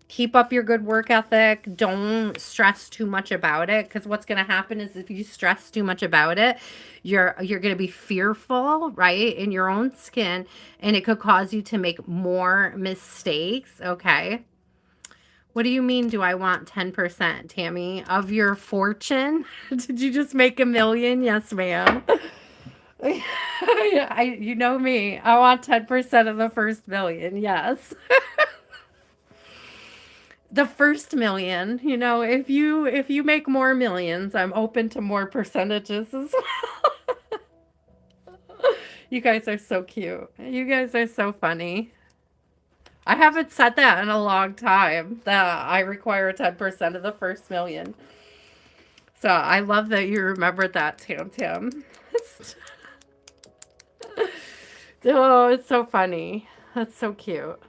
Keep up your good work ethic. Don't stress too much about it, because what's going to happen is if you stress too much about it, you're going to be fearful, right, in your own skin, and it could cause you to make more mistakes, okay? What do you mean, do I want 10%, Tammy, of your fortune? Did you just make 1,000,000? Yes, ma'am. You know me. I want 10% of the first million. Yes. The first million, if you make more millions, I'm open to more percentages as well. You guys are so cute. You guys are so funny. I haven't said that in a long time, that I require 10% of the first million. So I love that you remembered that, Tam Tam. Oh, it's so funny. That's so cute.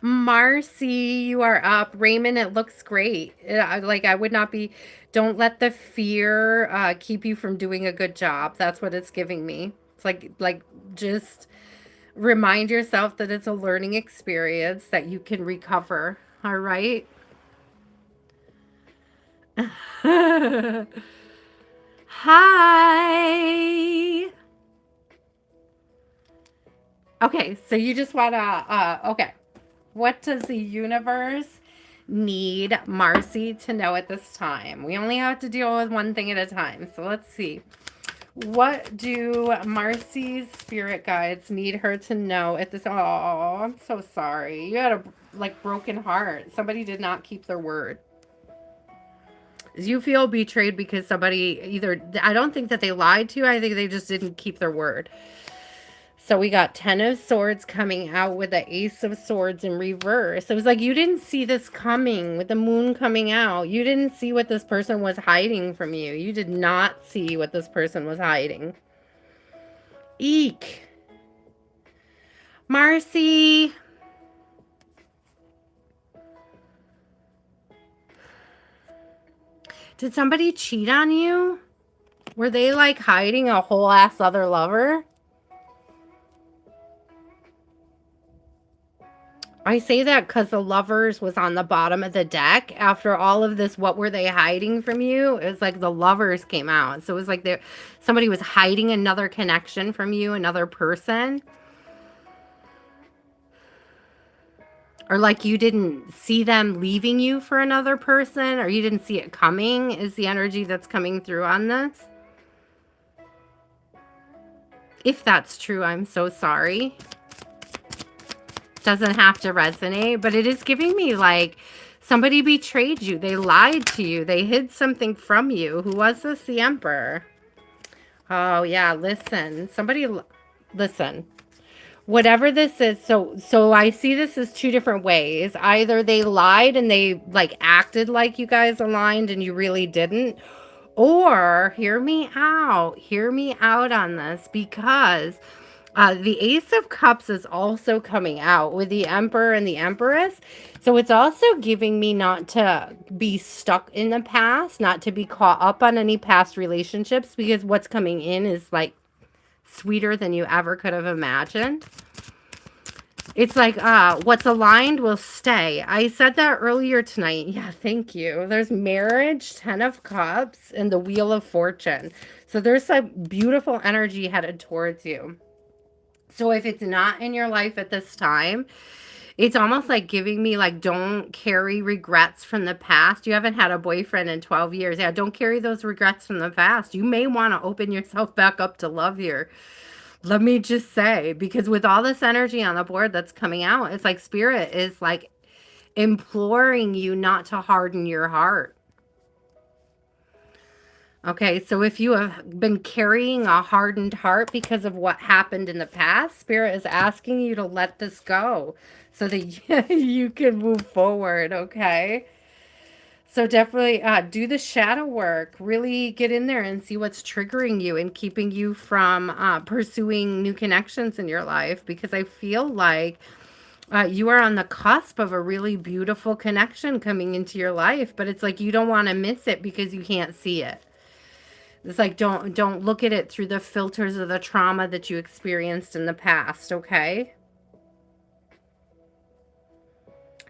Marcy, you are up. Raymond, it looks great. Like, I would not be, don't let the fear keep you from doing a good job. That's what it's giving me. It's like just remind yourself that it's a learning experience that you can recover. All right. Hi. Okay, so you just want to, okay. What does the universe need Marcy to know at this time? We only have to deal with one thing at a time. So let's see. What do Marcy's spirit guides need her to know at this? Oh, I'm so sorry. You had a broken heart. Somebody did not keep their word. You feel betrayed because somebody either, I don't think that they lied to you. I think they just didn't keep their word. So we got 10 of Swords coming out with the Ace of Swords in reverse. It was like you didn't see this coming with the Moon coming out. You didn't see what this person was hiding from you. You did not see what this person was hiding. Eek. Marcy. Did somebody cheat on you? Were they like hiding a whole ass other lover? I say that because the Lovers was on the bottom of the deck. After all of this, what were they hiding from you? It was like the Lovers came out. So it was like somebody was hiding another connection from you, another person. Or like you didn't see them leaving you for another person, or you didn't see it coming, is the energy that's coming through on this. If that's true, I'm so sorry. Doesn't have to resonate, but it is giving me like somebody betrayed you. They lied to you. They hid something from you. Who was this? The Emperor. Oh yeah, listen. Listen. Whatever this is, so I see this as two different ways. Either they lied and they like acted like you guys aligned and you really didn't. Or hear me out. Hear me out on this, because the Ace of Cups is also coming out with the Emperor and the Empress. So it's also giving me not to be stuck in the past, not to be caught up on any past relationships, because what's coming in is like sweeter than you ever could have imagined. It's like, what's aligned will stay. I said that earlier tonight. Yeah, thank you. There's marriage, 10 of Cups, and the Wheel of Fortune. So there's some beautiful energy headed towards you. So if it's not in your life at this time, it's almost like giving me like, don't carry regrets from the past. You haven't had a boyfriend in 12 years. Yeah, don't carry those regrets from the past. You may want to open yourself back up to love here. Let me just say, because with all this energy on the board that's coming out, it's like Spirit is like imploring you not to harden your heart. Okay, so if you have been carrying a hardened heart because of what happened in the past, Spirit is asking you to let this go so that you can move forward, okay? So definitely do the shadow work. Really get in there and see what's triggering you and keeping you from pursuing new connections in your life, because I feel like you are on the cusp of a really beautiful connection coming into your life, but it's like you don't want to miss it because you can't see it. It's like don't look at it through the filters of the trauma that you experienced in the past, okay?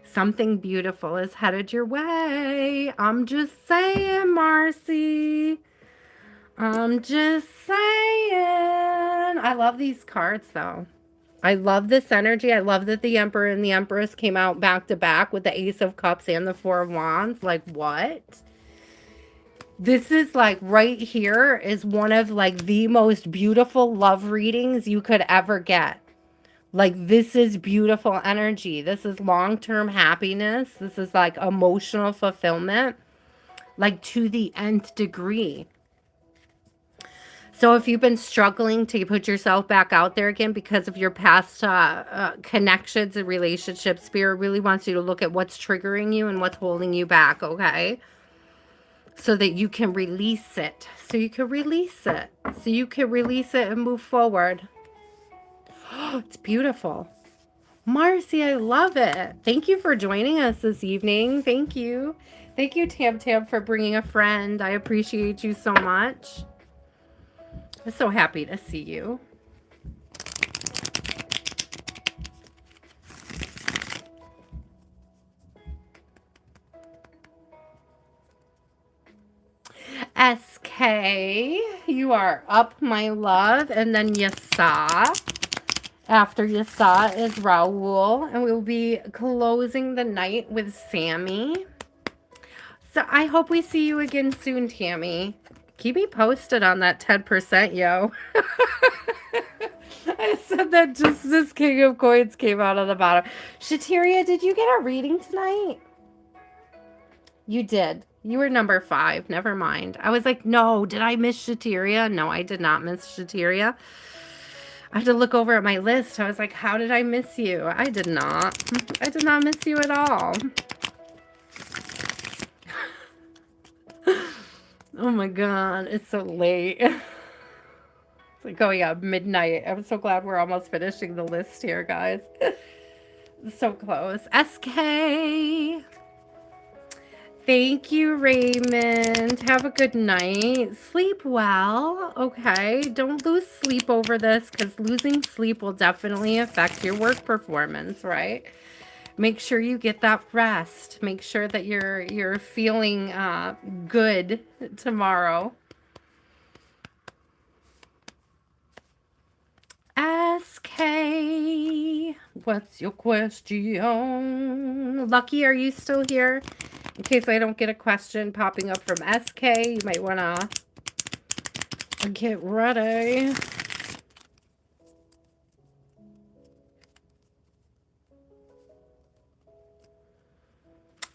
Something beautiful is headed your way. I'm just saying, Marcy. I'm just saying. I love these cards, though. I love this energy. I love that the Emperor and the Empress came out back to back with the Ace of Cups and the Four of Wands. Like, what? This is like right here is one of like the most beautiful love readings you could ever get. Like, this is beautiful energy. This is long-term happiness. This is like emotional fulfillment, like to the nth degree. So if you've been struggling to put yourself back out there again because of your past connections and relationships, Spirit really wants you to look at what's triggering you and what's holding you back, okay? So that you can release it. So you can release it. So you can release it and move forward. Oh, it's beautiful. Marcy, I love it. Thank you for joining us this evening. Thank you. Thank you, Tam Tam, for bringing a friend. I appreciate you so much. I'm so happy to see you. SK, you are up, my love. And then Yasa. After Yasa is Raul. And we'll be closing the night with Sammy. So I hope we see you again soon, Tammy. Keep me posted on that 10%, yo. I said that just as King of Coins came out on the bottom. Shatiria, did you get a reading tonight? You did. You were number 5. Never mind. I was like, no, did I miss Shatiria? No, I did not miss Shatiria. I had to look over at my list. I was like, how did I miss you? I did not. I did not miss you at all. Oh my God, it's so late. It's like going up midnight. I'm so glad we're almost finishing the list here, guys. So close. SK. Thank you, Raymond. Have a good night. Sleep well, okay? Don't lose sleep over this because losing sleep will definitely affect your work performance, right? Make sure you get that rest. Make sure that you're feeling good tomorrow. SK, what's your question? Lucky, are you still here? In case I don't get a question popping up from SK, you might want to get ready.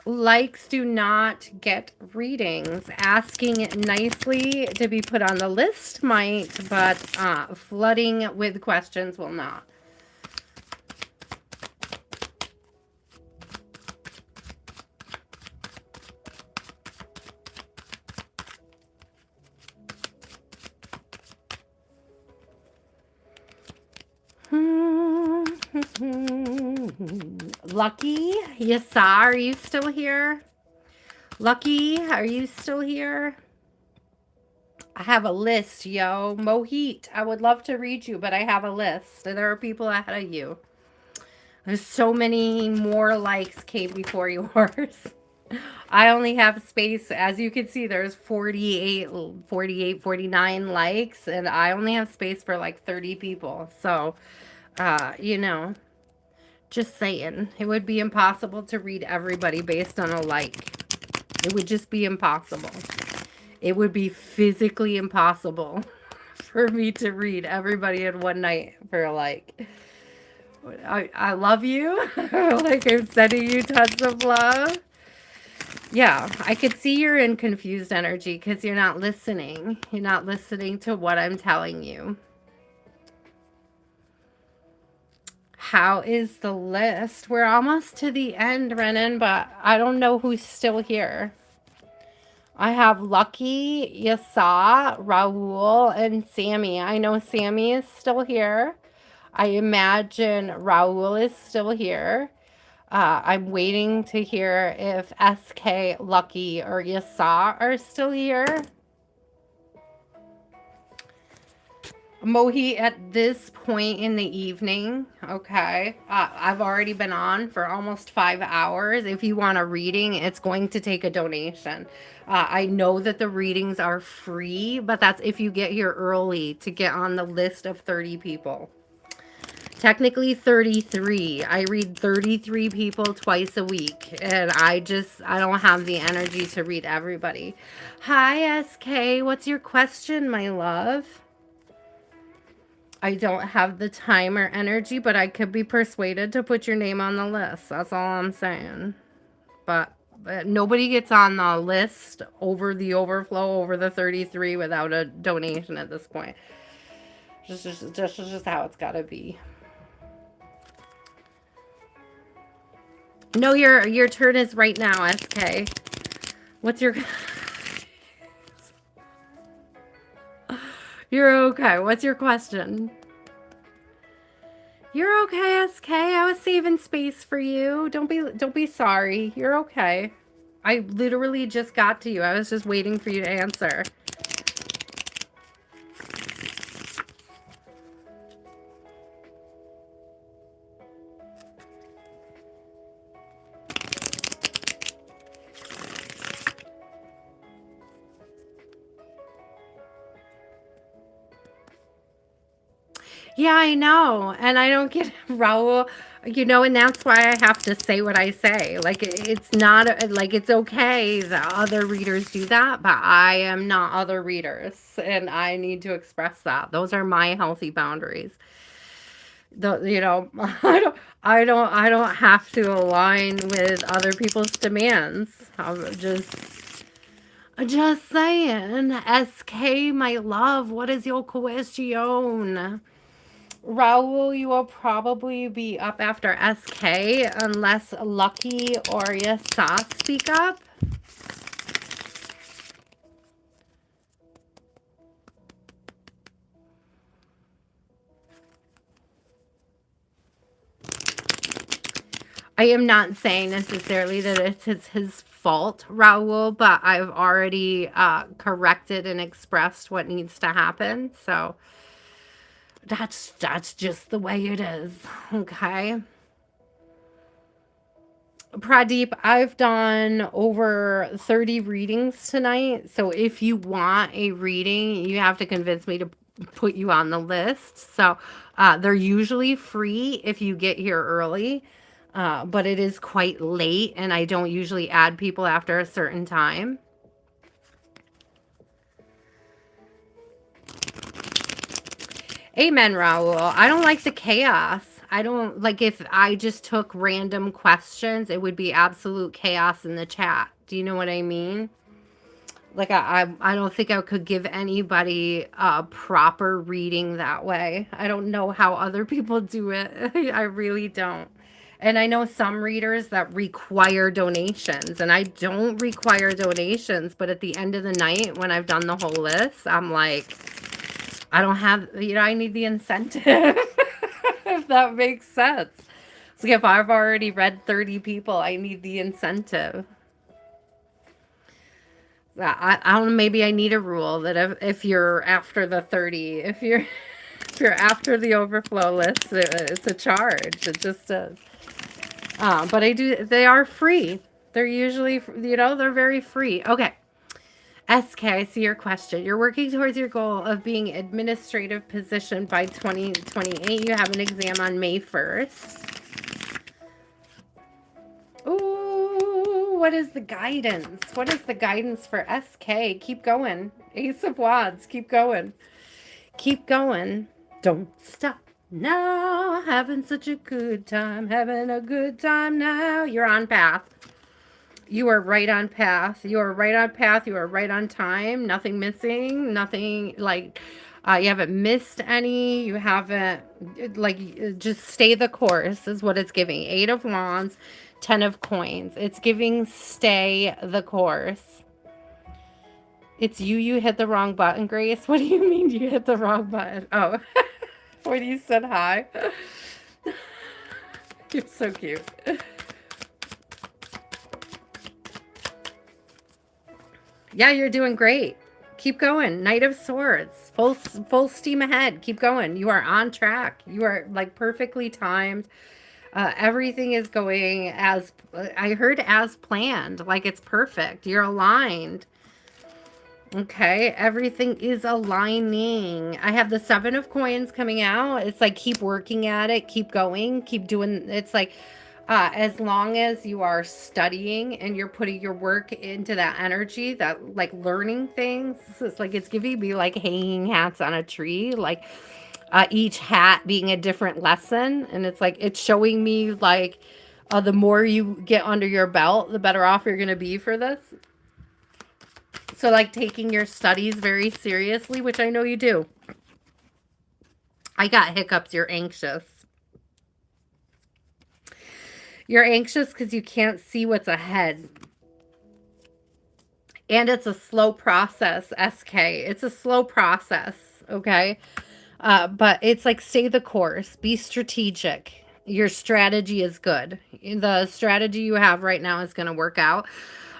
Likes do not get readings. Asking nicely to be put on the list might, but flooding with questions will not. Lucky, Yasa, are you still here? Lucky, are you still here? I have a list, yo. Mohit, I would love to read you, but I have a list. There are people ahead of you. There's so many more likes came before yours. I only have space. As you can see, there's 48, 49 likes, and I only have space for like 30 people. So, you know, just saying. It would be impossible to read everybody based on a like. It would just be impossible. It would be physically impossible for me to read everybody in one night for a like. I love you. Like, I'm sending you tons of love. Yeah, I could see you're in confused energy because you're not listening. You're not listening to what I'm telling you. How is the list? We're almost to the end, Renan, but I don't know who's still here. I have Lucky, Yasa, Raul, and Sammy. I know Sammy is still here. I imagine Raul is still here. I'm waiting to hear if SK, Lucky, or Yasa are still here. Mohi, at this point in the evening, okay, I've already been on for almost 5 hours. If you want a reading, it's going to take a donation. I know that the readings are free, but that's if you get here early to get on the list of 30 people. Technically 33. I read 33 people twice a week, and I don't have the energy to read everybody. Hi, SK. What's your question, my love? I don't have the time or energy, but I could be persuaded to put your name on the list. That's all I'm saying. But nobody gets on the list over the overflow, over the 33 without a donation at this point. Just how it's got to be. No, your turn is right now, SK. What's your... You're okay. What's your question? You're okay, SK. I was saving space for you. Don't be sorry. You're okay. I literally just got to you. I was just waiting for you to answer. Yeah, I know. And I don't get Raul, and that's why I have to say what I say. Like, it's not like it's okay that other readers do that, but I am not other readers, and I need to express that. Those are my healthy boundaries. I don't have to align with other people's demands. I'm just saying. SK, my love, what is your question? Raul, you will probably be up after SK unless Lucky or Yasa speak up. I am not saying necessarily that it's his fault, Raul, but I've already corrected and expressed what needs to happen. So that's just the way it is. Okay. Pradeep, I've done over 30 readings tonight. So if you want a reading, you have to convince me to put you on the list. So they're usually free if you get here early, but it is quite late, and I don't usually add people after a certain time. Amen, Raul. I don't like the chaos. I don't like if I just took random questions, it would be absolute chaos in the chat. Do you know what I mean? Like I don't think I could give anybody a proper reading that way. I don't know how other people do it. I really don't. And I know some readers that require donations, and I don't require donations, but at the end of the night when I've done the whole list, I'm like, I don't have, I need the incentive, if that makes sense. So if I've already read 30 people, I need the incentive. I don't know, maybe I need a rule that if you're after the 30, if you're after the overflow list, it's a charge. It just is. But they are free. They're usually, they're very free. Okay. SK, I see your question. You're working towards your goal of being administrative position by 2028. You have an exam on May 1st. Ooh, what is the guidance? What is the guidance for SK? Keep going. Ace of Wands, keep going. Keep going. Don't stop now. Having such a good time. Having a good time now. You're on path. You are right on path. You are right on path. You are right on time. Nothing missing. Nothing like you haven't missed any. You haven't just stay the course is what it's giving. 8 of Wands, 10 of Coins. It's giving stay the course. It's you hit the wrong button, Grace. What do you mean you hit the wrong button? Oh, when you said hi. You're so cute. Yeah, you're doing great. Keep going. Knight of Swords. Full steam ahead. Keep going. You are on track. You are like perfectly timed. Everything is going as I heard as planned. Like it's perfect. You're aligned. Okay, everything is aligning. I have the 7 of Coins coming out. It's like keep working at it, keep going, keep doing. It's like as long as you are studying and you're putting your work into that energy, that like learning things. It's like it's giving me like hanging hats on a tree, like each hat being a different lesson, and it's like it's showing me like the more you get under your belt, the better off you're gonna be for this. So, like, taking your studies very seriously, which I know you do. I got hiccups. You're anxious. You're anxious because you can't see what's ahead. And it's a slow process, SK. It's a slow process, okay? But it's like stay the course. Be strategic. Your strategy is good. The strategy you have right now is going to work out.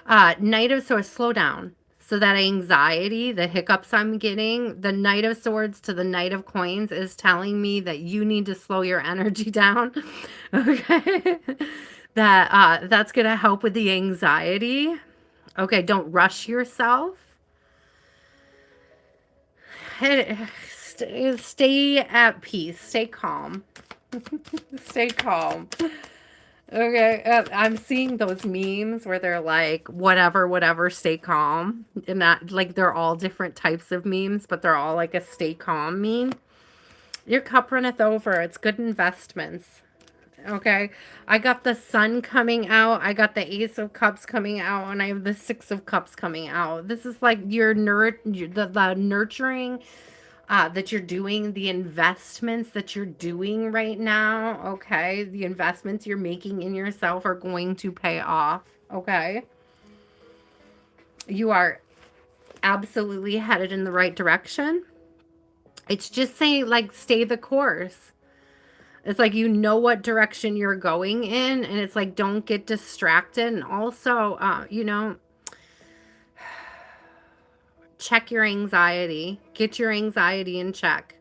Knight of Swords, slow down. So that anxiety, the hiccups I'm getting, the Knight of Swords to the Knight of Coins is telling me that you need to slow your energy down. Okay. That's going to help with the anxiety. Okay, don't rush yourself. Stay at peace. Stay calm. Stay calm. Okay, I'm seeing those memes where they're like, whatever, whatever, stay calm. And that, like, they're all different types of memes, but they're all like a stay calm meme. Your cup runneth over. It's good investments. Okay, I got the Sun coming out. I got the Ace of Cups coming out, and I have the Six of Cups coming out. This is like your the nurturing that you're doing, the investments that you're doing right now, okay? The investments you're making in yourself are going to pay off, okay? You are absolutely headed in the right direction. It's just saying, like, stay the course. It's like you know what direction you're going in, and it's like don't get distracted. And also, check your anxiety. Get your anxiety in check.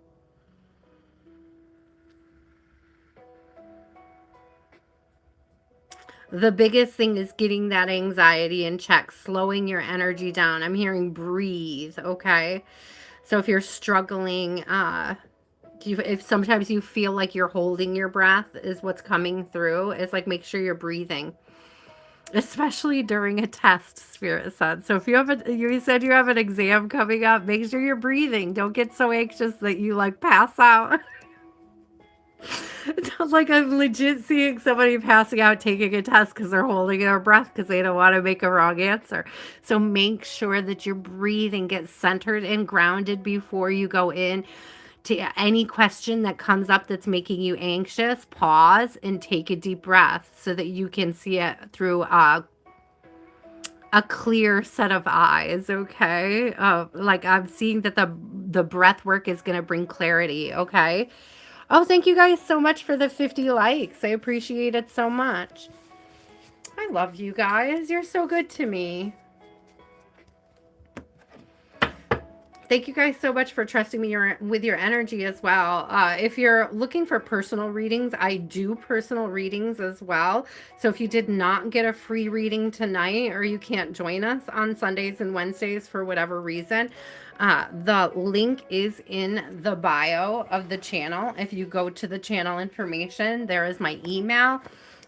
The biggest thing is getting that anxiety in check, slowing your energy down. I'm hearing breathe, okay? So if you're struggling, if sometimes you feel like you're holding your breath is what's coming through, it's like make sure you're breathing. Especially during a test, Spirit said. So if you said you have an exam coming up, make sure you're breathing. Don't get so anxious that you like pass out. Like I'm legit seeing somebody passing out taking a test because they're holding their breath because they don't want to make a wrong answer. So make sure that you're breathing, get centered and grounded before you go in to any question that comes up that's making you anxious. Pause and take a deep breath so that you can see it through a clear set of eyes, okay? Like I'm seeing that the breath work is going to bring clarity, okay? Oh, thank you guys so much for the 50 likes. I appreciate it so much. I love you guys. You're so good to me. Thank you guys so much for trusting me with your energy as well. If you're looking for personal readings, I do personal readings as well. So if you did not get a free reading tonight or you can't join us on Sundays and Wednesdays for whatever reason, the link is in the bio of the channel. If you go to the channel information, there is my email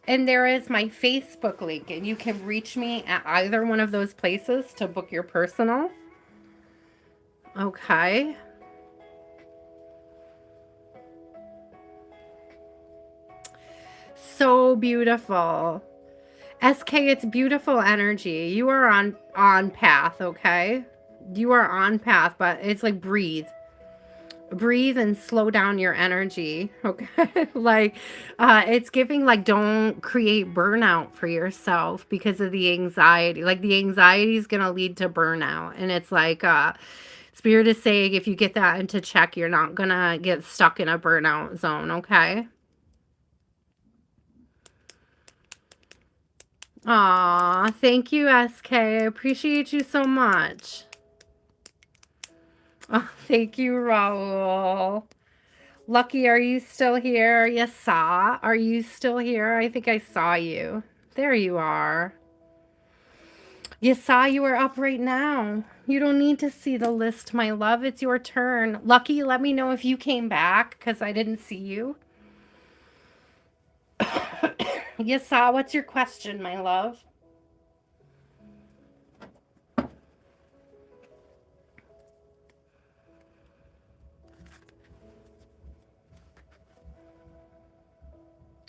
and there is my Facebook link. And you can reach me at either one of those places to book your personal. Okay. So beautiful. SK, it's beautiful energy. You are on path, okay? You are on path, but it's like breathe. Breathe and slow down your energy, okay? Like it's giving like don't create burnout for yourself because of the anxiety. Like the anxiety is going to lead to burnout, and it's like Spirit is saying if you get that into check, you're not going to get stuck in a burnout zone, okay? Aw, thank you, SK. I appreciate you so much. Oh, thank you, Raul. Lucky, are you still here? Yes, saw. Are you still here? I think I saw you. There you are. You saw you were up right now. You don't need to see the list, my love. It's your turn. Lucky, let me know if you came back because I didn't see you. You saw. What's your question, my love?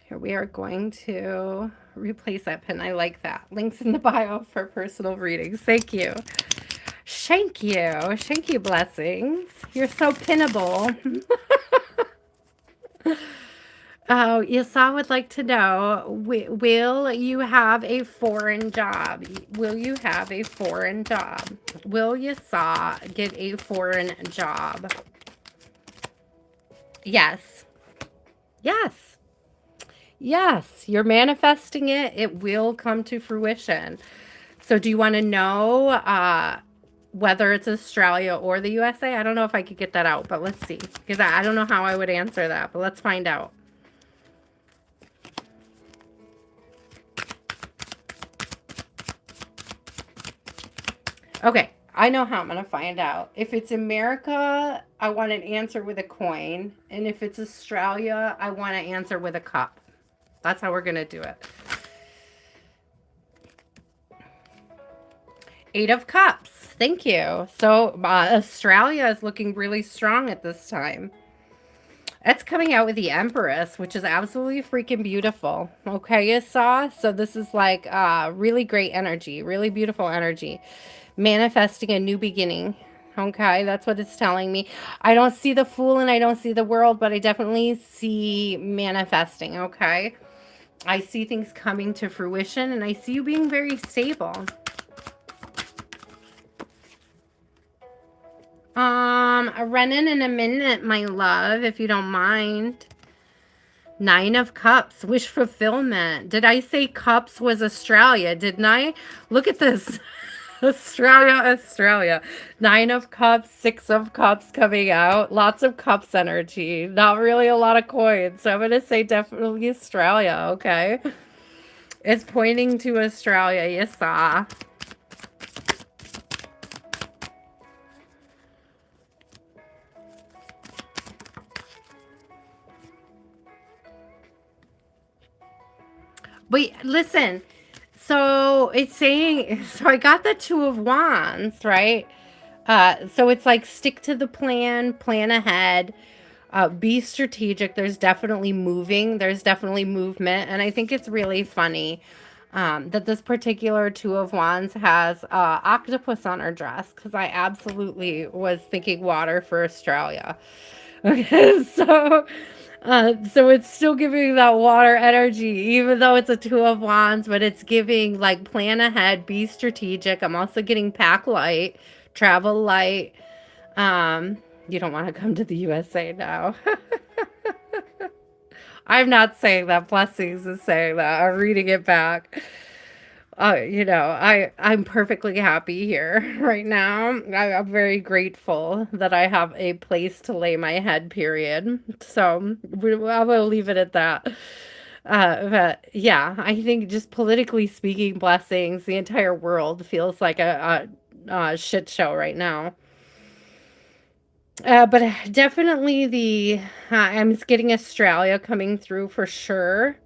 Here we are going to replace that pin. I like that. Links in the bio for personal readings. Thank you. Thank you. Thank you, blessings. You're so pinnable. Oh, Yasa would like to know, will you have a foreign job? Will you have a foreign job? Will Yasa get a foreign job? Yes. Yes. Yes. You're manifesting it. It will come to fruition. So do you want to know whether it's Australia or the USA? I don't know if I could get that out, but let's see. Because I don't know how I would answer that, but let's find out. Okay, I know how I'm going to find out. If it's America, I want an answer with a coin. And if it's Australia, I want an answer with a cup. That's how we're going to do it. 8 of Cups. Thank you. So Australia is looking really strong at this time. It's coming out with the Empress, which is absolutely freaking beautiful. Okay, you saw? So this is like really great energy, really beautiful energy. Manifesting a new beginning. Okay, that's what it's telling me. I don't see the Fool and I don't see the World, but I definitely see manifesting, okay? I see things coming to fruition and I see you being very stable. Running in a minute, my love, if you don't mind. 9 of Cups, wish fulfillment. Did I say Cups was Australia? Didn't I? Look at this. Australia. 9 of Cups, 6 of Cups coming out. Lots of Cups energy. Not really a lot of coins. So I'm going to say definitely Australia, okay? It's pointing to Australia. You saw. But listen, so it's saying, so I got the 2 of Wands, right? So it's like stick to the plan, plan ahead, be strategic. There's definitely moving, there's definitely movement. And I think it's really funny that this particular 2 of Wands has octopus on her dress because I absolutely was thinking water for Australia. Okay, so it's still giving that water energy, even though it's a 2 of Wands, but it's giving like plan ahead, be strategic. I'm also getting pack light, travel light. You don't want to come to the USA now. I'm not saying that. Blessings is saying that. I'm reading it back. I'm perfectly happy here right now. I'm very grateful that I have a place to lay my head, period. So I will leave it at that. But yeah, I think just politically speaking, blessings, the entire world feels like a shit show right now. But definitely I'm getting Australia coming through for sure.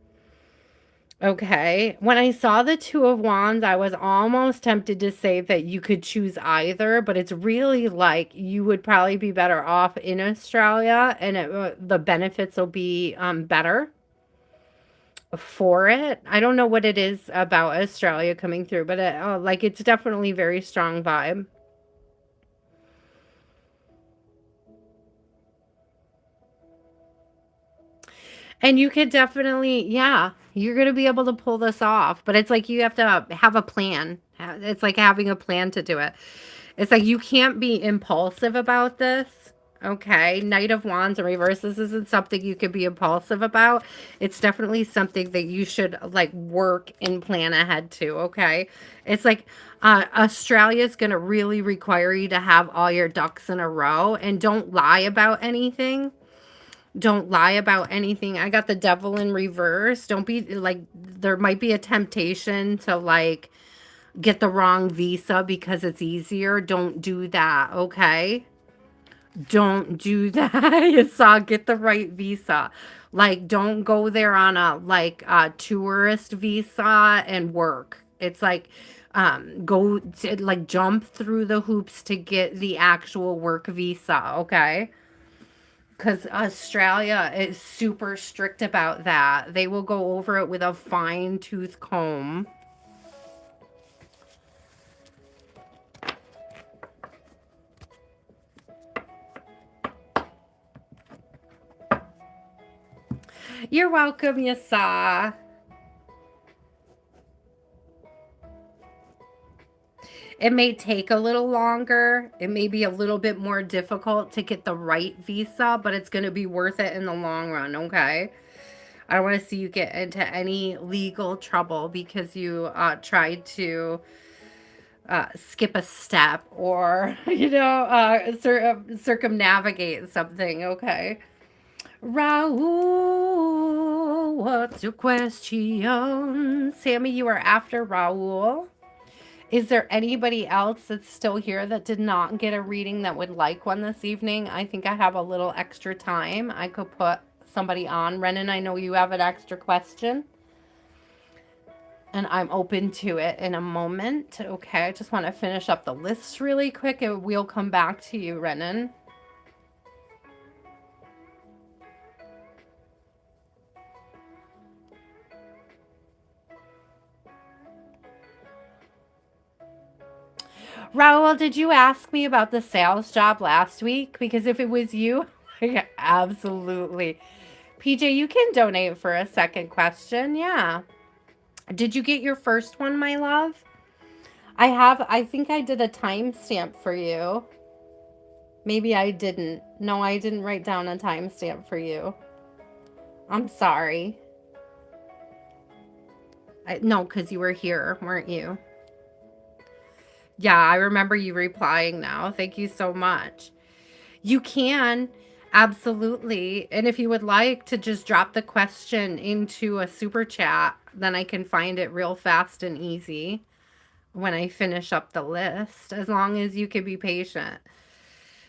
Okay. When I saw the 2 of Wands, I was almost tempted to say that you could choose either, but it's really like you would probably be better off in Australia and the benefits will be better for it. I don't know what it is about Australia coming through, but like it's definitely very strong vibe. And you could definitely, yeah, you're going to be able to pull this off. But it's like you have to have a plan. It's like having a plan to do it. It's like you can't be impulsive about this. Okay, Knight of Wands in reverse. This isn't something you could be impulsive about. It's definitely something that you should like work and plan ahead to. Okay, it's like Australia's going to really require you to have all your ducks in a row, and don't lie about anything. Don't lie about anything. I got the Devil in reverse. Don't be like, there might be a temptation to like get the wrong visa because it's easier. Don't do that. Okay, don't do that. You saw, get the right visa. Like, don't go there on a like a tourist visa and work. It's like go to, like, jump through the hoops to get the actual work visa. Okay, because Australia is super strict about that. They will go over it with a fine tooth comb. You're welcome, Yasa. It may take a little longer. It may be a little bit more difficult to get the right visa, but it's going to be worth it in the long run, okay? I don't want to see you get into any legal trouble because you tried to skip a step or, circumnavigate something, okay? Raul, what's your question? Sammy, you are after Raul. Is there anybody else that's still here that did not get a reading that would like one this evening? I think I have a little extra time. I could put somebody on. Renan, I know you have an extra question. And I'm open to it in a moment. Okay, I just want to finish up the list really quick and we'll come back to you, Renan. Raul, did you ask me about the sales job last week? Because if it was you, absolutely. PJ, you can donate for a second question. Yeah. Did you get your first one, my love? I think I did a timestamp for you. Maybe I didn't. No, I didn't write down a timestamp for you. I'm sorry. No, because you were here, weren't you? Yeah, I remember you replying now. Thank you so much. You can, absolutely. And if you would like to just drop the question into a super chat, then I can find it real fast and easy when I finish up the list, as long as you can be patient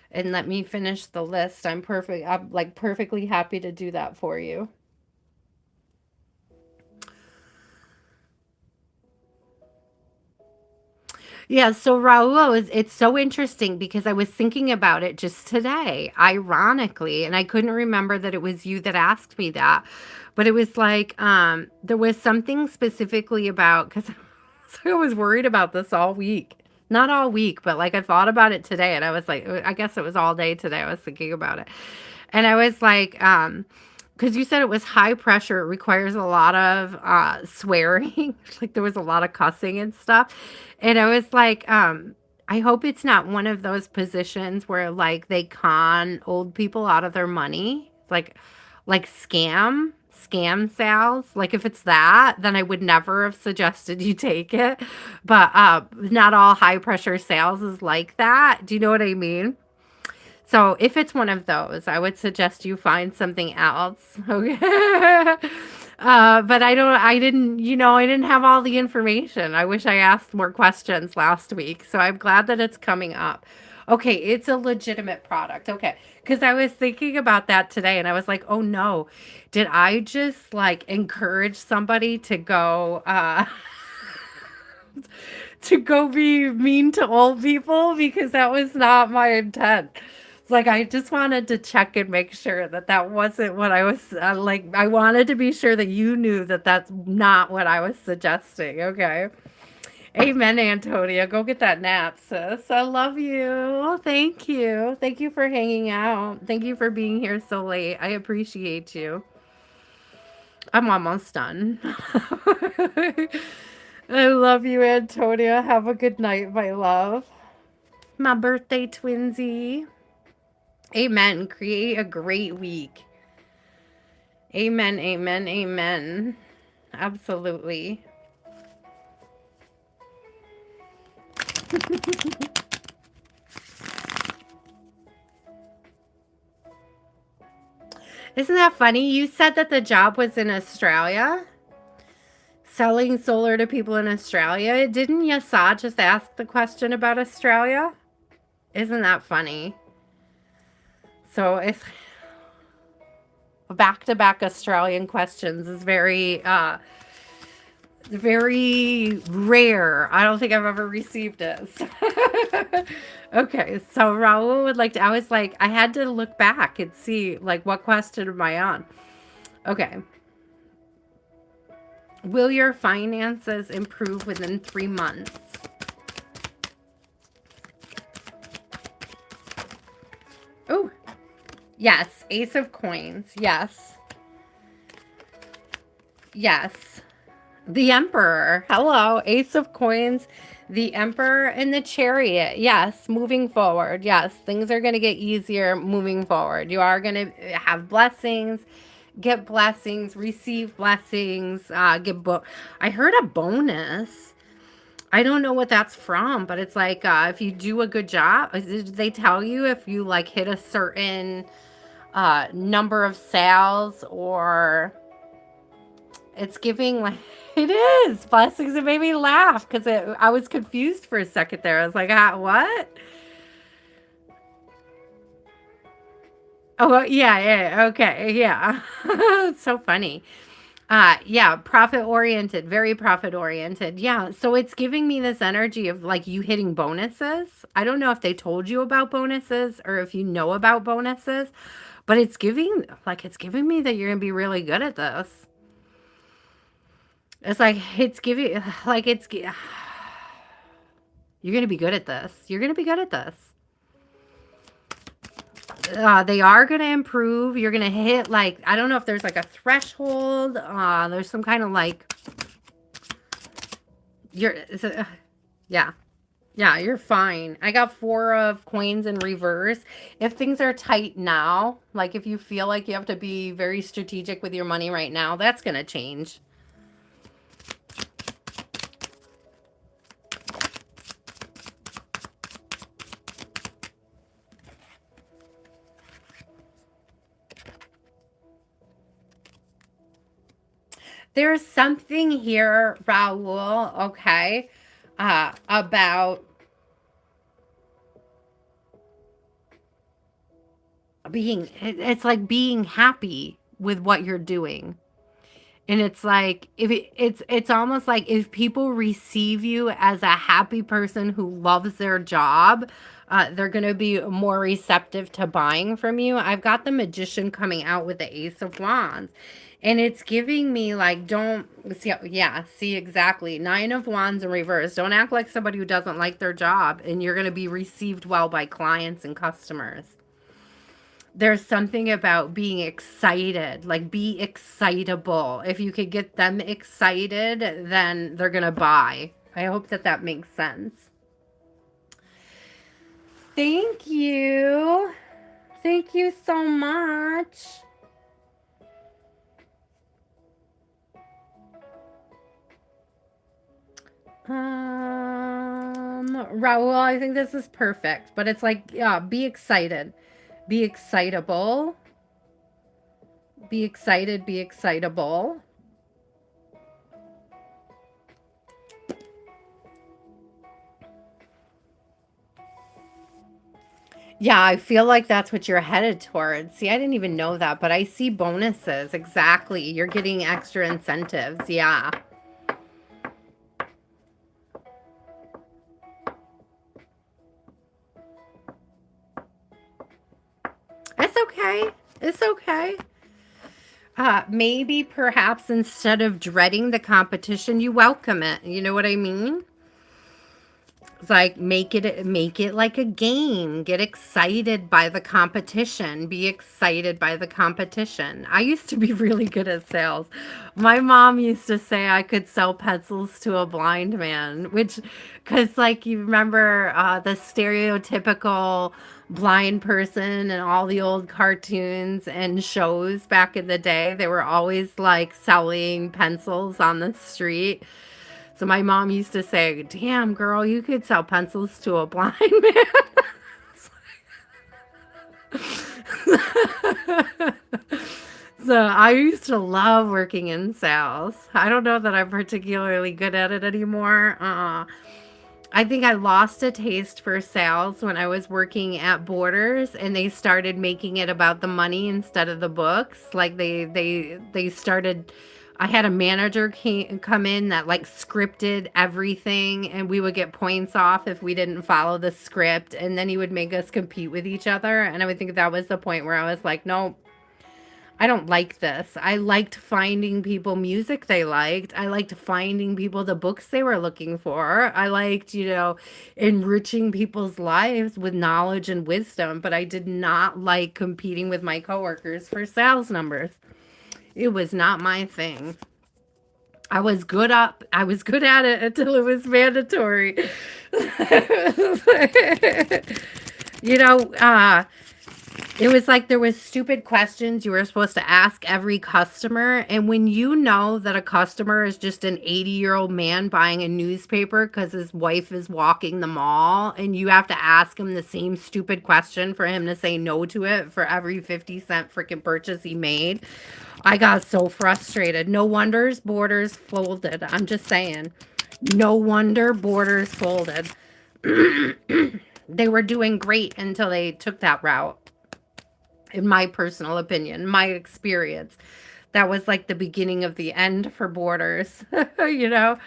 and let me finish the list. I'm like perfectly happy to do that for you. Yeah, so Raul, it's so interesting because I was thinking about it just today, ironically, and I couldn't remember that it was you that asked me that. But it was like there was something specifically about, because I was worried about this all week. Not all week, but like I thought about it today and I was like, I guess it was all day today I was thinking about it. And I was like, because you said it was high pressure, it requires a lot of swearing, like there was a lot of cussing and stuff. And I was like, I hope it's not one of those positions where like they con old people out of their money. It's like scam sales. Like if it's that, then I would never have suggested you take it. But not all high pressure sales is like that. Do you know what I mean? So if it's one of those, I would suggest you find something else. Okay. But I didn't have all the information. I wish I asked more questions last week. So I'm glad that it's coming up. Okay, it's a legitimate product. Okay. Because I was thinking about that today and I was like, oh no, did I just like encourage somebody to go to go be mean to old people? Because that was not my intent. It's like I just wanted to check and make sure that that wasn't what I was like. I wanted to be sure that you knew that that's not what I was suggesting. Okay. Amen, Antonia. Go get that nap, sis. I love you. Thank you. Thank you for hanging out. Thank you for being here so late. I appreciate you. I'm almost done. I love you, Antonia. Have a good night, my love. My birthday twinsy. Amen. Create a great week. Amen, amen, amen. Absolutely. Isn't that funny? You said that the job was in Australia, selling solar to people in Australia. Didn't Yasa just ask the question about Australia? Isn't that funny? So it's back-to-back Australian questions is very rare. I don't think I've ever received it. Okay, so Raul would like to, I was like, I had to look back and see, like, what question am I on? Okay. Will your finances improve within 3 months? Oh, yes. Ace of Coins. Yes. Yes. The Emperor. Hello. Ace of Coins, the Emperor, and the Chariot. Yes. Moving forward. Yes. Things are going to get easier moving forward. You are going to have blessings, get blessings, receive blessings, I heard a bonus. I don't know what that's from, but it's like if you do a good job, did they tell you if you like hit a certain number of sales, or it's giving like it is blessings. It made me laugh because I was confused for a second there. I was like, what? Oh, well, yeah, okay, yeah. It's so funny. Yeah, profit oriented, very profit oriented. Yeah, so it's giving me this energy of like you hitting bonuses. I don't know if they told you about bonuses or if you know about bonuses, but it's giving me that you're going to be really good at this. It's like it's giving like you're going to be good at this. You're going to be good at this. They are going to improve. You're going to hit like, I don't know if there's like a threshold. There's some kind of like, yeah. Yeah, you're fine. I got 4 of Coins in reverse. If things are tight now, like if you feel like you have to be very strategic with your money right now, that's going to change. There's something here, Raul, okay, about it's like being happy with what you're doing. And it's like it's almost like if people receive you as a happy person who loves their job, they're going to be more receptive to buying from you. I've got the Magician coming out with the Ace of Wands. And it's giving me like, don't see, yeah, see exactly. 9 of Wands in reverse. Don't act like somebody who doesn't like their job, and you're going to be received well by clients and customers. There's something about being excited, like be excitable. If you could get them excited, then they're going to buy. I hope that that makes sense. Thank you. Thank you so much. Raul, I think this is perfect, but it's like, yeah, be excited. Be excitable. Be excited, be excitable. Yeah, I feel like that's what you're headed towards. See, I didn't even know that, but I see bonuses. Exactly. You're getting extra incentives. Yeah. It's okay. It's okay. Maybe perhaps instead of dreading the competition, you welcome it. You know what I mean? It's like make it like a game. Get excited by the competition. Be excited by the competition. I used to be really good at sales. My mom used to say I could sell pencils to a blind man, which cuz like you remember the stereotypical blind person and all the old cartoons and shows back in the day, they were always like selling pencils on the street. So my mom used to say, "Damn, girl, you could sell pencils to a blind man." So I used to love working in sales. I don't know that I'm particularly good at it anymore. I think I lost a taste for sales when I was working at Borders and they started making it about the money instead of the books. Like they started I had a manager come in that like scripted everything and we would get points off if we didn't follow the script and then he would make us compete with each other and I would think that was the point where I was like, "No, I don't like this." I liked finding people music they liked. I liked finding people the books they were looking for. I liked, enriching people's lives with knowledge and wisdom, but I did not like competing with my coworkers for sales numbers. It was not my thing. I was good at it until it was mandatory. you know, uh it was like there was stupid questions you were supposed to ask every customer, and when you know that a customer is just an 80-year-old man buying a newspaper because his wife is walking the mall, and you have to ask him the same stupid question for him to say no to it for every 50-cent freaking purchase he made, I got so frustrated. No wonders Borders folded. I'm just saying. No wonder Borders folded. They were doing great until they took that route in my personal opinion, my experience. That was like the beginning of the end for Borders, you know?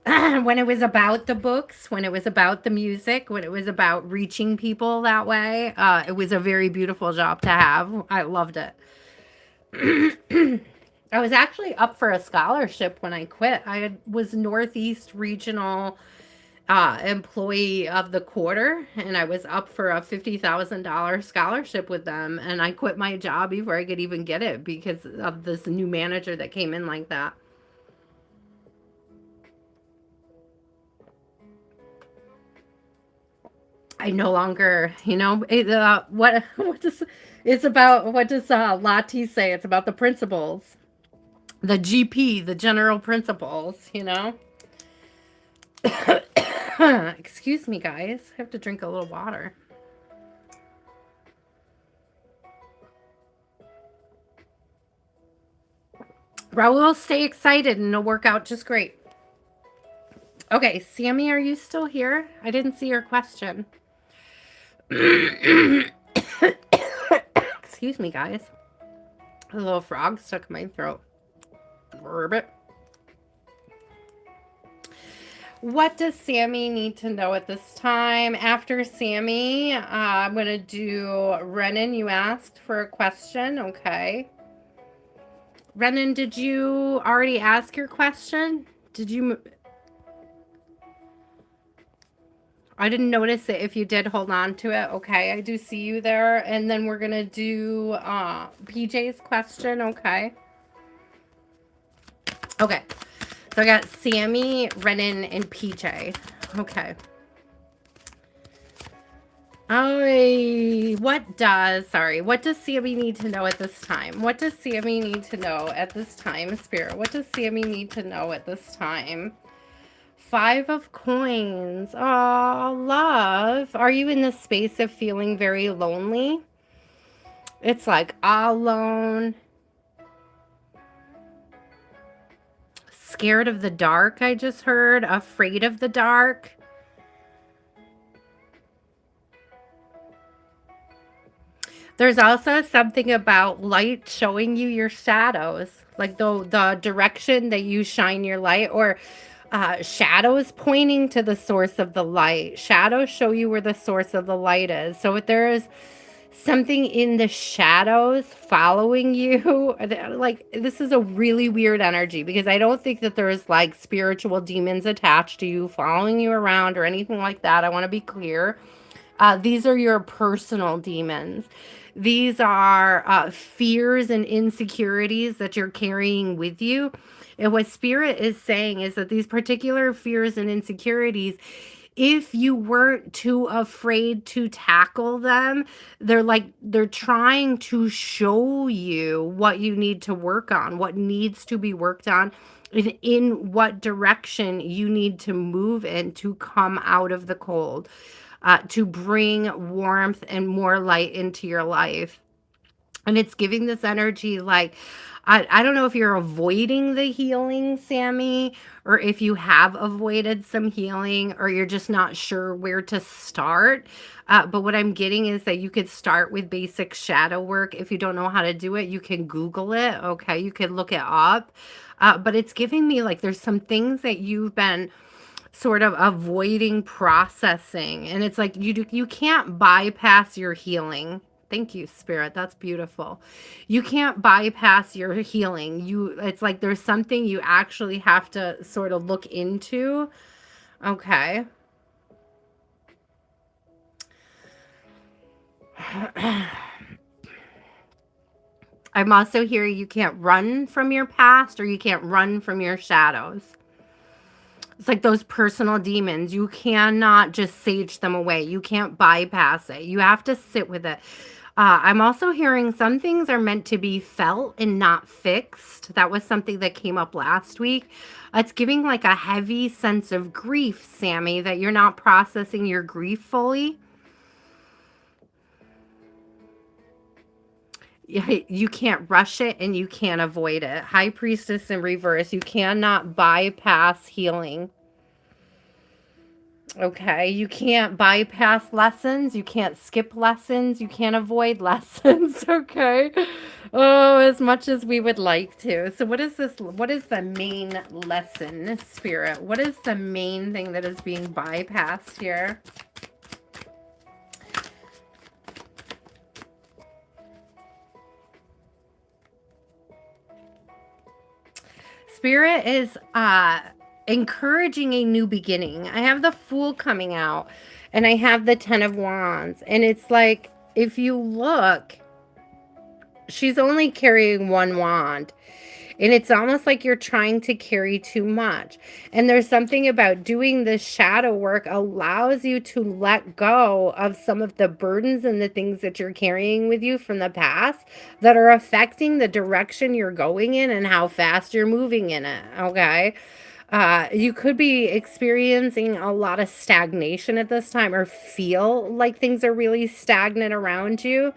When it was about the books, when it was about the music, when it was about reaching people that way, it was a very beautiful job to have. I loved it. I was actually up for a scholarship when I quit. Was Northeast Regional employee of the quarter, and I was up for a $50,000 scholarship with them. And I quit my job before I could even get it because of this new manager that came in like that. I no longer, what does it's about? What does Lati say? It's about the principles, the GP, the general principles. Excuse me, guys. I have to drink a little water. Raul, stay excited and it'll work out just great. Okay, Sammy, are you still here? I didn't see your question. Excuse me, guys. A little frog stuck in my throat. Ribbit. What does Sammy need to know at this time? After Sammy, I'm going to do Renan. You asked for a question. Okay. Renan, did you already ask your question? Did you? I didn't notice it. If you did, hold on to it. Okay, I do see you there. And then we're going to do PJ's question. Okay. Okay. So I got Sammy, Renan, and PJ. Okay. What does Sammy need to know at this time? What does Sammy need to know at this time, Spirit? What does Sammy need to know at this time? 5 of coins. Oh, love. Are you in the space of feeling very lonely? It's like alone. Scared of the dark, I just heard. Afraid of the dark. There's also something about light showing you your shadows, like the direction that you shine your light, or shadows pointing to the source of the light. Shadows show you where the source of the light is. So if there is, something in the shadows following you. Like, this is a really weird energy because I don't think that there's like spiritual demons attached to you, following you around or anything like that. I want to be clear. These are your personal demons. These are fears and insecurities that you're carrying with you. And what Spirit is saying is that these particular fears and insecurities, if you weren't too afraid to tackle them, they're trying to show you what you need to work on, what needs to be worked on, and in what direction you need to move in to come out of the cold, to bring warmth and more light into your life. And it's giving this energy like, I don't know if you're avoiding the healing, Sammy, or if you have avoided some healing, or you're just not sure where to start. But what I'm getting is that you could start with basic shadow work. If you don't know how to do it, you can Google it. Okay. You could look it up. But it's giving me like there's some things that you've been sort of avoiding processing, and it's like you can't bypass your healing. Thank you, Spirit. That's beautiful. You can't bypass your healing. It's like there's something you actually have to sort of look into. Okay. I'm also hearing you can't run from your past, or you can't run from your shadows. It's like those personal demons. You cannot just sage them away. You can't bypass it. You have to sit with it. I'm also hearing some things are meant to be felt and not fixed. That was something that came up last week. It's giving like a heavy sense of grief, Sammy, that you're not processing your grief fully. You can't rush it and you can't avoid it. High Priestess in reverse. You cannot bypass healing. Okay, you can't bypass lessons, you can't skip lessons, you can't avoid lessons, okay? Oh, as much as we would like to. So what is this? What is the main lesson, Spirit? What is the main thing that is being bypassed here? Spirit is encouraging a new beginning. I have the Fool coming out, and I have the Ten of Wands, and it's like, if you look, she's only carrying one wand. And it's almost like you're trying to carry too much. And there's something about doing this shadow work allows you to let go of some of the burdens and the things that you're carrying with you from the past that are affecting the direction you're going in and how fast you're moving in it. Okay. You could be experiencing a lot of stagnation at this time, or feel like things are really stagnant around you.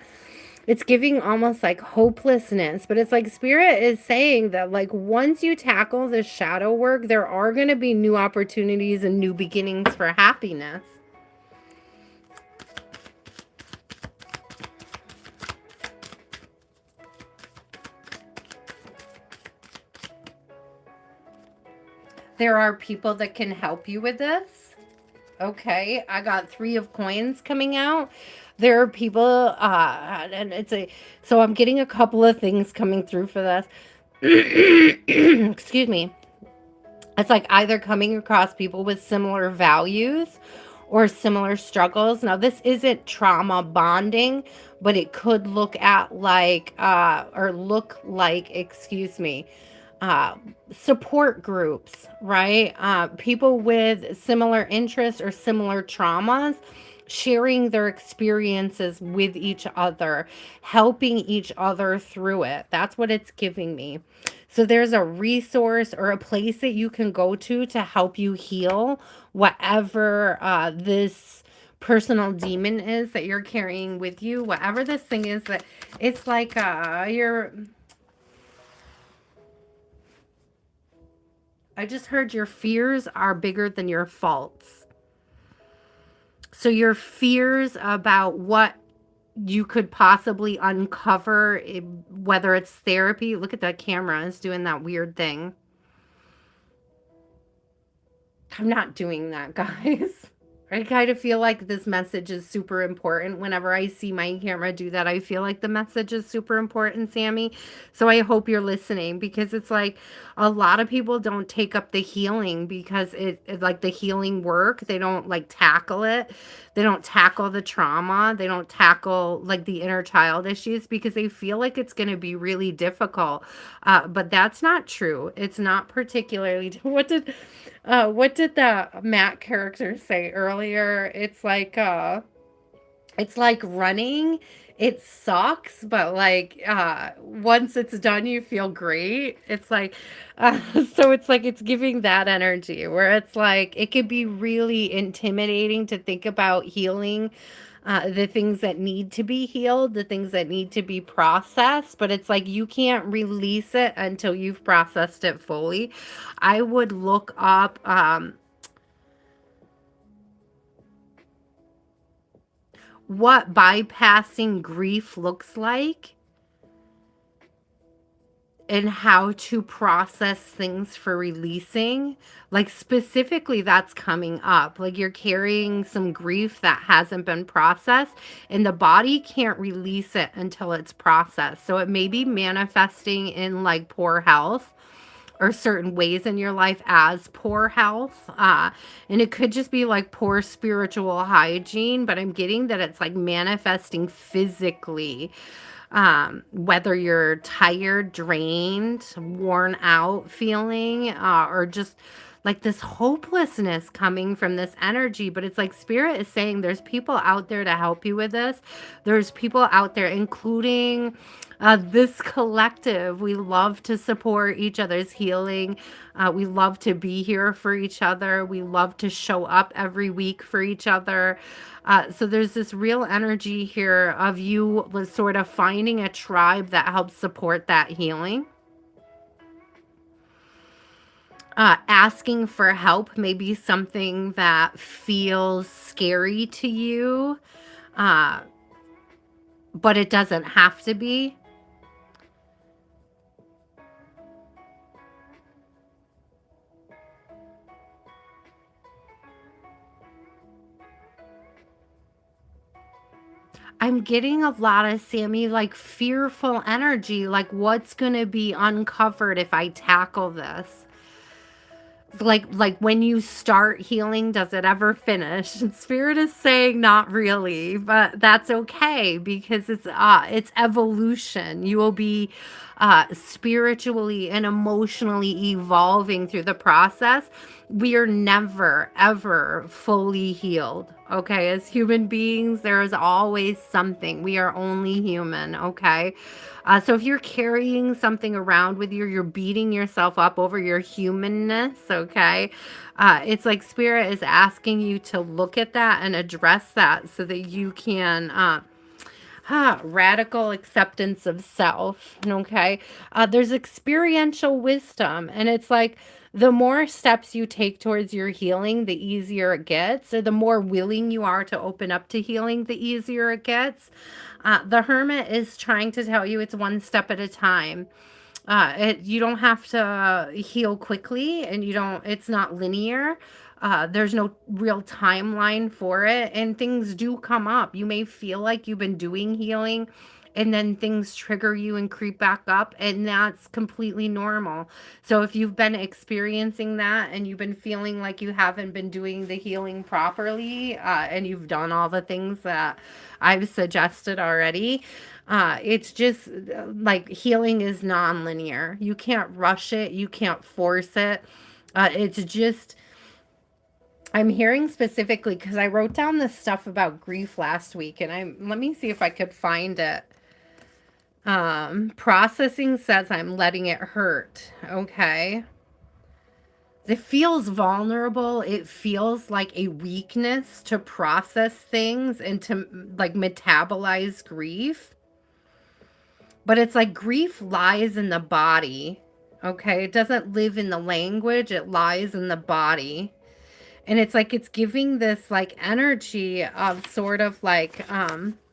It's giving almost like hopelessness, but it's like Spirit is saying that like once you tackle the shadow work, there are going to be new opportunities and new beginnings for happiness. There are people that can help you with this. Okay, I got 3 of coins coming out. There are people, and so I'm getting a couple of things coming through for this. Excuse me. It's like either coming across people with similar values or similar struggles. Now, this isn't trauma bonding, but it could look at like, excuse me, uh, support groups, right? People with similar interests or similar traumas, sharing their experiences with each other, helping each other through it. That's what it's giving me. So there's a resource or a place that you can go to help you heal whatever this personal demon is that you're carrying with you, whatever this thing is, that it's like I just heard your fears are bigger than your faults. So your fears about what you could possibly uncover, whether it's therapy. Look at that camera. It's doing that weird thing. I'm not doing that, guys. I kind of feel like this message is super important. Whenever I see my camera do that, I feel like the message is super important, Sammy. So I hope you're listening, because it's like a lot of people don't take up the healing because like the healing work, they don't like tackle it. They don't tackle the trauma. They don't tackle like the inner child issues because they feel like it's going to be really difficult. But that's not true. It's not particularly. What did the Matt character say earlier? It's like running. It sucks, but like once it's done, you feel great. It's like so it's like it's giving that energy where it's like it could be really intimidating to think about healing the things that need to be healed, the things that need to be processed, but it's like you can't release it until you've processed it fully. I would look up what bypassing grief looks like and how to process things for releasing. Like specifically, that's coming up. Like you're carrying some grief that hasn't been processed, and the body can't release it until it's processed. So it may be manifesting in like poor health or certain ways in your life as poor health. And it could just be like poor spiritual hygiene, but I'm getting that it's like manifesting physically. Whether you're tired, drained, worn out feeling, or just like this hopelessness coming from this energy. But it's like spirit is saying there's people out there to help you with this. There's people out there, including this collective. We love to support each other's healing. We love to be here for each other. We love to show up every week for each other. So there's this real energy here of you sort of finding a tribe that helps support that healing. Asking for help may be something that feels scary to you, uh, but it doesn't have to be. I'm getting a lot of Sammy, like fearful energy, like what's going to be uncovered if I tackle this? Like when you start healing, does it ever finish? And spirit is saying not really, but that's okay because it's evolution. You will be spiritually and emotionally evolving through the process. We are never ever fully healed. Okay, as human beings, there is always something. We are only human. Okay, so if you're carrying something around with you, you're beating yourself up over your humanness, okay? It's like spirit is asking you to look at that and address that so that you can radical acceptance of self, okay? There's experiential wisdom, and it's like the more steps you take towards your healing, the easier it gets. So the more willing you are to open up to healing, the easier it gets. The hermit is trying to tell you it's one step at a time. You don't have to heal quickly, and it's not linear. There's no real timeline for it, and things do come up. You may feel like you've been doing healing, and then things trigger you and creep back up, and that's completely normal. So if you've been experiencing that and you've been feeling like you haven't been doing the healing properly, and you've done all the things that I've suggested already, it's just like healing is non-linear. You can't rush it, you can't force it. It's just I'm hearing specifically because I wrote down this stuff about grief last week, and let me see if I could find it. Processing says I'm letting it hurt. Okay. It feels vulnerable. It feels like a weakness to process things and to like metabolize grief. But it's like grief lies in the body. Okay. It doesn't live in the language, it lies in the body. And it's like it's giving this like energy of sort of like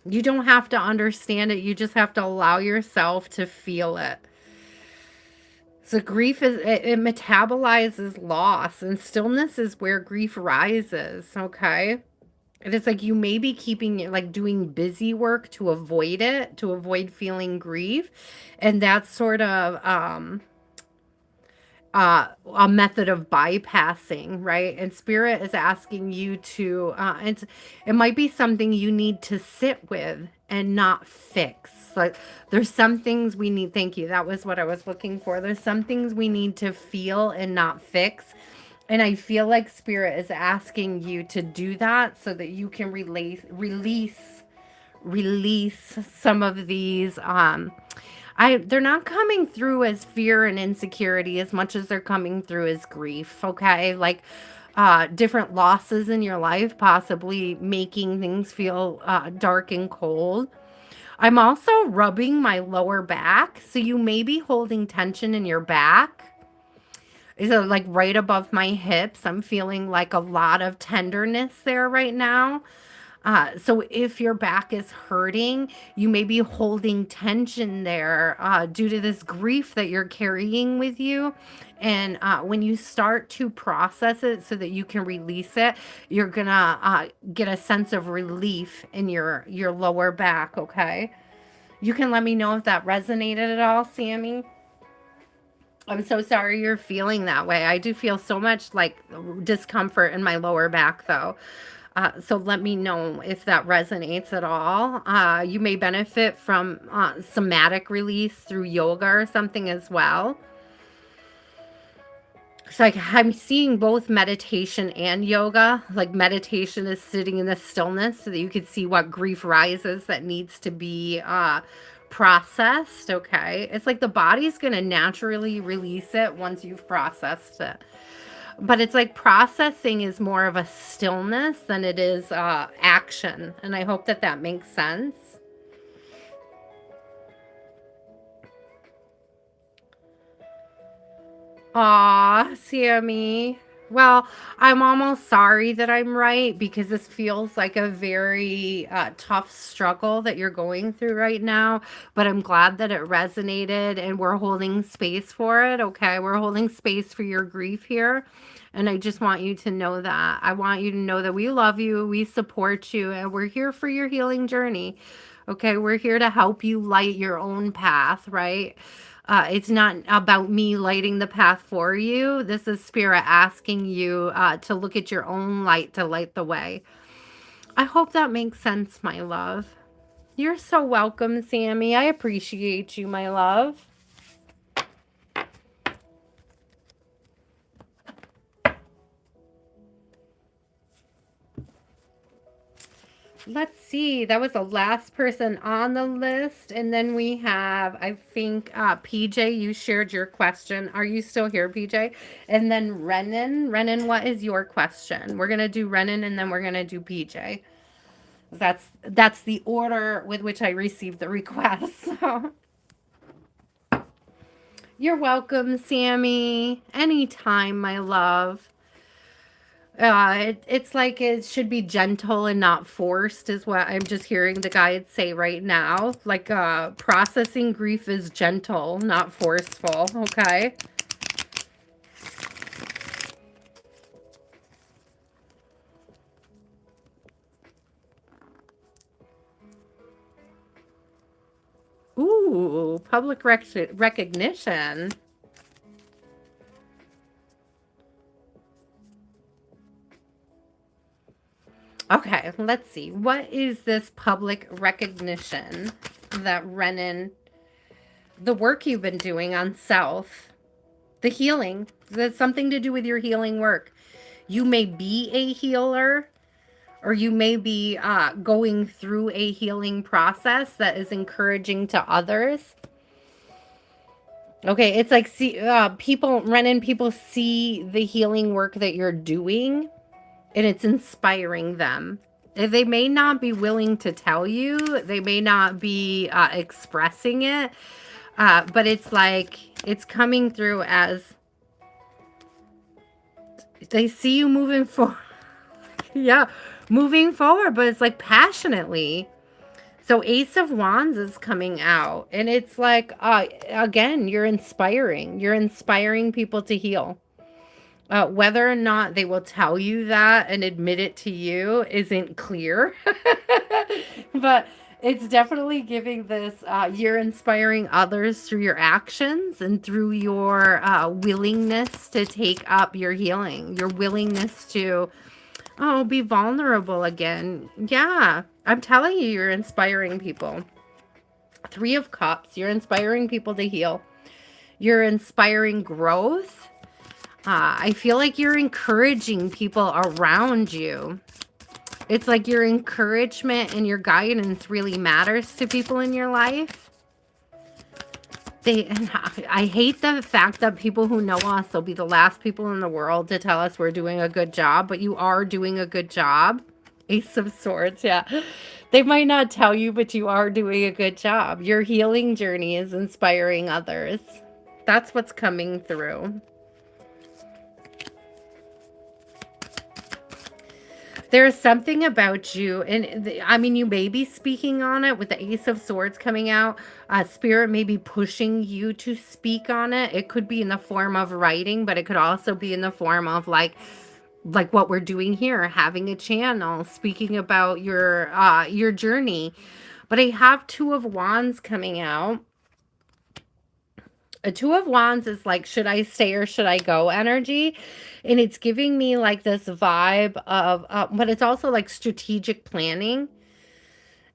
you don't have to understand it, you just have to allow yourself to feel it. So grief it metabolizes loss, and stillness is where grief rises. Okay, And it's like you may be keeping like doing busy work to avoid it, to avoid feeling grief. And that's sort of a method of bypassing, right? And spirit is asking you to, it might be something you need to sit with and not fix. Like there's some things we need, thank you. That was what I was looking for. There's some things we need to feel and not fix. And I feel like spirit is asking you to do that so that you can release some of these they're not coming through as fear and insecurity as much as they're coming through as grief, okay? Like different losses in your life possibly making things feel dark and cold. I'm also rubbing my lower back, so you may be holding tension in your back. Is it like right above my hips? I'm feeling like a lot of tenderness there right now. So if your back is hurting, you may be holding tension there due to this grief that you're carrying with you. And when you start to process it so that you can release it, you're gonna get a sense of relief in your lower back. Okay, you can let me know if that resonated at all, Sammy. I'm so sorry you're feeling that way. I do feel so much like discomfort in my lower back though. So let me know if that resonates at all. You may benefit from somatic release through yoga or something as well. It's like I'm seeing both meditation and yoga. Like meditation is sitting in the stillness so that you can see what grief rises that needs to be processed. Okay. It's like the body's going to naturally release it once you've processed it. But it's like processing is more of a stillness than it is action. And I hope that that makes sense. Aw, Sammy. Well, I'm almost sorry that I'm right because this feels like a very tough struggle that you're going through right now. But I'm glad that it resonated and we're holding space for it. Okay. We're holding space for your grief here. And I just want you to know that. I want you to know that we love you, we support you, and we're here for your healing journey. Okay. We're here to help you light your own path, right? It's not about me lighting the path for you. This is spirit asking you to look at your own light to light the way. I hope that makes sense, my love. You're so welcome, Sammy. I appreciate you, my love. Let's see. That was the last person on the list. And then we have, I think, PJ, you shared your question. Are you still here, PJ? And then Renan. Renan, what is your question? We're going to do Renan and then we're going to do PJ. That's the order with which I received the request. So. You're welcome, Sammy. Anytime, my love. It's like it should be gentle and not forced is what I'm just hearing the guides say right now. Like processing grief is gentle, not forceful. Okay. Ooh, public recognition. Okay, let's see. What is this public recognition that Renan, the work you've been doing on self, the healing, that's something to do with your healing work. You may be a healer or you may be going through a healing process that is encouraging to others. Okay, it's like see people, Renan, people see the healing work that you're doing and it's inspiring them. They may not be willing to tell you, they may not be expressing it, but it's like it's coming through as they see you moving forward. Yeah, moving forward, but it's like passionately. So Ace of Wands is coming out and it's like, again, you're inspiring people to heal. Whether or not they will tell you that and admit it to you isn't clear. But it's definitely giving this, you're inspiring others through your actions and through your willingness to take up your healing, your willingness to, oh, be vulnerable again. Yeah, I'm telling you, you're inspiring people. Three of Cups, you're inspiring people to heal. You're inspiring growth. I feel like you're encouraging people around you. It's like your encouragement and your guidance really matters to people in your life. I hate the fact that people who know us will be the last people in the world to tell us we're doing a good job, but you are doing a good job. Ace of Swords, yeah. They might not tell you, but you are doing a good job. Your healing journey is inspiring others. That's what's coming through. There's something about you, and I mean, you may be speaking on it with the Ace of Swords coming out. Spirit may be pushing you to speak on it. It could be in the form of writing, but it could also be in the form of like what we're doing here, having a channel, speaking about your journey. But I have Two of Wands coming out. A Two of Wands is like, should I stay or should I go energy? And it's giving me like this vibe of, but it's also like strategic planning.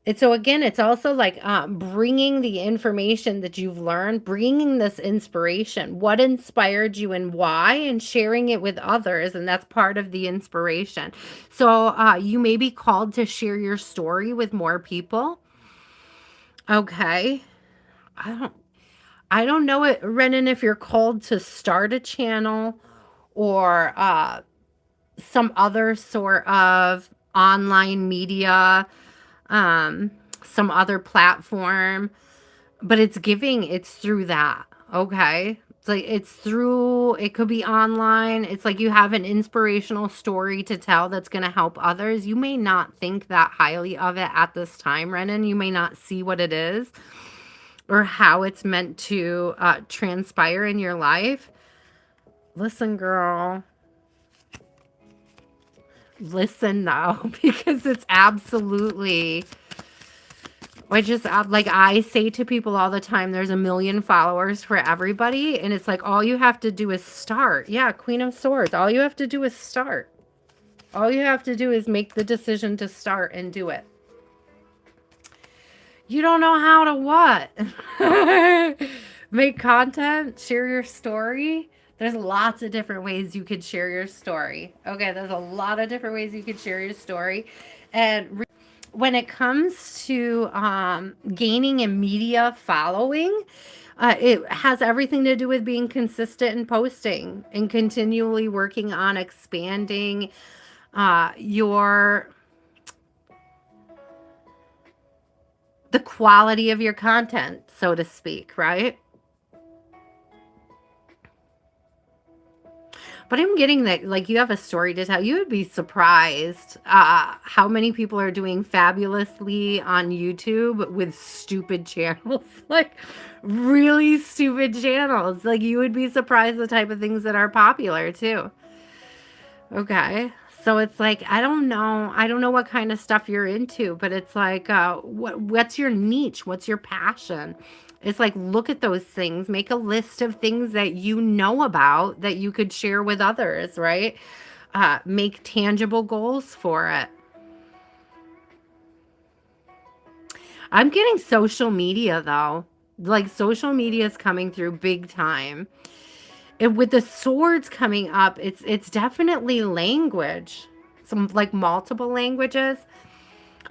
And so again, it's also like bringing the information that you've learned, bringing this inspiration, what inspired you and why, and sharing it with others. And that's part of the inspiration. So you may be called to share your story with more people. Okay. I don't know it, Renan, if you're called to start a channel or some other sort of online media, some other platform, but it's through that. Okay. It's like it could be online. It's like you have an inspirational story to tell that's going to help others. You may not think that highly of it at this time, Renan. You may not see what it is or how it's meant to transpire in your life. Listen, girl. Listen, though, because it's absolutely... like I say to people all the time, there's a million followers for everybody. And it's like, all you have to do is start. Yeah, Queen of Swords. All you have to do is start. All you have to do is make the decision to start and do it. You don't know how to what? Make content, share your story. There's lots of different ways you could share your story. Okay, there's a lot of different ways you could share your story. And when it comes to gaining a media following, it has everything to do with being consistent and posting and continually working on expanding the quality of your content, so to speak, right? But I'm getting that, like, you have a story to tell. You would be surprised how many people are doing fabulously on YouTube with stupid channels, like really stupid channels. Like, you would be surprised the type of things that are popular too. Okay. So it's like, I don't know what kind of stuff you're into, but it's like, what's your niche? What's your passion? It's like, look at those things, make a list of things that you know about that you could share with others, right? Make tangible goals for it. I'm getting social media though. Like, social media is coming through big time. And with the swords coming up, it's definitely language. Some like multiple languages.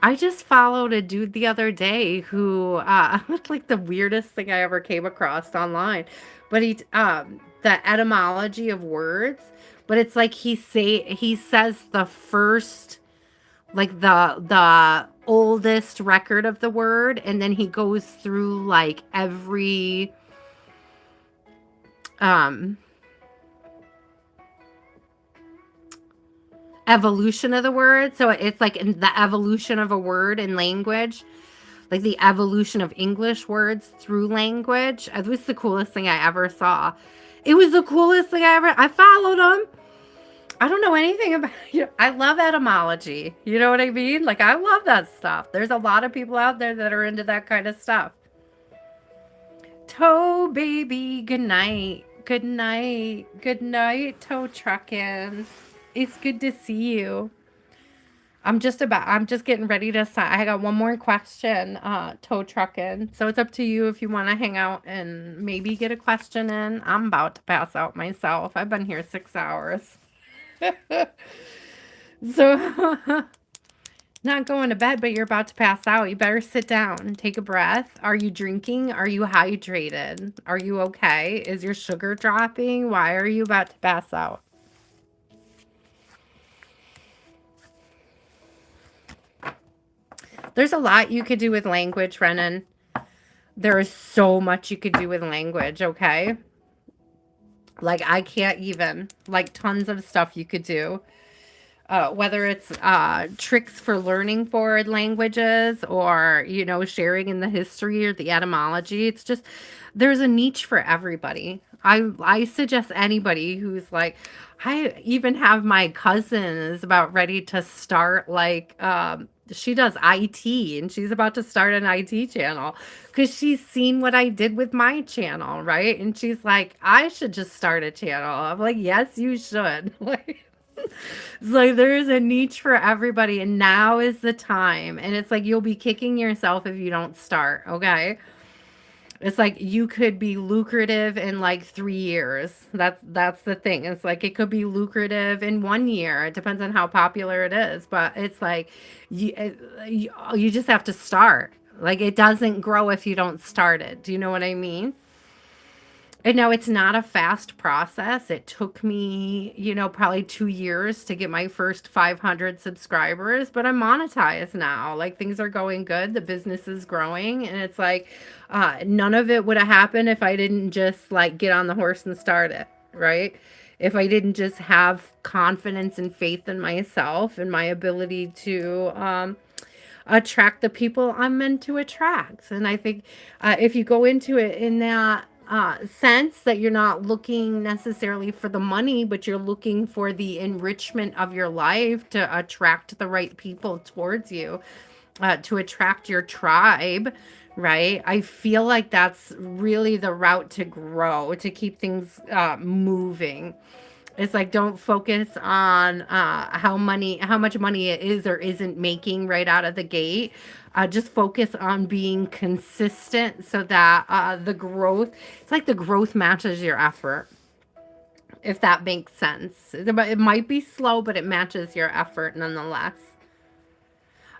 I just followed a dude the other day who like the weirdest thing I ever came across online. But the etymology of words, but it's like he says the first, like the oldest record of the word, and then he goes through like every evolution of the word. So it's like in the evolution of a word in language, like the evolution of English words through language. It was the coolest thing I ever saw. It was the coolest thing I followed him. I don't know anything about, I love etymology. You know what I mean? Like, I love that stuff. There's a lot of people out there that are into that kind of stuff. Toe baby, good night. Good night. Good night, toe truckin'. It's good to see you. I'm just getting ready to sign. I got one more question, tow trucking. So it's up to you if you want to hang out and maybe get a question in. I'm about to pass out myself. I've been here 6 hours. So not going to bed, but you're about to pass out. You better sit down and take a breath. Are you drinking? Are you hydrated? Are you okay? Is your sugar dropping? Why are you about to pass out? There's a lot you could do with language, Renan. There is so much you could do with language, okay? Like, I can't even. Like, tons of stuff you could do. Whether it's tricks for learning foreign languages or, sharing in the history or the etymology. It's just, there's a niche for everybody. I suggest anybody who's like, I even have my cousin is about ready to start like, she does IT and she's about to start an IT channel because she's seen what I did with my channel, right? And she's like, I should just start a channel. I'm like, yes, you should. Like, it's like there's a niche for everybody, and now is the time. And it's like you'll be kicking yourself if you don't start, okay? It's like you could be lucrative in like 3 years. That's the thing. It's like it could be lucrative in 1 year. It depends on how popular it is, but it's like you just have to start. Like it doesn't grow if you don't start it. Do you know what I mean? And no, it's not a fast process. It took me, probably 2 years to get my first 500 subscribers, but I'm monetized now. Like things are going good. The business is growing. And it's like, none of it would have happened if I didn't just like get on the horse and start it, right? If I didn't just have confidence and faith in myself and my ability to, attract the people I'm meant to attract. And I think if you go into it in that sense that you're not looking necessarily for the money, but you're looking for the enrichment of your life to attract the right people towards you, to attract your tribe, right? I feel like that's really the route to grow, to keep things moving. It's like don't focus on how much money it is or isn't making right out of the gate. Just focus on being consistent so that the growth, it's like the growth matches your effort, if that makes sense. It might be slow, but it matches your effort nonetheless.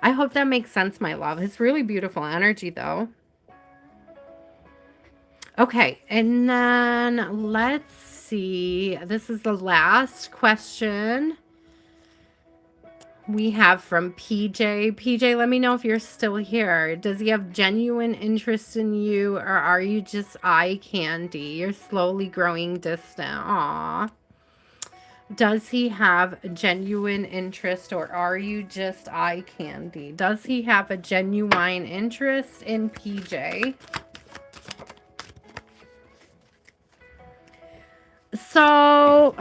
I hope that makes sense, my love. It's really beautiful energy, though. Okay, and then let's see. This is the last question we have from PJ. PJ, let me know if you're still here. Does he have genuine interest in you, or are you just eye candy? You're slowly growing distant. Aw. Does he have genuine interest, or are you just eye candy? Does he have a genuine interest in PJ? So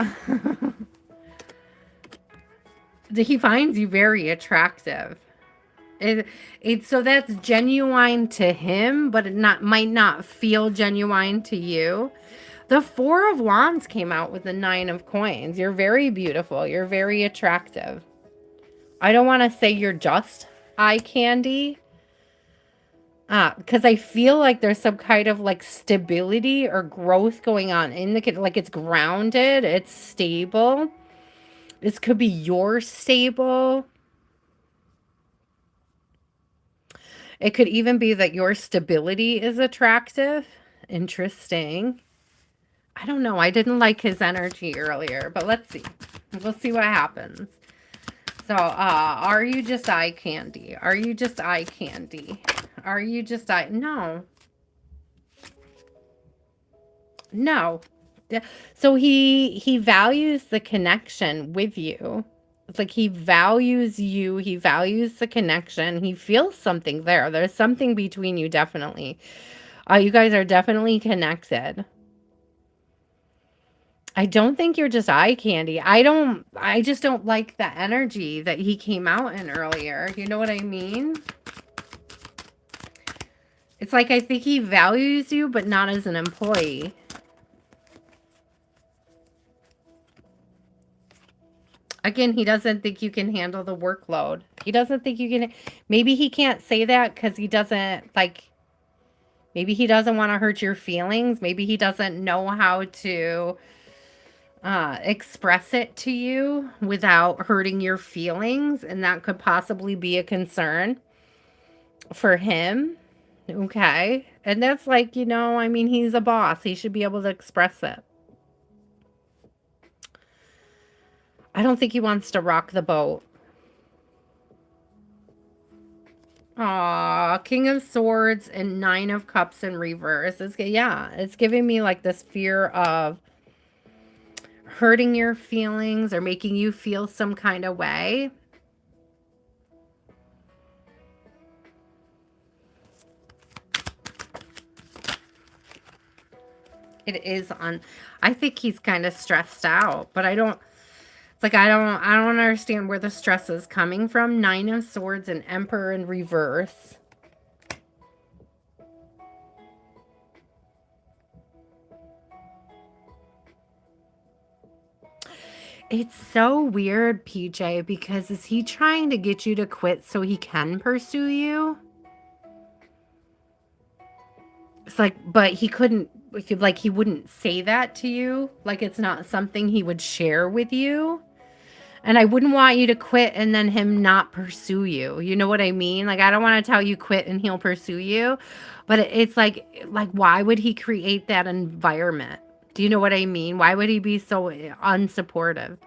he finds you very attractive. So that's genuine to him, but it might not feel genuine to you. The Four of Wands came out with the Nine of Coins. You're very beautiful. You're very attractive. I don't want to say you're just eye candy, because I feel like there's some kind of like stability or growth going on in the kid. Like it's grounded, it's stable. This could be your stable. It could even be that your stability is attractive. Interesting. I don't know. I didn't like his energy earlier, but let's see. We'll see what happens. So, are you just eye candy? Are you just eye candy? Are you just eye? No. No. So he values the connection with you. It's like he values you. He values the connection. He feels something there. There's something between you, definitely. You guys are definitely connected. I don't think you're just eye candy. I just don't like the energy that he came out in earlier. You know what I mean? It's like I think he values you, but not as an employee. Again, he doesn't think you can handle the workload. He doesn't think you can. Maybe he can't say that because he doesn't like. Maybe he doesn't want to hurt your feelings. Maybe he doesn't know how to express it to you without hurting your feelings. And that could possibly be a concern for him. Okay. And that's like, I mean, he's a boss. He should be able to express it. I don't think he wants to rock the boat. Aw, King of Swords and Nine of Cups in reverse. It's giving me like this fear of hurting your feelings or making you feel some kind of way. It is I think he's kind of stressed out, but I don't understand where the stress is coming from. Nine of Swords and Emperor in reverse. It's so weird, PJ, because is he trying to get you to quit so he can pursue you? It's like, but he couldn't, like, he wouldn't say that to you. Like, it's not something he would share with you. And I wouldn't want you to quit and then him not pursue you. You know what I mean? Like, I don't want to tell you quit and he'll pursue you. But it's like, why would he create that environment? Do you know what I mean? Why would he be so unsupportive?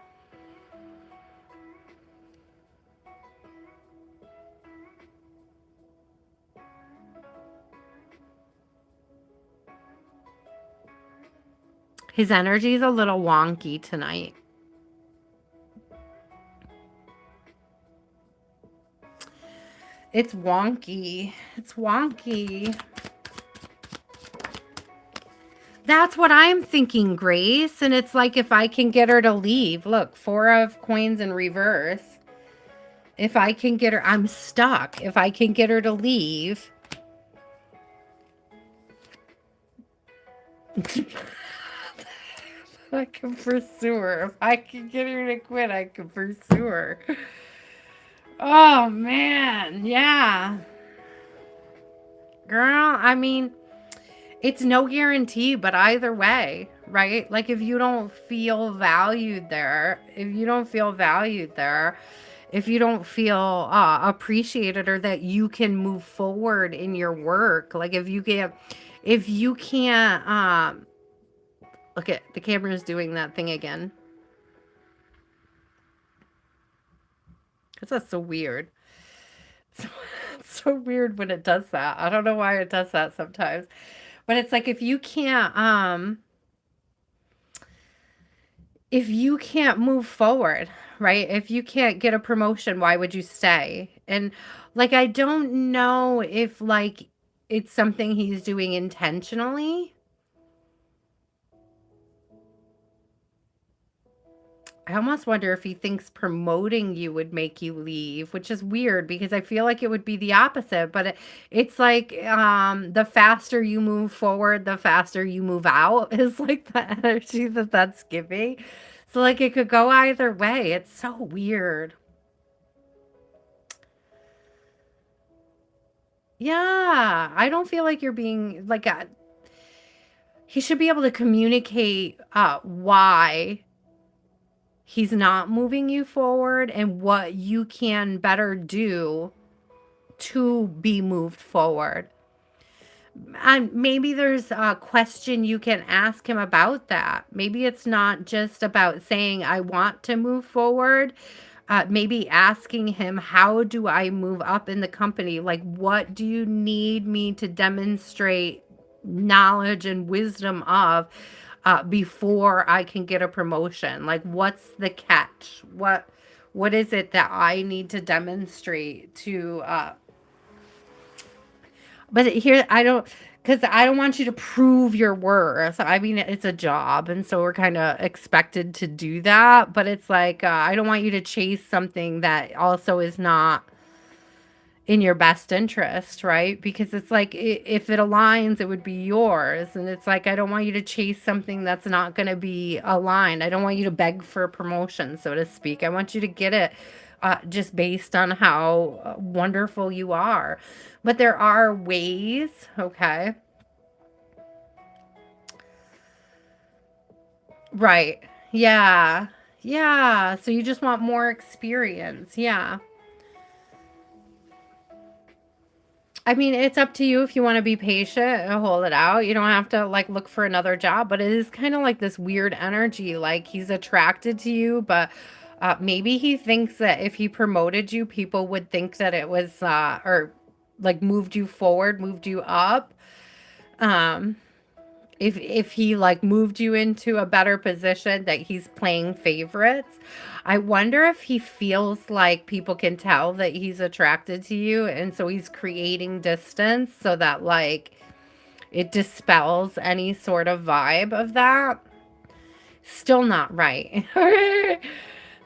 His energy is a little wonky tonight. It's wonky. It's wonky. That's what I'm thinking, Grace. And it's like if I can get her to leave. Look, 4 of Coins in reverse. If I can get her, I'm stuck. If I can get her to leave. I can pursue her. If I can get her to quit, I can pursue her. Oh, man. Yeah. Girl, I mean, it's no guarantee, but either way, right? Like if you don't feel valued there, if you don't feel appreciated or that you can move forward in your work, like if you can't, look at the camera's doing that thing again. Because that's so weird. It's so weird when it does that. I don't know why it does that sometimes. But it's like if you can't move forward, right? If you can't get a promotion, why would you stay? And like I don't know if like it's something he's doing intentionally. I almost wonder if he thinks promoting you would make you leave, which is weird because I feel like it would be the opposite, but it's like the faster you move forward, the faster you move out is like the energy that's giving. So like it could go either way. It's so weird. Yeah, I don't feel like you're being like he should be able to communicate why he's not moving you forward and what you can better do to be moved forward. And maybe there's a question you can ask him about that. Maybe it's not just about saying, I want to move forward. Maybe asking him, how do I move up in the company? Like, what do you need me to demonstrate knowledge and wisdom of before I can get a promotion? Like, what's the catch? What is it that I need to demonstrate to but here I don't because I don't want you to prove your worth. I mean, it's a job, and so we're kind of expected to do that. But it's like I don't want you to chase something that also is not in your best interest, right? Because it's like if it aligns, it would be yours. And it's like I don't want you to chase something that's not going to be aligned. I don't want you to beg for a promotion, so to speak. I want you to get it just based on how wonderful you are. But there are ways, okay? Right. Yeah. Yeah. So you just want more experience. Yeah. I mean, it's up to you if you want to be patient and hold it out. You don't have to like look for another job, but it is kind of like this weird energy. Like he's attracted to you, but maybe he thinks that if he promoted you, people would think that it was, or like moved you forward, moved you up. Um, if he like moved you into a better position that he's playing favorites. I wonder if he feels like people can tell that he's attracted to you and so he's creating distance so that like it dispels any sort of vibe of that. Still not right.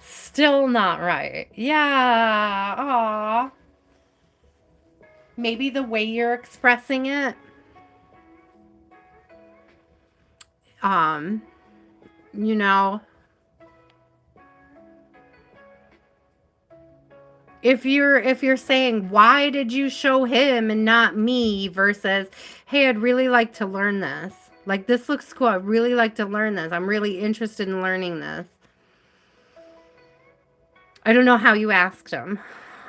Still not right. Yeah. Aw. Maybe the way you're expressing it. Um, you know, if you're saying why did you show him and not me versus hey, I'd really like to learn this, like this looks cool, I'd really like to learn this, I'm really interested in learning this. I don't know how you asked him.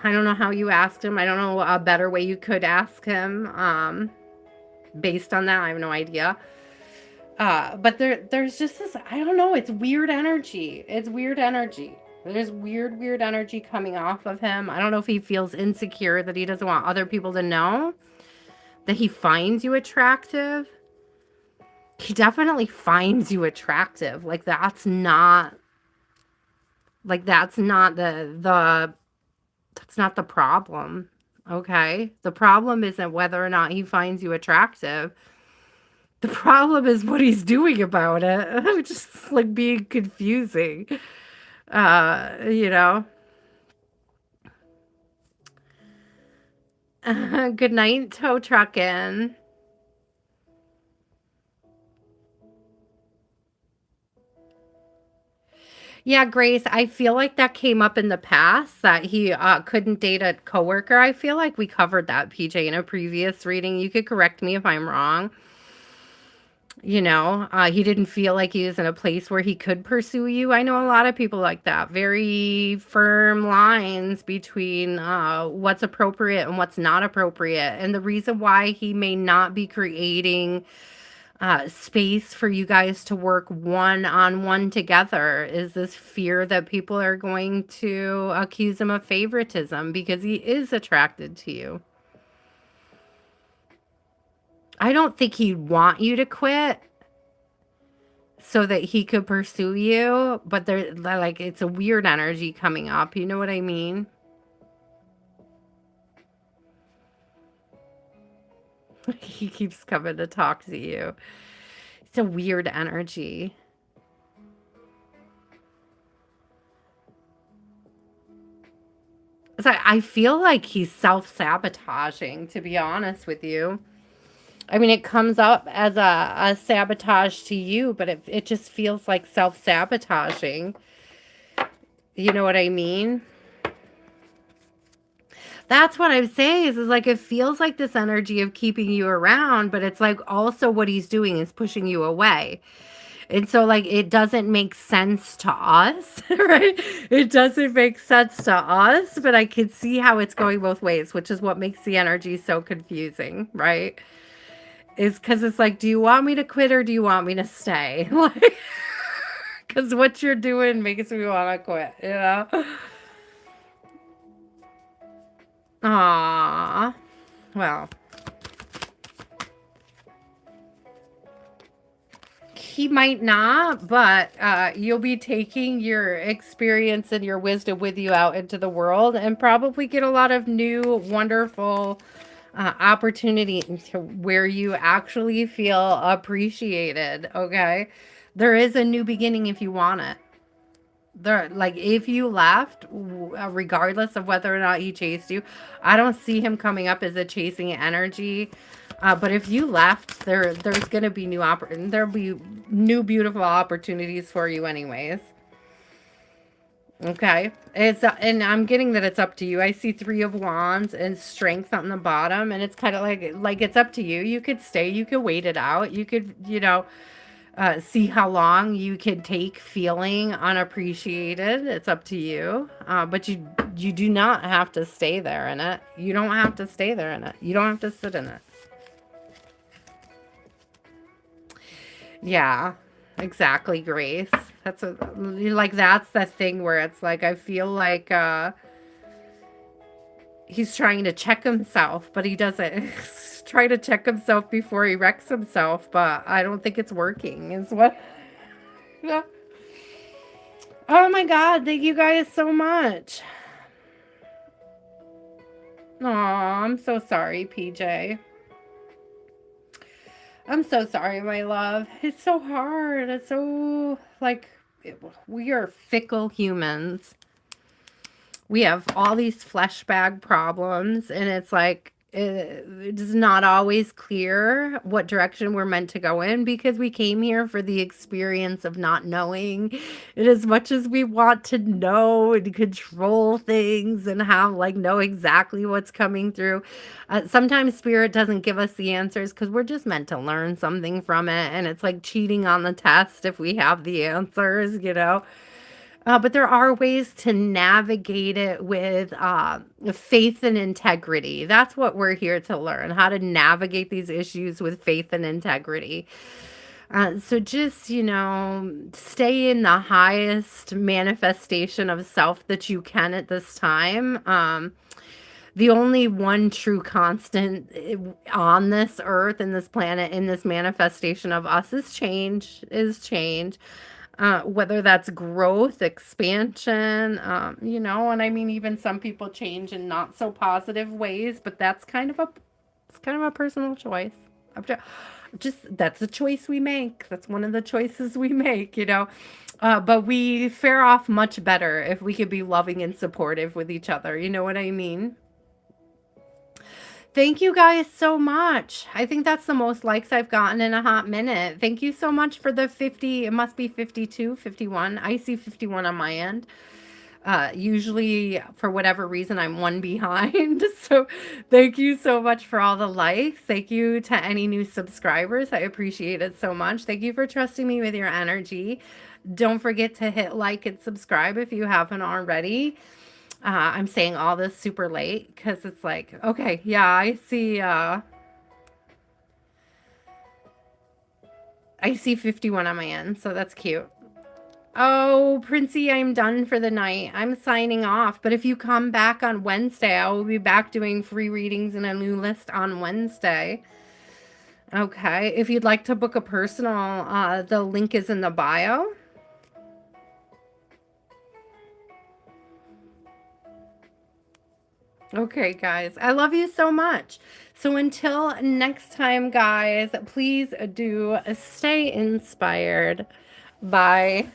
I don't know how you asked him. I don't know a better way you could ask him. Based on that, I have no idea. But there's just this, I don't know, it's weird energy. It's weird energy. There's weird energy coming off of him. I don't know if he feels insecure that he doesn't want other people to know that he finds you attractive. He definitely finds you attractive. That's not that's not the problem. Okay? The problem isn't whether or not he finds you attractive. The problem is what he's doing about it. Just like being confusing. You know. Good night, tow truckin'. Yeah, Grace, I feel like that came up in the past that he couldn't date a coworker. I feel like we covered that, PJ, in a previous reading. You could correct me if I'm wrong. He didn't feel like he was in a place where he could pursue you. I know a lot of people like that. Very firm lines between what's appropriate and what's not appropriate. And the reason why he may not be creating space for you guys to work one on one together is this fear that people are going to accuse him of favoritism because he is attracted to you. I don't think he'd want you to quit so that he could pursue you, but like it's a weird energy coming up. You know what I mean? He keeps coming to talk to you. It's a weird energy. So I feel like he's self-sabotaging, to be honest with you. I mean, it comes up as a sabotage to you, but it just feels like self-sabotaging. You know what I mean? That's what I'm saying is like it feels like this energy of keeping you around, but it's like also what he's doing is pushing you away. And so like it doesn't make sense to us, right? It doesn't make sense to us, but I can see how it's going both ways, which is what makes the energy so confusing, right? Is because it's like, do you want me to quit or do you want me to stay? Like, because what you're doing makes me want to quit, you know? Aww. Well, he might not, but you'll be taking your experience and your wisdom with you out into the world and probably get a lot of new, wonderful opportunity to where you actually feel appreciated. Okay. There is a new beginning if you want it. There, like, if you left, regardless of whether or not he chased you, I don't see him coming up as a chasing energy. But if you left, there's gonna be there'll be new beautiful opportunities for you, anyways. Okay, and I'm getting that it's up to you. I see Three of Wands and Strength on the bottom, and it's kind of like it's up to you. You could stay, you could wait it out, you could, see how long you can take feeling unappreciated. It's up to you. But you do not have to stay there in it. You don't have to stay there in it. You don't have to sit in it. Yeah, exactly, Grace. That's the thing where it's like I feel like he's trying to check himself, but he doesn't try to check himself before he wrecks himself, but I don't think it's working is what. Yeah. Oh my god, thank you guys so much. Aw, I'm so sorry, PJ. I'm so sorry, my love. It's so hard. It's so, like, we are fickle humans. We have all these flesh bag problems, and it's like, it's not always clear what direction we're meant to go in because we came here for the experience of not knowing. And as much as we want to know and control things and have, like, know exactly what's coming through, sometimes spirit doesn't give us the answers because we're just meant to learn something from it. And it's like cheating on the test if we have the answers. But there are ways to navigate it with faith and integrity. That's what we're here to learn, how to navigate these issues with faith and integrity. So just, stay in the highest manifestation of self that you can at this time. The only one true constant on this earth, in this planet, in this manifestation of us is change. Whether that's growth, expansion, and I mean, even some people change in not so positive ways, but it's kind of a personal choice. I'm just that's a choice we make. That's one of the choices we make. But we fare off much better if we could be loving and supportive with each other. You know what I mean? Thank you guys so much. I think that's the most likes I've gotten in a hot minute. Thank you so much for the 50. It must be 52, 51. I see 51 on my end. Usually, for whatever reason, I'm one behind. So, thank you so much for all the likes. Thank you to any new subscribers. I appreciate it so much. Thank you for trusting me with your energy. Don't forget to hit like and subscribe if you haven't already. I'm saying all this super late because it's like, okay, yeah, I see 51 on my end, so that's cute. Oh, Princey, I'm done for the night. I'm signing off. But if you come back on Wednesday, I will be back doing free readings in a new list on Wednesday. Okay. If you'd like to book a personal, the link is in the bio. Okay, guys. I love you so much. So until next time, guys, please do stay inspired. Bye.